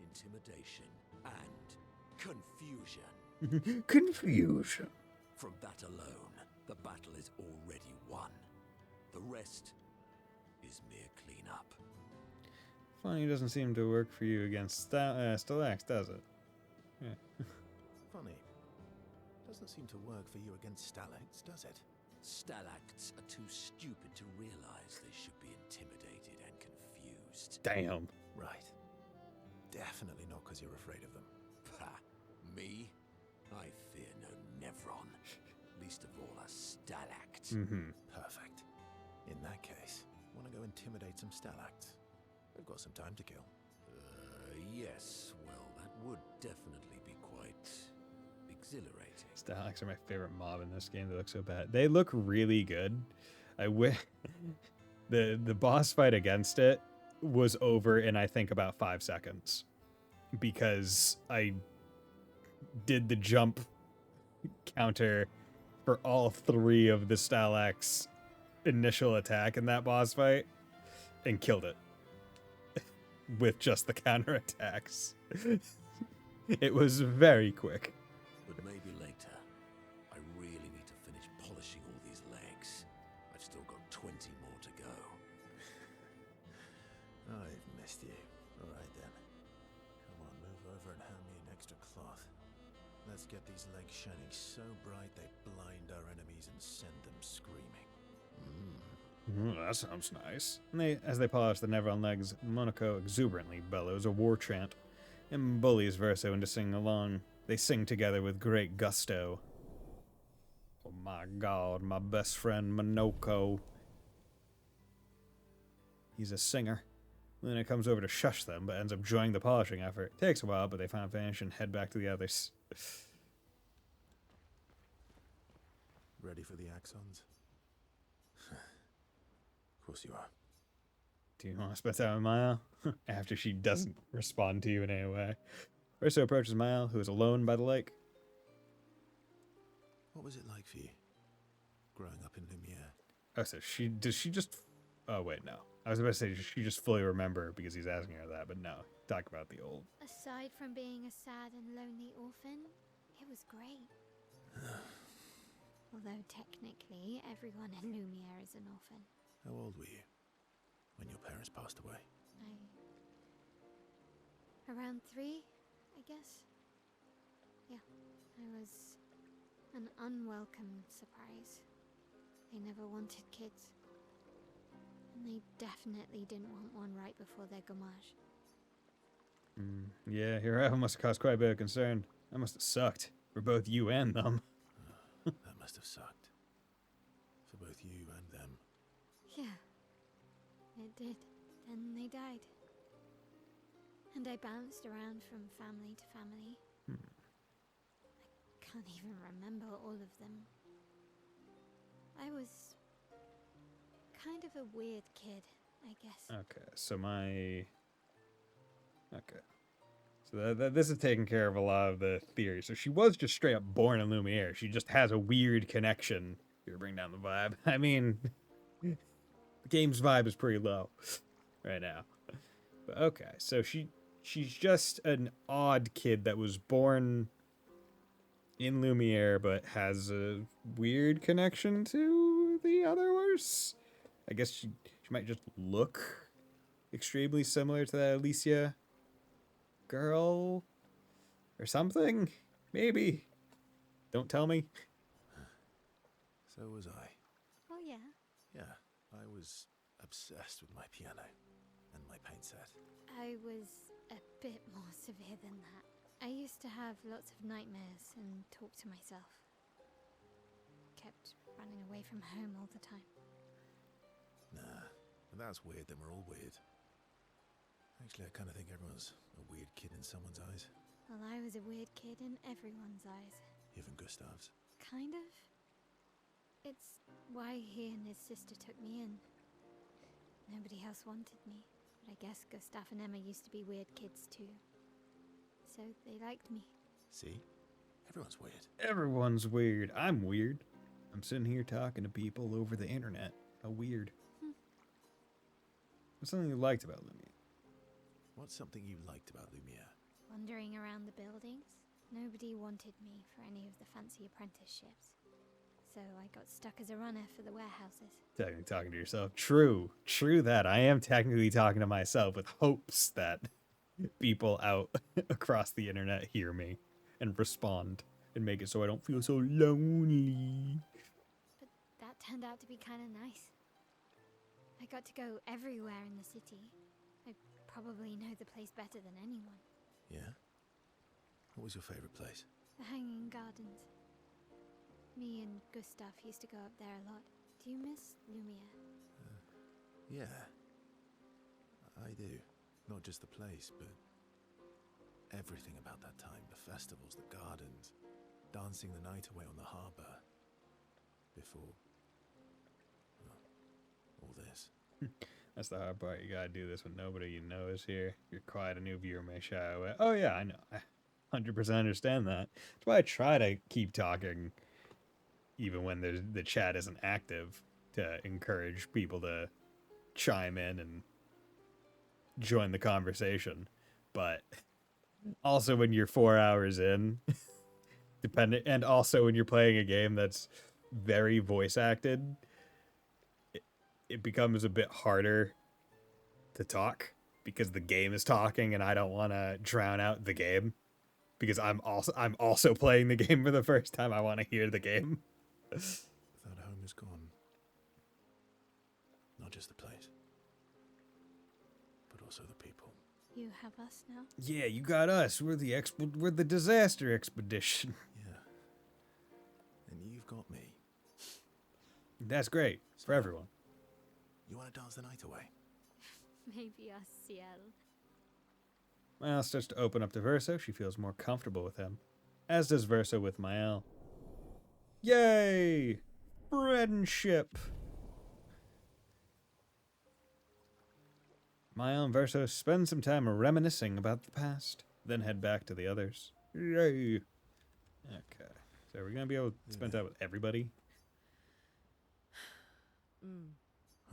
Intimidation and confusion. Confusion. From that alone, the battle is already won. The rest is mere cleanup. Funny doesn't seem to work for you against Stellax, does it? Yeah. Funny. Doesn't seem to work for you against Stalags, does it? Stalacts are too stupid to realize they should be intimidated and confused. Damn. Right. Definitely not because you're afraid of them. Pah! Me? I fear no Nevron. Least of all a Stalact. Mm-hmm. Perfect. In that case, want to go intimidate some Stalacts? We've got some time to kill. Yes. Well, that would definitely be quite exhilarating. Stalax are my favorite mob in this game. They look so bad. They look really good. I wish the boss fight against it was over in I think about 5 seconds because I did the jump counter for all 3 of the Stalax initial attack in that boss fight and killed it with just the counter attacks. It was very quick. But maybe later. I really need to finish polishing all these legs. I've still got 20 more to go. I've missed you. Alright then. Come on, move over and hand me an extra cloth. Let's get these legs shining so bright they blind our enemies and send them screaming. That sounds nice. And as they polish the Nevron legs, Monaco exuberantly bellows a war chant and bullies Verso into singing along. They sing together with great gusto. Oh my god, my best friend Monoko. He's a singer. Luna comes over to shush them, but ends up joining the polishing effort. Takes a while, but they find finish and head back to the others. Ready for the axons? Of course you are. Do you want to spend time with Mile? After she doesn't respond to you in any way. Urso approaches Mile, who is alone by the lake. What was it like for you, growing up in Lumiere? Oh, so does she just... Oh, wait, no. I was about to say, does she just fully remember because he's asking her that, but no. Talk about the old... Aside from being a sad and lonely orphan, it was great. Although technically, everyone in Lumiere is an orphan. How old were you when your parents passed away? Around 3, I guess. Yeah, I was an unwelcome surprise. They never wanted kids. And they definitely didn't want one right before their gommage. Yeah, your arrival must have caused quite a bit of concern. That must have sucked. For both you and them. That must have sucked. For both you and them. Yeah, it did. Then they died. And I bounced around from family to family. I can't even remember all of them. I was kind of a weird kid, I guess. Okay, so Okay. So this is taking care of a lot of the theories. So she was just straight up born in Lumiere. She just has a weird connection. Here, bring down the vibe. I mean, the game's vibe is pretty low right now. But okay, so she's just an odd kid that was born in Lumiere, but has a weird connection to the others. I guess she might just look extremely similar to that Alicia girl or something. Maybe. Don't tell me. So was I. Oh, yeah. Yeah, I was obsessed with my piano and my paint set. I was a bit more severe than that. I used to have lots of nightmares and talk to myself. Kept running away from home all the time. Nah, if that's weird, then we're all weird. Actually, I kind of think everyone's a weird kid in someone's eyes. Well, I was a weird kid in everyone's eyes. Even Gustav's. Kind of. It's why he and his sister took me in. Nobody else wanted me. But I guess Gustav and Emma used to be weird kids too. So they liked me. See? Everyone's weird. Everyone's weird. I'm weird. I'm sitting here talking to people over the internet. How weird. What's something you liked about Lumiere? What's something you liked about Lumiere? Wandering around the buildings, nobody wanted me for any of the fancy apprenticeships. So I got stuck as a runner for the warehouses. Technically talking to yourself. True that. I am technically talking to myself with hopes that people out across the internet hear me and respond and make it so I don't feel so lonely. But that turned out to be kind of nice. I got to go everywhere in the city. I probably know the place better than anyone. Yeah? What was your favorite place? The Hanging Gardens. Me and Gustav used to go up there a lot. Do you miss Lumiere? Yeah. I do. Not just the place, but everything about that time. The festivals, the gardens, dancing the night away on the harbour. Before... well, all this. That's the hard part. You gotta do this when nobody you know is here. You're quiet, a new viewer may shy away. Oh yeah, I know. I 100% understand that. That's why I try to keep talking even when the chat isn't active, to encourage people to chime in and join the conversation. But also when you're 4 hours in, and also when you're playing a game that's very voice acted, it becomes a bit harder to talk because the game is talking and I don't want to drown out the game because I'm also playing the game for the first time. I want to hear the game. That home is gone. Not just the place, but also the people. You have us now? Yeah, you got us. We're the disaster expedition. Yeah. And you've got me. That's great for everyone. You want to dance the night away? Maybe a ciel. Mael starts to open up to Verso. She feels more comfortable with him, as does Verso with Mael. Yay! Friendship! Mael and Verso spend some time reminiscing about the past, then head back to the others. Yay! Okay, so we're gonna be able to spend time with everybody?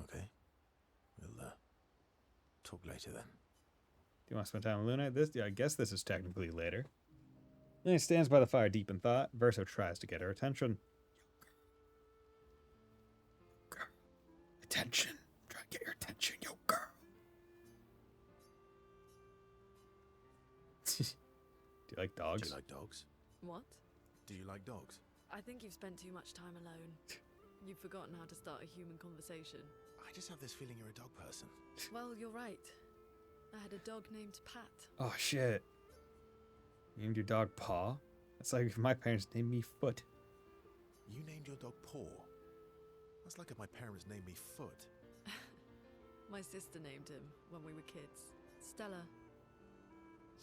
Okay. We'll talk later then. Do you want to spend time with Luna? I guess this is technically later. Luna stands by the fire deep in thought. Verso tries to get her attention. Girl. Attention. Try to get your attention, yo girl. Do you like dogs? Do you like dogs? What? Do you like dogs? I think you've spent too much time alone. You've forgotten how to start a human conversation. I just have this feeling you're a dog person. Well, you're right. I had a dog named Pat. Oh, shit. You named your dog Paw? That's like if my parents named me Foot. You named your dog Paw? That's like if my parents named me Foot. My sister named him when we were kids. Stella.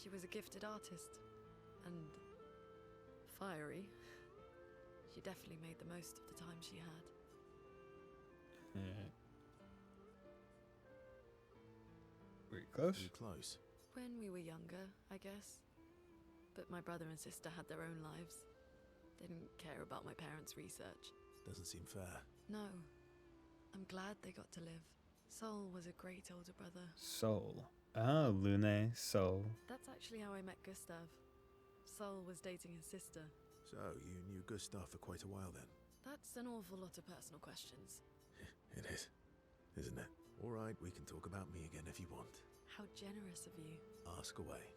She was a gifted artist. And fiery. She definitely made the most of the time she had. Yeah. Were you close? Pretty close. When we were younger, I guess. But my brother and sister had their own lives. They didn't care about my parents' research. Doesn't seem fair. No. I'm glad they got to live. Sol was a great older brother. Soul. Oh, Lune, Soul. That's actually how I met Gustav. Sol was dating his sister. So, you knew Gustav for quite a while then? That's an awful lot of personal questions. It is, isn't it? All right, we can talk about me again if you want. How generous of you. Ask away.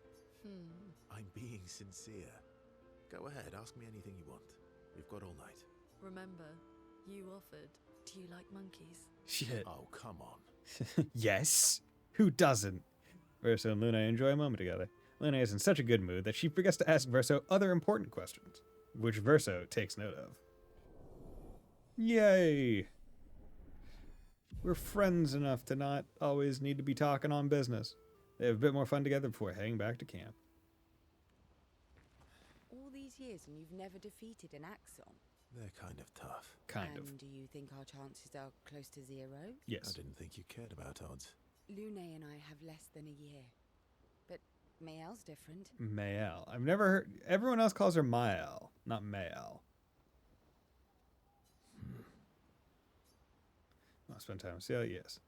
I'm being sincere. Go ahead, ask me anything you want. We've got all night. Remember, you offered. Do you like monkeys? Shit. Oh, come on. Yes. Who doesn't? Verso and Luna enjoy a moment together. Luna is in such a good mood that she forgets to ask Verso other important questions, which Verso takes note of. Yay! We're friends enough to not always need to be talking on business. They have a bit more fun together before heading back to camp. All these years and you've never defeated an Axon? They're kind of tough. Kind of. And do you think our chances are close to zero? Yes. I didn't think you cared about odds. Lune and I have less than a year. But Mael's different. Mael. I've never heard... Everyone else calls her Mael, not Mael. I'll spend time with Celia, yes.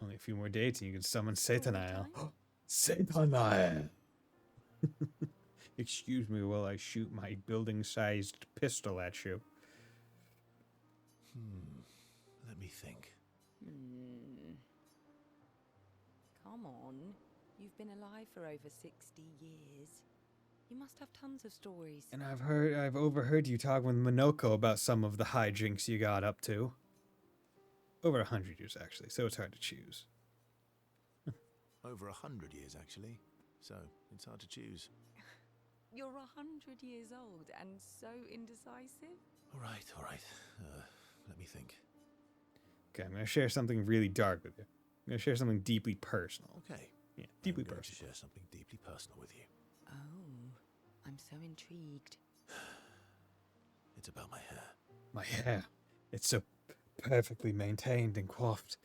Only a few more dates and you can summon Satanael. Satanael! Excuse me while I shoot my building-sized pistol at you. Let me think. Come on. You've been alive for over 60 years. You must have tons of stories. And I've overheard you talk with Minoko about some of the hijinks you got up to. Over 100 years, actually, so it's hard to choose. Over 100 years, actually. So, it's hard to choose. You're 100 years old and so indecisive? All right. Let me think. Okay, I'm going to share something really dark with you. I'm going to share something deeply personal. Okay. Yeah, deeply I'm going personal. to share something deeply personal with you. Oh, I'm so intrigued. It's about my hair. My hair. It's so perfectly maintained and coiffed.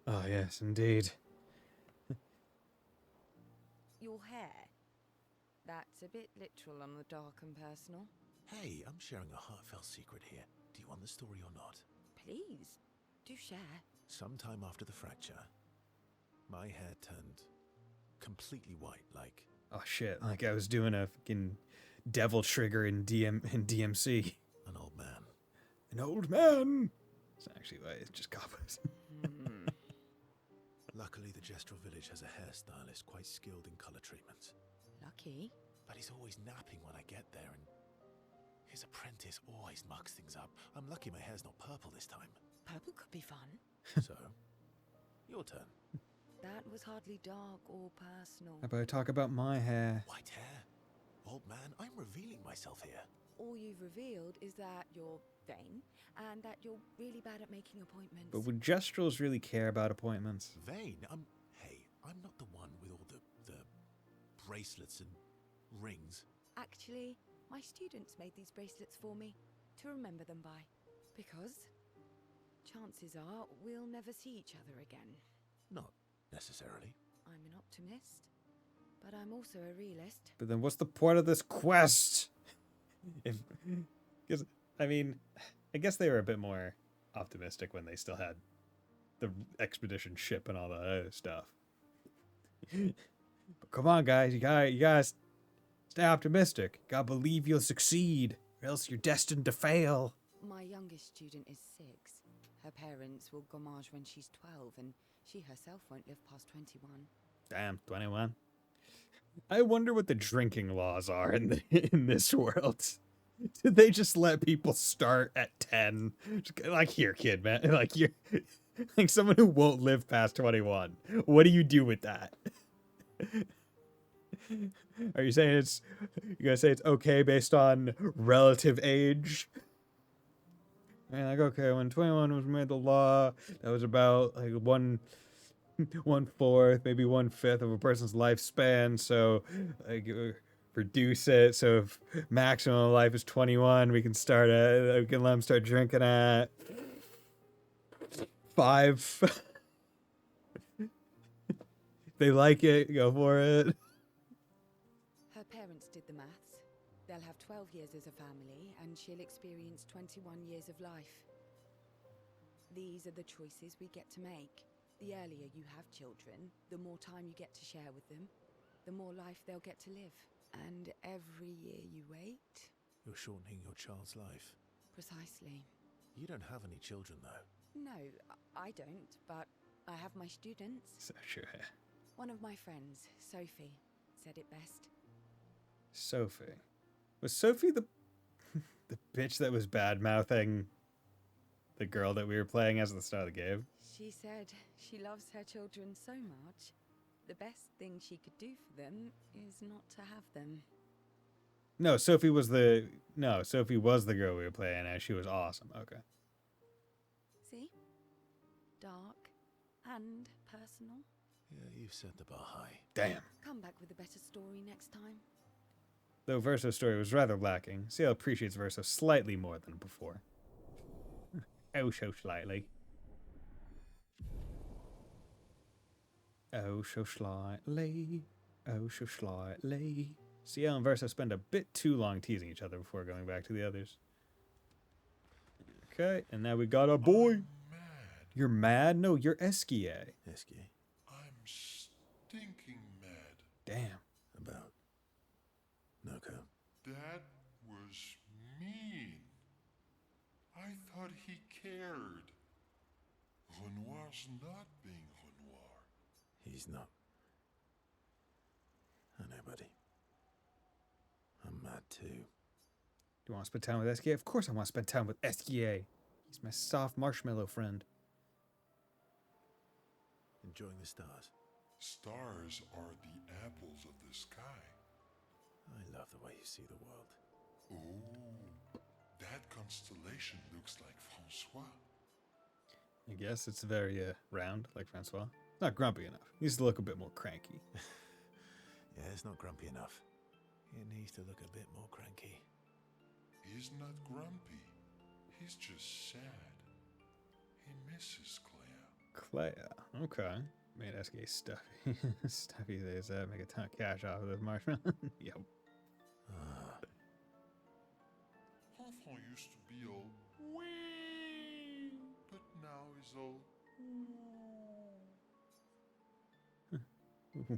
Oh, yes, indeed. Your hair? That's a bit literal on the dark and personal. Hey, I'm sharing a heartfelt secret here. Do you want the story or not? Please, do share. Sometime after the fracture, my hair turned completely white, like... Oh, shit. Like I was doing a fucking devil trigger in DMC. An old man. An old man! It's not actually why, it's just cobwebs. Luckily, the Gestural village has a hairstylist quite skilled in color treatments. Lucky. But he's always napping when I get there, and his apprentice always mucks things up. I'm lucky my hair's not purple this time. Purple could be fun. So, your turn. That was hardly dark or personal. How about I talk about my hair? White hair? Old man, I'm revealing myself here. all you've revealed is that you're vain and that you're really bad at making appointments. But would Gestrels really care about appointments? Vain? Hey, I'm not the one with all the bracelets and rings. Actually, my students made these bracelets for me to remember them by. Because chances are we'll never see each other again. Not necessarily. I'm an optimist, but I'm also a realist. But then what's the point of this quest? Because, I mean, I guess they were a bit more optimistic when they still had the expedition ship and all that other stuff. But come on, guys. You guys stay optimistic. You gotta believe you'll succeed, or else you're destined to fail. My youngest student is 6. Her parents will gommage when she's 12, and she herself won't live past 21. Damn, 21. I wonder what the drinking laws are in this world. Did they just let people start at 10? Like, here, kid, man. Like, you're like someone who won't live past 21. What do you do with that? Are you saying you gonna say it's okay based on relative age? And like, okay, when 21 was made the law, that was about like 1/4, maybe 1/5 of a person's lifespan. So, like, reduce it. So if maximum life is 21, we can let them start drinking at 5. They like it, go for it. Her parents did the maths. They'll have 12 years as a family, and she'll experience 21 years of life. These are the choices we get to make. The earlier you have children, the more time you get to share with them, the more life they'll get to live. And every year you wait... You're shortening your child's life. Precisely. You don't have any children, though. No, I don't, but I have my students. So sure. One of my friends, Sophie, said it best. Sophie. Was Sophie the bitch that was bad-mouthing the girl that we were playing as at the start of the game? She said she loves her children so much, the best thing she could do for them is not to have them. No, Sophie was the girl we were playing as. She was awesome. Okay. See? Dark and personal. Yeah, you've set the bar high. Damn. Come back with a better story next time. Though Verso's story was rather lacking, Ciel appreciates Verso slightly more than before. Oh, so slightly. Oh, so slightly. Oh, so slightly. Ciel and Verso spend a bit too long teasing each other before going back to the others. Okay, and now we got our boy. I'm mad. You're mad? No, you're Esquier. Esky. I'm stinking mad. Damn. About Noko. That was mean. I thought he cared. Renoir's not being Renoir. He's not. I know, buddy. I'm mad too. Do you want to spend time with Esquier? Of course I want to spend time with Esquier. He's my soft marshmallow friend. Enjoying the stars. Stars are the apples of the sky. I love the way you see the world. Oh, that constellation looks like Francois. I guess it's very round, like Francois. Not grumpy enough. He needs to look a bit more cranky. Yeah, it's not grumpy enough. It needs to look a bit more cranky. He's not grumpy. He's just sad. He misses Claire. Clair. Okay. Made Esquier stuffy. Stuffy days that make a ton of cash off of this marshmallow. Yep. Enfant used to be all wee, but now he's all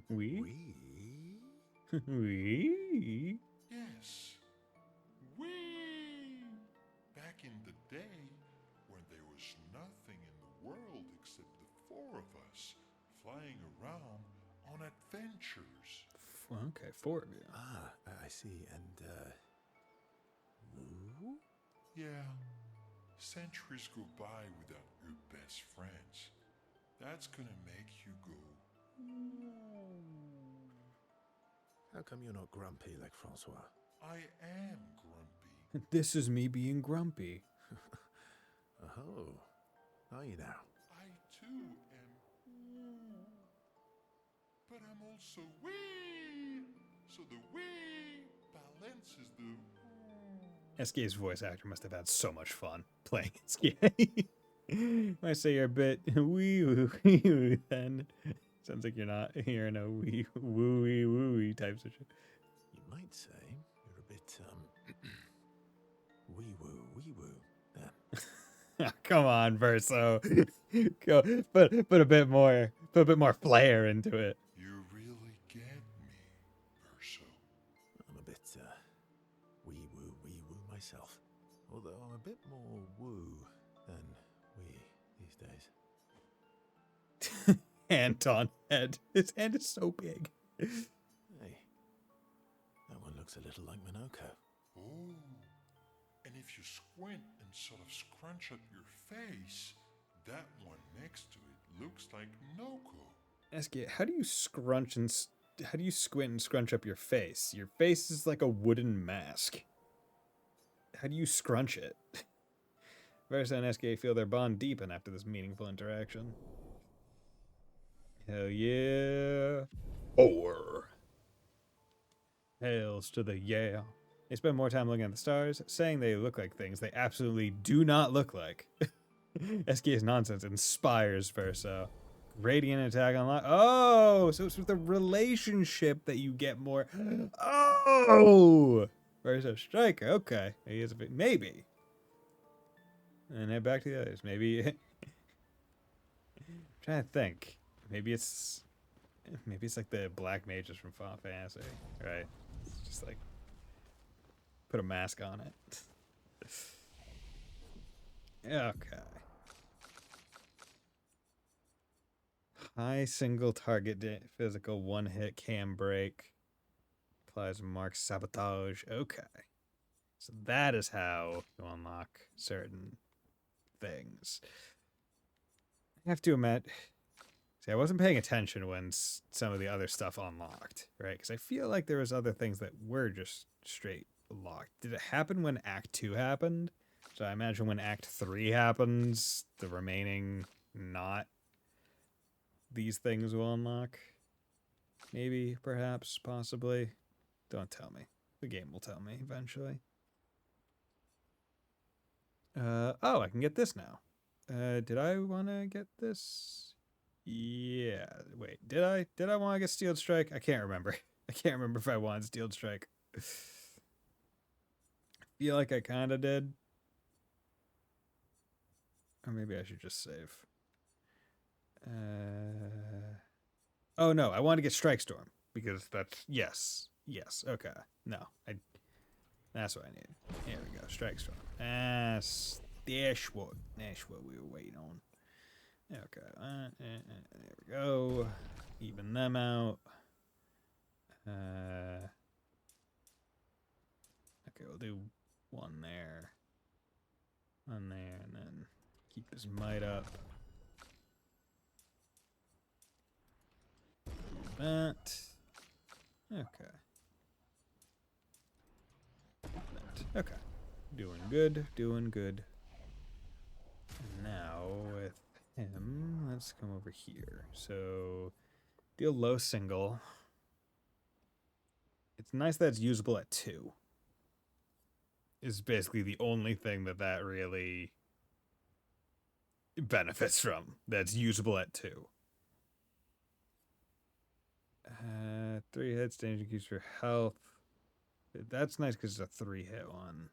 We? We? We? yes, wee. Back in the day, when there was nothing in the world except the 4 of us flying around on adventures. Okay, 4 of you. Ah, I see. And, Woo? Yeah, centuries go by without your best friends. That's gonna make you go. How come you're not grumpy like Francois? I am grumpy. This is me being grumpy. Oh, are you now? I too am woo, but I'm also wee. So the wee balances the woo. SK's voice actor must have had so much fun playing SK. When I say you're a bit wee woo, then sounds like you're not hearing a wee woo types of shit. You might say you're a bit, wee woo, then. Come on, Verso. Go, put a bit more flair into it. You really get me, Verso. I'm a bit, wee woo myself. Although I'm a bit more woo than wee these days. Hand on head. His hand is so big. Hey, that one looks a little like Minoko. Oh, and if you squint and sort of scrunch up your face, that one next to it looks like Noko. SK, how do you squint and scrunch up your face? Your face is like a wooden mask. How do you scrunch it? Versa and SK feel their bond deepen after this meaningful interaction. Hell yeah. Or hails to the yeah. They spend more time looking at the stars, saying they look like things they absolutely do not look like. SK's nonsense inspires Verso. Radiant attack unlocked. Oh, so it's with the relationship that you get more. Oh, Verso striker. Okay, he is a bit, maybe. And head back to the others. Maybe. Trying to think. Maybe it's like the black mages from Final Fantasy, right? It's just like put a mask on it. Okay. High single target physical one hit cam break. Applies mark sabotage. Okay. So that is how you unlock certain things. I have to admit, see, I wasn't paying attention when some of the other stuff unlocked, right? Because I feel like there was other things that were just straight locked. Did it happen when Act 2 happened? So I imagine when Act 3 happens, the remaining not these things will unlock. Maybe, perhaps, possibly. Don't tell me. The game will tell me eventually. Oh, I can get this now. Did I want to get this? Yeah. Wait, did I want to get Steeled Strike? I can't remember. I can't remember if I wanted Steeled Strike. I feel like I kind of did. Or maybe I should just save. Oh no, I want to get Strike Storm because that's yes, okay. No, that's what I need. Here we go, Strike Storm. That's what we were waiting on. Okay, there we go. Even them out. Okay, we'll do one there, and then keep his might up. That. Okay. That. Okay. Doing good. And now with him, let's come over here. So, deal low single. It's nice that it's usable at 2. Is basically the only thing that really benefits from. That's usable at 2. 3 hits, danger keeps your health. That's nice because it's a 3-hit one.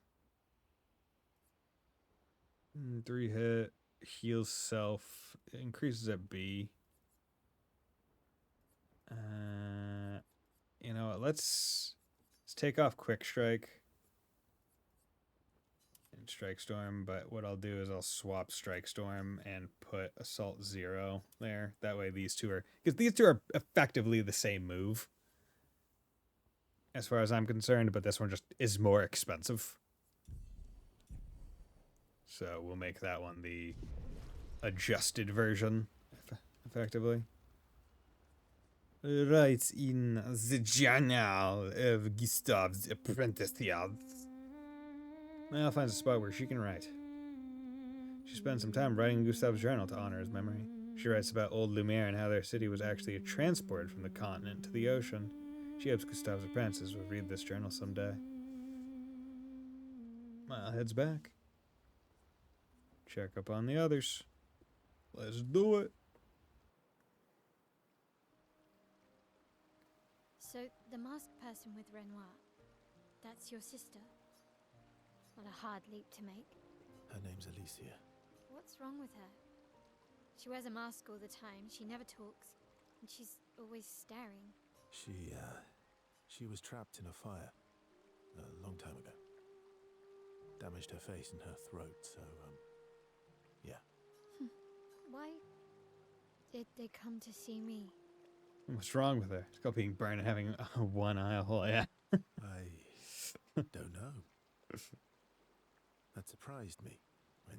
3 hit, heals self, increases at B. You know what, let's take off Quick Strike and Strike Storm, but what I'll do is I'll swap Strike Storm and put Assault 0 there. That way these two are, because these two are effectively the same move as far as I'm concerned, but this one just is more expensive. So we'll make that one the adjusted version, effectively. Right in the journal of Gustav's apprenticeship. Mal finds a spot where she can write. She spends some time writing in Gustav's journal to honor his memory. She writes about old Lumiere and how their city was actually a transport from the continent to the ocean. She hopes Gustav's apprentices will read this journal someday. Mal heads back. Check up on the others. Let's do it. So, the masked person with Renoir, that's your sister? What a hard leap to make. Her name's Alicia. What's wrong with her? She wears a mask all the time, she never talks, and she's always staring. She was trapped in a fire a long time ago. Damaged her face and her throat, so, yeah. Why did they come to see me? What's wrong with her? It's called being burned and having one eye hole, yeah. I don't know. That surprised me when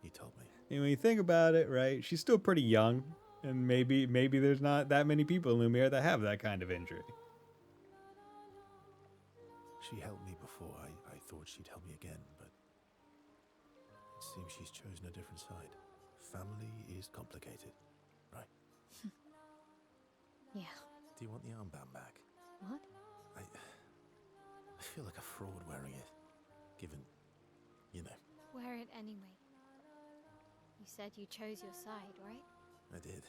you told me. And when you think about it, right, she's still pretty young, and maybe there's not that many people in Lumiere that have that kind of injury. She helped me before. I thought she'd help me again, but it seems she's chosen a different side. Family is complicated, right? Yeah. Do you want the armband back? What? I feel like a fraud wearing it, given, you know. Wear it anyway. You said you chose your side, right? I did.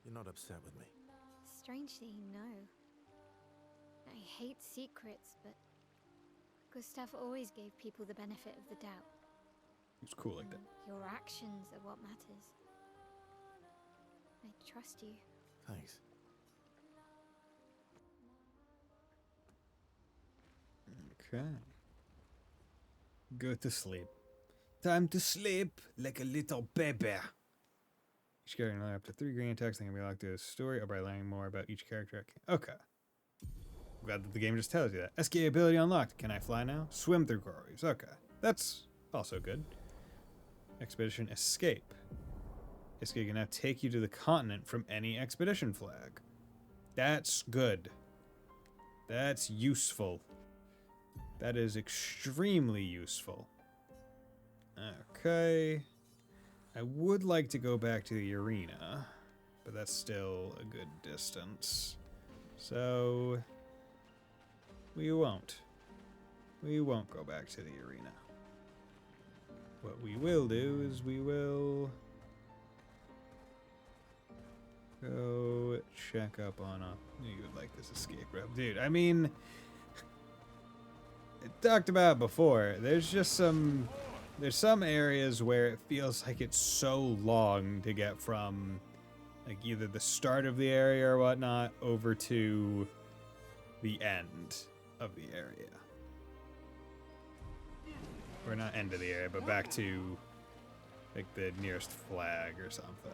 You're not upset with me. Strangely, no. I hate secrets, but Gustav always gave people the benefit of the doubt. It's cool like that. Your actions are what matters. I trust you. Thanks. Okay. Go to sleep. Time to sleep like a little baby. Each character can learn up to 3 green attacks that can be locked to a story or by learning more about each character. Okay. Glad that the game just tells you that. Escape ability unlocked. Can I fly now? Swim through coral reefs. Okay. That's also good. Expedition escape. Escape can now take you to the continent from any expedition flag. That's good. That's useful. That is extremely useful. Okay. I would like to go back to the arena, but that's still a good distance. So we won't. We won't go back to the arena. What we will do is we will go check up on a... You would like this escape route. Dude, I mean... I talked about it before. There's just some... There's some areas where it feels like it's so long to get from like either the start of the area or whatnot over to the end of the area. Or not end of the area, but back to like the nearest flag or something.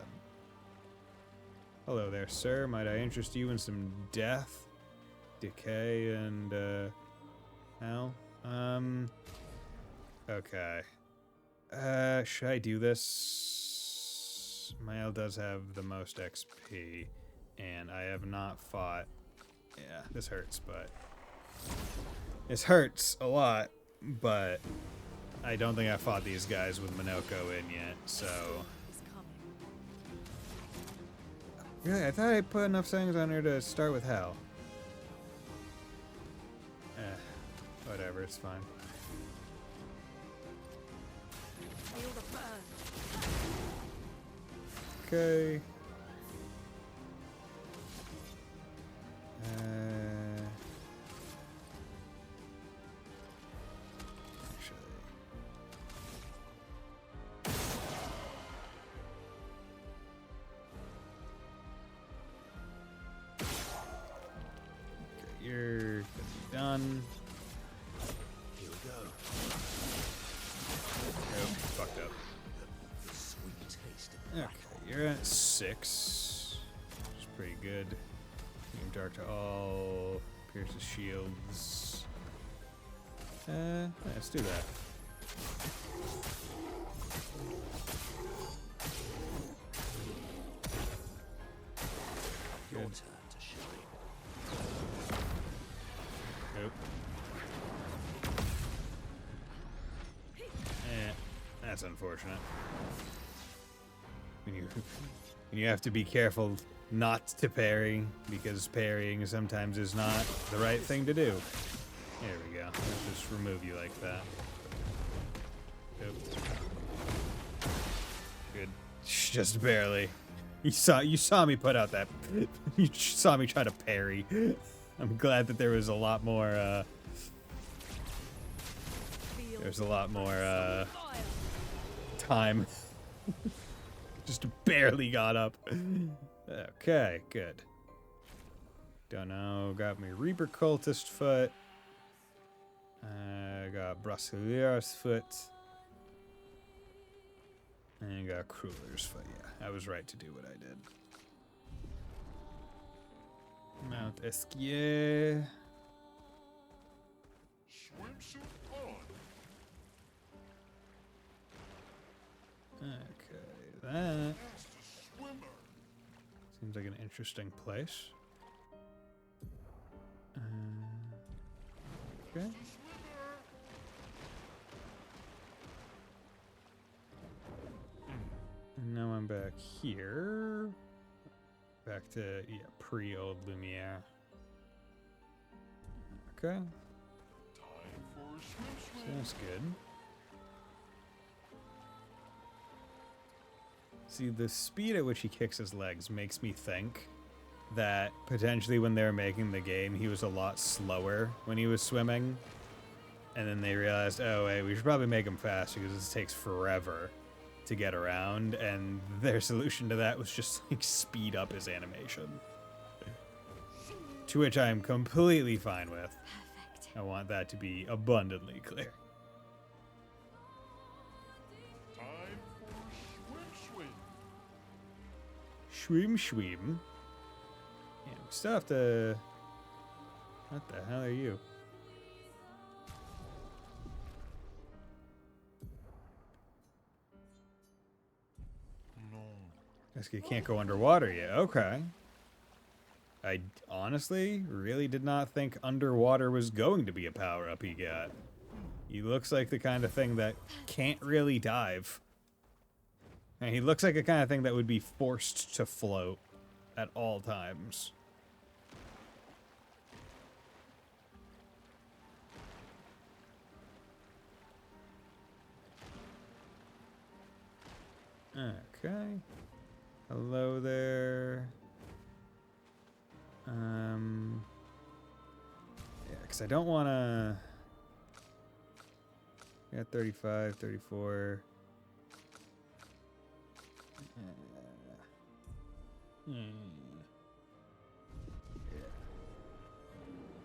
Hello there, sir. Might I interest you in some death, decay, and hell? Okay. Should I do this? Mael does have the most XP, and I have not fought. Yeah, this hurts, but this hurts a lot, but I don't think I fought these guys with Minoko in yet, so. Really, I thought I put enough settings on her to start with hell. Whatever, it's fine. Okay. You're done. Here we go. Nope, fucked up. The sweet taste of Okay, you're at 6. Which is pretty good. Beam dark to all. Pierce the shields. Let's do that. Your turn to shine. Nope. That's unfortunate. When you have to be careful not to parry, because parrying sometimes is not the right thing to do. There we go. Let's just remove you like that. Oops. Good. Just barely. You saw me put out that. You saw me try to parry. I'm glad that there was a lot more. There's a lot more time. Just barely got up. Okay, good. Don't know. Got me Reaper Cultist foot. Got Brasileir's foot. And got Crueller's foot. Yeah, I was right to do what I did. Mount Esquier. Swimsuit on. Okay, that Fastest swimmer. seems like an interesting place. Okay. And now I'm back here. Back to, yeah, pre-old Lumiere. Okay. Time for a swim. So that's good. See, the speed at which he kicks his legs makes me think that potentially when they were making the game, he was a lot slower when he was swimming. And then they realized, oh, wait, we should probably make him faster because this takes forever to get around. And their solution to that was just, like, speed up his animation. To which I am completely fine with. Perfect. I want that to be abundantly clear. Time for swim. Schwim. Yeah, we still have to... What the hell are you? No. Guess you can't go underwater yet. Okay. I honestly really did not think underwater was going to be a power-up he got. He looks like the kind of thing that can't really dive. And he looks like a kind of thing that would be forced to float at all times. Okay. Hello there. Yeah, because I don't want to... Yeah, 35, 34. Yeah.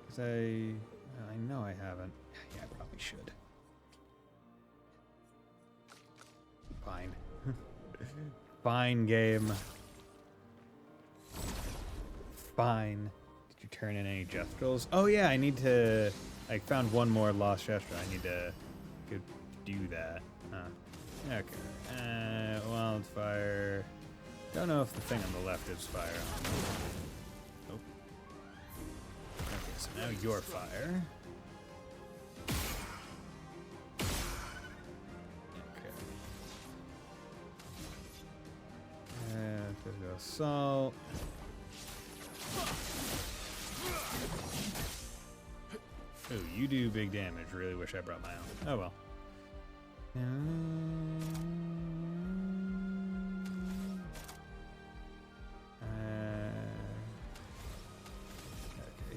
Because I know I haven't. Yeah, I probably should. Fine. Fine, game. Fine. Did you turn in any Jestrels? Oh yeah, I need to... I found one more lost Jestral. I need to go do that. Huh. Okay. Wildfire. Don't know if the thing on the left is fire. Oh. Okay, so now you're fire. Physical assault. Oh, you do big damage. Really wish I brought my own. Oh well. Okay,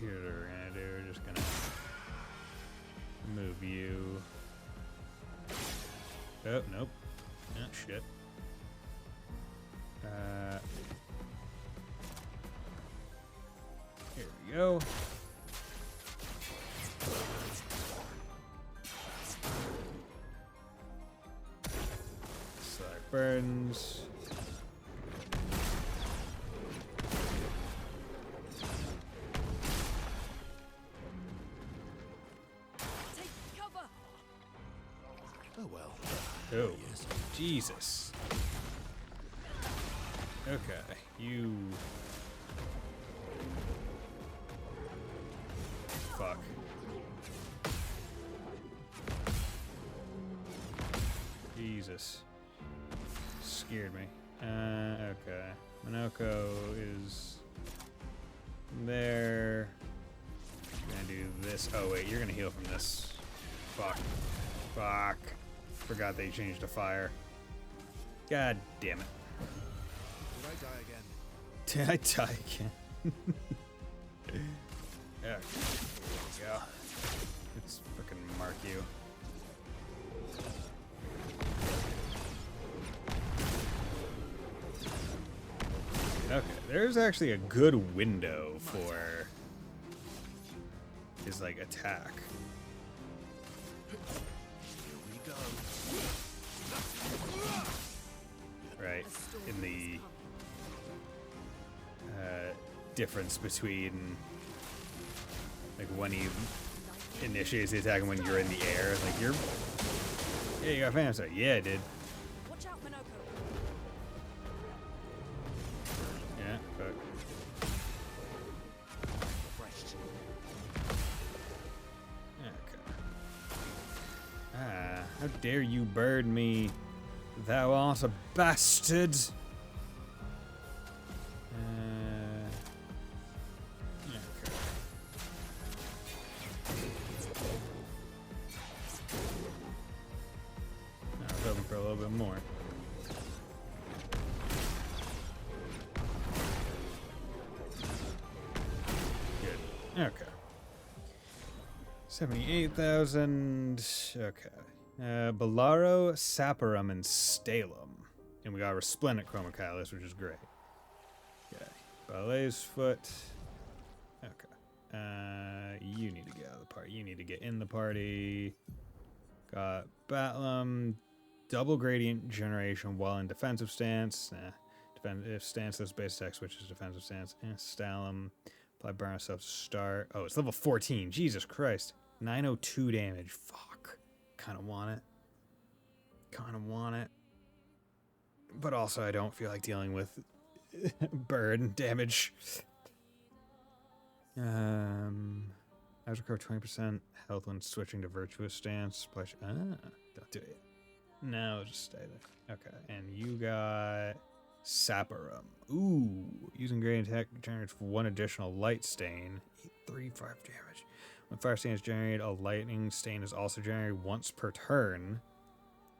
here's what we're gonna do. We're just gonna move you. Oh, nope. Oh, shit. Here we go. Slack burns. Take cover! Oh well. Oh, Jesus. Okay, you... Fuck. Jesus. Jesus. Scared me. Okay. Minoko is there. Gonna do this. Oh wait, you're gonna heal from this. Fuck. Fuck. Forgot they changed to fire. God damn it. Did I die again? Did I die again? There we go. Let's frickin' mark you. Okay, there's actually a good window for his, like, attack. Here we go. Right, in the difference between, like, when he initiates the attack and when you're in the air. Like, you're... Yeah, you got Phantom Sight. Yeah, I did. Watch out, Minoko. Yeah, fuck. Okay. Ah, how dare you burn me, thou art a bastard! Okay. I was hoping for a little bit more. Good. Okay. 78,000. Okay. Bellaro, Saparum, and Stalum. And we got Resplendent Chromacalus, which is great. Okay. Ballet's Foot. Okay. You need to get out of the party. You need to get in the party. Got Batlum. Double Gradient Generation while in defensive stance. If stance this base attack switches to defensive stance. Stalum. Apply burn ourselves to start. Oh, it's level 14. Jesus Christ. 902 damage. Fuck. Kind of want it. Kind of want it. But also, I don't feel like dealing with burn damage. I was recover 20% health when switching to virtuous stance. Don't do it. No, just stay there. Okay, and you got Saparum. Ooh, using gradient attack generates one additional light stain. 35 damage. When fire stain is generated, a lightning stain is also generated once per turn.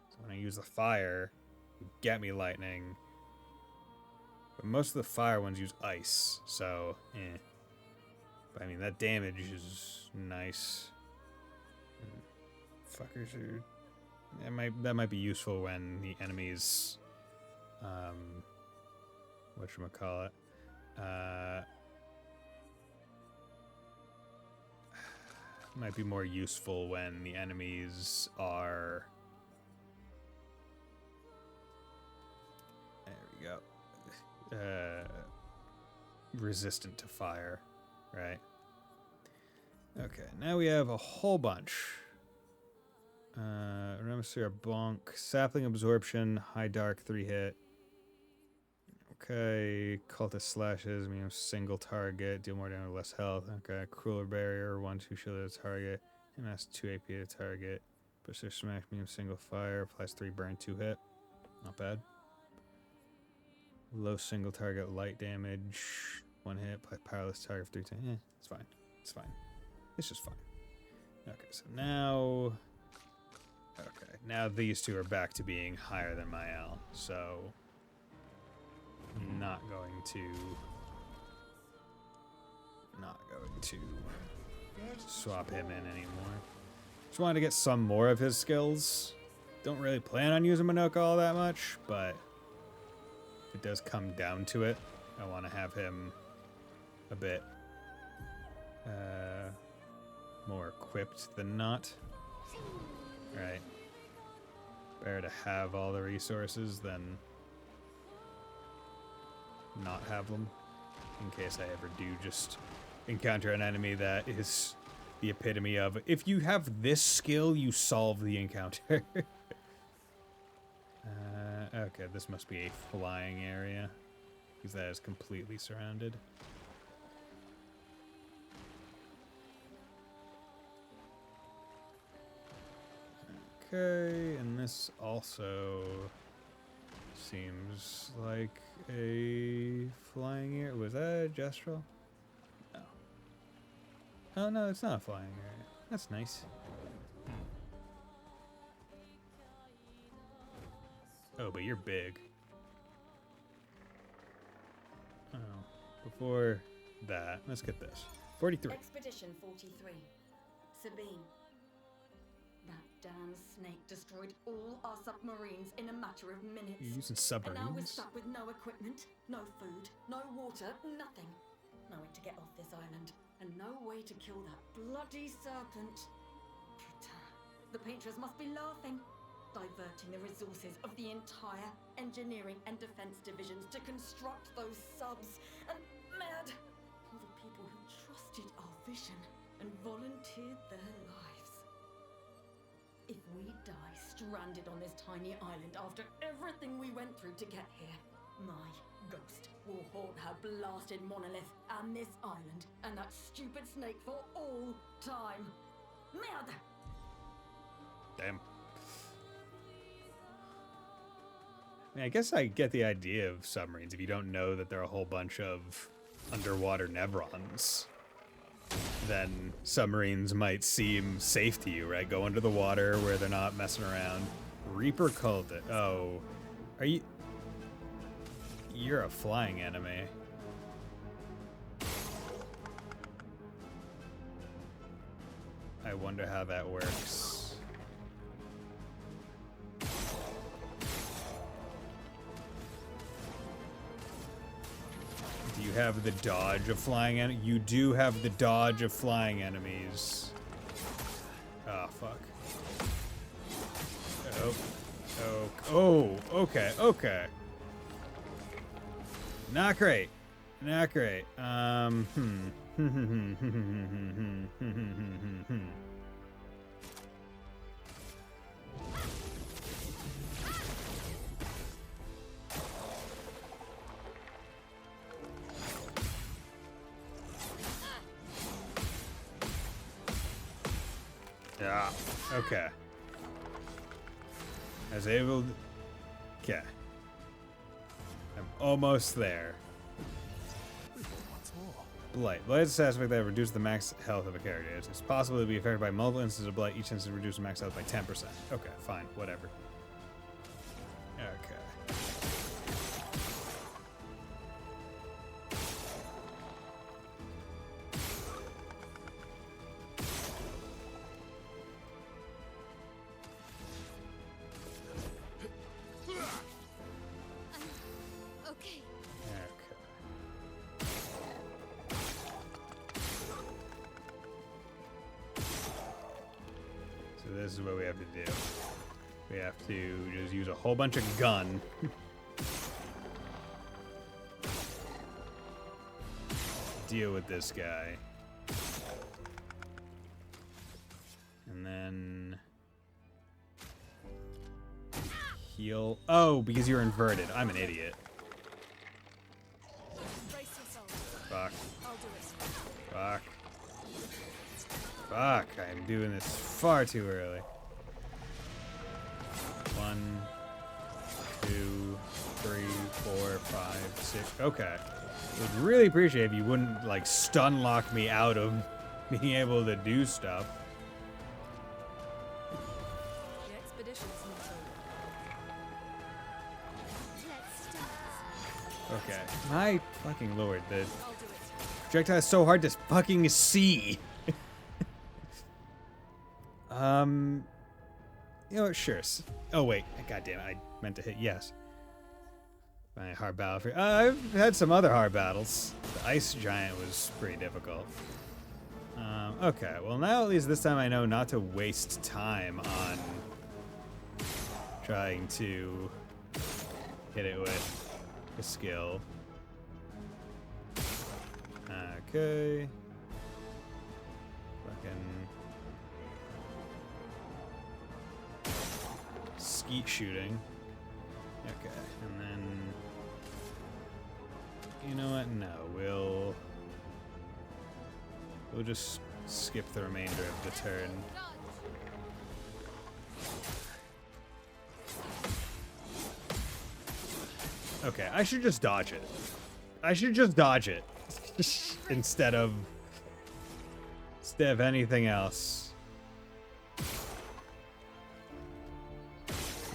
So when I use the fire, you get me lightning. But most of the fire ones use ice, so But I mean, that damage is nice. Fuckers are... That might be useful when the enemies... whatchamacallit? Might be more useful when the enemies are... There we go. Resistant to fire, right? Okay, now we have a whole bunch. Remisphere Bonk, Sapling Absorption, High Dark 3-hit. Okay, Cultist Slashes, single target, deal more damage, less health. Okay, Crueler Barrier, 1/2 shield at a target, MS 2 AP at a target. Persist Smash, single fire, applies 3 burn, 2 hit. Not bad. Low single target, light damage, 1 hit, apply powerless target for 3 times. It's fine. It's fine. It's just fine. Okay, so now... Okay, now these two are back to being higher than my L, so... Not going to swap him in anymore. Just wanted to get some more of his skills. Don't really plan on using Minoko all that much, but if it does come down to it, I want to have him a bit more equipped than not. Right. Better to have all the resources than not have them, in case I ever do just encounter an enemy that is the epitome of, if you have this skill, you solve the encounter. Okay, this must be a flying area, because that is completely surrounded. Okay, and this also seems like a flying area. Was that a gestural? No. Oh no, it's not a flying area. That's nice. Oh, but you're big. Oh, before that, let's get this. 43. Expedition 43. Sabine. That damn snake destroyed all our submarines in a matter of minutes. You're using And now we're submarines? stuck with no equipment, no food, no water, nothing. No way to get off this island, and no way to kill that bloody serpent. Putain. The painters must be laughing. Diverting the resources of the entire engineering and defense divisions to construct those subs. And mad. All the people who trusted our vision and volunteered their lives. If we die stranded on this tiny island after everything we went through to get here, my ghost will haunt her blasted monolith and this island and that stupid snake for all time. Merde! Damn. I mean, I guess I get the idea of submarines if you don't know that there are a whole bunch of underwater Nevrons. Then submarines might seem safe to you, right? Go under the water where they're not messing around. Reaper Cultist. Oh. Are you... You're a flying enemy. I wonder how that works. Do you have the dodge of flying enemies? You do have the dodge of flying enemies. Ah, fuck. Oh, okay, okay. Not great. Not great. Yeah, okay. I was able to... Okay. I'm almost there. What's more? Blight. Blight is a stat effect that reduces the max health of a character. It's possible to be affected by multiple instances of Blight. Each instance reduces max health by 10%. Okay, fine. Whatever. Okay. Okay. Okay. So this is what we have to do. We have to just use a whole bunch of gun. Deal with this guy. And then... heal. Oh, because you're inverted. I'm an idiot. Brace yourself. Fuck. I'll do it. Fuck. Fuck, I'm doing this far too early. 1, 2, 3, 4, 5, 6. Okay. I would really appreciate if you wouldn't, like, stun lock me out of being able to do stuff. The expedition's not over. Let's start. Okay. My fucking lord, the I'll do it. projectile is so hard to fucking see. You know what, sure. Oh, wait. God damn it. I meant to hit yes. My hard battle for... I've had some other hard battles. The ice giant was pretty difficult. Okay. Well, now at least this time I know not to waste time on trying to hit it with a skill. Okay. Fucking... skeet shooting. Okay, and then... You know what? No, we'll just skip the remainder of the turn. Okay, I should just dodge it. I should just dodge it. instead of anything else.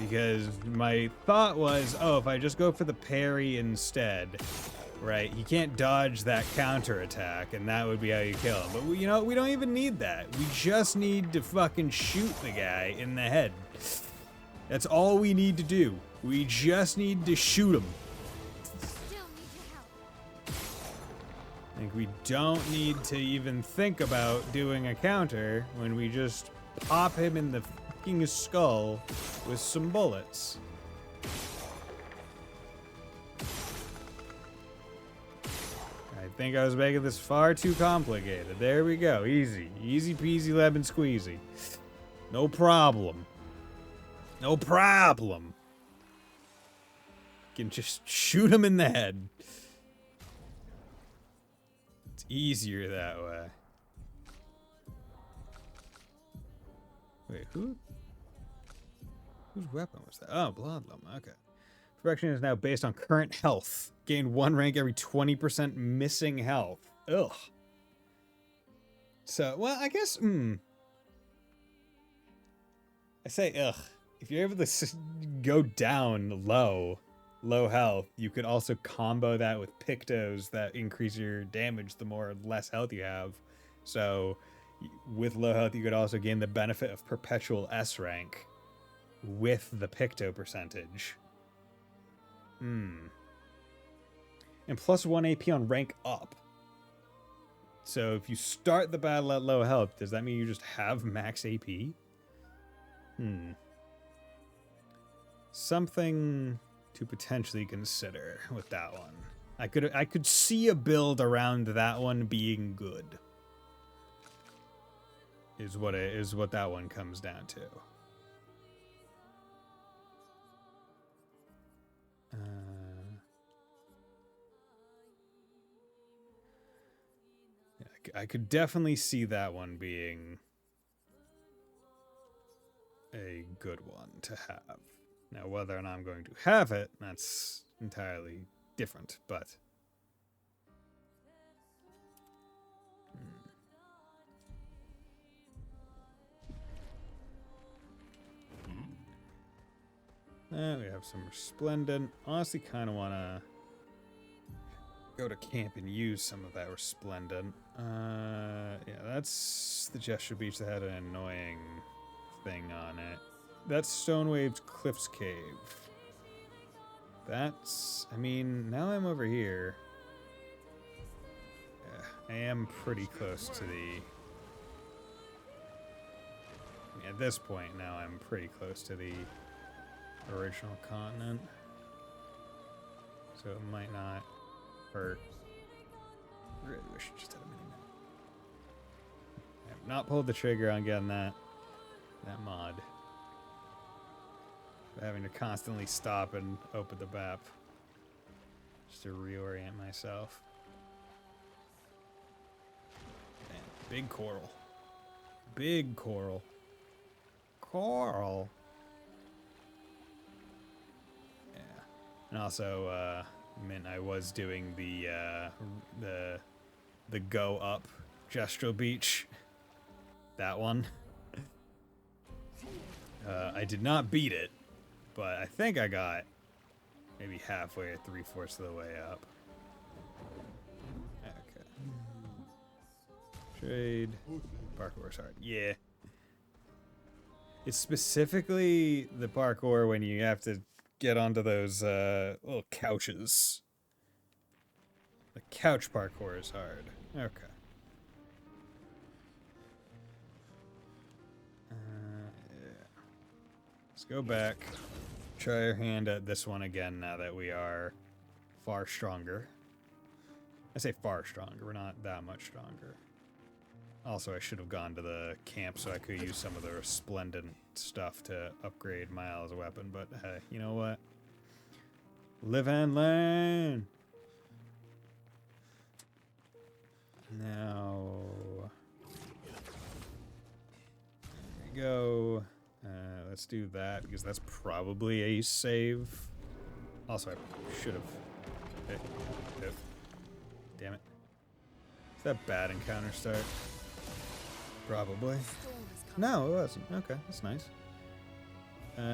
Because my thought was, oh, if I just go for the parry instead, right, he can't dodge that counterattack, and that would be how you kill him. But, you know, we don't even need that. We just need to fucking shoot the guy in the head. That's all we need to do. We just need to shoot him. I think we don't need to even think about doing a counter when we just pop him in the fucking skull with some bullets. I think I was making this far too complicated. There we go. Easy. Easy peasy lemon squeezy. No problem. No problem. Can just shoot him in the head. It's easier that way. Wait, whose weapon was that? Oh, Bloodlum. Okay. Perfection is now based on current health. Gain 1 rank every 20% missing health. Ugh. So, well, I guess, I say ugh. If you're able to go down low health, you could also combo that with Pictos that increase your damage the more or less health you have. So with low health, you could also gain the benefit of perpetual S rank with the Picto percentage. And plus 1 AP on rank up. So if you start the battle at low health, does that mean you just have max AP? Something to potentially consider with that one. I could see a build around that one being good. Is what that one comes down to. I could definitely see that one being a good one to have. Now, whether or not I'm going to have it, that's entirely different, but... we have some Resplendent. Honestly, kind of want to go to camp and use some of that Resplendent. Yeah, that's the Gesture Beach that had an annoying thing on it. That's Stonewave's Cliffs Cave. That's... I mean, now I'm over here. I am pretty close to the... At this point, now I'm pretty close to the original continent. So it might not hurt. I really wish I just had a mini-map. I have not pulled the trigger on getting that mod. Having to constantly stop and open the map just to reorient myself. Man, big coral. Big coral. Coral. Yeah. And also, meant I was doing the go up Gestural Beach. That one. I did not beat it, but I think I got maybe halfway or 3/4 of the way up. Okay. Trade. Parkour's hard. Yeah. It's specifically the parkour when you have to get onto those little couches. The couch parkour is hard. Okay. Let's go back. Try our hand at this one again now that we are far stronger. I say far stronger. We're not that much stronger. Also, I should have gone to the camp so I could use some of the Resplendent stuff to upgrade Miles' weapon, but hey, you know what? Live and learn! Now... There we go. Let's do that, because that's probably a save Also, I should have. Damn it. Is that bad encounter start? Probably. No, it wasn't. Okay, that's nice. Okay.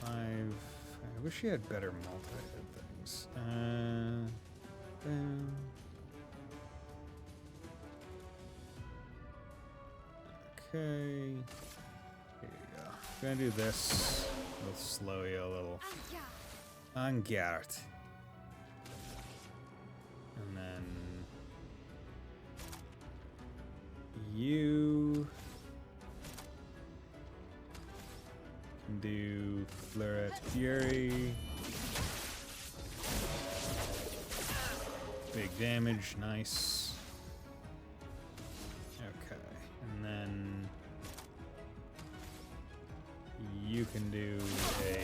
I wish he had better multi-hit things. Okay. Here you go. Gonna do this. We'll slow you a little. Angard. And then you can do Fleuret Fury. Big damage, nice. Okay, and then you can do a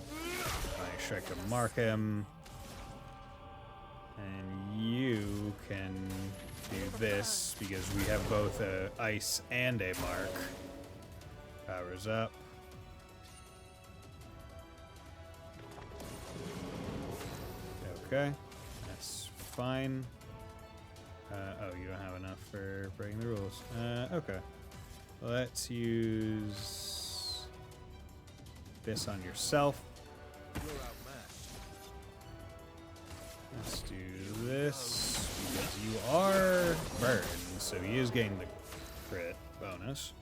Flying Strike to mark him. And you can do this because we have both a ice and a mark. Powers up. Okay, that's fine. Oh, you don't have enough for breaking the rules. Okay. Let's use this on yourself. Let's do this because you are burned, so he is getting the crit bonus.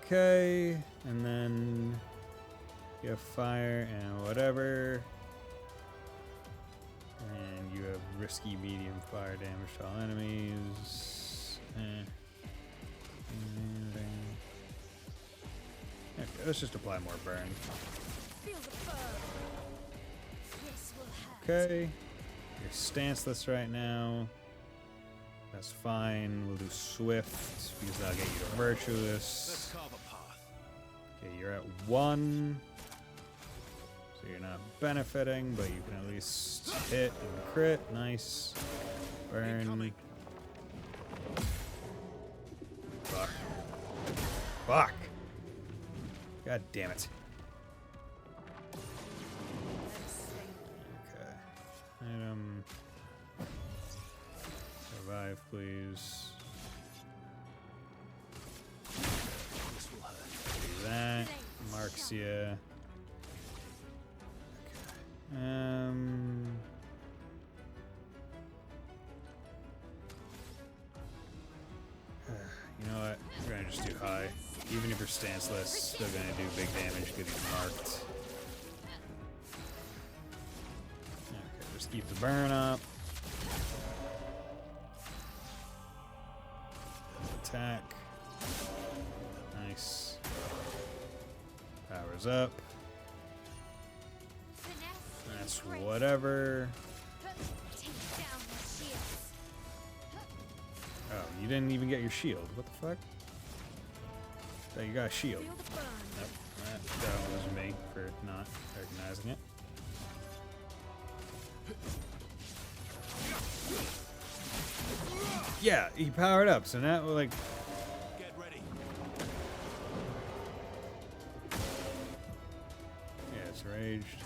Okay, and then you have fire and whatever. And you have risky medium fire damage to all enemies. Okay, let's just apply more burn. Okay, you're stanceless right now. That's fine. We'll do swift because that'll get you to virtuous. Okay, you're at 1. So you're not benefiting, but you can at least hit and crit. Nice. Burn. Fuck. Fuck. God damn it. Okay. Item. Survive, please. Do that. Marks ya. You know what? We're gonna just do high. Even if you're stanceless, still gonna do big damage because he's marked. Okay, just keep the burn up. Attack. Nice. Powers up. That's whatever. Oh, you didn't even get your shield. What the fuck? Oh, you got a shield. Nope. That was me for not recognizing it. Yeah, he powered up, so now we're like... Get ready. Yeah, it's raged.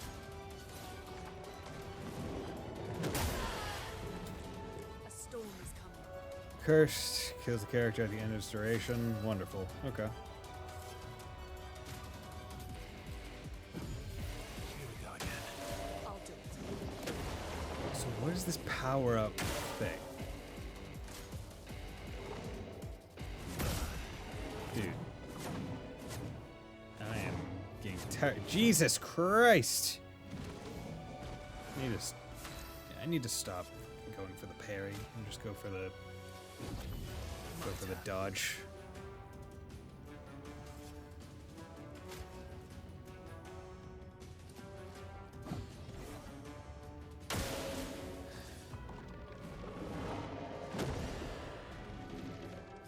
Cursed kills the character at the end of its duration. Wonderful. Okay. Here we go again. I'll do it. So what is this power up thing? Dude. I am getting tired. Jesus Christ! I need to stop going for the parry and just go for the dodge.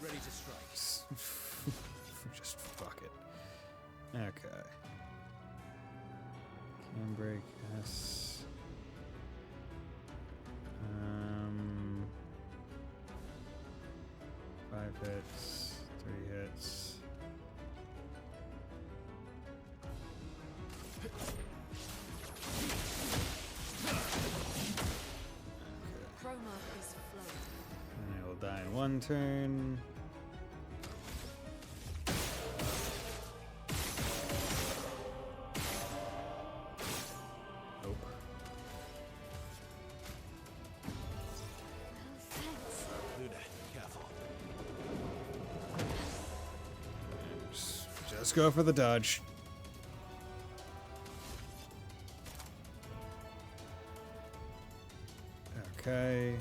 Ready to strike. Just fuck it. Okay. Can break S. 5 hits, 3 hits. Chroma is flowing. And I will die in 1 turn. Nope. Luna, careful. Just go for the dodge. Okay.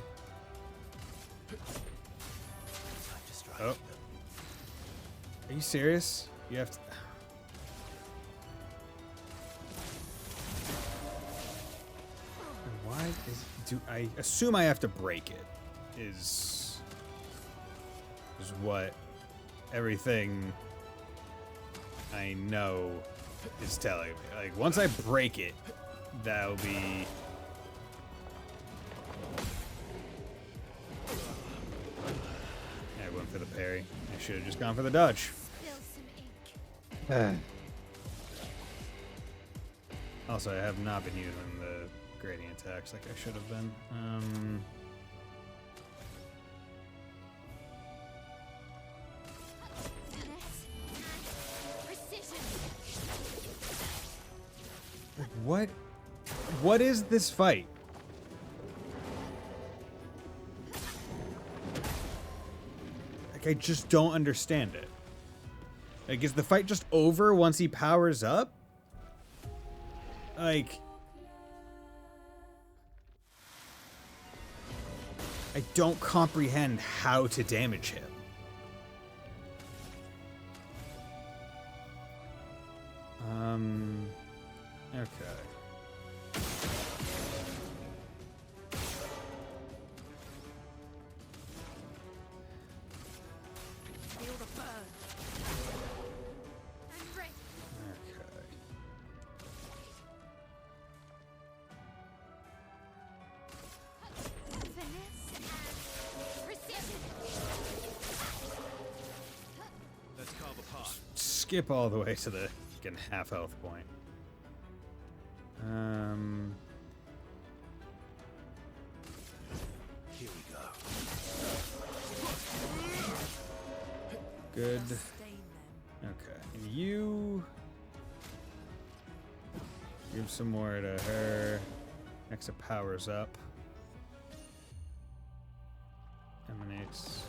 Oh. Are you serious? You have to... Why is... Do I assume I have to break it? Is what everything I know is telling me. Like, once I break it, that'll be... I went for the parry. I should have just gone for the dodge. Also, I have not been using the gradient attacks like I should have been. What is this fight? Like, I just don't understand it. Like, is the fight just over once he powers up? Like, I don't comprehend how to damage him. Okay. Feel the burn. Okay. Let's carve a path. Skip all the way to the fucking half health point. Here we go. Good. Sustain them. Okay. And you give some more to her. Next it powers up. Emanates.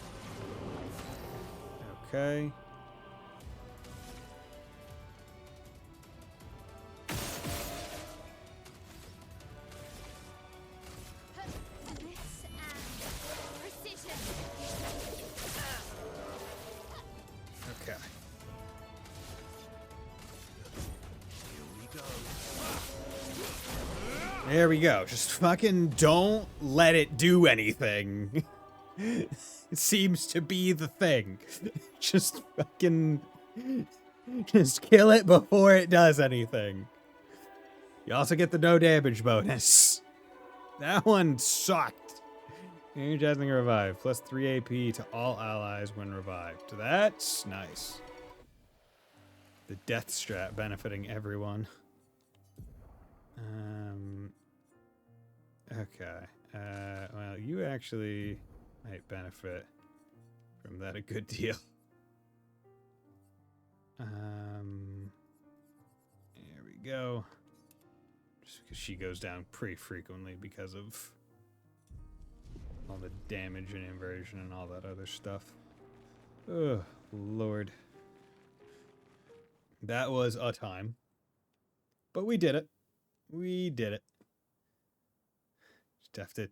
Okay. Okay. Here we go. There we go. Just fucking don't let it do anything. It seems to be the thing. Just fucking... Just kill it before it does anything. You also get the no damage bonus. That one sucked. Energizing revive. Plus 3 AP to all allies when revived. That's nice. The death strat benefiting everyone. Okay. Well, you actually might benefit from that a good deal. There we go. Just because she goes down pretty frequently because of all the damage and inversion and all that other stuff. Oh, Lord. That was a time. But we did it. We did it. Just have to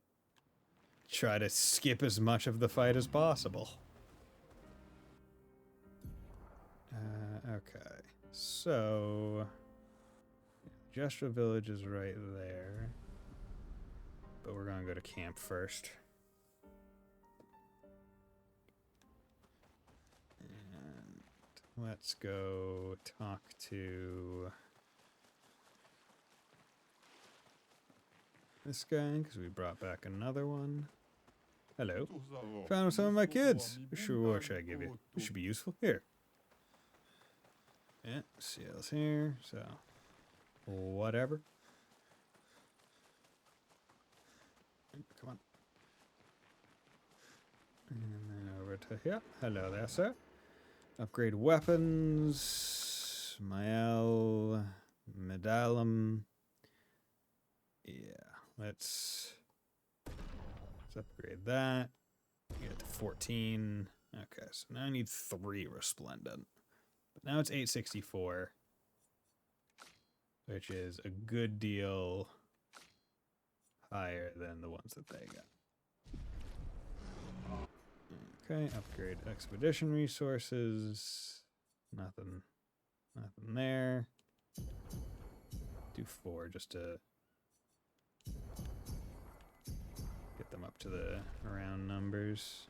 try to skip as much of the fight as possible. Okay. So... Gesture Village is right there. But we're going to go to camp first. And let's go talk to this guy, because we brought back another one. Hello. Found some of my kids. Sure, what should I give you? This should be useful. Here. Yeah, seals here, so whatever. Come on. And then over to here. Hello there, sir. Upgrade weapons. Mael. Medallum. Yeah, let's upgrade that. Get it to 14. Okay, so now I need 3 resplendent. But now it's 864, which is a good deal higher than the ones that they got. Okay, upgrade expedition resources. Nothing there. Do 4 just to get them up to the round numbers.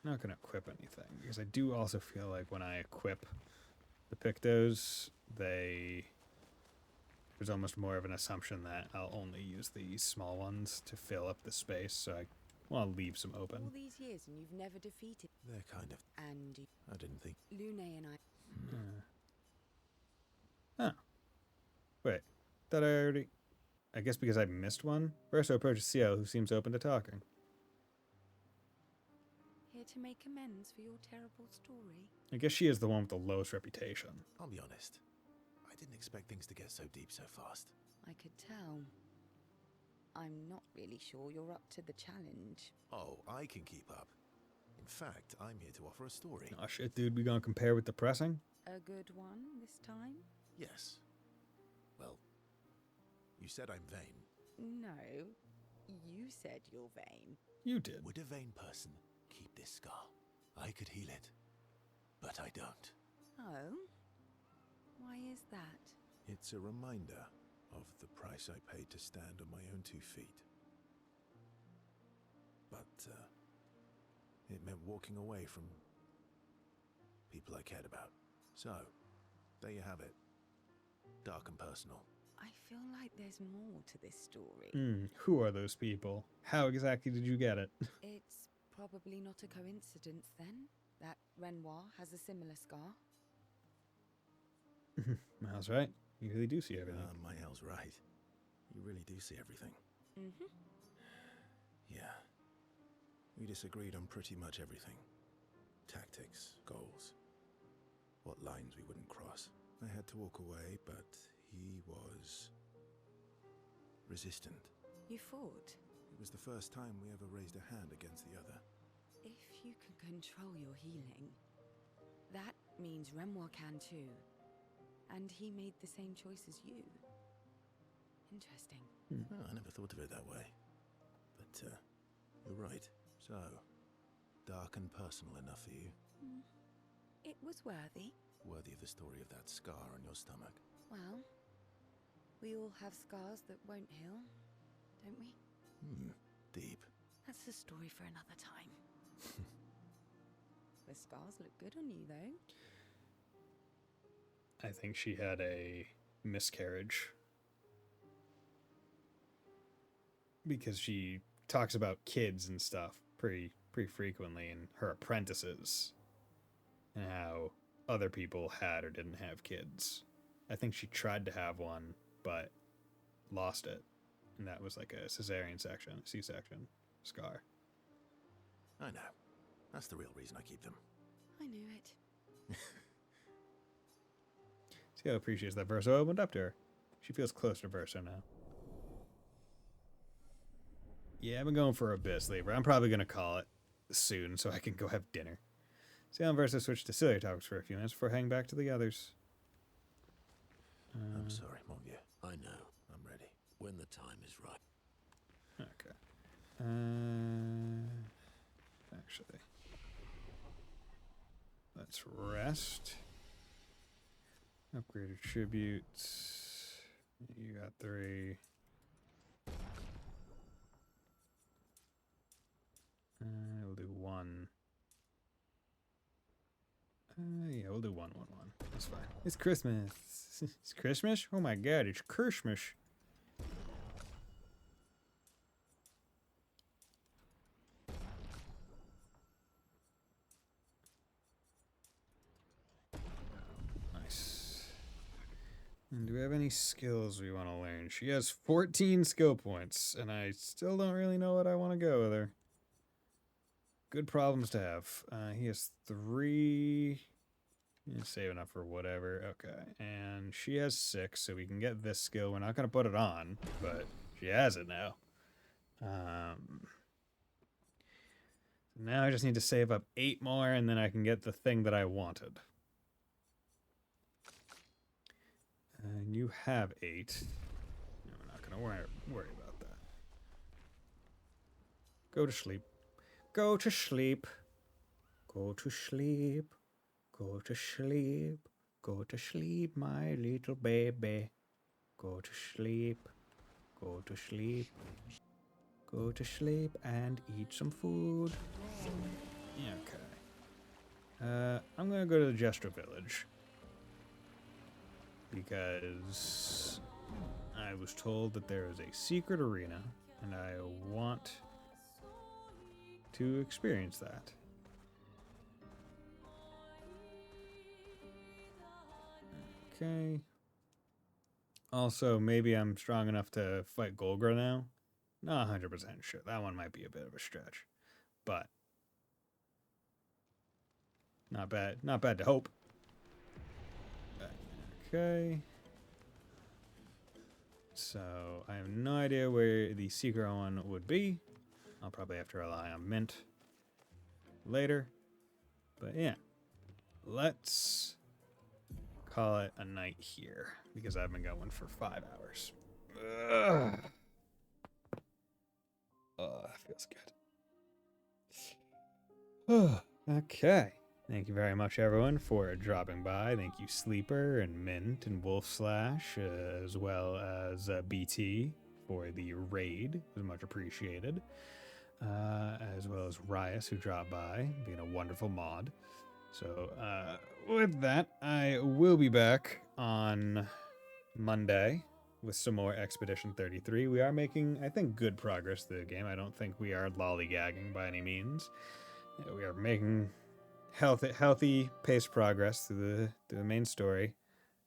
Not going to equip anything, because I do also feel like when I equip the Pictos, there's almost more of an assumption that I'll only use the small ones to fill up the space, so I want to leave some open. All these years and you've never defeated. They're kind of... And I didn't think... Lune and I... Oh. Wait. Thought I already... I guess because I missed one? Verso approaches Ciel, who seems open to talking. Here to make amends for your terrible story. I guess she is the one with the lowest reputation. I'll be honest. I didn't expect things to get so deep so fast. I could tell. I'm not really sure you're up to the challenge. Oh, I can keep up. In fact, I'm here to offer a story. Aw shit, dude, we gonna compare with the pressing? A good one this time? Yes. Well, you said I'm vain. No, you said you're vain. You did. Would a vain person keep this scar? I could heal it, but I don't. Oh? Why is that? It's a reminder of the price I paid to stand on my own 2 feet. But, it meant walking away from people I cared about. So, there you have it. Dark and personal. I feel like there's more to this story. Who are those people? How exactly did you get it? It's probably not a coincidence, then, that Renoir has a similar scar. Miles right. You really do see everything. Mael's right. You really do see everything. Mm-hmm. Yeah. We disagreed on pretty much everything. Tactics, goals, what lines we wouldn't cross. I had to walk away, but he was resistant. You fought? It was the first time we ever raised a hand against the other. If you can control your healing, that means Renoir can too. And he made the same choice as you. Interesting. Oh, I never thought of it that way. But, you're right. So, dark and personal enough for you? It was worthy. Worthy of the story of that scar on your stomach. Well, we all have scars that won't heal, don't we? Deep. That's a story for another time. The scars look good on you, though. I think she had a miscarriage. Because she talks about kids and stuff pretty frequently, and her apprentices. And how other people had or didn't have kids. I think she tried to have one, but lost it. And that was like a cesarean section, C-section scar. I know. That's the real reason I keep them. I knew it. See how appreciates that Verso opened up to her. She feels close to Verso now. Yeah, I've been going for a bit, Slaver. I'm probably going to call it soon so I can go have dinner. See how Verso switched to Cilia talks for a few minutes before heading back to the others. I'm sorry, mon vieux. I know. I'm ready. When the time is right. Okay. Actually, let's rest. Upgraded tributes. You got 3. We'll do 1. Yeah, we'll do 1, 1, 1. That's fine. It's Christmas. It's Christmas? Oh my god, it's Christmas. And do we have any skills we want to learn? She has 14 skill points, and I still don't really know what I want to go with her. Good problems to have. He has 3. Save enough for whatever. Okay. And she has 6, so we can get this skill. We're not going to put it on, but she has it now. Now I just need to save up 8 more, and then I can get the thing that I wanted. And you have 8. No, we're not going to worry about that. Go to sleep. Go to sleep. Go to sleep. Go to sleep. Go to sleep, my little baby. Go to sleep. Go to sleep. Go to sleep and eat some food. Okay. I'm gonna go to the Jester Village. Because I was told that there is a secret arena, and I want to experience that. Okay. Also, maybe I'm strong enough to fight Golgra now. Not 100% sure. That one might be a bit of a stretch. But not bad. Not bad to hope. Okay. So, I have no idea where the secret one would be. I'll probably have to rely on Mint later. But yeah. Let's call it a night here, because I've been going for 5 hours. Ugh. Oh, that feels good. Okay. Thank you very much, everyone, for dropping by. Thank you, Sleeper and Mint and Wolf Slash, as well as BT for the raid. It was much appreciated. As well as Rias, who dropped by, being a wonderful mod. So, with that, I will be back on Monday with some more Expedition 33. We are making, I think, good progress through the game. I don't think we are lollygagging by any means. We are making healthy paced progress through the main story.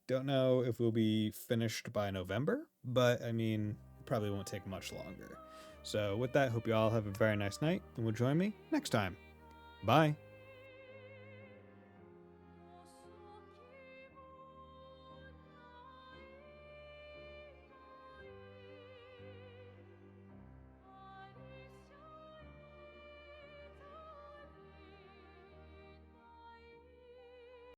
Don't know if we'll be finished by November, but I mean, it probably won't take much longer. So with that, hope you all have a very nice night, and will join me next time. Bye.